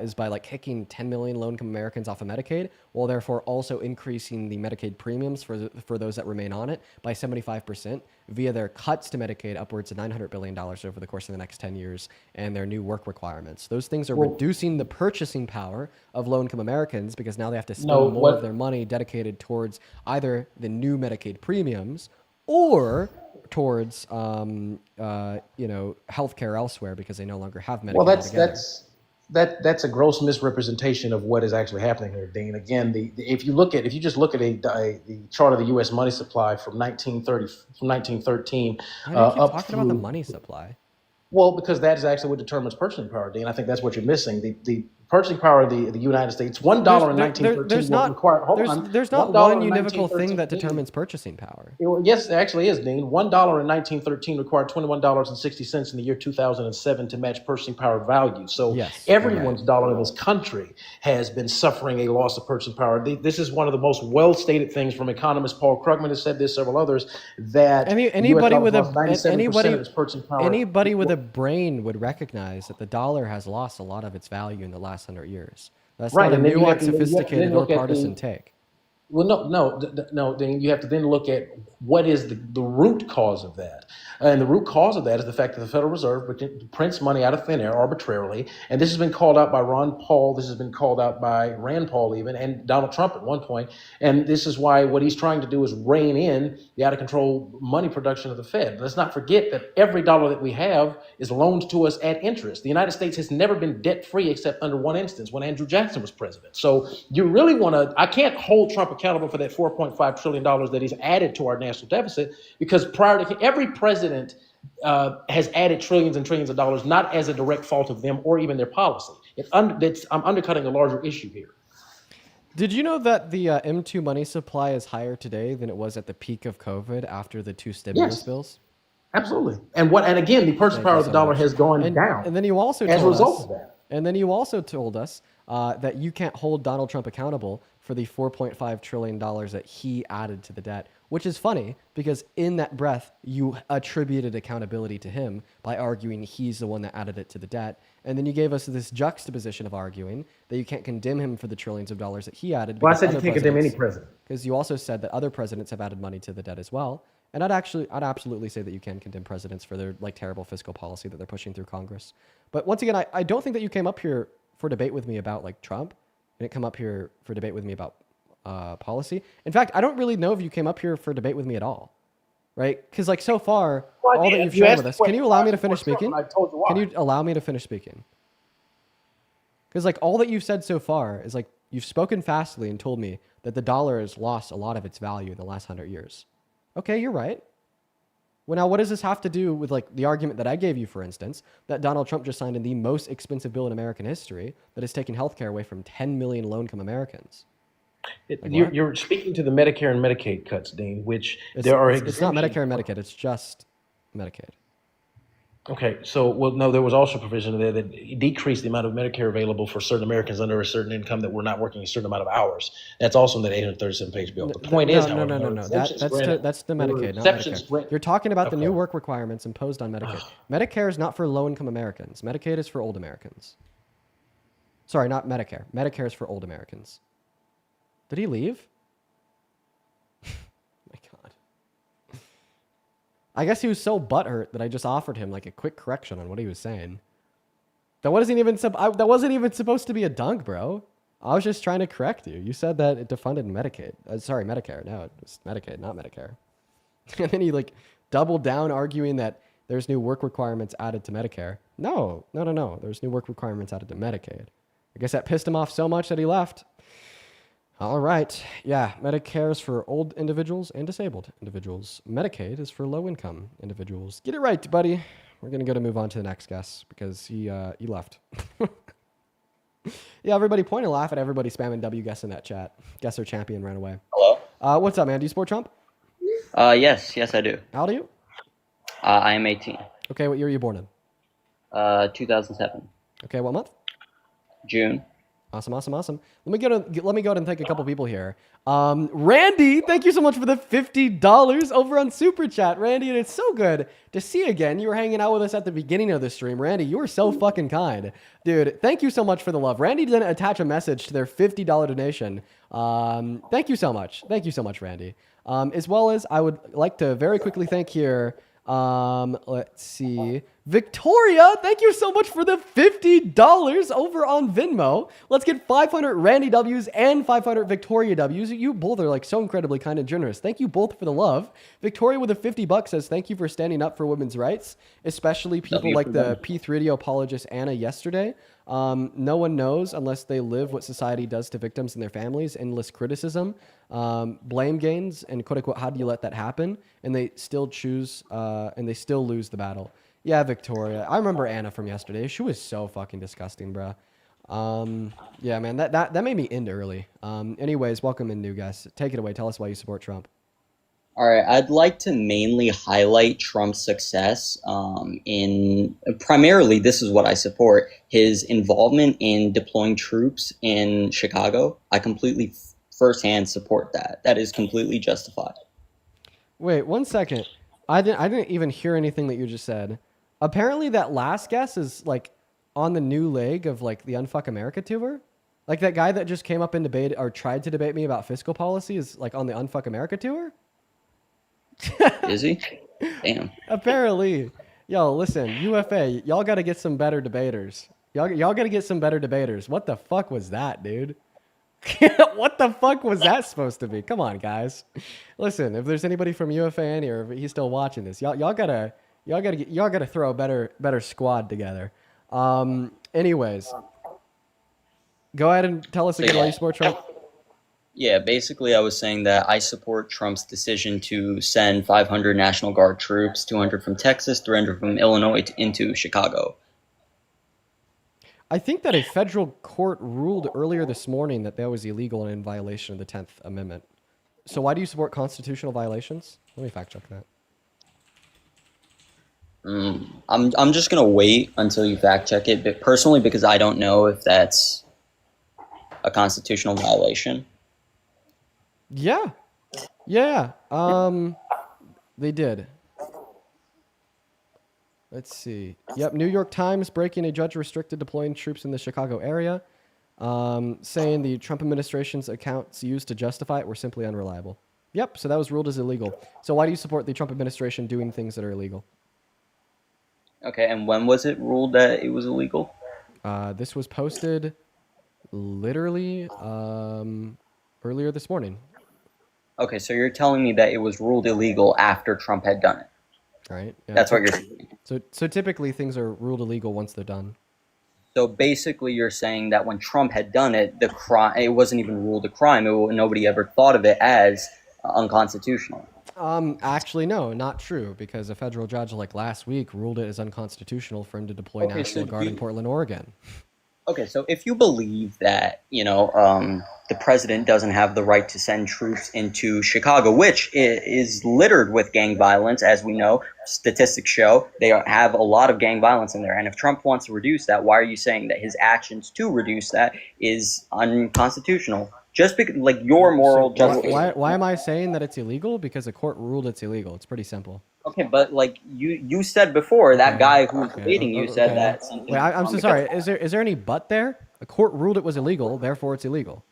is by like kicking 10 million low-income Americans off of Medicaid, while therefore also increasing the Medicaid premiums for those that remain on it by 75% via their cuts to Medicaid upwards of $900 billion over the course of the next 10 years and their new work requirements. Those things are reducing the purchasing power of low-income Americans because now they have to spend more of their money dedicated towards either the new Medicaid premiums or towards healthcare elsewhere because they no longer have Medicaid. Well, that's a gross misrepresentation of what is actually happening here, Dean. Again, if you just look at the chart of the U.S. money supply from 1913 Why do you keep talking about the money supply? Well, because that is actually what determines purchasing power, Dean. I think that's what you're missing. The purchasing power of the United States, $1 in 1913 there's not one univocal thing that determines purchasing power. Yes, there actually is, Dean. $1 in 1913 required $21.60 in the year 2007 to match purchasing power value. So everyone's dollar in this country has been suffering a loss of purchasing power. This is one of the most well-stated things from economist Paul Krugman has said this, several others, that anybody with a brain would recognize that the dollar has lost a lot of its value in the last 100 years. That's not a nuanced, sophisticated, or partisan take. Well, no. Then you have to then look at what is the root cause of that, and the root cause of that is the fact that the Federal Reserve prints money out of thin air arbitrarily, and this has been called out by Ron Paul. This has been called out by Rand Paul even, and Donald Trump at one point. And this is why what he's trying to do is rein in the out of control money production of the Fed. Let's not forget that every dollar that we have is loaned to us at interest. The United States has never been debt free except under one instance when Andrew Jackson was president. So you really want to, I can't hold Trump accountable for that $4.5 trillion that he's added to our national deficit, because prior to every president has added trillions and trillions of dollars, not as a direct fault of them or even their policy. I'm undercutting a larger issue here. Did you know that the M2 money supply is higher today than it was at the peak of COVID after the 2 stimulus Yes. bills? Absolutely. And again, the purchasing Thank power you of the so dollar much. has gone down. And then you also as a told result us, of that. And then you also told us that you can't hold Donald Trump accountable for the $4.5 trillion that he added to the debt, which is funny because in that breath, you attributed accountability to him by arguing he's the one that added it to the debt. And then you gave us this juxtaposition of arguing that you can't condemn him for the trillions of dollars that he added. Well, I said you can't condemn any president. Because you also said that other presidents have added money to the debt as well. And I'd absolutely say that you can condemn presidents for their terrible fiscal policy that they're pushing through Congress. But once again, I don't think that you came up here for debate with me about Trump. You didn't come up here for debate with me about policy. In fact, I don't really know if you came up here for debate with me at all, right? Because so far, all that you've shown with us. Can you allow me to finish speaking? Can you allow me to finish speaking? Because all that you've said so far is you've spoken fastly and told me that the dollar has lost a lot of its value in the last 100 years. Okay, you're right. Well, now what does this have to do with the argument that I gave you, for instance, that Donald Trump just signed in the most expensive bill in American history that has taken healthcare away from 10 million low-income Americans? You're speaking to the Medicare and Medicaid cuts, Dean, which It's there are not exemptions. Medicare and Medicaid. It's just Medicaid. Okay, so no, there was also provision there that decreased the amount of Medicare available for certain Americans under a certain income that were not working a certain amount of hours. That's also in that 837-page bill. The point is, however, there were exceptions granted. That's the There were Medicaid, not exceptions Medicare. granted. You're talking about the new Okay. work requirements imposed on Medicaid. Medicare is not for low-income Americans. Medicaid is for old Americans. Sorry, not Medicare. Medicare is for old Americans. Did he leave? My God. I guess he was so butthurt that I just offered him a quick correction on what he was saying. That wasn't even supposed to be a dunk, bro. I was just trying to correct you. You said that it defunded Medicaid. Medicare. No, it was Medicaid, not Medicare. And then he doubled down arguing that there's new work requirements added to Medicare. No. There's new work requirements added to Medicaid. I guess that pissed him off so much that he left. All right. Yeah, Medicare is for old individuals and disabled individuals. Medicaid is for low-income individuals. Get it right, buddy. We're going to move on to the next guest because he left. Yeah, everybody point and laugh at everybody spamming W guess in that chat. Guess their champion ran away. Hello? What's up, man? Do you support Trump? Yes, I do. How old are you? I am 18. Okay, what year are you born in? 2007. Okay, what month? June. Awesome. Let me go ahead and thank a couple people here. Randy, thank you so much for the $50 over on Super Chat, Randy, and it's so good to see you again. You were hanging out with us at the beginning of the stream, Randy. You were so fucking kind, dude. Thank you so much for the love. Randy didn't attach a message to their $50 donation. Thank you so much, Randy. As well as I would like to very quickly thank here. Let's see. Victoria, thank you so much for the $50 over on Venmo. Let's get 500 Randy W's and 500 Victoria W's. You both are so incredibly kind and generous. Thank you both for the love. Victoria with a $50 says, thank you for standing up for women's rights, especially people like the P3 apologist Anna yesterday. No one knows unless they live what society does to victims and their families. Endless criticism, blame games, and quote unquote, how do you let that happen? And they still choose, and they still lose the battle. Yeah, Victoria. I remember Anna from yesterday. She was so fucking disgusting, bro. Yeah, man, that made me end early. Anyways, welcome in, new guys. Take it away. Tell us why you support Trump. All right, I'd like to mainly highlight Trump's success in primarily, this is what I support, his involvement in deploying troops in Chicago. I completely firsthand support that. That is completely justified. Wait, 1 second. I didn't even hear anything that you just said. Apparently that last guess is on the new leg of the Unfuck America tour. Like that guy that just came up and debated or tried to debate me about fiscal policy is like on the Unfuck America tour? Is he? Damn. Apparently. Yo, listen, UFA, y'all got to get some better debaters. Y'all got to get some better debaters. What the fuck was that, dude? What the fuck was that supposed to be? Come on, guys. Listen, if there's anybody from UFA in here, if he's still watching this, y'all gotta throw a better squad together. Anyways, go ahead and tell us again why you support Trump. Yeah, basically, I was saying that I support Trump's decision to send 500 National Guard troops, 200 from Texas, 300 from Illinois into Chicago. I think that a federal court ruled earlier this morning that that was illegal and in violation of the 10th Amendment. So why do you support constitutional violations? Let me fact check that. I'm just gonna wait until you fact check it, but personally, because I don't know if that's a constitutional violation. Yeah. They did. Let's see. Yep, New York Times breaking a judge restricted deploying troops in the Chicago area, saying the Trump administration's accounts used to justify it were simply unreliable. Yep, so that was ruled as illegal. So why do you support the Trump administration doing things that are illegal? Okay, and when was it ruled that it was illegal? This was posted literally earlier this morning. Okay, so you're telling me that it was ruled illegal after Trump had done it. Right. Yeah. That's what you're saying. So typically things are ruled illegal once they're done. So basically, you're saying that when Trump had done it, the crime it wasn't even ruled a crime. Nobody ever thought of it as unconstitutional. Actually, no, not true, because a federal judge like last week ruled it as unconstitutional for him to deploy National Guard in Portland, Oregon. Okay, so if you believe that, the president doesn't have the right to send troops into Chicago, which is littered with gang violence, as we know, statistics show they have a lot of gang violence in there. And if Trump wants to reduce that, why are you saying that his actions to reduce that is unconstitutional? Just because, like, your moral justification. Why am I saying that it's illegal? Because a court ruled it's illegal. It's pretty simple. Okay, but like you said before, that guy who's debating you said that something. Wait, I'm so sorry. Is there any but there? A court ruled it was illegal, therefore it's illegal.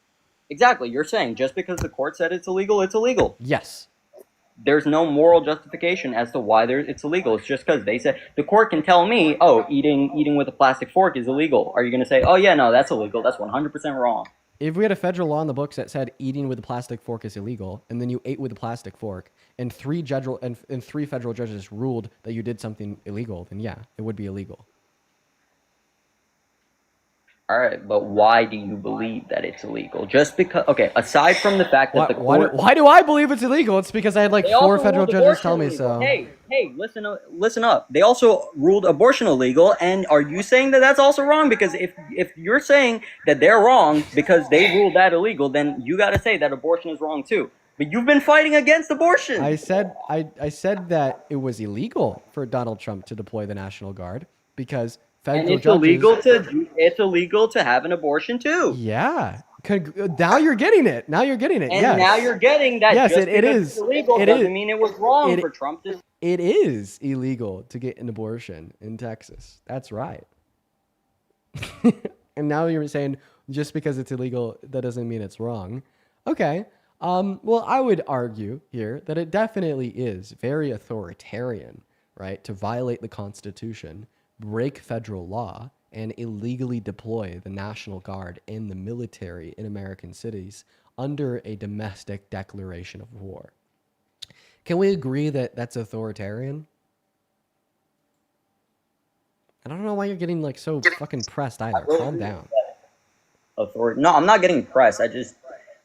Exactly. You're saying just because the court said it's illegal, it's illegal. Yes. There's no moral justification as to why it's illegal. It's just because they said the court can tell me, oh, eating with a plastic fork is illegal. Are you going to say, oh yeah, no, that's illegal. That's 100% wrong. If we had a federal law in the books that said eating with a plastic fork is illegal, and then you ate with a plastic fork, and three federal judges ruled that you did something illegal, then yeah, it would be illegal. All right, but why do you believe that it's illegal? Just because? Okay, aside from the fact that the court. Why do I believe it's illegal? It's because I had like 4 federal judges tell me so. Hey, listen up. They also ruled abortion illegal, and are you saying that that's also wrong? Because if you're saying that they're wrong because they ruled that illegal, then you got to say that abortion is wrong too. But you've been fighting against abortion. I said that it was illegal for Donald Trump to deploy the National Guard because federal and it's judges. It's illegal to have an abortion too. Yeah. Now you're getting it. Now you're getting it. And yes. now you're getting that. Yes, just it is. It's illegal it doesn't is. mean it was wrong for Trump to. It is illegal to get an abortion in Texas. That's right. And now you're saying just because it's illegal, that doesn't mean it's wrong. Okay. Well, I would argue here that it definitely is very authoritarian, right, to violate the Constitution, break federal law, and illegally deploy the National Guard and the military in American cities under a domestic declaration of war. Can we agree that that's authoritarian? I don't know why you're getting like so fucking pressed either. Calm down. No, I'm not getting pressed.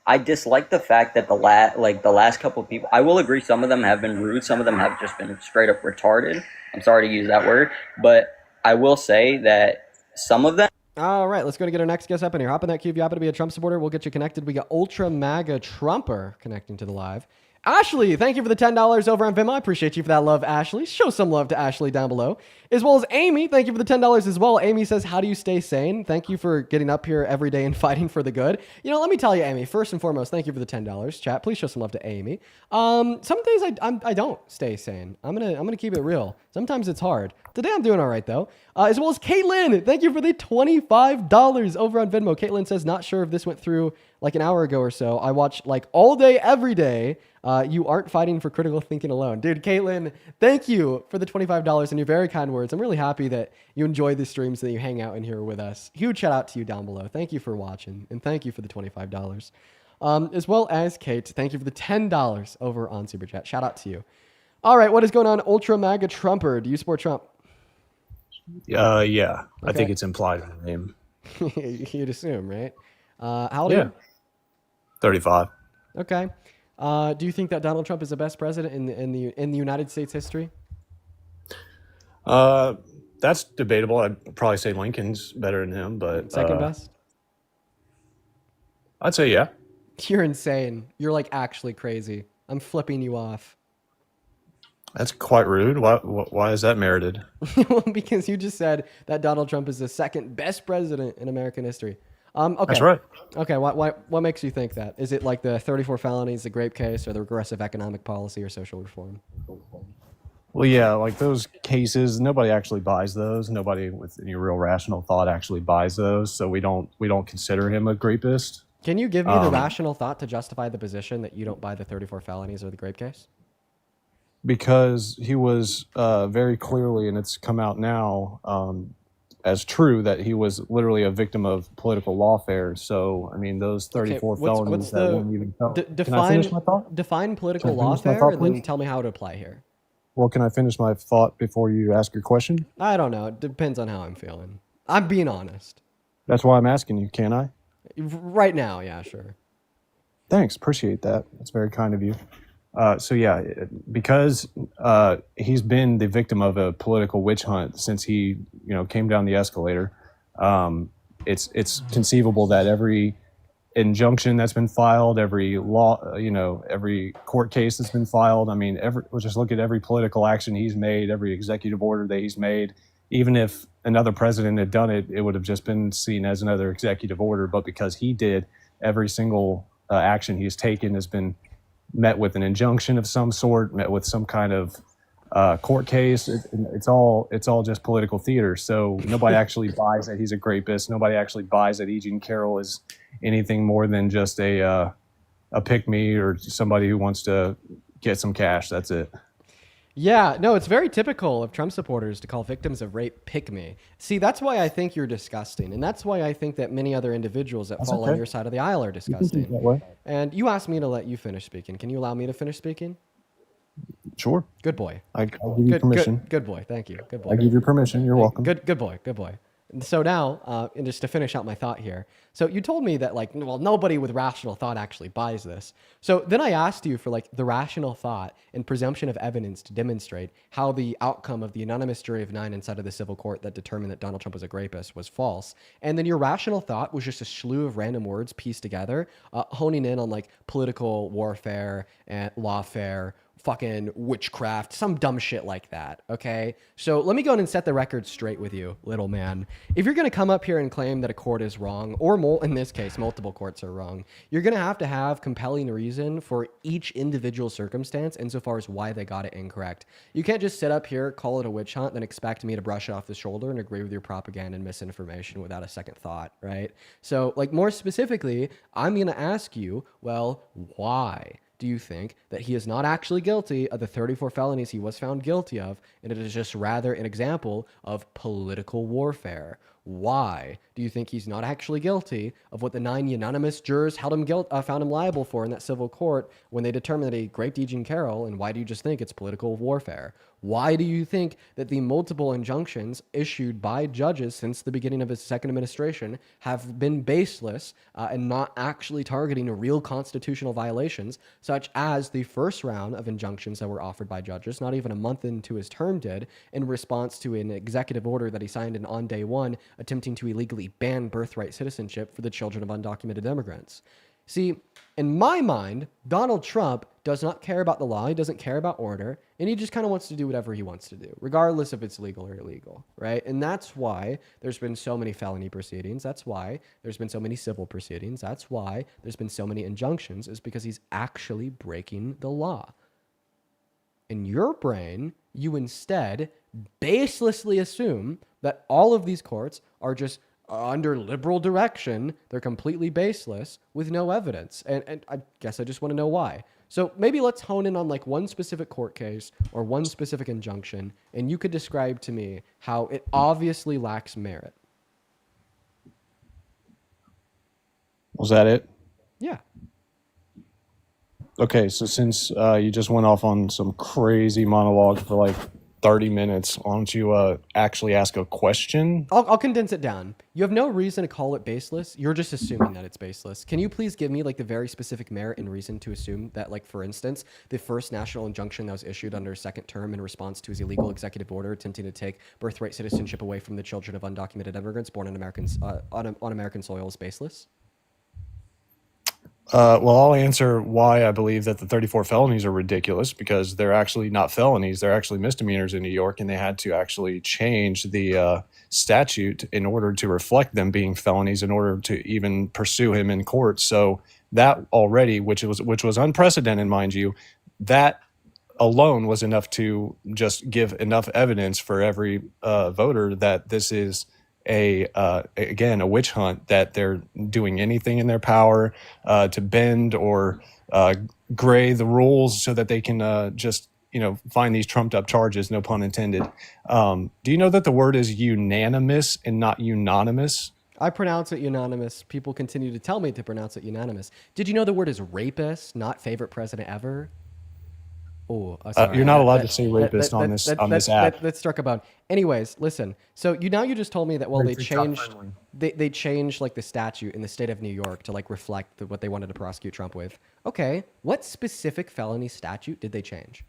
I dislike the fact that the last couple of people. I will agree, some of them have been rude. Some of them have just been straight up retarded. I'm sorry to use that word, but I will say that some of them. All right, let's go to get our next guest up in here. Hop in that queue if you happen to be a Trump supporter. We'll get you connected. We got Ultra MAGA Trumper connecting to the live. Ashley, thank you for the $10 over on Venmo. I appreciate you for that love, Ashley. Show some love to Ashley down below. As well as Amy, thank you for the $10 as well. Amy says, how do you stay sane? Thank you for getting up here every day and fighting for the good. You know, let me tell you, Amy, first and foremost, thank you for the $10. Chat, please show some love to Amy. Some days I don't stay sane. I'm gonna keep it real. Sometimes it's hard. Today I'm doing all right though. As well as Caitlin, thank you for the $25 over on Venmo. Caitlin says, not sure if this went through like an hour ago or so. I watch like all day, every day. You aren't fighting for critical thinking alone. Dude, Caitlin, thank you for the $25 and your very kind words. I'm really happy that you enjoy the streams, that you hang out in here with us. Huge shout out to you down below. Thank you for watching, and thank you for the $25. As well as Kate, thank you for the $10 over on Super Chat. Shout out to you. All right, what is going on, Ultra MAGA Trumper? Do you support Trump? Yeah. I Okay. think it's implied in the name. You'd assume, right? How old are you? 35. Okay. Do you think that Donald Trump is the best president in the United States history? That's debatable. I'd probably say Lincoln's better than him, but Second best? I'd say yeah. You're insane. You're like actually crazy. I'm flipping you off. That's quite rude. Why is that merited? Well, because you just said that Donald Trump is the second best president in American history. Okay. That's right. Okay. What makes you think that? Is it like the 34 felonies, the grape case, or the regressive economic policy or social reform? Well, yeah, like those cases, nobody actually buys those. Nobody with any real rational thought actually buys those. So we don't consider him a rapist. Can you give me the rational thought to justify the position that you don't buy the 34 felonies or the grape case? Because he was very clearly, and it's come out now as true, that he was literally a victim of political lawfare. So, I mean, those 34 felonies that weren't even Can I finish my thought? Define political Can I finish my lawfare thought, and then please? tell me how to apply here. Well, can I finish my thought before you ask your question? I don't know. It depends on how I'm feeling. I'm being honest. That's why I'm asking you, can I? Right now, yeah, sure. Thanks, appreciate that. That's very kind of you. So yeah, because he's been the victim of a political witch hunt since he, came down the escalator. It's conceivable that every injunction that's been filed, every law, every court case that's been filed. I mean, we'll just look at every political action he's made, every executive order that he's made. Even if another president had done it, it would have just been seen as another executive order. But because he did, every single action he's taken has been met with an injunction of some sort, met with some kind of court case. It's all just political theater. So nobody actually buys that he's a rapist. Nobody actually buys that E. Jean Carroll is anything more than just a pick-me or somebody who wants to get some cash. That's it. Yeah, no, it's very typical of Trump supporters to call victims of rape pick-me. See, that's why I think you're disgusting. And that's why I think that many other individuals that fall on your side of the aisle are disgusting. That way. And you asked me to let you finish speaking. Can you allow me to finish speaking? Sure. Good boy. I'll give you permission. Good boy. Thank you. Good boy. I give you permission. You're welcome. Good boy. Good boy. And so now, and just to finish out my thought here. So you told me that nobody with rational thought actually buys this. So then I asked you for the rational thought and presumption of evidence to demonstrate how the outcome of the unanimous jury of 9 inside of the civil court that determined that Donald Trump was a rapist was false. And then your rational thought was just a slew of random words pieced together, honing in on political warfare and lawfare, fucking witchcraft, some dumb shit like that, okay? So let me go in and set the record straight with you, little man. If you're going to come up here and claim that a court is wrong, or in this case, multiple courts are wrong, you're going to have compelling reason for each individual circumstance insofar as why they got it incorrect. You can't just sit up here, call it a witch hunt, then expect me to brush it off the shoulder and agree with your propaganda and misinformation without a second thought, right? So, more specifically, I'm going to ask you, well, why do you think that he is not actually guilty of the 34 felonies he was found guilty of, and it is just rather an example of political warfare? Why do you think he's not actually guilty of what the 9 unanimous jurors found him liable for in that civil court when they determined that he raped E. Jean Carroll? And why do you just think it's political warfare? Why do you think that the multiple injunctions issued by judges since the beginning of his second administration have been baseless and not actually targeting real constitutional violations, such as the first round of injunctions that were offered by judges, not even a month into his term did, in response to an executive order that he signed in on day one, attempting to illegally ban birthright citizenship for the children of undocumented immigrants? See, in my mind, Donald Trump does not care about the law. He doesn't care about order. And he just kind of wants to do whatever he wants to do, regardless if it's legal or illegal, right? And that's why there's been so many felony proceedings. That's why there's been so many civil proceedings. That's why there's been so many injunctions, is because he's actually breaking the law. In your brain, you instead baselessly assume that all of these courts are just under liberal direction. They're completely baseless with no evidence. And I guess I just want to know why. So maybe let's hone in on like one specific court case or one specific injunction, and you could describe to me how it obviously lacks merit. Was that it? Yeah. Okay, so since you just went off on some crazy monologue for like 30 minutes, why don't you actually ask a question? I'll condense it down. You have no reason to call it baseless. You're just assuming that it's baseless. Can you please give me like the very specific merit and reason to assume that, like, for instance, the first national injunction that was issued under his second term in response to his illegal executive order attempting to take birthright citizenship away from the children of undocumented immigrants born in on American soil is baseless? Well, I'll answer why I believe that the 34 felonies are ridiculous, because they're actually not felonies. They're actually misdemeanors in New York, and they had to actually change the statute in order to reflect them being felonies in order to even pursue him in court. So that already, which was unprecedented, mind you, that alone was enough to just give enough evidence for every voter that this is again, a witch hunt, that they're doing anything in their power to bend or gray the rules so that they can just, find these trumped up charges, no pun intended. Do you know that the word is unanimous and not unanimous? I pronounce it unanimous. People continue to tell me to pronounce it unanimous. Did you know the word is rapist, not favorite president ever? Oh, sorry. You're not allowed to say rapist on this app. That struck a bone. Anyways, listen. So you just told me that they changed like the statute in the state of New York to like reflect what they wanted to prosecute Trump with. Okay, what specific felony statute did they change?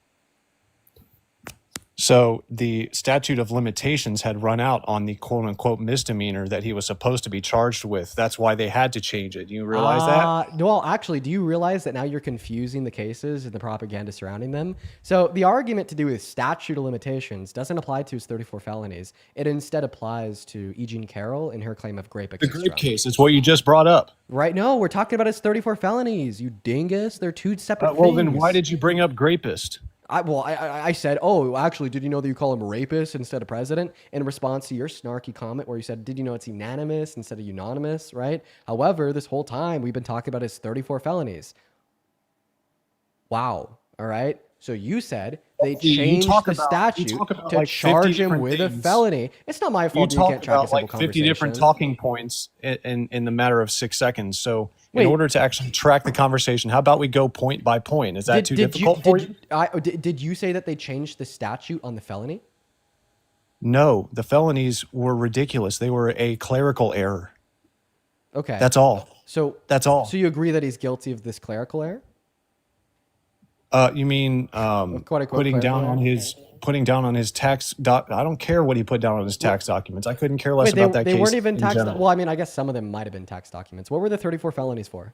So the statute of limitations had run out on the quote unquote misdemeanor that he was supposed to be charged with. That's why they had to change it. Do you realize that? Well, actually, do you realize that now you're confusing the cases and the propaganda surrounding them? So the argument to do with statute of limitations doesn't apply to his 34 felonies. It instead applies to E. Jean Carroll and her claim of grape. The grape case is what you just brought up. Right? No, we're talking about his 34 felonies. You dingus. They're two separate things. Well, then why did you bring up grapist? I said, oh, actually, did you know that you call him rapist instead of president? In response to your snarky comment where you said, did you know it's unanimous instead of unanimous, right? However, this whole time we've been talking about his 34 felonies. Wow. All right. So you said they changed the statute to like charge him with a felony. It's not my fault you can't track a simple conversation. 50 different talking points in the matter of 6 seconds. So in order to actually track the conversation, how about we go point by point? Is that too difficult for you? Did you say that they changed the statute on the felony? No, the felonies were ridiculous. They were a clerical error. Okay. That's all. So that's all. So you agree that he's guilty of this clerical error? You mean putting down on his tax I don't care what he put down on his tax documents. I couldn't care less about that case. They weren't even tax. Well, I mean, I guess some of them might have been tax documents. What were the 34 felonies for?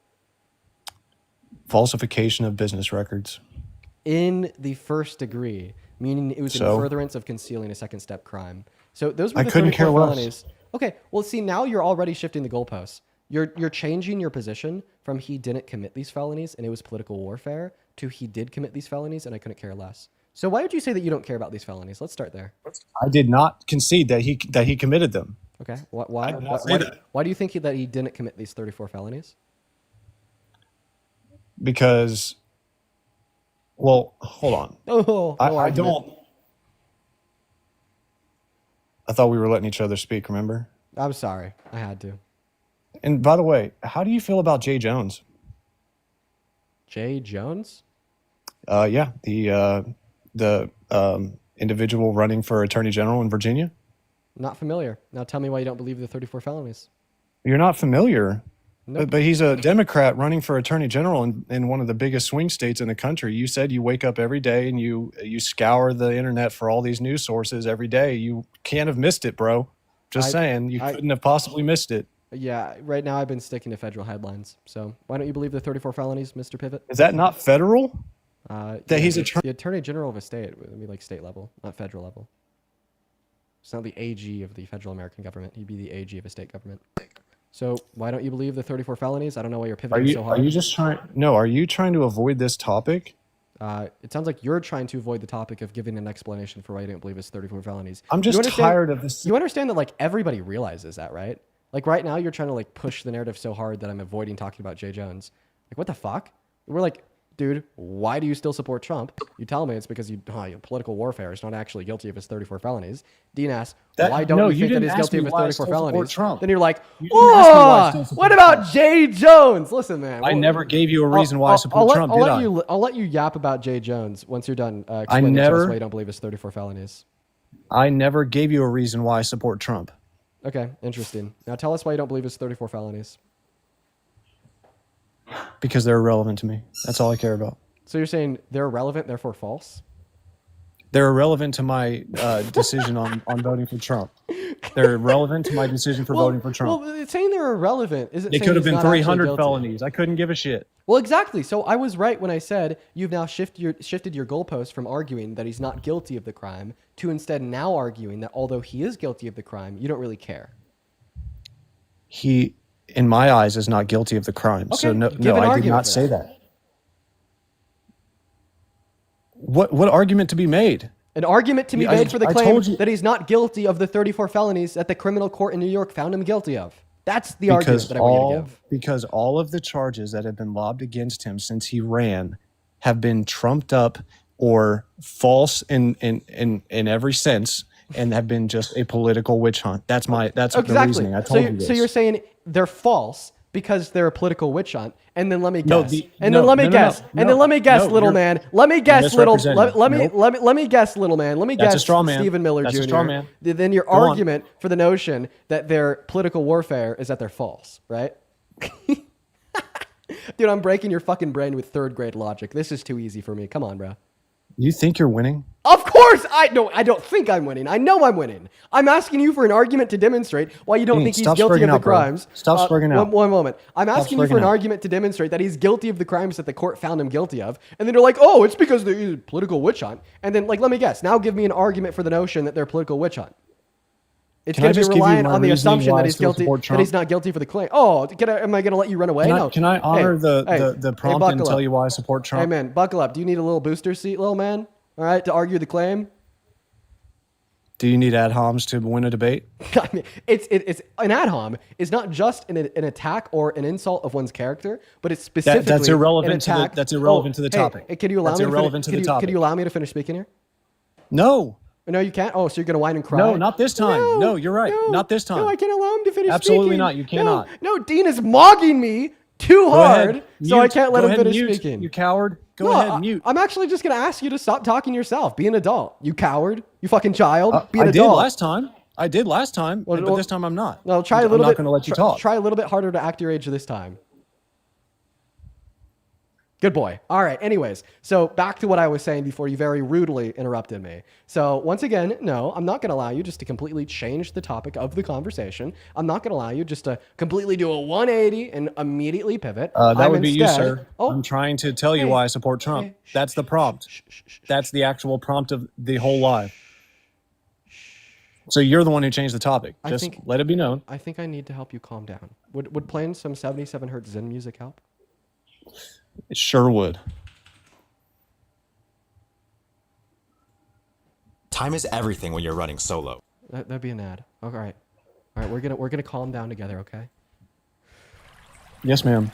Falsification of business records. In the first degree, meaning it was in furtherance of concealing a second step crime. So those were the 34 felonies. Okay. Well, see, now you're already shifting the goalposts. You're changing your position from he didn't commit these felonies and it was political warfare to he did commit these felonies and I couldn't care less. So why would you say that you don't care about these felonies? Let's start there. I did not concede that he committed them. Okay. Why? Why do you think that he didn't commit these 34 felonies? Because, well, hold on. I don't. I thought we were letting each other speak, remember? I'm sorry. I had to. And by the way, how do you feel about Jay Jones? Jay Jones? Yeah, the individual running for attorney general in Virginia. Not familiar. Now tell me why you don't believe the 34 felonies. You're not familiar, Nope. but he's a Democrat running for attorney general in one of the biggest swing states in the country. You said you wake up every day and you scour the internet for all these news sources every day. You can't have missed it, bro. Just saying, you couldn't have possibly missed it. Yeah, right now I've been sticking to federal headlines. So why don't you believe the 34 felonies, Mr. Pivot? Is that not federal? That he's the attorney general of a state. It would be like state level, not federal level. It's not the AG of the federal American government. He'd be the AG of a state government. So why don't you believe the 34 felonies? I don't know why you're pivoting so hard. Are you just trying? No, are you trying to avoid this topic? It sounds like you're trying to avoid the topic of giving an explanation for why you don't believe it's 34 felonies. I'm just tired of this. You understand that like everybody realizes that, right? Like right now you're trying to like push the narrative so hard that I'm avoiding talking about Jay Jones. Like what the fuck? We're like, dude, why do you still support Trump? You tell me it's because you political warfare is not actually guilty of his 34 felonies. Dean asks, why don't you think that he's guilty of his 34 felonies? Trump. Then you're like, You didn't ask me why I still oh, support what about Jay Jones? Listen, man. I never gave you a reason why I support Trump, did I? I'll let you yap about Jay Jones once you're done I explaining to us never- why you don't believe his 34 felonies. I never gave you a reason why I support Trump. Okay, interesting. Now tell us why you don't believe his 34 felonies. Because they're irrelevant to me. That's all I care about. So you're saying they're irrelevant, therefore false? They're irrelevant to my decision on voting for Trump. They're irrelevant to my decision for voting for Trump. Well, saying they're irrelevant isn't It saying could have he's been not actually 300 guilty. felonies. I couldn't give a shit. Well, exactly. So I was right when I said you've now shifted your goalpost from arguing that he's not guilty of the crime to instead now arguing that although he is guilty of the crime, you don't really care. He, in my eyes, is not guilty of the crime. So Okay, no, give no, an I did argument not for say that. What argument to be made? An argument to be I- made for the I claim told you- that he's not guilty of the 34 felonies that the criminal court in New York found him guilty of. That's the argument that I want you to give. Because all of the charges that have been lobbed against him since he ran have been trumped up or false in every sense and have been just a political witch hunt. That's the reasoning. I told you this. So you're saying they're false because they're a political witch hunt, and then let me No, guess, the- and no, then let me no, no, guess, no, and then let me guess, no, little you're- man. Let me guess, little. misrepresenting. Let me Nope. let me guess, little man. Let me That's a guess, straw man. Stephen Miller That's Jr. a straw man. Then your Go on. argument for the notion that they're political warfare is that they're false, right? Dude, I'm breaking your fucking brain with third grade logic. This is too easy for me. Come on, bro. You think you're winning? Of course, I don't think I'm winning. I know I'm winning. I'm asking you for an argument to demonstrate why you don't Dean, think he's stop guilty of sprigging the out, bro. crimes. Stop sprigging out. One moment. I'm Stop asking you for sprigging an out. argument to demonstrate that he's guilty of the crimes that the court found him guilty of. And then you're like, oh, it's because they're a political witch hunt. And then, like, let me guess. Now give me an argument for the notion that they're a political witch hunt. It's Can I going to be just give you reliant my on the reasoning assumption why that I he's still guilty, support that he's Trump? not guilty for the claim. Oh, am I going to let you run away? No. Can I honor Hey, the prompt and buckle tell up. you why I support Trump? Hey, man, buckle up. Do you need a little booster seat, little man? All right, to argue the claim? Do you need ad homs to win a debate? I mean, it's an ad hom is not just an attack or an insult of one's character, but it's specifically that's irrelevant an to the- attack. that's irrelevant to the hey, topic. Hey, can you allow That's me to irrelevant to the Can topic. you allow me to finish speaking here? No. No, you can't. Oh, so you're gonna whine and cry? No, not this time. No, you're right. Not this time. No, I can't allow him to finish Absolutely speaking. not. You cannot. No, Dean is mogging me too Go hard, ahead. so I Mute. can't let Go him ahead and finish mute, speaking. You coward. Go No, ahead, mute. I'm actually just gonna ask you to stop talking yourself. Be an adult. You coward. You fucking child. Be an I adult. did last time. I did last time, but this time I'm not. No, try a I'm little not bit. going to let you try, talk. Try a little bit harder to act your age this time. Good boy. All right. Anyways, so back to what I was saying before you very rudely interrupted me. So once again, no, I'm not going to allow you just to completely change the topic of the conversation. I'm not going to allow you just to completely do a 180 and immediately pivot. That I'm would be you, instead- sir. Oh, I'm trying to tell you why I support Trump. That's the prompt. That's the actual prompt of the whole live. So you're the one who changed the topic. I Just think- let it be known. I think I need to help you calm down. Would playing some 77 hertz Zen music help? It sure would. Time is everything when you're running solo. That'd be an ad. All right. All right. We're gonna calm down together. Okay. Yes, ma'am.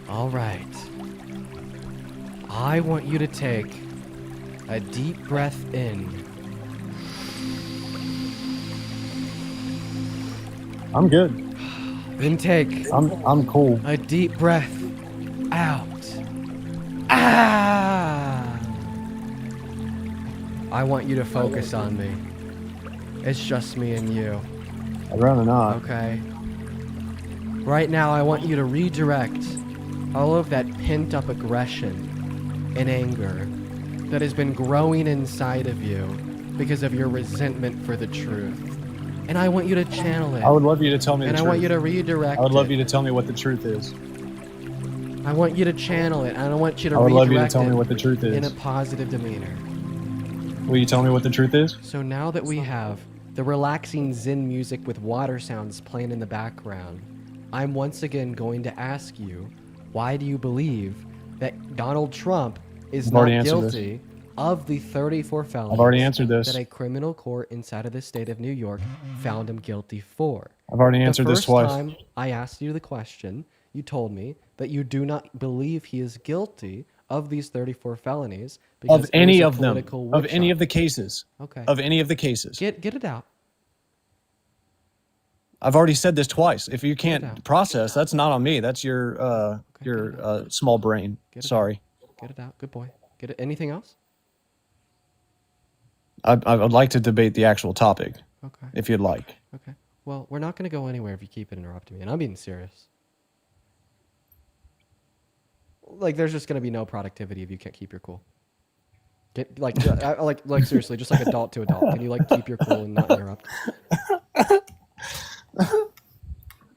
All right. I want you to take a deep breath in. I'm good. Then take I'm cool. a deep breath out. Ah! I want you to focus on me. It's just me and you. I'd rather not. Okay. Right now, I want you to redirect all of that pent-up aggression and anger that has been growing inside of you because of your resentment for the truth. And I want you to channel it. I would love you to tell me and the I truth. want you to redirect I would love it. you to tell me what the truth is. I want you to channel it. I don't want you to I would love you to redirect tell me it what the truth in a is. positive demeanor. Will you tell me what the truth is? So now that we have the relaxing Zen music with water sounds playing in the background, I'm once again going to ask you, why do you believe that Donald Trump is I've not already answered this. guilty of the 34 felonies I've already answered this. that a criminal court inside of the state of New York found him guilty for? I've already answered this twice. The first time I asked you the question, you told me that you do not believe he is guilty of these 34 felonies because Of it any was a of them. political Of witch any hunt. of the cases. Okay. Of any of the cases. Get it out. I've already said this twice. If you can't process, that's not on me. That's your small brain. Sorry. Get it out. Good boy. Get it. Anything else? I would like to debate the actual topic. Okay. If you'd like. Okay. Well, we're not going to go anywhere if you keep interrupting me, and I'm being serious. Like, there's just going to be no productivity if you can't keep your cool. Get like seriously, just like adult to adult. Can you like keep your cool and not interrupt?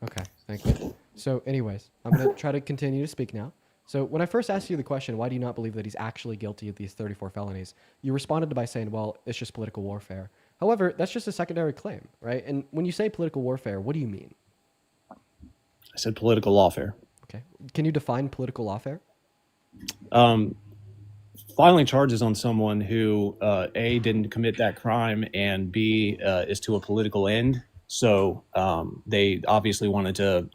Okay, thank you. So, anyways, I'm going to try to continue to speak now. So, when I first asked you the question, why do you not believe that he's actually guilty of these 34 felonies? You responded by saying, well, it's just political warfare. However, that's just a secondary claim, right? And when you say political warfare, what do you mean? I said political lawfare. Okay. Can you define political lawfare? Filing charges on someone who A, didn't commit that crime, and B, is to a political end. So they obviously wanted to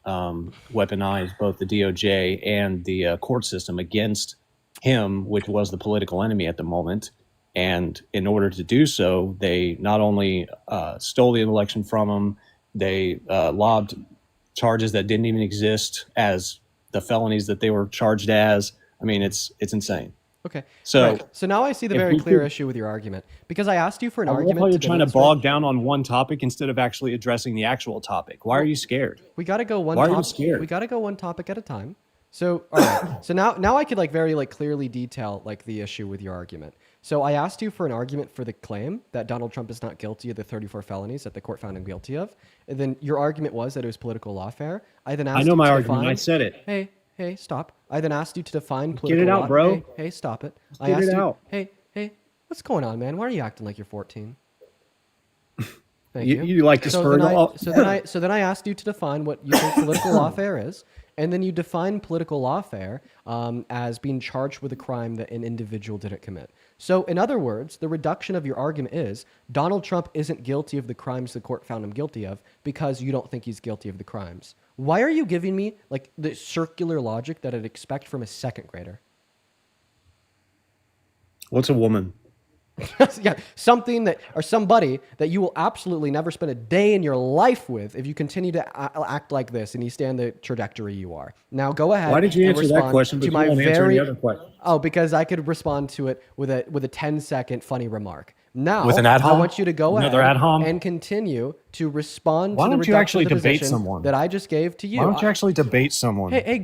weaponize both the DOJ and the court system against him, which was the political enemy at the moment. And in order to do so, they not only stole the election from him, they lobbed charges that didn't even exist as the felonies that they were charged as. I mean, it's insane. Okay. So, right. So now I see the if very we clear could- issue with your argument because I asked you for an I love argument. how you're trying to demonstrate- bog down on one topic instead of actually addressing the actual topic. Why are you scared? We got to go one. Why are you top- scared? We got to go one topic at a time. So, all right. So now I could like very like clearly detail like the issue with your argument. So I asked you for an argument for the claim that Donald Trump is not guilty of the 34 felonies that the court found him guilty of. And then your argument was that it was political lawfare. I then asked I know you my to argument. define- I said it. Hey, stop. I then asked you to define Get political it out, bro. Hey, stop it. I Get asked it you, out. Hey, what's going on, man? Why are you acting like you're 14? Thank You- you. you like to spur it all- So then I asked you to define what you think political lawfare is, and then you define political lawfare as being charged with a crime that an individual didn't commit. So in other words, the reduction of your argument is Donald Trump isn't guilty of the crimes the court found him guilty of because you don't think he's guilty of the crimes. Why are you giving me like the circular logic that I'd expect from a second grader? What's a woman? Yeah, something that or somebody that you will absolutely never spend a day in your life with if you continue to act like this and you stay on the trajectory you are. Now go ahead. Why did you and answer that respond question, but to you my won't answer very any other question? Oh, because I could respond to it with a 10-second funny remark. Now With an ad I hom? want you to go Another ahead ad hom? and continue to respond Why to the don't you reduction actually of the debate position someone? that I just gave to you. Why don't you actually debate someone? Hey, a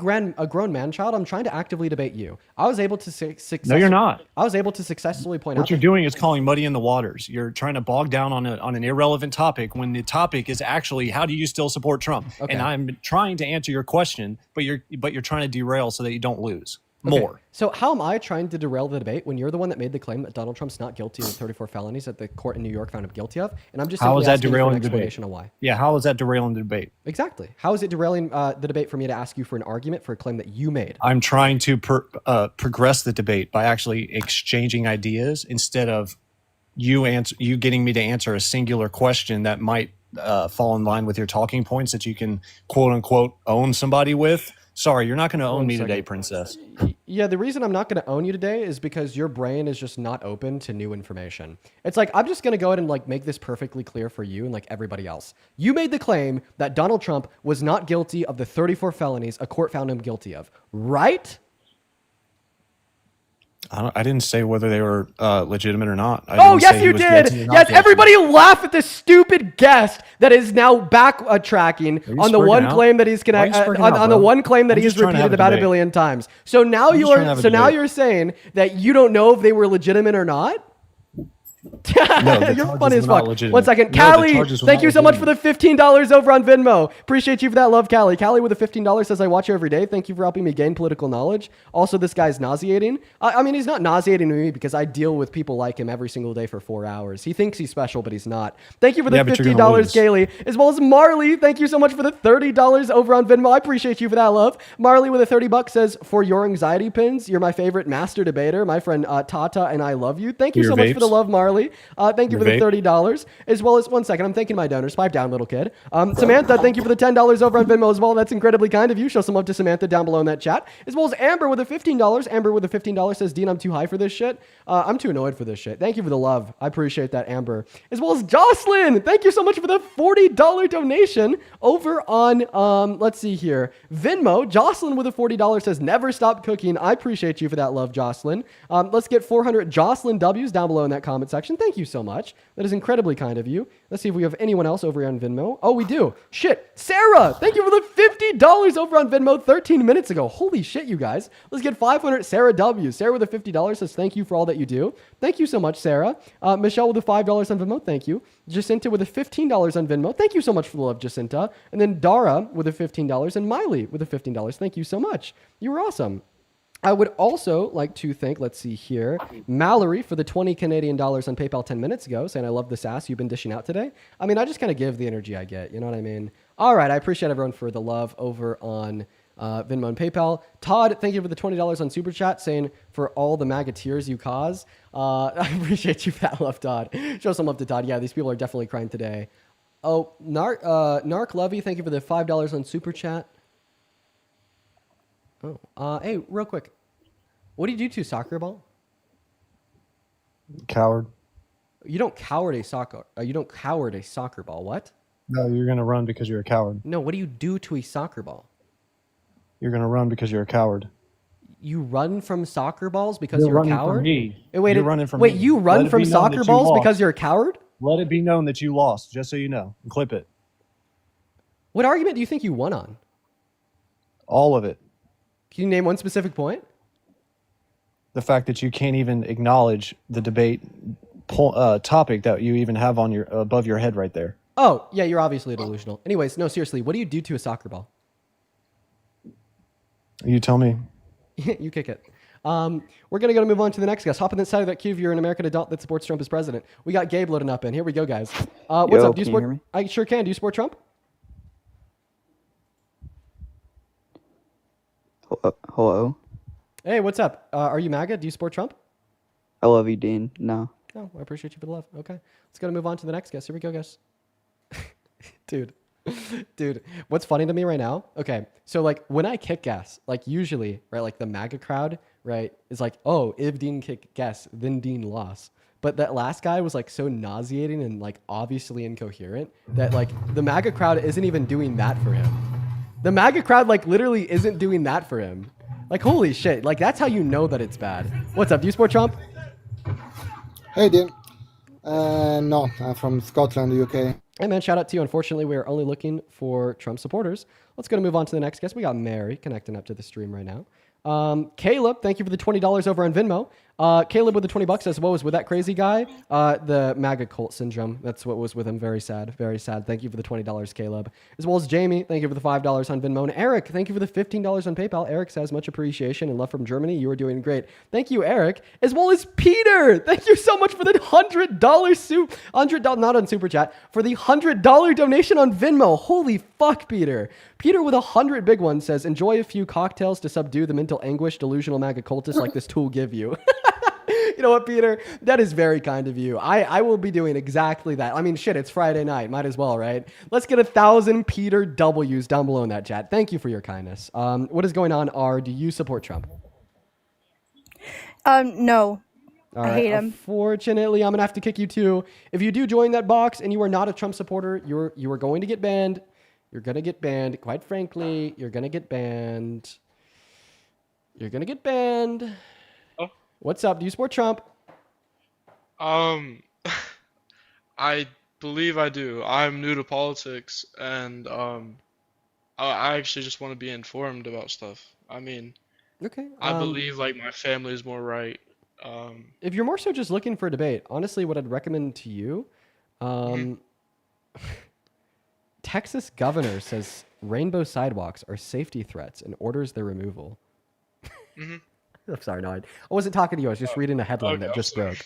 grown man child, I'm trying to actively debate you. I was able to No, you're not. I was able to successfully point out What you're doing is calling muddy in the waters. You're trying to bog down on an irrelevant topic when the topic is actually how do you still support Trump? Okay. And I'm trying to answer your question, but you're trying to derail so that you don't lose Okay, more. So how am I trying to derail the debate when you're the one that made the claim that Donald Trump's not guilty of the 34 felonies that the court in New York found him guilty of? And I'm just How simply is that asking you for an derailing the debate? explanation of why. Yeah, how is that derailing the debate? Exactly. How is it derailing the debate for me to ask you for an argument for a claim that you made? I'm trying to progress the debate by actually exchanging ideas instead of you getting me to answer a singular question that might fall in line with your talking points that you can quote unquote own somebody with. Sorry, you're not going to own me today, princess. Yeah, the reason I'm not going to own you today is because your brain is just not open to new information. It's like, I'm just going to go ahead and like make this perfectly clear for you and like everybody else. You made the claim that Donald Trump was not guilty of the 34 felonies a court found him guilty of, right? I didn't say whether they were legitimate or not. I Oh, didn't yes, say he you was guilty did. or not Yes, guilty. everybody laugh at this stupid guest that is now backtracking on the spurting one out? claim that he's Why are you spurting out, on the bro? one claim that I'm he's just trying to have repeated a about a debate. billion times. So now I'm just trying to have a now debate. you're saying that you don't know if they were legitimate or not? the You're charges funny were as not fuck. legitimate. 1 second. No, the Callie, charges were thank not you so much for the legitimate. $15 over on Venmo. Appreciate you for that love, Callie. Callie with the $15 says, I watch you every day. Thank you for helping me gain political knowledge. Also, this guy's nauseating. I mean, he's not nauseating to me because I deal with people like him every single day for 4 hours. He thinks he's special, but he's not. Thank you for the Yeah, but you're $15, gonna lose. Kaylee, as well as Marley. Thank you so much for the $30 over on Venmo. I appreciate you for that love. Marley with a $30 says, for your anxiety pins, you're my favorite master debater. My friend Tata and I love you. Thank you Your so much for the vapes? love, Marley. Thank you Your for the vape? $30, as well as 1 second. I'm thanking my donors. Pipe down, little kid. Samantha, thank you for the $10 over on Venmo as well. That's incredibly kind of you. Show some love to Samantha down below in that chat, as well as Amber with the $15. Amber with the $15 says, Dean, I'm too high for this shit. I'm too annoyed for this shit. Thank you for the love. I appreciate that, Amber. As well as Jocelyn. Thank you so much for the $40 donation over on, let's see here, Venmo. Jocelyn with a $40 says, never stop cooking. I appreciate you for that love, Jocelyn. Let's get 400 Jocelyn W's down below in that comment section. Thank you so much. That is incredibly kind of you. Let's see if we have anyone else over on Venmo. Oh, we do. Shit. Sarah, thank you for the $50 over on Venmo 13 minutes ago. Holy shit, you guys. Let's get 500 Sarah W. Sarah with the $50 says, thank you for all that you do. Thank you so much, Sarah. Michelle with the $5 on Venmo. Thank you. Jacinta with the $15 on Venmo. Thank you so much for the love, Jacinta. And then Dara with the $15 and Miley with the $15. Thank you so much. You were awesome. I would also like to thank, let's see here, Mallory for the 20 Canadian dollars on PayPal 10 minutes ago, saying, I love the sass you've been dishing out today. I mean, I just kind of give the energy I get. You know what I mean? All right. I appreciate everyone for the love over on Venmo and PayPal. Todd, thank you for the $20 on Super Chat, saying, for all the MAGA tears you cause. I appreciate you for that love, Todd. Show some love to Todd. Yeah, these people are definitely crying today. Oh, Narc Levy, thank you for the $5 on Super Chat. Oh, hey, real quick. What do you do to a soccer ball? Coward. You don't coward a soccer. You don't coward a soccer ball. What? No, you're gonna run because you're a coward. No. What do you do to a soccer ball? You're gonna run because you're a coward. You run from soccer balls because You're you're a running from coward. me. Wait, You're running from wait. me. You Let run it from be known soccer that you balls lost. because you're a coward? Let it be known that you lost, just so you know. Clip it. What argument do you think you won on? All of it. Can you name one specific point? The fact that you can't even acknowledge the debate topic that you even have on your above your head right there. Oh, yeah. You're obviously delusional. Anyways, no, seriously. What do you do to a soccer ball? You tell me. You kick it. We're going to move on to the next guest. Hop on that side of that queue if you're an American adult that supports Trump as president. We got Gabe loading up in. Here we go, guys. What's Yo, up? Do you can you support? hear me? I sure can. Do you support Trump? Hello. Hey, what's up? Are you MAGA? Do you support Trump? I love you, Dean. No. Oh, I appreciate you for the love. Okay. Let's go move on to the next guest. Here we go, guys. Dude, what's funny to me right now? Okay, so like when I kick gas, like usually, right, like the MAGA crowd, right, is like, oh, if Dean kick gas, then Dean lost. But that last guy was like so nauseating and like obviously incoherent that like the MAGA crowd isn't even doing that for him. The MAGA crowd like literally isn't doing that for him. Like, holy shit. Like, that's how you know that it's bad. What's up? Do you support Trump? Hey, Dean. No, I'm from Scotland, UK. Hey, man, shout out to you. Unfortunately, we are only looking for Trump supporters. Let's go to move on to the next guest. We got Mary connecting up to the stream right now. Caleb, thank you for the $20 over on Venmo. Caleb with the $20 says, what was with that crazy guy? The MAGA cult syndrome. That's what was with him. Very sad. Very sad. Thank you for the $20, Caleb. As well as Jamie, thank you for the $5 on Venmo. And Eric, thank you for the $15 on PayPal. Eric says, much appreciation and love from Germany. You are doing great. Thank you, Eric. As well as Peter. Thank you so much for the $100 not on Super Chat, for the $100 donation on Venmo. Holy fuck, Peter. Peter with 100 big ones says, enjoy a few cocktails to subdue the mental anguish delusional MAGA cultists like this tool give you. You know what, Peter? That is very kind of you. I will be doing exactly that. I mean, shit, it's Friday night. Might as well, right? Let's get 1,000 Peter W's down below in that chat. Thank you for your kindness. What is going on, R? Do you support Trump? No. All I right. hate him. Unfortunately, I'm going to have to kick you too. If you do join that box and you are not a Trump supporter, you are going to get banned. You're going to get banned. Quite frankly, you're going to get banned. You're going to get banned. Oh. What's up? Do you support Trump? I believe I do. I'm new to politics, and I actually just want to be informed about stuff. I mean, Okay. I believe like my family is more right. If you're more so just looking for a debate, honestly, what I'd recommend to you, Texas governor says rainbow sidewalks are safety threats and orders their removal. I'm sorry, no, I wasn't talking to you. I was just reading a headline Okay, that I'm just sorry. broke.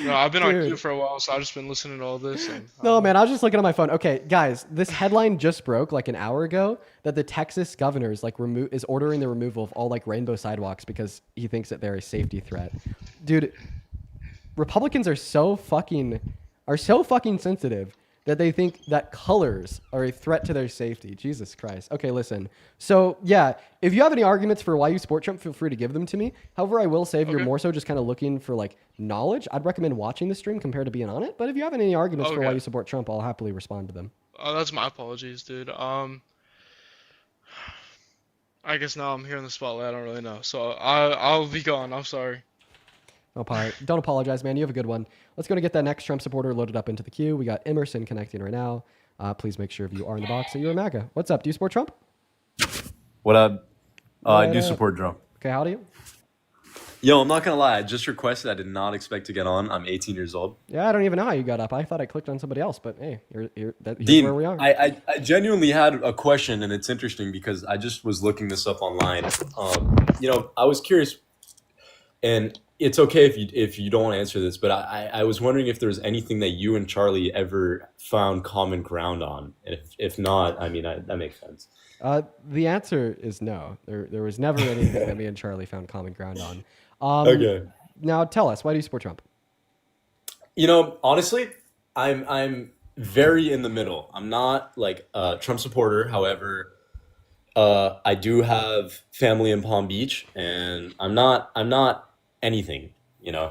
No, I've been on Dude. Q for a while, so I've just been listening to all this. And No, man, I was just looking at my phone. Okay, guys, this headline just broke like an hour ago that the Texas governor is like is ordering the removal of all like rainbow sidewalks because he thinks that they're a safety threat. Dude, Republicans are so fucking sensitive that they think that colors are a threat to their safety. Jesus Christ. Okay, listen. So, yeah, if you have any arguments for why you support Trump, feel free to give them to me. However, I will say if you're more so just kind of looking for like knowledge, I'd recommend watching the stream compared to being on it. But if you have any arguments for why you support Trump, I'll happily respond to them. Oh, that's my apologies, dude. I guess now I'm here in the spotlight. I don't really know, so I'll be gone. I'm sorry. Don't apologize, man. You have a good one. Let's go to get that next Trump supporter loaded up into the queue. We got Emerson connecting right now. Please make sure if you are in the box that you're a MAGA. What's up? Do you support Trump? What up? I What do up? support Trump. Okay, how do you? Yo, I'm not gonna lie. I just requested. I did not expect to get on. I'm 18 years old. Yeah, I don't even know how you got up. I thought I clicked on somebody else, but hey, here's Dean, where we are. I genuinely had a question, and it's interesting because I just was looking this up online. I was curious, and it's okay if you don't want to answer this, but I was wondering if there's anything that you and Charlie ever found common ground on, and if not, I mean that makes sense. The answer is no. There was never anything that me and Charlie found common ground on. Okay. Now tell us, why do you support Trump? Honestly, I'm very in the middle. I'm not like a Trump supporter. However, I do have family in Palm Beach, and I'm not anything.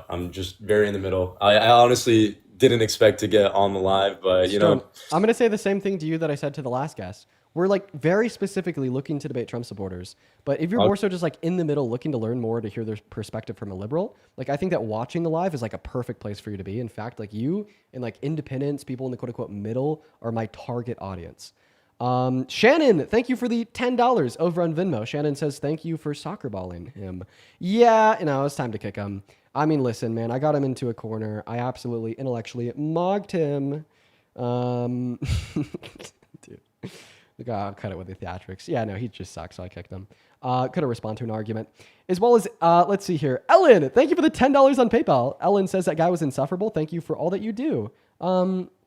I'm just very in the middle. I honestly didn't expect to get on the live, but I'm going to say the same thing to you that I said to the last guest. We're like very specifically looking to debate Trump supporters. But if you're more so just like in the middle looking to learn more to hear their perspective from a liberal, like I think that watching the live is like a perfect place for you to be. In fact, like you and like independents, people in the quote unquote middle are my target audience. Shannon, thank you for the $10 over on Venmo. Shannon says, thank you for soccer balling him. Yeah, it's time to kick him. I mean, listen, man, I got him into a corner. I absolutely intellectually mogged him. Dude. I'll cut it with the theatrics. Yeah, no, he just sucks, so I kicked him. Couldn't respond to an argument. As well as, let's see here. Ellen, thank you for the $10 on PayPal. Ellen says that guy was insufferable. Thank you for all that you do.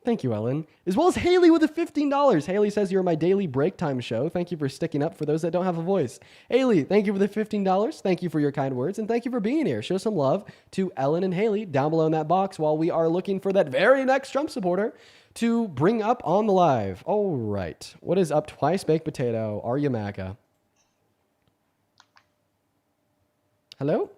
Thank you, Ellen. As well as Haley with the $15. Haley says you're my daily break time show. Thank you for sticking up for those that don't have a voice. Haley, thank you for the $15. Thank you for your kind words, and thank you for being here. Show some love to Ellen and Haley down below in that box while we are looking for that very next Trump supporter to bring up on the live. All right. What is up, Twice Baked Potato? Are you MAGA? Hello?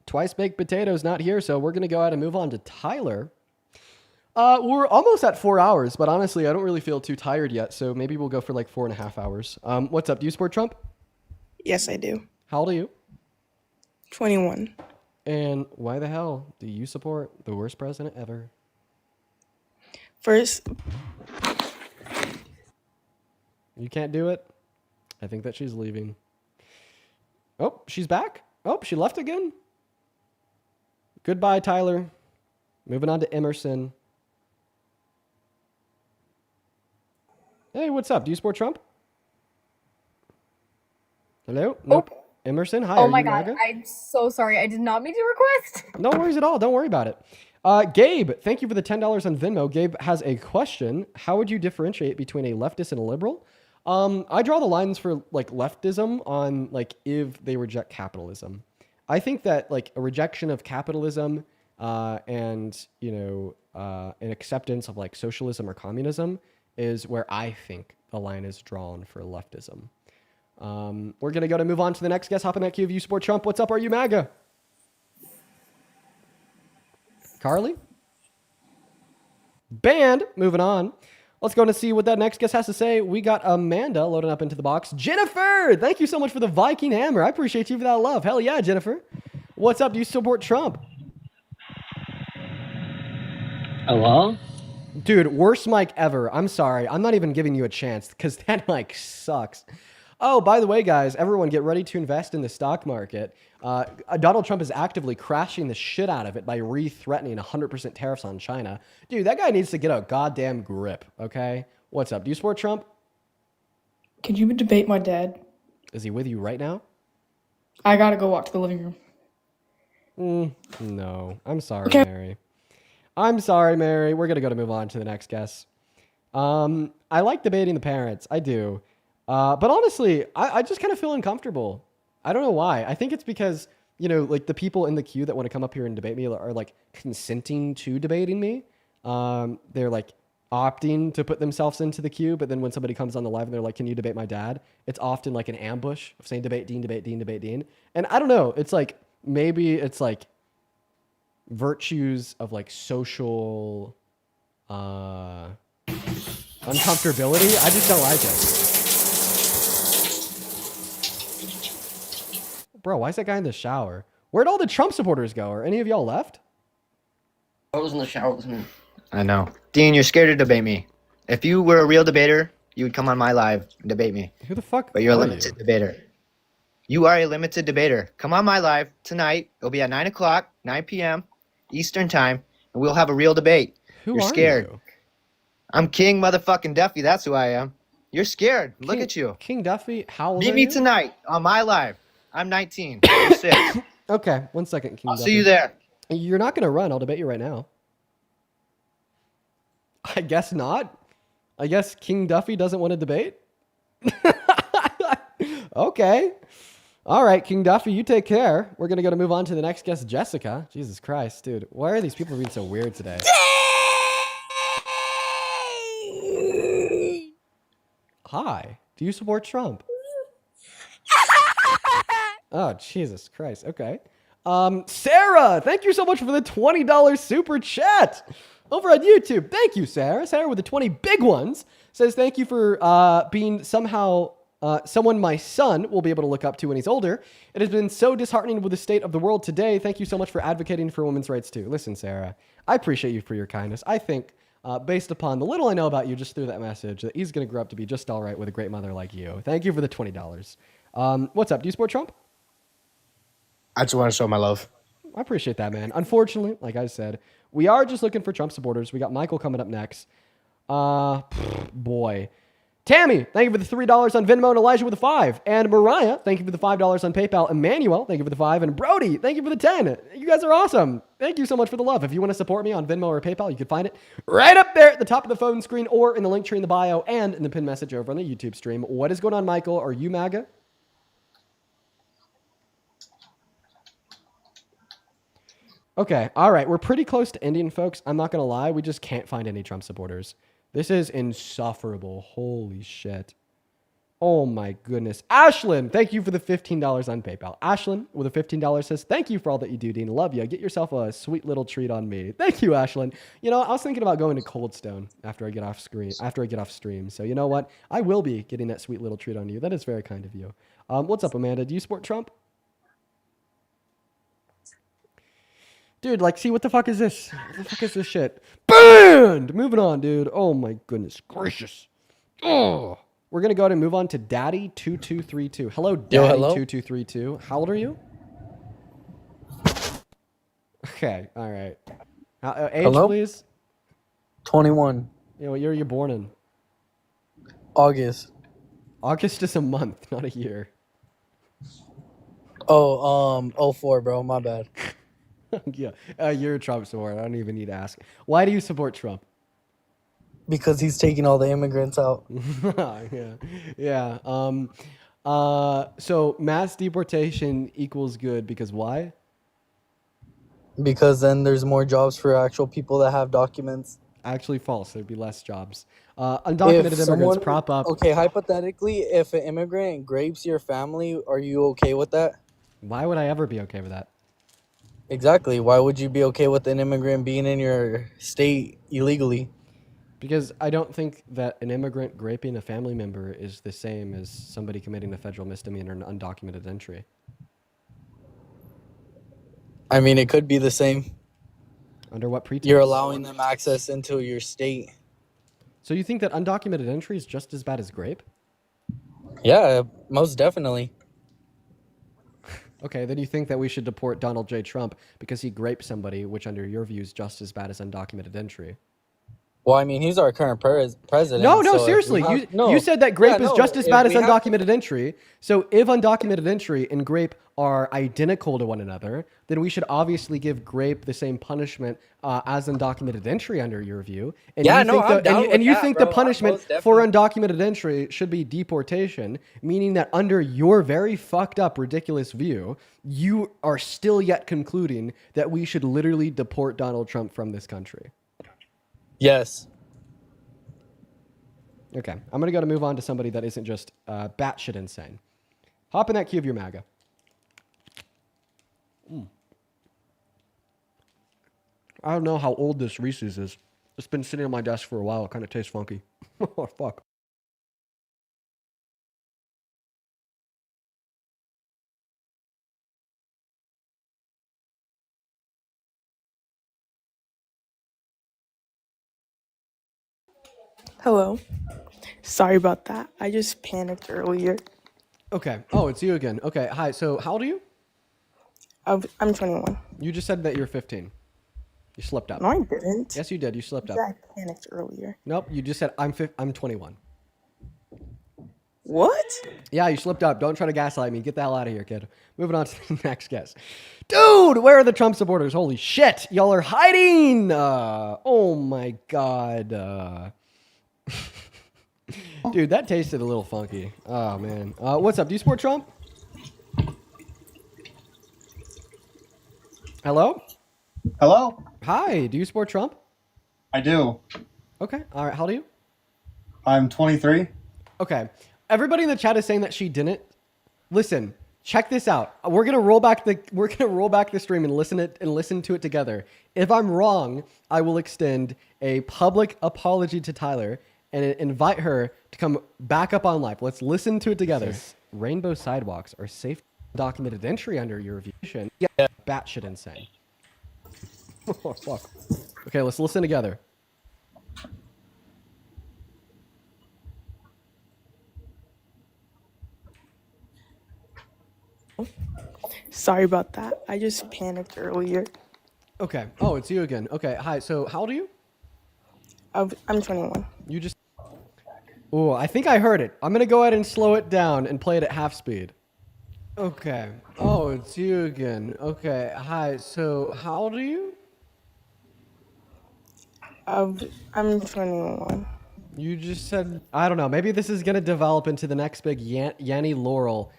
Twice Baked Potato's not here, so we're going to go ahead and move on to Tyler. We're almost at 4 hours, but honestly, I don't really feel too tired yet, so maybe we'll go for like 4.5 hours. What's up? Do you support Trump? Yes, I do. How old are you? 21. And why the hell do you support the worst president ever? First, you can't do it? I think that she's leaving. Oh, she's back? Oh, she left again? Goodbye, Tyler. Moving on to Emerson. Hey, what's up? Do you support Trump? Hello? Nope. Emerson, hi. Oh are my you god, MAGA? I'm so sorry. I did not mean to request. No worries at all. Don't worry about it. Gabe, thank you for the $10 on Venmo. Gabe has a question. How would you differentiate between a leftist and a liberal? I draw the lines for like leftism on like if they reject capitalism. I think that like a rejection of capitalism and an acceptance of like socialism or communism is where I think the line is drawn for leftism. We're going to move on to the next guest. Hop in that queue if you support Trump. What's up? Are you MAGA? Carly? Band. Moving on. Let's go and see what that next guest has to say. We got Amanda loading up into the box. Jennifer, thank you so much for the Viking hammer. I appreciate you for that love. Hell yeah, Jennifer. What's up? Do you support Trump? Hello? Dude, worst mic ever. I'm sorry. I'm not even giving you a chance because that mic sucks. Oh, by the way, guys, everyone get ready to invest in the stock market. Donald Trump is actively crashing the shit out of it by re-threatening 100% tariffs on China. Dude, that guy needs to get a goddamn grip, okay? What's up? Do you support Trump? Could you debate my dad? Is he with you right now? I gotta go walk to the living room. No. I'm sorry, Okay. Mary. I'm sorry, Mary. We're going to move on to the next guest. I like debating the parents. I do. But honestly, I just kind of feel uncomfortable. I don't know why. I think it's because, you know, like the people in the queue that want to come up here and debate me are like consenting to debating me. They're like opting to put themselves into the queue. But then when somebody comes on the live and they're like, can you debate my dad? It's often like an ambush of saying debate Dean, debate Dean, debate Dean. And I don't know. It's like, maybe it's like virtues of like social uncomfortability. I just don't like it. Bro, why is that guy in the shower? Where'd all the Trump supporters go? Are any of y'all left? I was in the shower with me. I know. Dean, you're scared to debate me. If you were a real debater, you would come on my live and debate me. Who the fuck But you're a are limited debater. You are a limited debater. Come on my live tonight. It'll be at 9 o'clock, 9 p.m. Eastern time, and we'll have a real debate. Who You're are scared. you? I'm King motherfucking Duffy. That's who I am. You're scared. Look at you. King Duffy, how old Meet are me you? tonight on my live. I'm 19. You're 6. Okay, 1 second, King I'll Duffy. see you there. You're not going to run. I'll debate you right now. I guess not. I guess King Duffy doesn't want to debate. Okay. All right, King Duffy, you take care. We're going to move on to the next guest, Jessica. Jesus Christ, dude. Why are these people being so weird today? Hi. Do you support Trump? Oh, Jesus Christ. Okay. Sarah, thank you so much for the $20 super chat over on YouTube. Thank you, Sarah. Sarah with the 20 big ones says thank you for being somehow someone my son will be able to look up to when he's older. It has been so disheartening with the state of the world today. Thank you so much for advocating for women's rights too. Listen, Sarah, I appreciate you for your kindness. I think based upon the little I know about you just through that message that he's going to grow up to be just all right with a great mother like you. Thank you for the $20. What's up? Do you support Trump? I just want to show my love. I appreciate that, man. Unfortunately, like I said, we are just looking for Trump supporters. We got Michael coming up next. Boy. Tammy, thank you for the $3 on Venmo, and Elijah with the 5. And Mariah, thank you for the $5 on PayPal. Emmanuel, thank you for the 5. And Brody, thank you for the 10. You guys are awesome. Thank you so much for the love. If you want to support me on Venmo or PayPal, you can find it right up there at the top of the phone screen or in the link tree in the bio and in the pinned message over on the YouTube stream. What is going on, Michael? Are you MAGA? Okay, all right. We're pretty close to ending, folks. I'm not going to lie. We just can't find any Trump supporters. This is insufferable. Holy shit. Oh my goodness. Ashlyn, thank you for the $15 on PayPal. Ashlyn with a $15 says, thank you for all that you do, Dean. Love you. Get yourself a sweet little treat on me. Thank you, Ashlyn. You know, I was thinking about going to Cold Stone after I get off stream. So you know what? I will be getting that sweet little treat on you. That is very kind of you. What's up, Amanda? Do you support Trump? Dude, like, see, what the fuck is this? What the fuck is this shit? Banned! Moving on, dude. Oh, my goodness gracious. Oh. We're going to go ahead and move on to Daddy2232. Hello, Daddy2232. How old are you? Okay, all right. Age, Hello? please? 21. You know, what year are you born in? August. August is a month, not a year. Oh, 04, bro. My bad. Yeah, you're a Trump supporter. I don't even need to ask. Why do you support Trump? Because he's taking all the immigrants out. Yeah. So mass deportation equals good because why? Because then there's more jobs for actual people that have documents. Actually false. There'd be less jobs. Undocumented immigrants prop up. Okay, hypothetically, if an immigrant grapes your family, are you okay with that? Why would I ever be okay with that? Exactly. Why would you be okay with an immigrant being in your state illegally? Because I don't think that an immigrant graping a family member is the same as somebody committing a federal misdemeanor and undocumented entry. I mean, it could be the same. Under what pretense? You're allowing them access into your state. So you think that undocumented entry is just as bad as grape? Yeah, most definitely. Okay, then you think that we should deport Donald J. Trump because he raped somebody, which under your view is just as bad as undocumented entry. Well, I mean, he's our current president. No, no, so if we seriously. have- You no. you said that Yeah, grape is no, just as if bad as we have to- undocumented entry. So if undocumented entry and grape are identical to one another, then we should obviously give grape the same punishment as undocumented entry under your view. And Yeah, you no, think I'm down with and you that, think bro. the I'm punishment most for undocumented entry should be deportation, meaning that under your very fucked up, ridiculous view, you are still yet concluding that we should literally deport Donald Trump from this country. Yes. Okay, I'm gonna go to move on to somebody that isn't just batshit insane. Hop in that queue of your MAGA. I don't know how old this Reese's is. It's been sitting on my desk for a while. It kind of tastes funky. Oh, fuck. Hello. Sorry about that. I just panicked earlier. Okay. Oh, it's you again. Okay. Hi. So, how old are you? I'm 21. You just said that you're 15. You slipped up. No, I didn't. Yes, you did. You slipped up. Yeah, I panicked earlier. Nope. You just said I'm 21. What? Yeah, you slipped up. Don't try to gaslight me. Get the hell out of here, kid. Moving on to the next guest. Dude, where are the Trump supporters? Holy shit. Y'all are hiding. Oh my God. Dude, that tasted a little funky. Oh, man. What's up? Do you support Trump? Hello? Hello? Hi. Do you support Trump? I do. Okay. All right. How old are you? I'm 23. Okay. Everybody in the chat is saying that she didn't. Listen, check this out. We're gonna roll back the stream and listen to it together. If I'm wrong, I will extend a public apology to Tyler and invite her to come back up on live. Let's listen to it together. Rainbow sidewalks are safe documented entry under your review. Yeah, batshit insane. Oh, fuck. Okay, let's listen together. Sorry about that. I just panicked earlier. Okay. Oh, it's you again. Okay. Hi. So, how old are you? I'm 21. You just. Oh, I think I heard it. I'm gonna go ahead and slow it down and play it at half speed. Okay. Oh, it's you again. Okay. Hi. So, how old are you? I'm 21. You just said. I don't know. Maybe this is gonna develop into the next big Yanni Laurel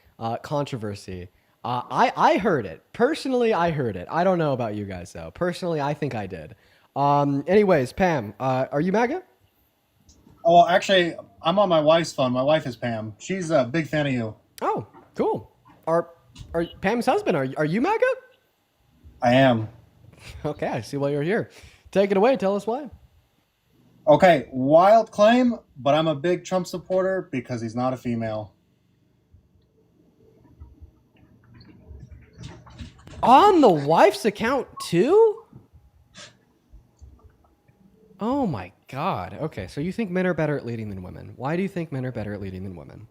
controversy. I heard it. Personally, I heard it. I don't know about you guys, though. Personally, I think I did. Anyways, Pam, are you MAGA? Oh, well, actually, I'm on my wife's phone. My wife is Pam. She's a big fan of you. Oh, cool. Are Pam's husband, are you MAGA? I am. Okay, I see why you're here. Take it away. Tell us why. Okay, wild claim, but I'm a big Trump supporter because he's not a female. On the wife's account, too? Oh my God. Okay, so you think men are better at leading than women. Why do you think men are better at leading than women?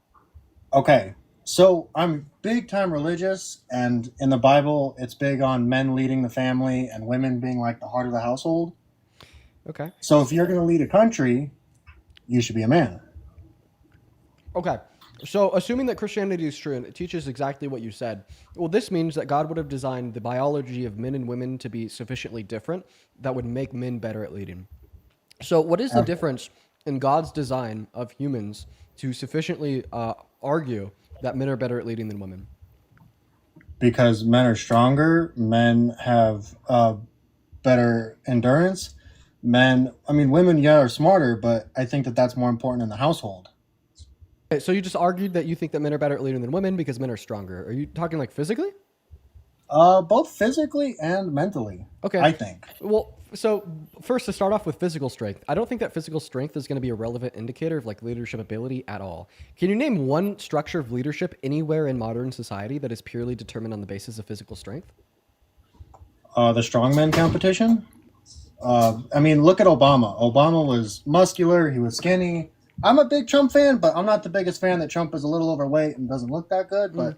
Okay, so I'm big time religious, and in the Bible, it's big on men leading the family and women being like the heart of the household. Okay. So if you're going to lead a country, you should be a man. Okay. So, assuming that Christianity is true and it teaches exactly what you said, well, this means that God would have designed the biology of men and women to be sufficiently different that would make men better at leading. So, what is the difference in God's design of humans to sufficiently argue that men are better at leading than women? Because men are stronger, men have better endurance. Women, yeah, are smarter, but I think that that's more important in the household. Okay, so you just argued that you think that men are better at leading than women because men are stronger. Are you talking like physically? Both physically and mentally. Okay. I think. Well, so first to start off with physical strength, I don't think that physical strength is going to be a relevant indicator of like leadership ability at all. Can you name one structure of leadership anywhere in modern society that is purely determined on the basis of physical strength? The strongman competition. Look at Obama. Obama was muscular. He was skinny. I'm a big Trump fan, but I'm not the biggest fan that Trump is a little overweight and doesn't look that good. But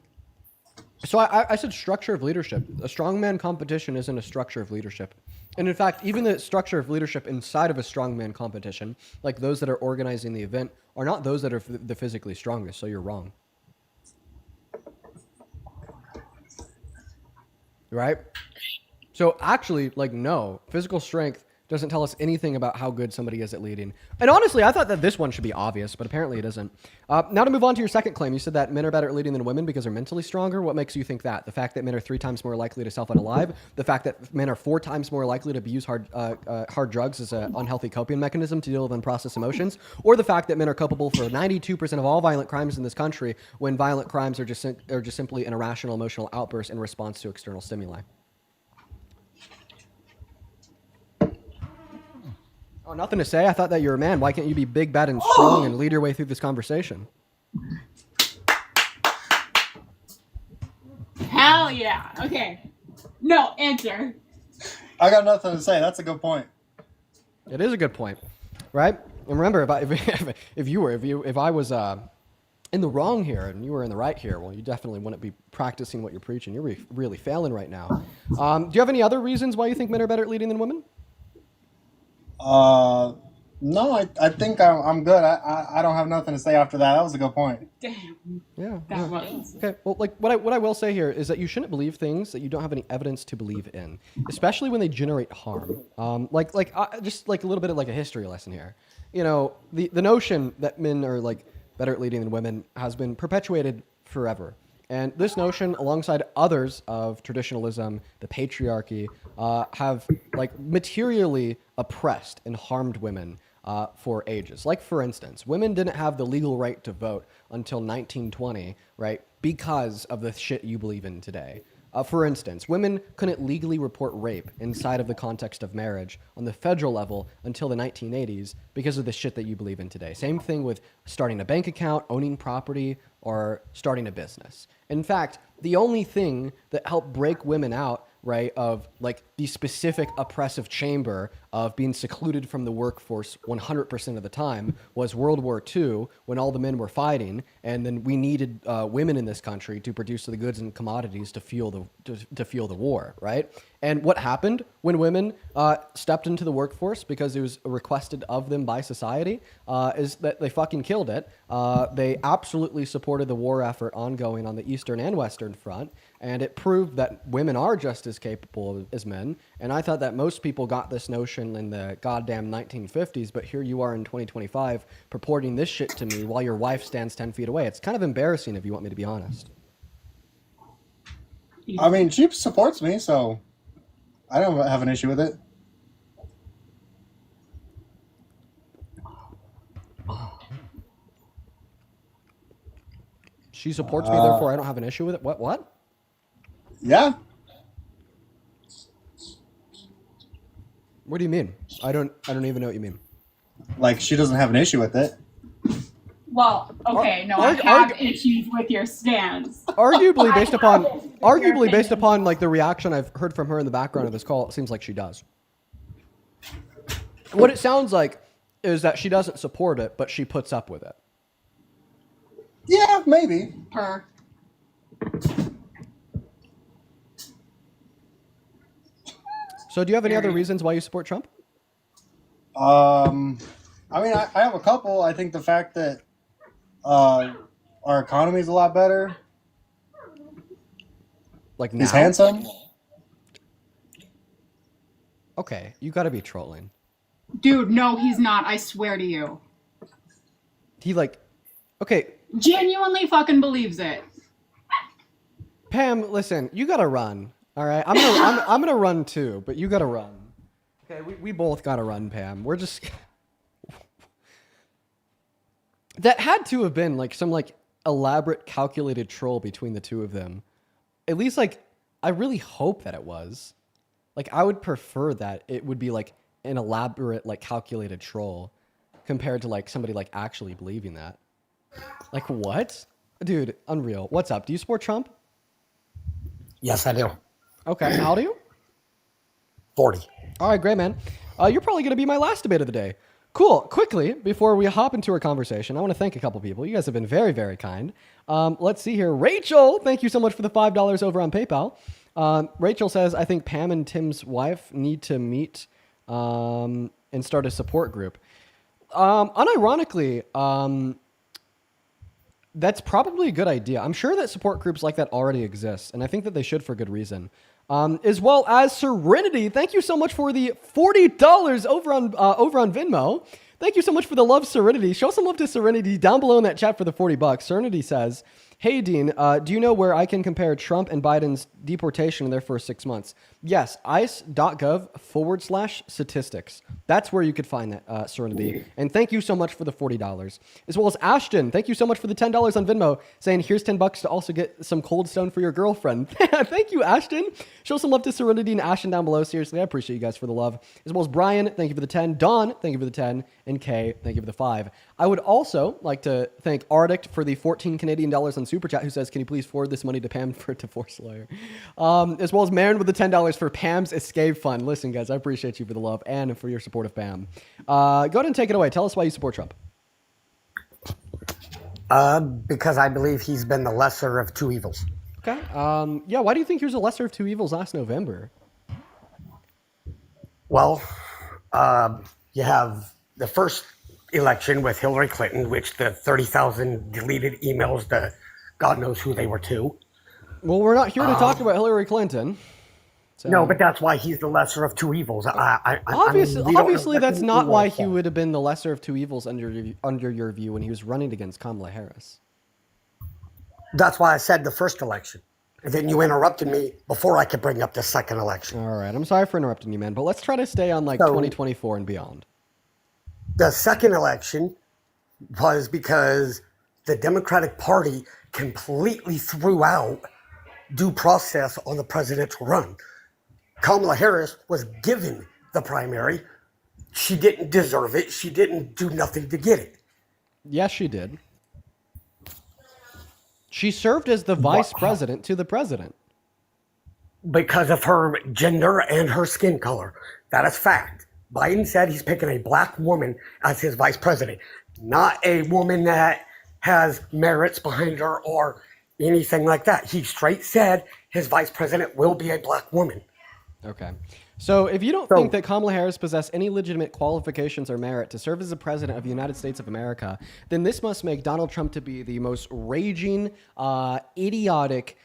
So I said structure of leadership. A strongman competition isn't a structure of leadership. And in fact, even the structure of leadership inside of a strongman competition, like those that are organizing the event, are not those that are the physically strongest. So you're wrong. Right? So actually, like, no, physical strength doesn't tell us anything about how good somebody is at leading. And honestly, I thought that this one should be obvious, but apparently it isn't. Now to move on to your second claim, you said that men are better at leading than women because they're mentally stronger. What makes you think that? The fact that men are 3 times more likely to self-unalive? The fact that men are 4 times more likely to abuse hard drugs as an unhealthy coping mechanism to deal with unprocessed emotions? Or the fact that men are culpable for 92% of all violent crimes in this country when violent crimes are just simply an irrational emotional outburst in response to external stimuli? Oh, nothing to say. I thought that you were a man. Why can't you be big, bad, and strong and lead your way through this conversation? Hell yeah. Okay. No, answer. I got nothing to say. That's a good point. It is a good point, right? And remember, if I was in the wrong here and you were in the right here, well, you definitely wouldn't be practicing what you're preaching. You're really failing right now. Do you have any other reasons why you think men are better at leading than women? No, I think I'm good. I don't have nothing to say after that. That was a good point. Damn. Yeah. That was. Okay. Well, like what I will say here is that you shouldn't believe things that you don't have any evidence to believe in, especially when they generate harm. Just like a little bit of like a history lesson here. You know, the notion that men are like better at leading than women has been perpetuated forever. And this notion, alongside others of traditionalism, the patriarchy, have like materially oppressed and harmed women for ages. Like, for instance, women didn't have the legal right to vote until 1920, right? Because of the shit you believe in today. For instance, women couldn't legally report rape inside of the context of marriage on the federal level until the 1980s because of the shit that you believe in today. Same thing with starting a bank account, owning property, or starting a business. In fact, the only thing that helped break women out, right, of like the specific oppressive chamber of being secluded from the workforce 100% of the time was World War II, when all the men were fighting, and then we needed women in this country to produce the goods and commodities to fuel the war, right? And what happened when women stepped into the workforce because it was requested of them by society is that they fucking killed it. They absolutely supported the war effort ongoing on the Eastern and Western Front, and it proved that women are just as capable as men. And I thought that most people got this notion in the goddamn 1950s, but here you are in 2025 purporting this shit to me while your wife stands 10 feet away. It's kind of embarrassing if you want me to be honest. I mean, she supports me, so I don't have an issue with it. She supports me, therefore I don't have an issue with it? What? Yeah. What do you mean? I don't even know what you mean. Like, she doesn't have an issue with it. Well, okay, no, I have issues with your stance. Arguably based upon like the reaction I've heard from her in the background of this call, it seems like she does. What it sounds like is that she doesn't support it, but she puts up with it. Yeah, maybe. Her. So do you have any other reasons why you support Trump? I mean, I have a couple. I think the fact that our economy is a lot better. Like now? He's handsome. Okay, you gotta be trolling. Dude, no, he's not. I swear to you. He like, okay. Genuinely fucking believes it. Pam, listen, you gotta run. All right, I'm gonna run too, but you gotta run. Okay, we both gotta run, Pam. We're just. That had to have been like some like elaborate calculated troll between the two of them. At least like I really hope that it was. Like I would prefer that it would be like an elaborate like calculated troll compared to like somebody like actually believing that. Like what? Dude, unreal. What's up? Do you support Trump? Yes, I do. Okay, how old are you? 40. All right, great, man. You're probably going to be my last debate of the day. Cool. Quickly, before we hop into our conversation, I want to thank a couple people. You guys have been very, very kind. Let's see here. Rachel, thank you so much for the $5 over on PayPal. Rachel says, I think Pam and Tim's wife need to meet and start a support group. Unironically, that's probably a good idea. I'm sure that support groups like that already exist, and I think that they should for good reason. As well as Serenity. Thank you so much for the $40 over on Venmo. Thank you so much for the love, Serenity. Show some love to Serenity down below in that chat for the $40. Serenity says, hey, Dean, do you know where I can compare Trump and Biden's deportation in their first 6 months? Yes, ice.gov/statistics. That's where you could find that, Serenity. And thank you so much for the $40. As well as Ashton, thank you so much for the $10 on Venmo, saying here's $10 to also get some Cold Stone for your girlfriend. Thank you, Ashton. Show some love to Serenity and Ashton down below. Seriously, I appreciate you guys for the love. As well as Brian, thank you for the 10. Don, thank you for the 10. And Kay, thank you for the 5. I would also like to thank Arctic for the 14 Canadian dollars on Super Chat, who says, can you please forward this money to Pam for a divorce lawyer? As well as Marin with the $10 for Pam's Escape Fund. Listen, guys, I appreciate you for the love and for your support of Pam. Go ahead and take it away. Tell us why you support Trump. Because I believe he's been the lesser of two evils. Okay. Yeah, why do you think he was a lesser of two evils last November? Well, you have the first election with Hillary Clinton, which the 30,000 deleted emails to God knows who they were to. Well, we're not here to talk about Hillary Clinton. So. No, but that's why he's the lesser of two evils. Obviously, that's not why he would have been the lesser of two evils under your view when he was running against Kamala Harris. That's why I said the first election. And then you interrupted me before I could bring up the second election. All right. I'm sorry for interrupting you, man. But let's try to stay on 2024 and beyond. The second election was because the Democratic Party completely threw out due process on the presidential run. Kamala Harris was given the primary. She didn't deserve it. She didn't do nothing to get it. Yes, she did. She served as the vice president to the president. Because of her gender and her skin color. That is fact. Biden said he's picking a black woman as his vice president, not a woman that has merits behind her or anything like that. He straight said his vice president will be a black woman. Okay. So if you don't think that Kamala Harris possessed any legitimate qualifications or merit to serve as the president of the United States of America, then this must make Donald Trump to be the most raging, idiotic,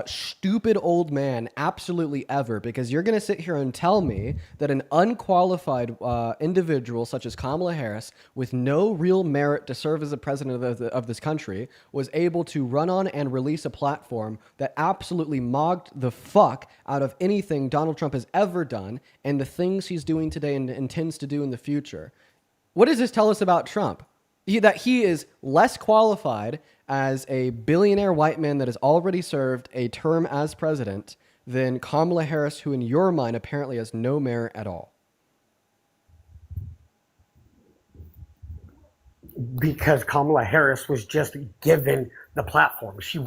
stupid old man absolutely ever, because you're going to sit here and tell me that an unqualified individual such as Kamala Harris with no real merit to serve as the president of this country was able to run on and release a platform that absolutely mocked the fuck out of anything Donald Trump has ever done and the things he's doing today and intends to do in the future. What does this tell us about Trump? That he is less qualified as a billionaire white man that has already served a term as president than Kamala Harris, who in your mind apparently has no merit at all. Because Kamala Harris was just given the platform. She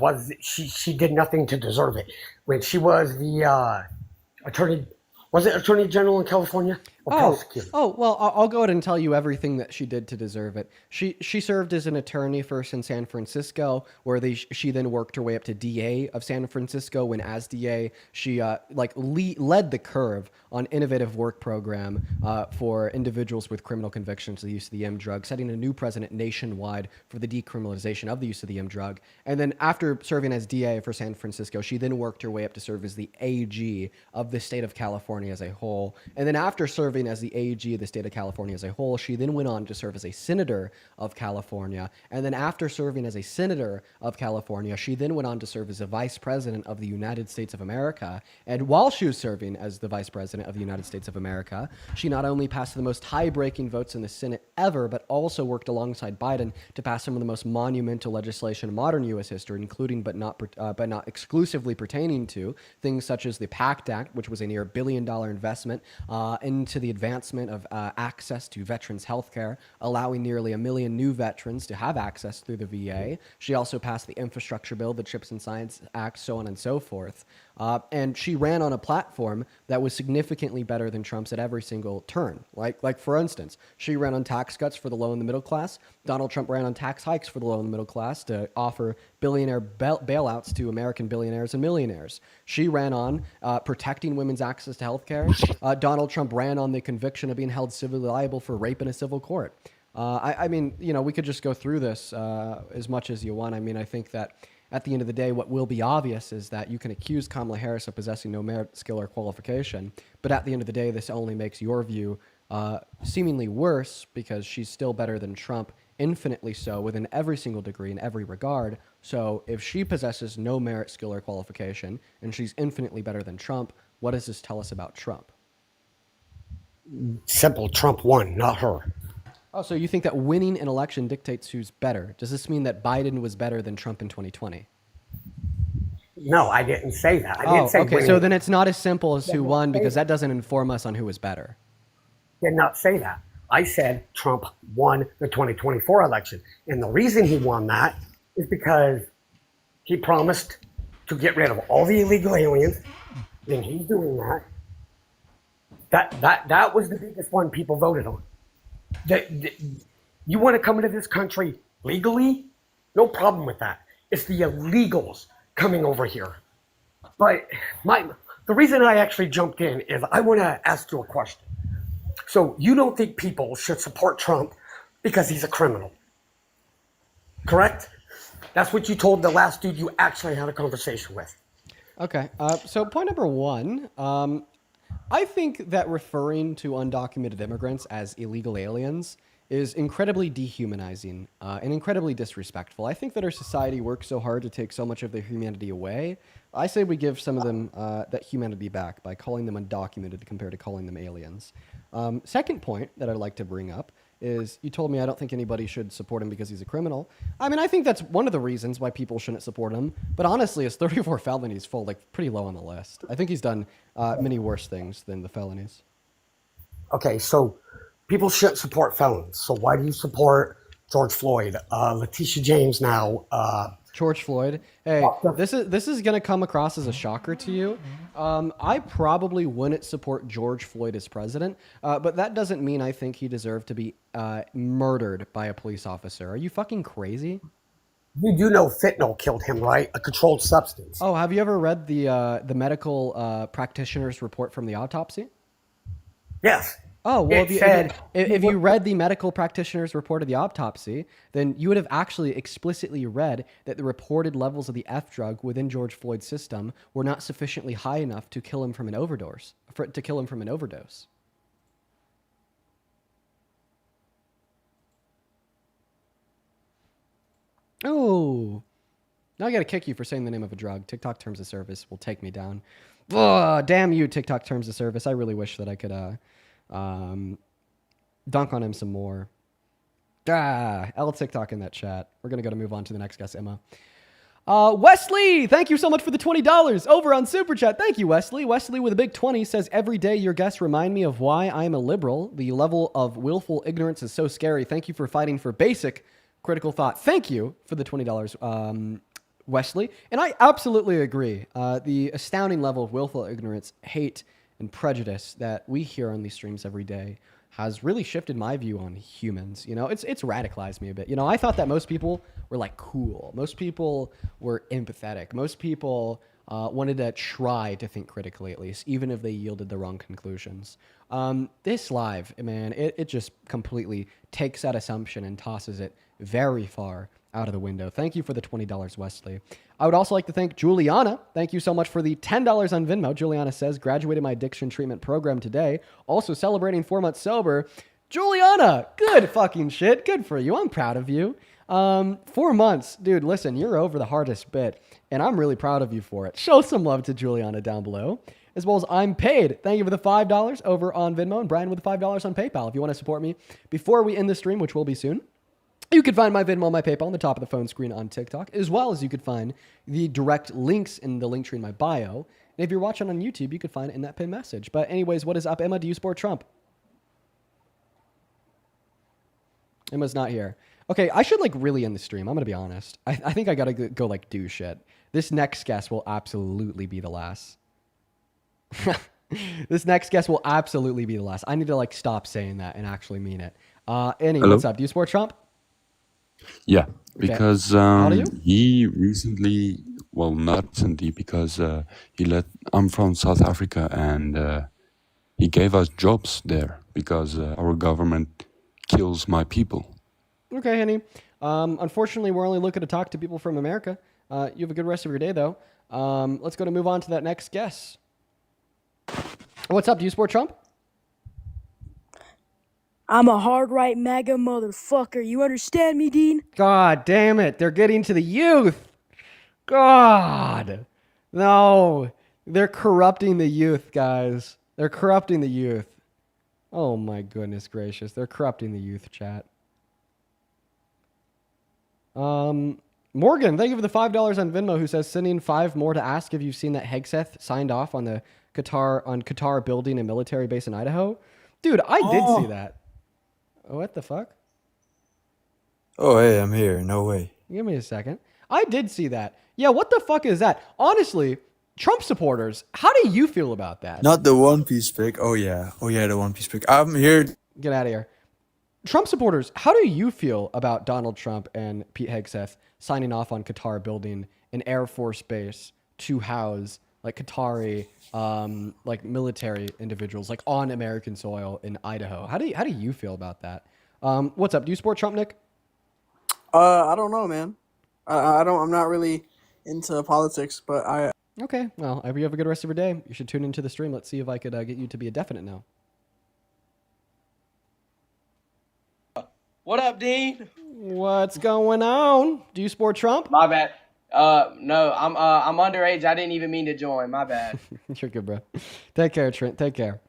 did nothing to deserve it. When she was the Attorney General in California? Well, I'll go ahead and tell you everything that she did to deserve it. She served as an attorney first in San Francisco, where she then worked her way up to DA of San Francisco. When as DA, she led the curve on innovative work program for individuals with criminal convictions to the use of the M drug, setting a new precedent nationwide for the decriminalization of the use of the M drug. And then after serving as DA for San Francisco, she then worked her way up to serve as the AG of the state of California as a whole. And then after serving as the AG of the state of California as a whole, she then went on to serve as a senator of California. And then after serving as a senator of California, she then went on to serve as a vice president of the United States of America. And while she was serving as the vice president of the United States of America, she not only passed the most tie-breaking votes in the Senate ever, but also worked alongside Biden to pass some of the most monumental legislation in modern U.S. history, including but not exclusively pertaining to things such as the PACT Act, which was a near $1 billion investment into the advancement of access to veterans health care, allowing nearly 1 million new veterans to have access through the VA. She also passed the infrastructure bill, the Chips and Science Act, so on and so forth. And she ran on a platform that was significantly better than Trump's at every single turn. Like for instance, she ran on tax cuts for the low and the middle class. Donald Trump ran on tax hikes for the low and the middle class to offer billionaire bailouts to American billionaires and millionaires. She ran on protecting women's access to health care. Donald Trump ran on the conviction of being held civilly liable for rape in a civil court. I mean, you know, we could just go through this as much as you want. I mean, I think that at the end of the day, what will be obvious is that you can accuse Kamala Harris of possessing no merit, skill, or qualification, but at the end of the day, this only makes your view seemingly worse because she's still better than Trump, infinitely so, within every single degree in every regard. So if she possesses no merit, skill, or qualification, and she's infinitely better than Trump, what does this tell us about Trump? Simple. Trump won, not her. Oh, so you think that winning an election dictates who's better? Does this mean that Biden was better than Trump in 2020? No, I didn't say that. I didn't say okay. winning. So then it's not as simple as who won because that doesn't inform us on who was better. Did not say that. I said Trump won the 2024 election. And the reason he won that is because he promised to get rid of all the illegal aliens. And he's doing that. That was the biggest one people voted on. You want to come into this country legally? No problem with that. It's the illegals coming over here. But the reason I actually jumped in is I want to ask you a question. So you don't think people should support Trump because he's a criminal, correct? That's what you told the last dude you actually had a conversation with. Okay. So point number one, I think that referring to undocumented immigrants as illegal aliens is incredibly dehumanizing and incredibly disrespectful. I think that our society works so hard to take so much of their humanity away. I say we give some of them that humanity back by calling them undocumented compared to calling them aliens. Second point that I'd like to bring up is you told me I don't think anybody should support him because he's a criminal. I mean, I think that's one of the reasons why people shouldn't support him. But honestly, his 34 felonies fall like pretty low on the list. I think he's done many worse things than the felonies. Okay, so people shouldn't support felons. So why do you support George Floyd, Letitia James now? George Floyd. Hey, this is going to come across as a shocker to you. I probably wouldn't support George Floyd as president, but that doesn't mean I think he deserved to be murdered by a police officer. Are you fucking crazy? You do know fentanyl killed him, right? A controlled substance. Oh, have you ever read the medical practitioner's report from the autopsy? Yes. Oh, well, if you read the medical practitioner's report of the autopsy, then you would have actually explicitly read that the reported levels of the F drug within George Floyd's system were not sufficiently high enough to kill him from an overdose. Oh, now I got to kick you for saying the name of a drug. TikTok terms of service will take me down. Oh, damn you, TikTok terms of service. I really wish that I could dunk on him some more. L TikTok in that chat. We're going to move on to the next guest, Emma. Wesley, thank you so much for the $20 over on Super Chat. Thank you, Wesley. Wesley with a big 20 says, every day your guests remind me of why I'm a liberal. The level of willful ignorance is so scary. Thank you for fighting for basic critical thought. Thank you for the $20, Wesley. And I absolutely agree. The astounding level of willful ignorance, hate, and prejudice that we hear on these streams every day has really shifted my view on humans. You know, it's radicalized me a bit. You know, I thought that most people were like cool. Most people were empathetic. Most people wanted to try to think critically, at least, even if they yielded the wrong conclusions. This live, man, it just completely takes that assumption and tosses it very far out of the window. Thank you for the $20, Wesley. I would also like to thank Juliana. Thank you so much for the $10 on Venmo. Juliana says, graduated my addiction treatment program today. Also celebrating 4 months sober. Juliana, good fucking shit. Good for you. I'm proud of you. 4 months. Dude, listen, you're over the hardest bit, and I'm really proud of you for it. Show some love to Juliana down below, as well as I'm paid. Thank you for the $5 over on Venmo, and Brian with the $5 on PayPal. If you want to support me before we end the stream, which will be soon, you can find my Venmo and my PayPal on the top of the phone screen on TikTok, as well as you could find the direct links in the link tree in my bio. And if you're watching on YouTube, you could find it in that pinned message. But anyways, what is up, Emma? Do you support Trump? Emma's not here. Okay, I should like really end the stream. I'm gonna be honest. I think I gotta go like do shit. This next guest will absolutely be the last. This next guest will absolutely be the last. I need to like stop saying that and actually mean it. Annie, Hello? what's up? Do you support Trump? Yeah, Okay. because How do you? he recently, well, not recently, because I'm from South Africa and he gave us jobs there because our government kills my people. Okay, Henny. Unfortunately, we're only looking to talk to people from America. You have a good rest of your day, though. Let's go to move on to that next guest. What's up? Do you support Trump? I'm a hard right MAGA motherfucker. You understand me, Dean? God damn it. They're getting to the youth. God. No. They're corrupting the youth, guys. They're corrupting the youth. Oh my goodness gracious. They're corrupting the youth, chat. Morgan, thank you for the $5 on Venmo, who says sending 5 more to ask if you've seen that Hegseth signed off on the Qatar building a military base in Idaho. Dude, I did see that. What the fuck? Oh, hey, I'm here. No way. Give me a second. I did see that. Yeah, what the fuck is that? Honestly, Trump supporters, how do you feel about that? Not the One Piece pick. Oh, yeah. Oh, yeah, the One Piece pick. I'm here. Get out of here. Trump supporters, how do you feel about Donald Trump and Pete Hegseth signing off on Qatar building an Air Force base to house like Qatari like military individuals like on American soil in Idaho? How do you feel about that? What's up? Do you support Trump, Nick? I don't know, man. I'm not really into politics, but I. Okay. Well, I hope you have a good rest of your day. You should tune into the stream. Let's see if I could get you to be a definite no. What up, Dean? What's going on? Do you support Trump? My bad. No, I'm underage. I didn't even mean to join. My bad. You're good, bro. Take care, Trent. Take care.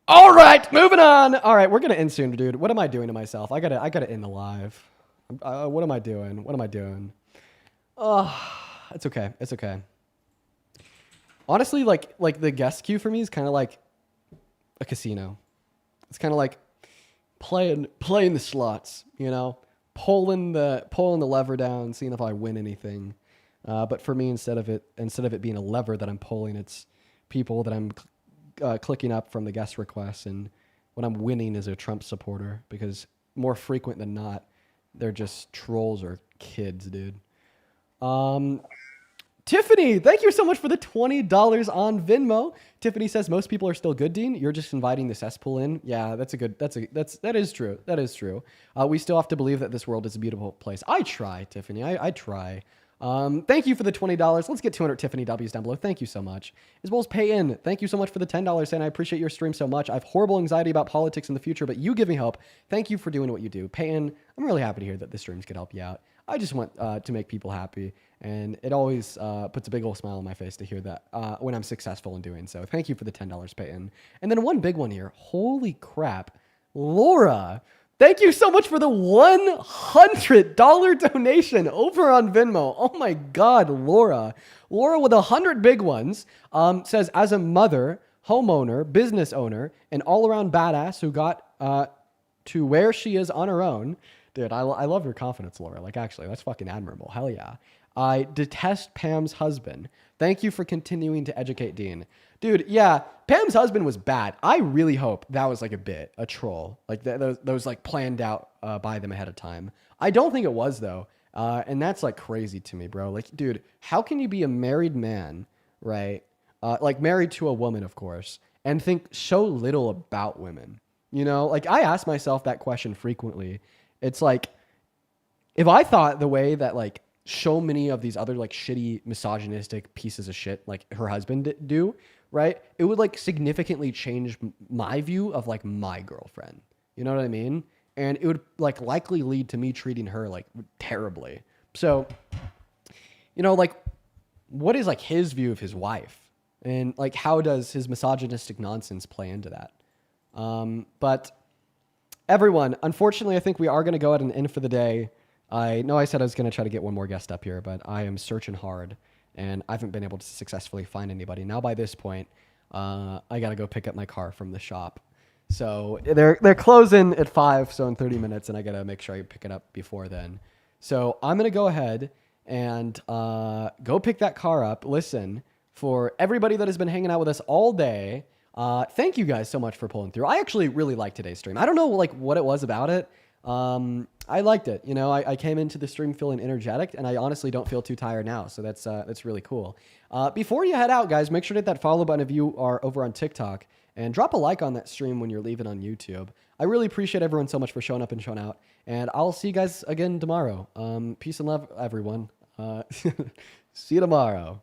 All right, moving on. All right, we're gonna end soon, dude. What am I doing to myself? I gotta end the live. What am I doing? What am I doing? It's okay. It's okay. Honestly, like the guest queue for me is kind of like a casino. It's kind of like playing the slots, you know, pulling the lever down, seeing if I win anything. But for me, instead of it being a lever that I'm pulling, it's people that I'm clicking up from the guest requests, and what I'm winning is a Trump supporter, because more frequent than not, they're just trolls or kids, dude. Tiffany, thank you so much for the $20 on Venmo. Tiffany says most people are still good, Dean. You're just inviting the cesspool in. Yeah, that is true. That is true. We still have to believe that this world is a beautiful place. I try, Tiffany. I try. Thank you for the $20. Let's get 200 Tiffany W's down below. Thank you so much. As well as Pay In. Thank you so much for the $10, and I appreciate your stream so much. I have horrible anxiety about politics in the future, but you give me hope. Thank you for doing what you do. Pay In. I'm really happy to hear that the streams can help you out. I just want to make people happy, and it always puts a big old smile on my face to hear that when I'm successful in doing so. Thank you for the $10, Pay In. And then one big one here. Holy crap. Laura, thank you so much for the $100 donation over on Venmo. Oh my God, Laura. Laura with 100 big ones says, as a mother, homeowner, business owner, and all-around badass who got to where she is on her own. Dude, I love your confidence, Laura. Like, actually, that's fucking admirable. Hell yeah. I detest Pam's husband. Thank you for continuing to educate Dean. Dude, yeah, Pam's husband was bad. I really hope that was like a bit, a troll. Like, those like planned out by them ahead of time. I don't think it was, though. And that's like crazy to me, bro. Like, dude, how can you be a married man, right? Like married to a woman, of course, and think so little about women? You know, like I ask myself that question frequently. It's like, if I thought the way that like so many of these other like shitty misogynistic pieces of shit like her husband do, right? It would like significantly change my view of like my girlfriend. You know what I mean? And it would like likely lead to me treating her like terribly. So, you know, like what is like his view of his wife? And like how does his misogynistic nonsense play into that? But everyone, unfortunately, I think we are going to go at an end for the day. I know I said I was going to try to get one more guest up here, but I am searching hard, and I haven't been able to successfully find anybody. Now, by this point, I got to go pick up my car from the shop. So they're closing at 5, so in 30 minutes, and I gotta make sure I pick it up before then. So I'm gonna go ahead and go pick that car up. Listen, for everybody that has been hanging out with us all day, thank you guys so much for pulling through. I actually really liked today's stream. I don't know like what it was about it. I liked it. You know, I came into the stream feeling energetic, and I honestly don't feel too tired now. So that's really cool. Before you head out, guys, make sure to hit that follow button if you are over on TikTok, and drop a like on that stream when you're leaving on YouTube. I really appreciate everyone so much for showing up and showing out, and I'll see you guys again tomorrow. Peace and love, everyone. See you tomorrow.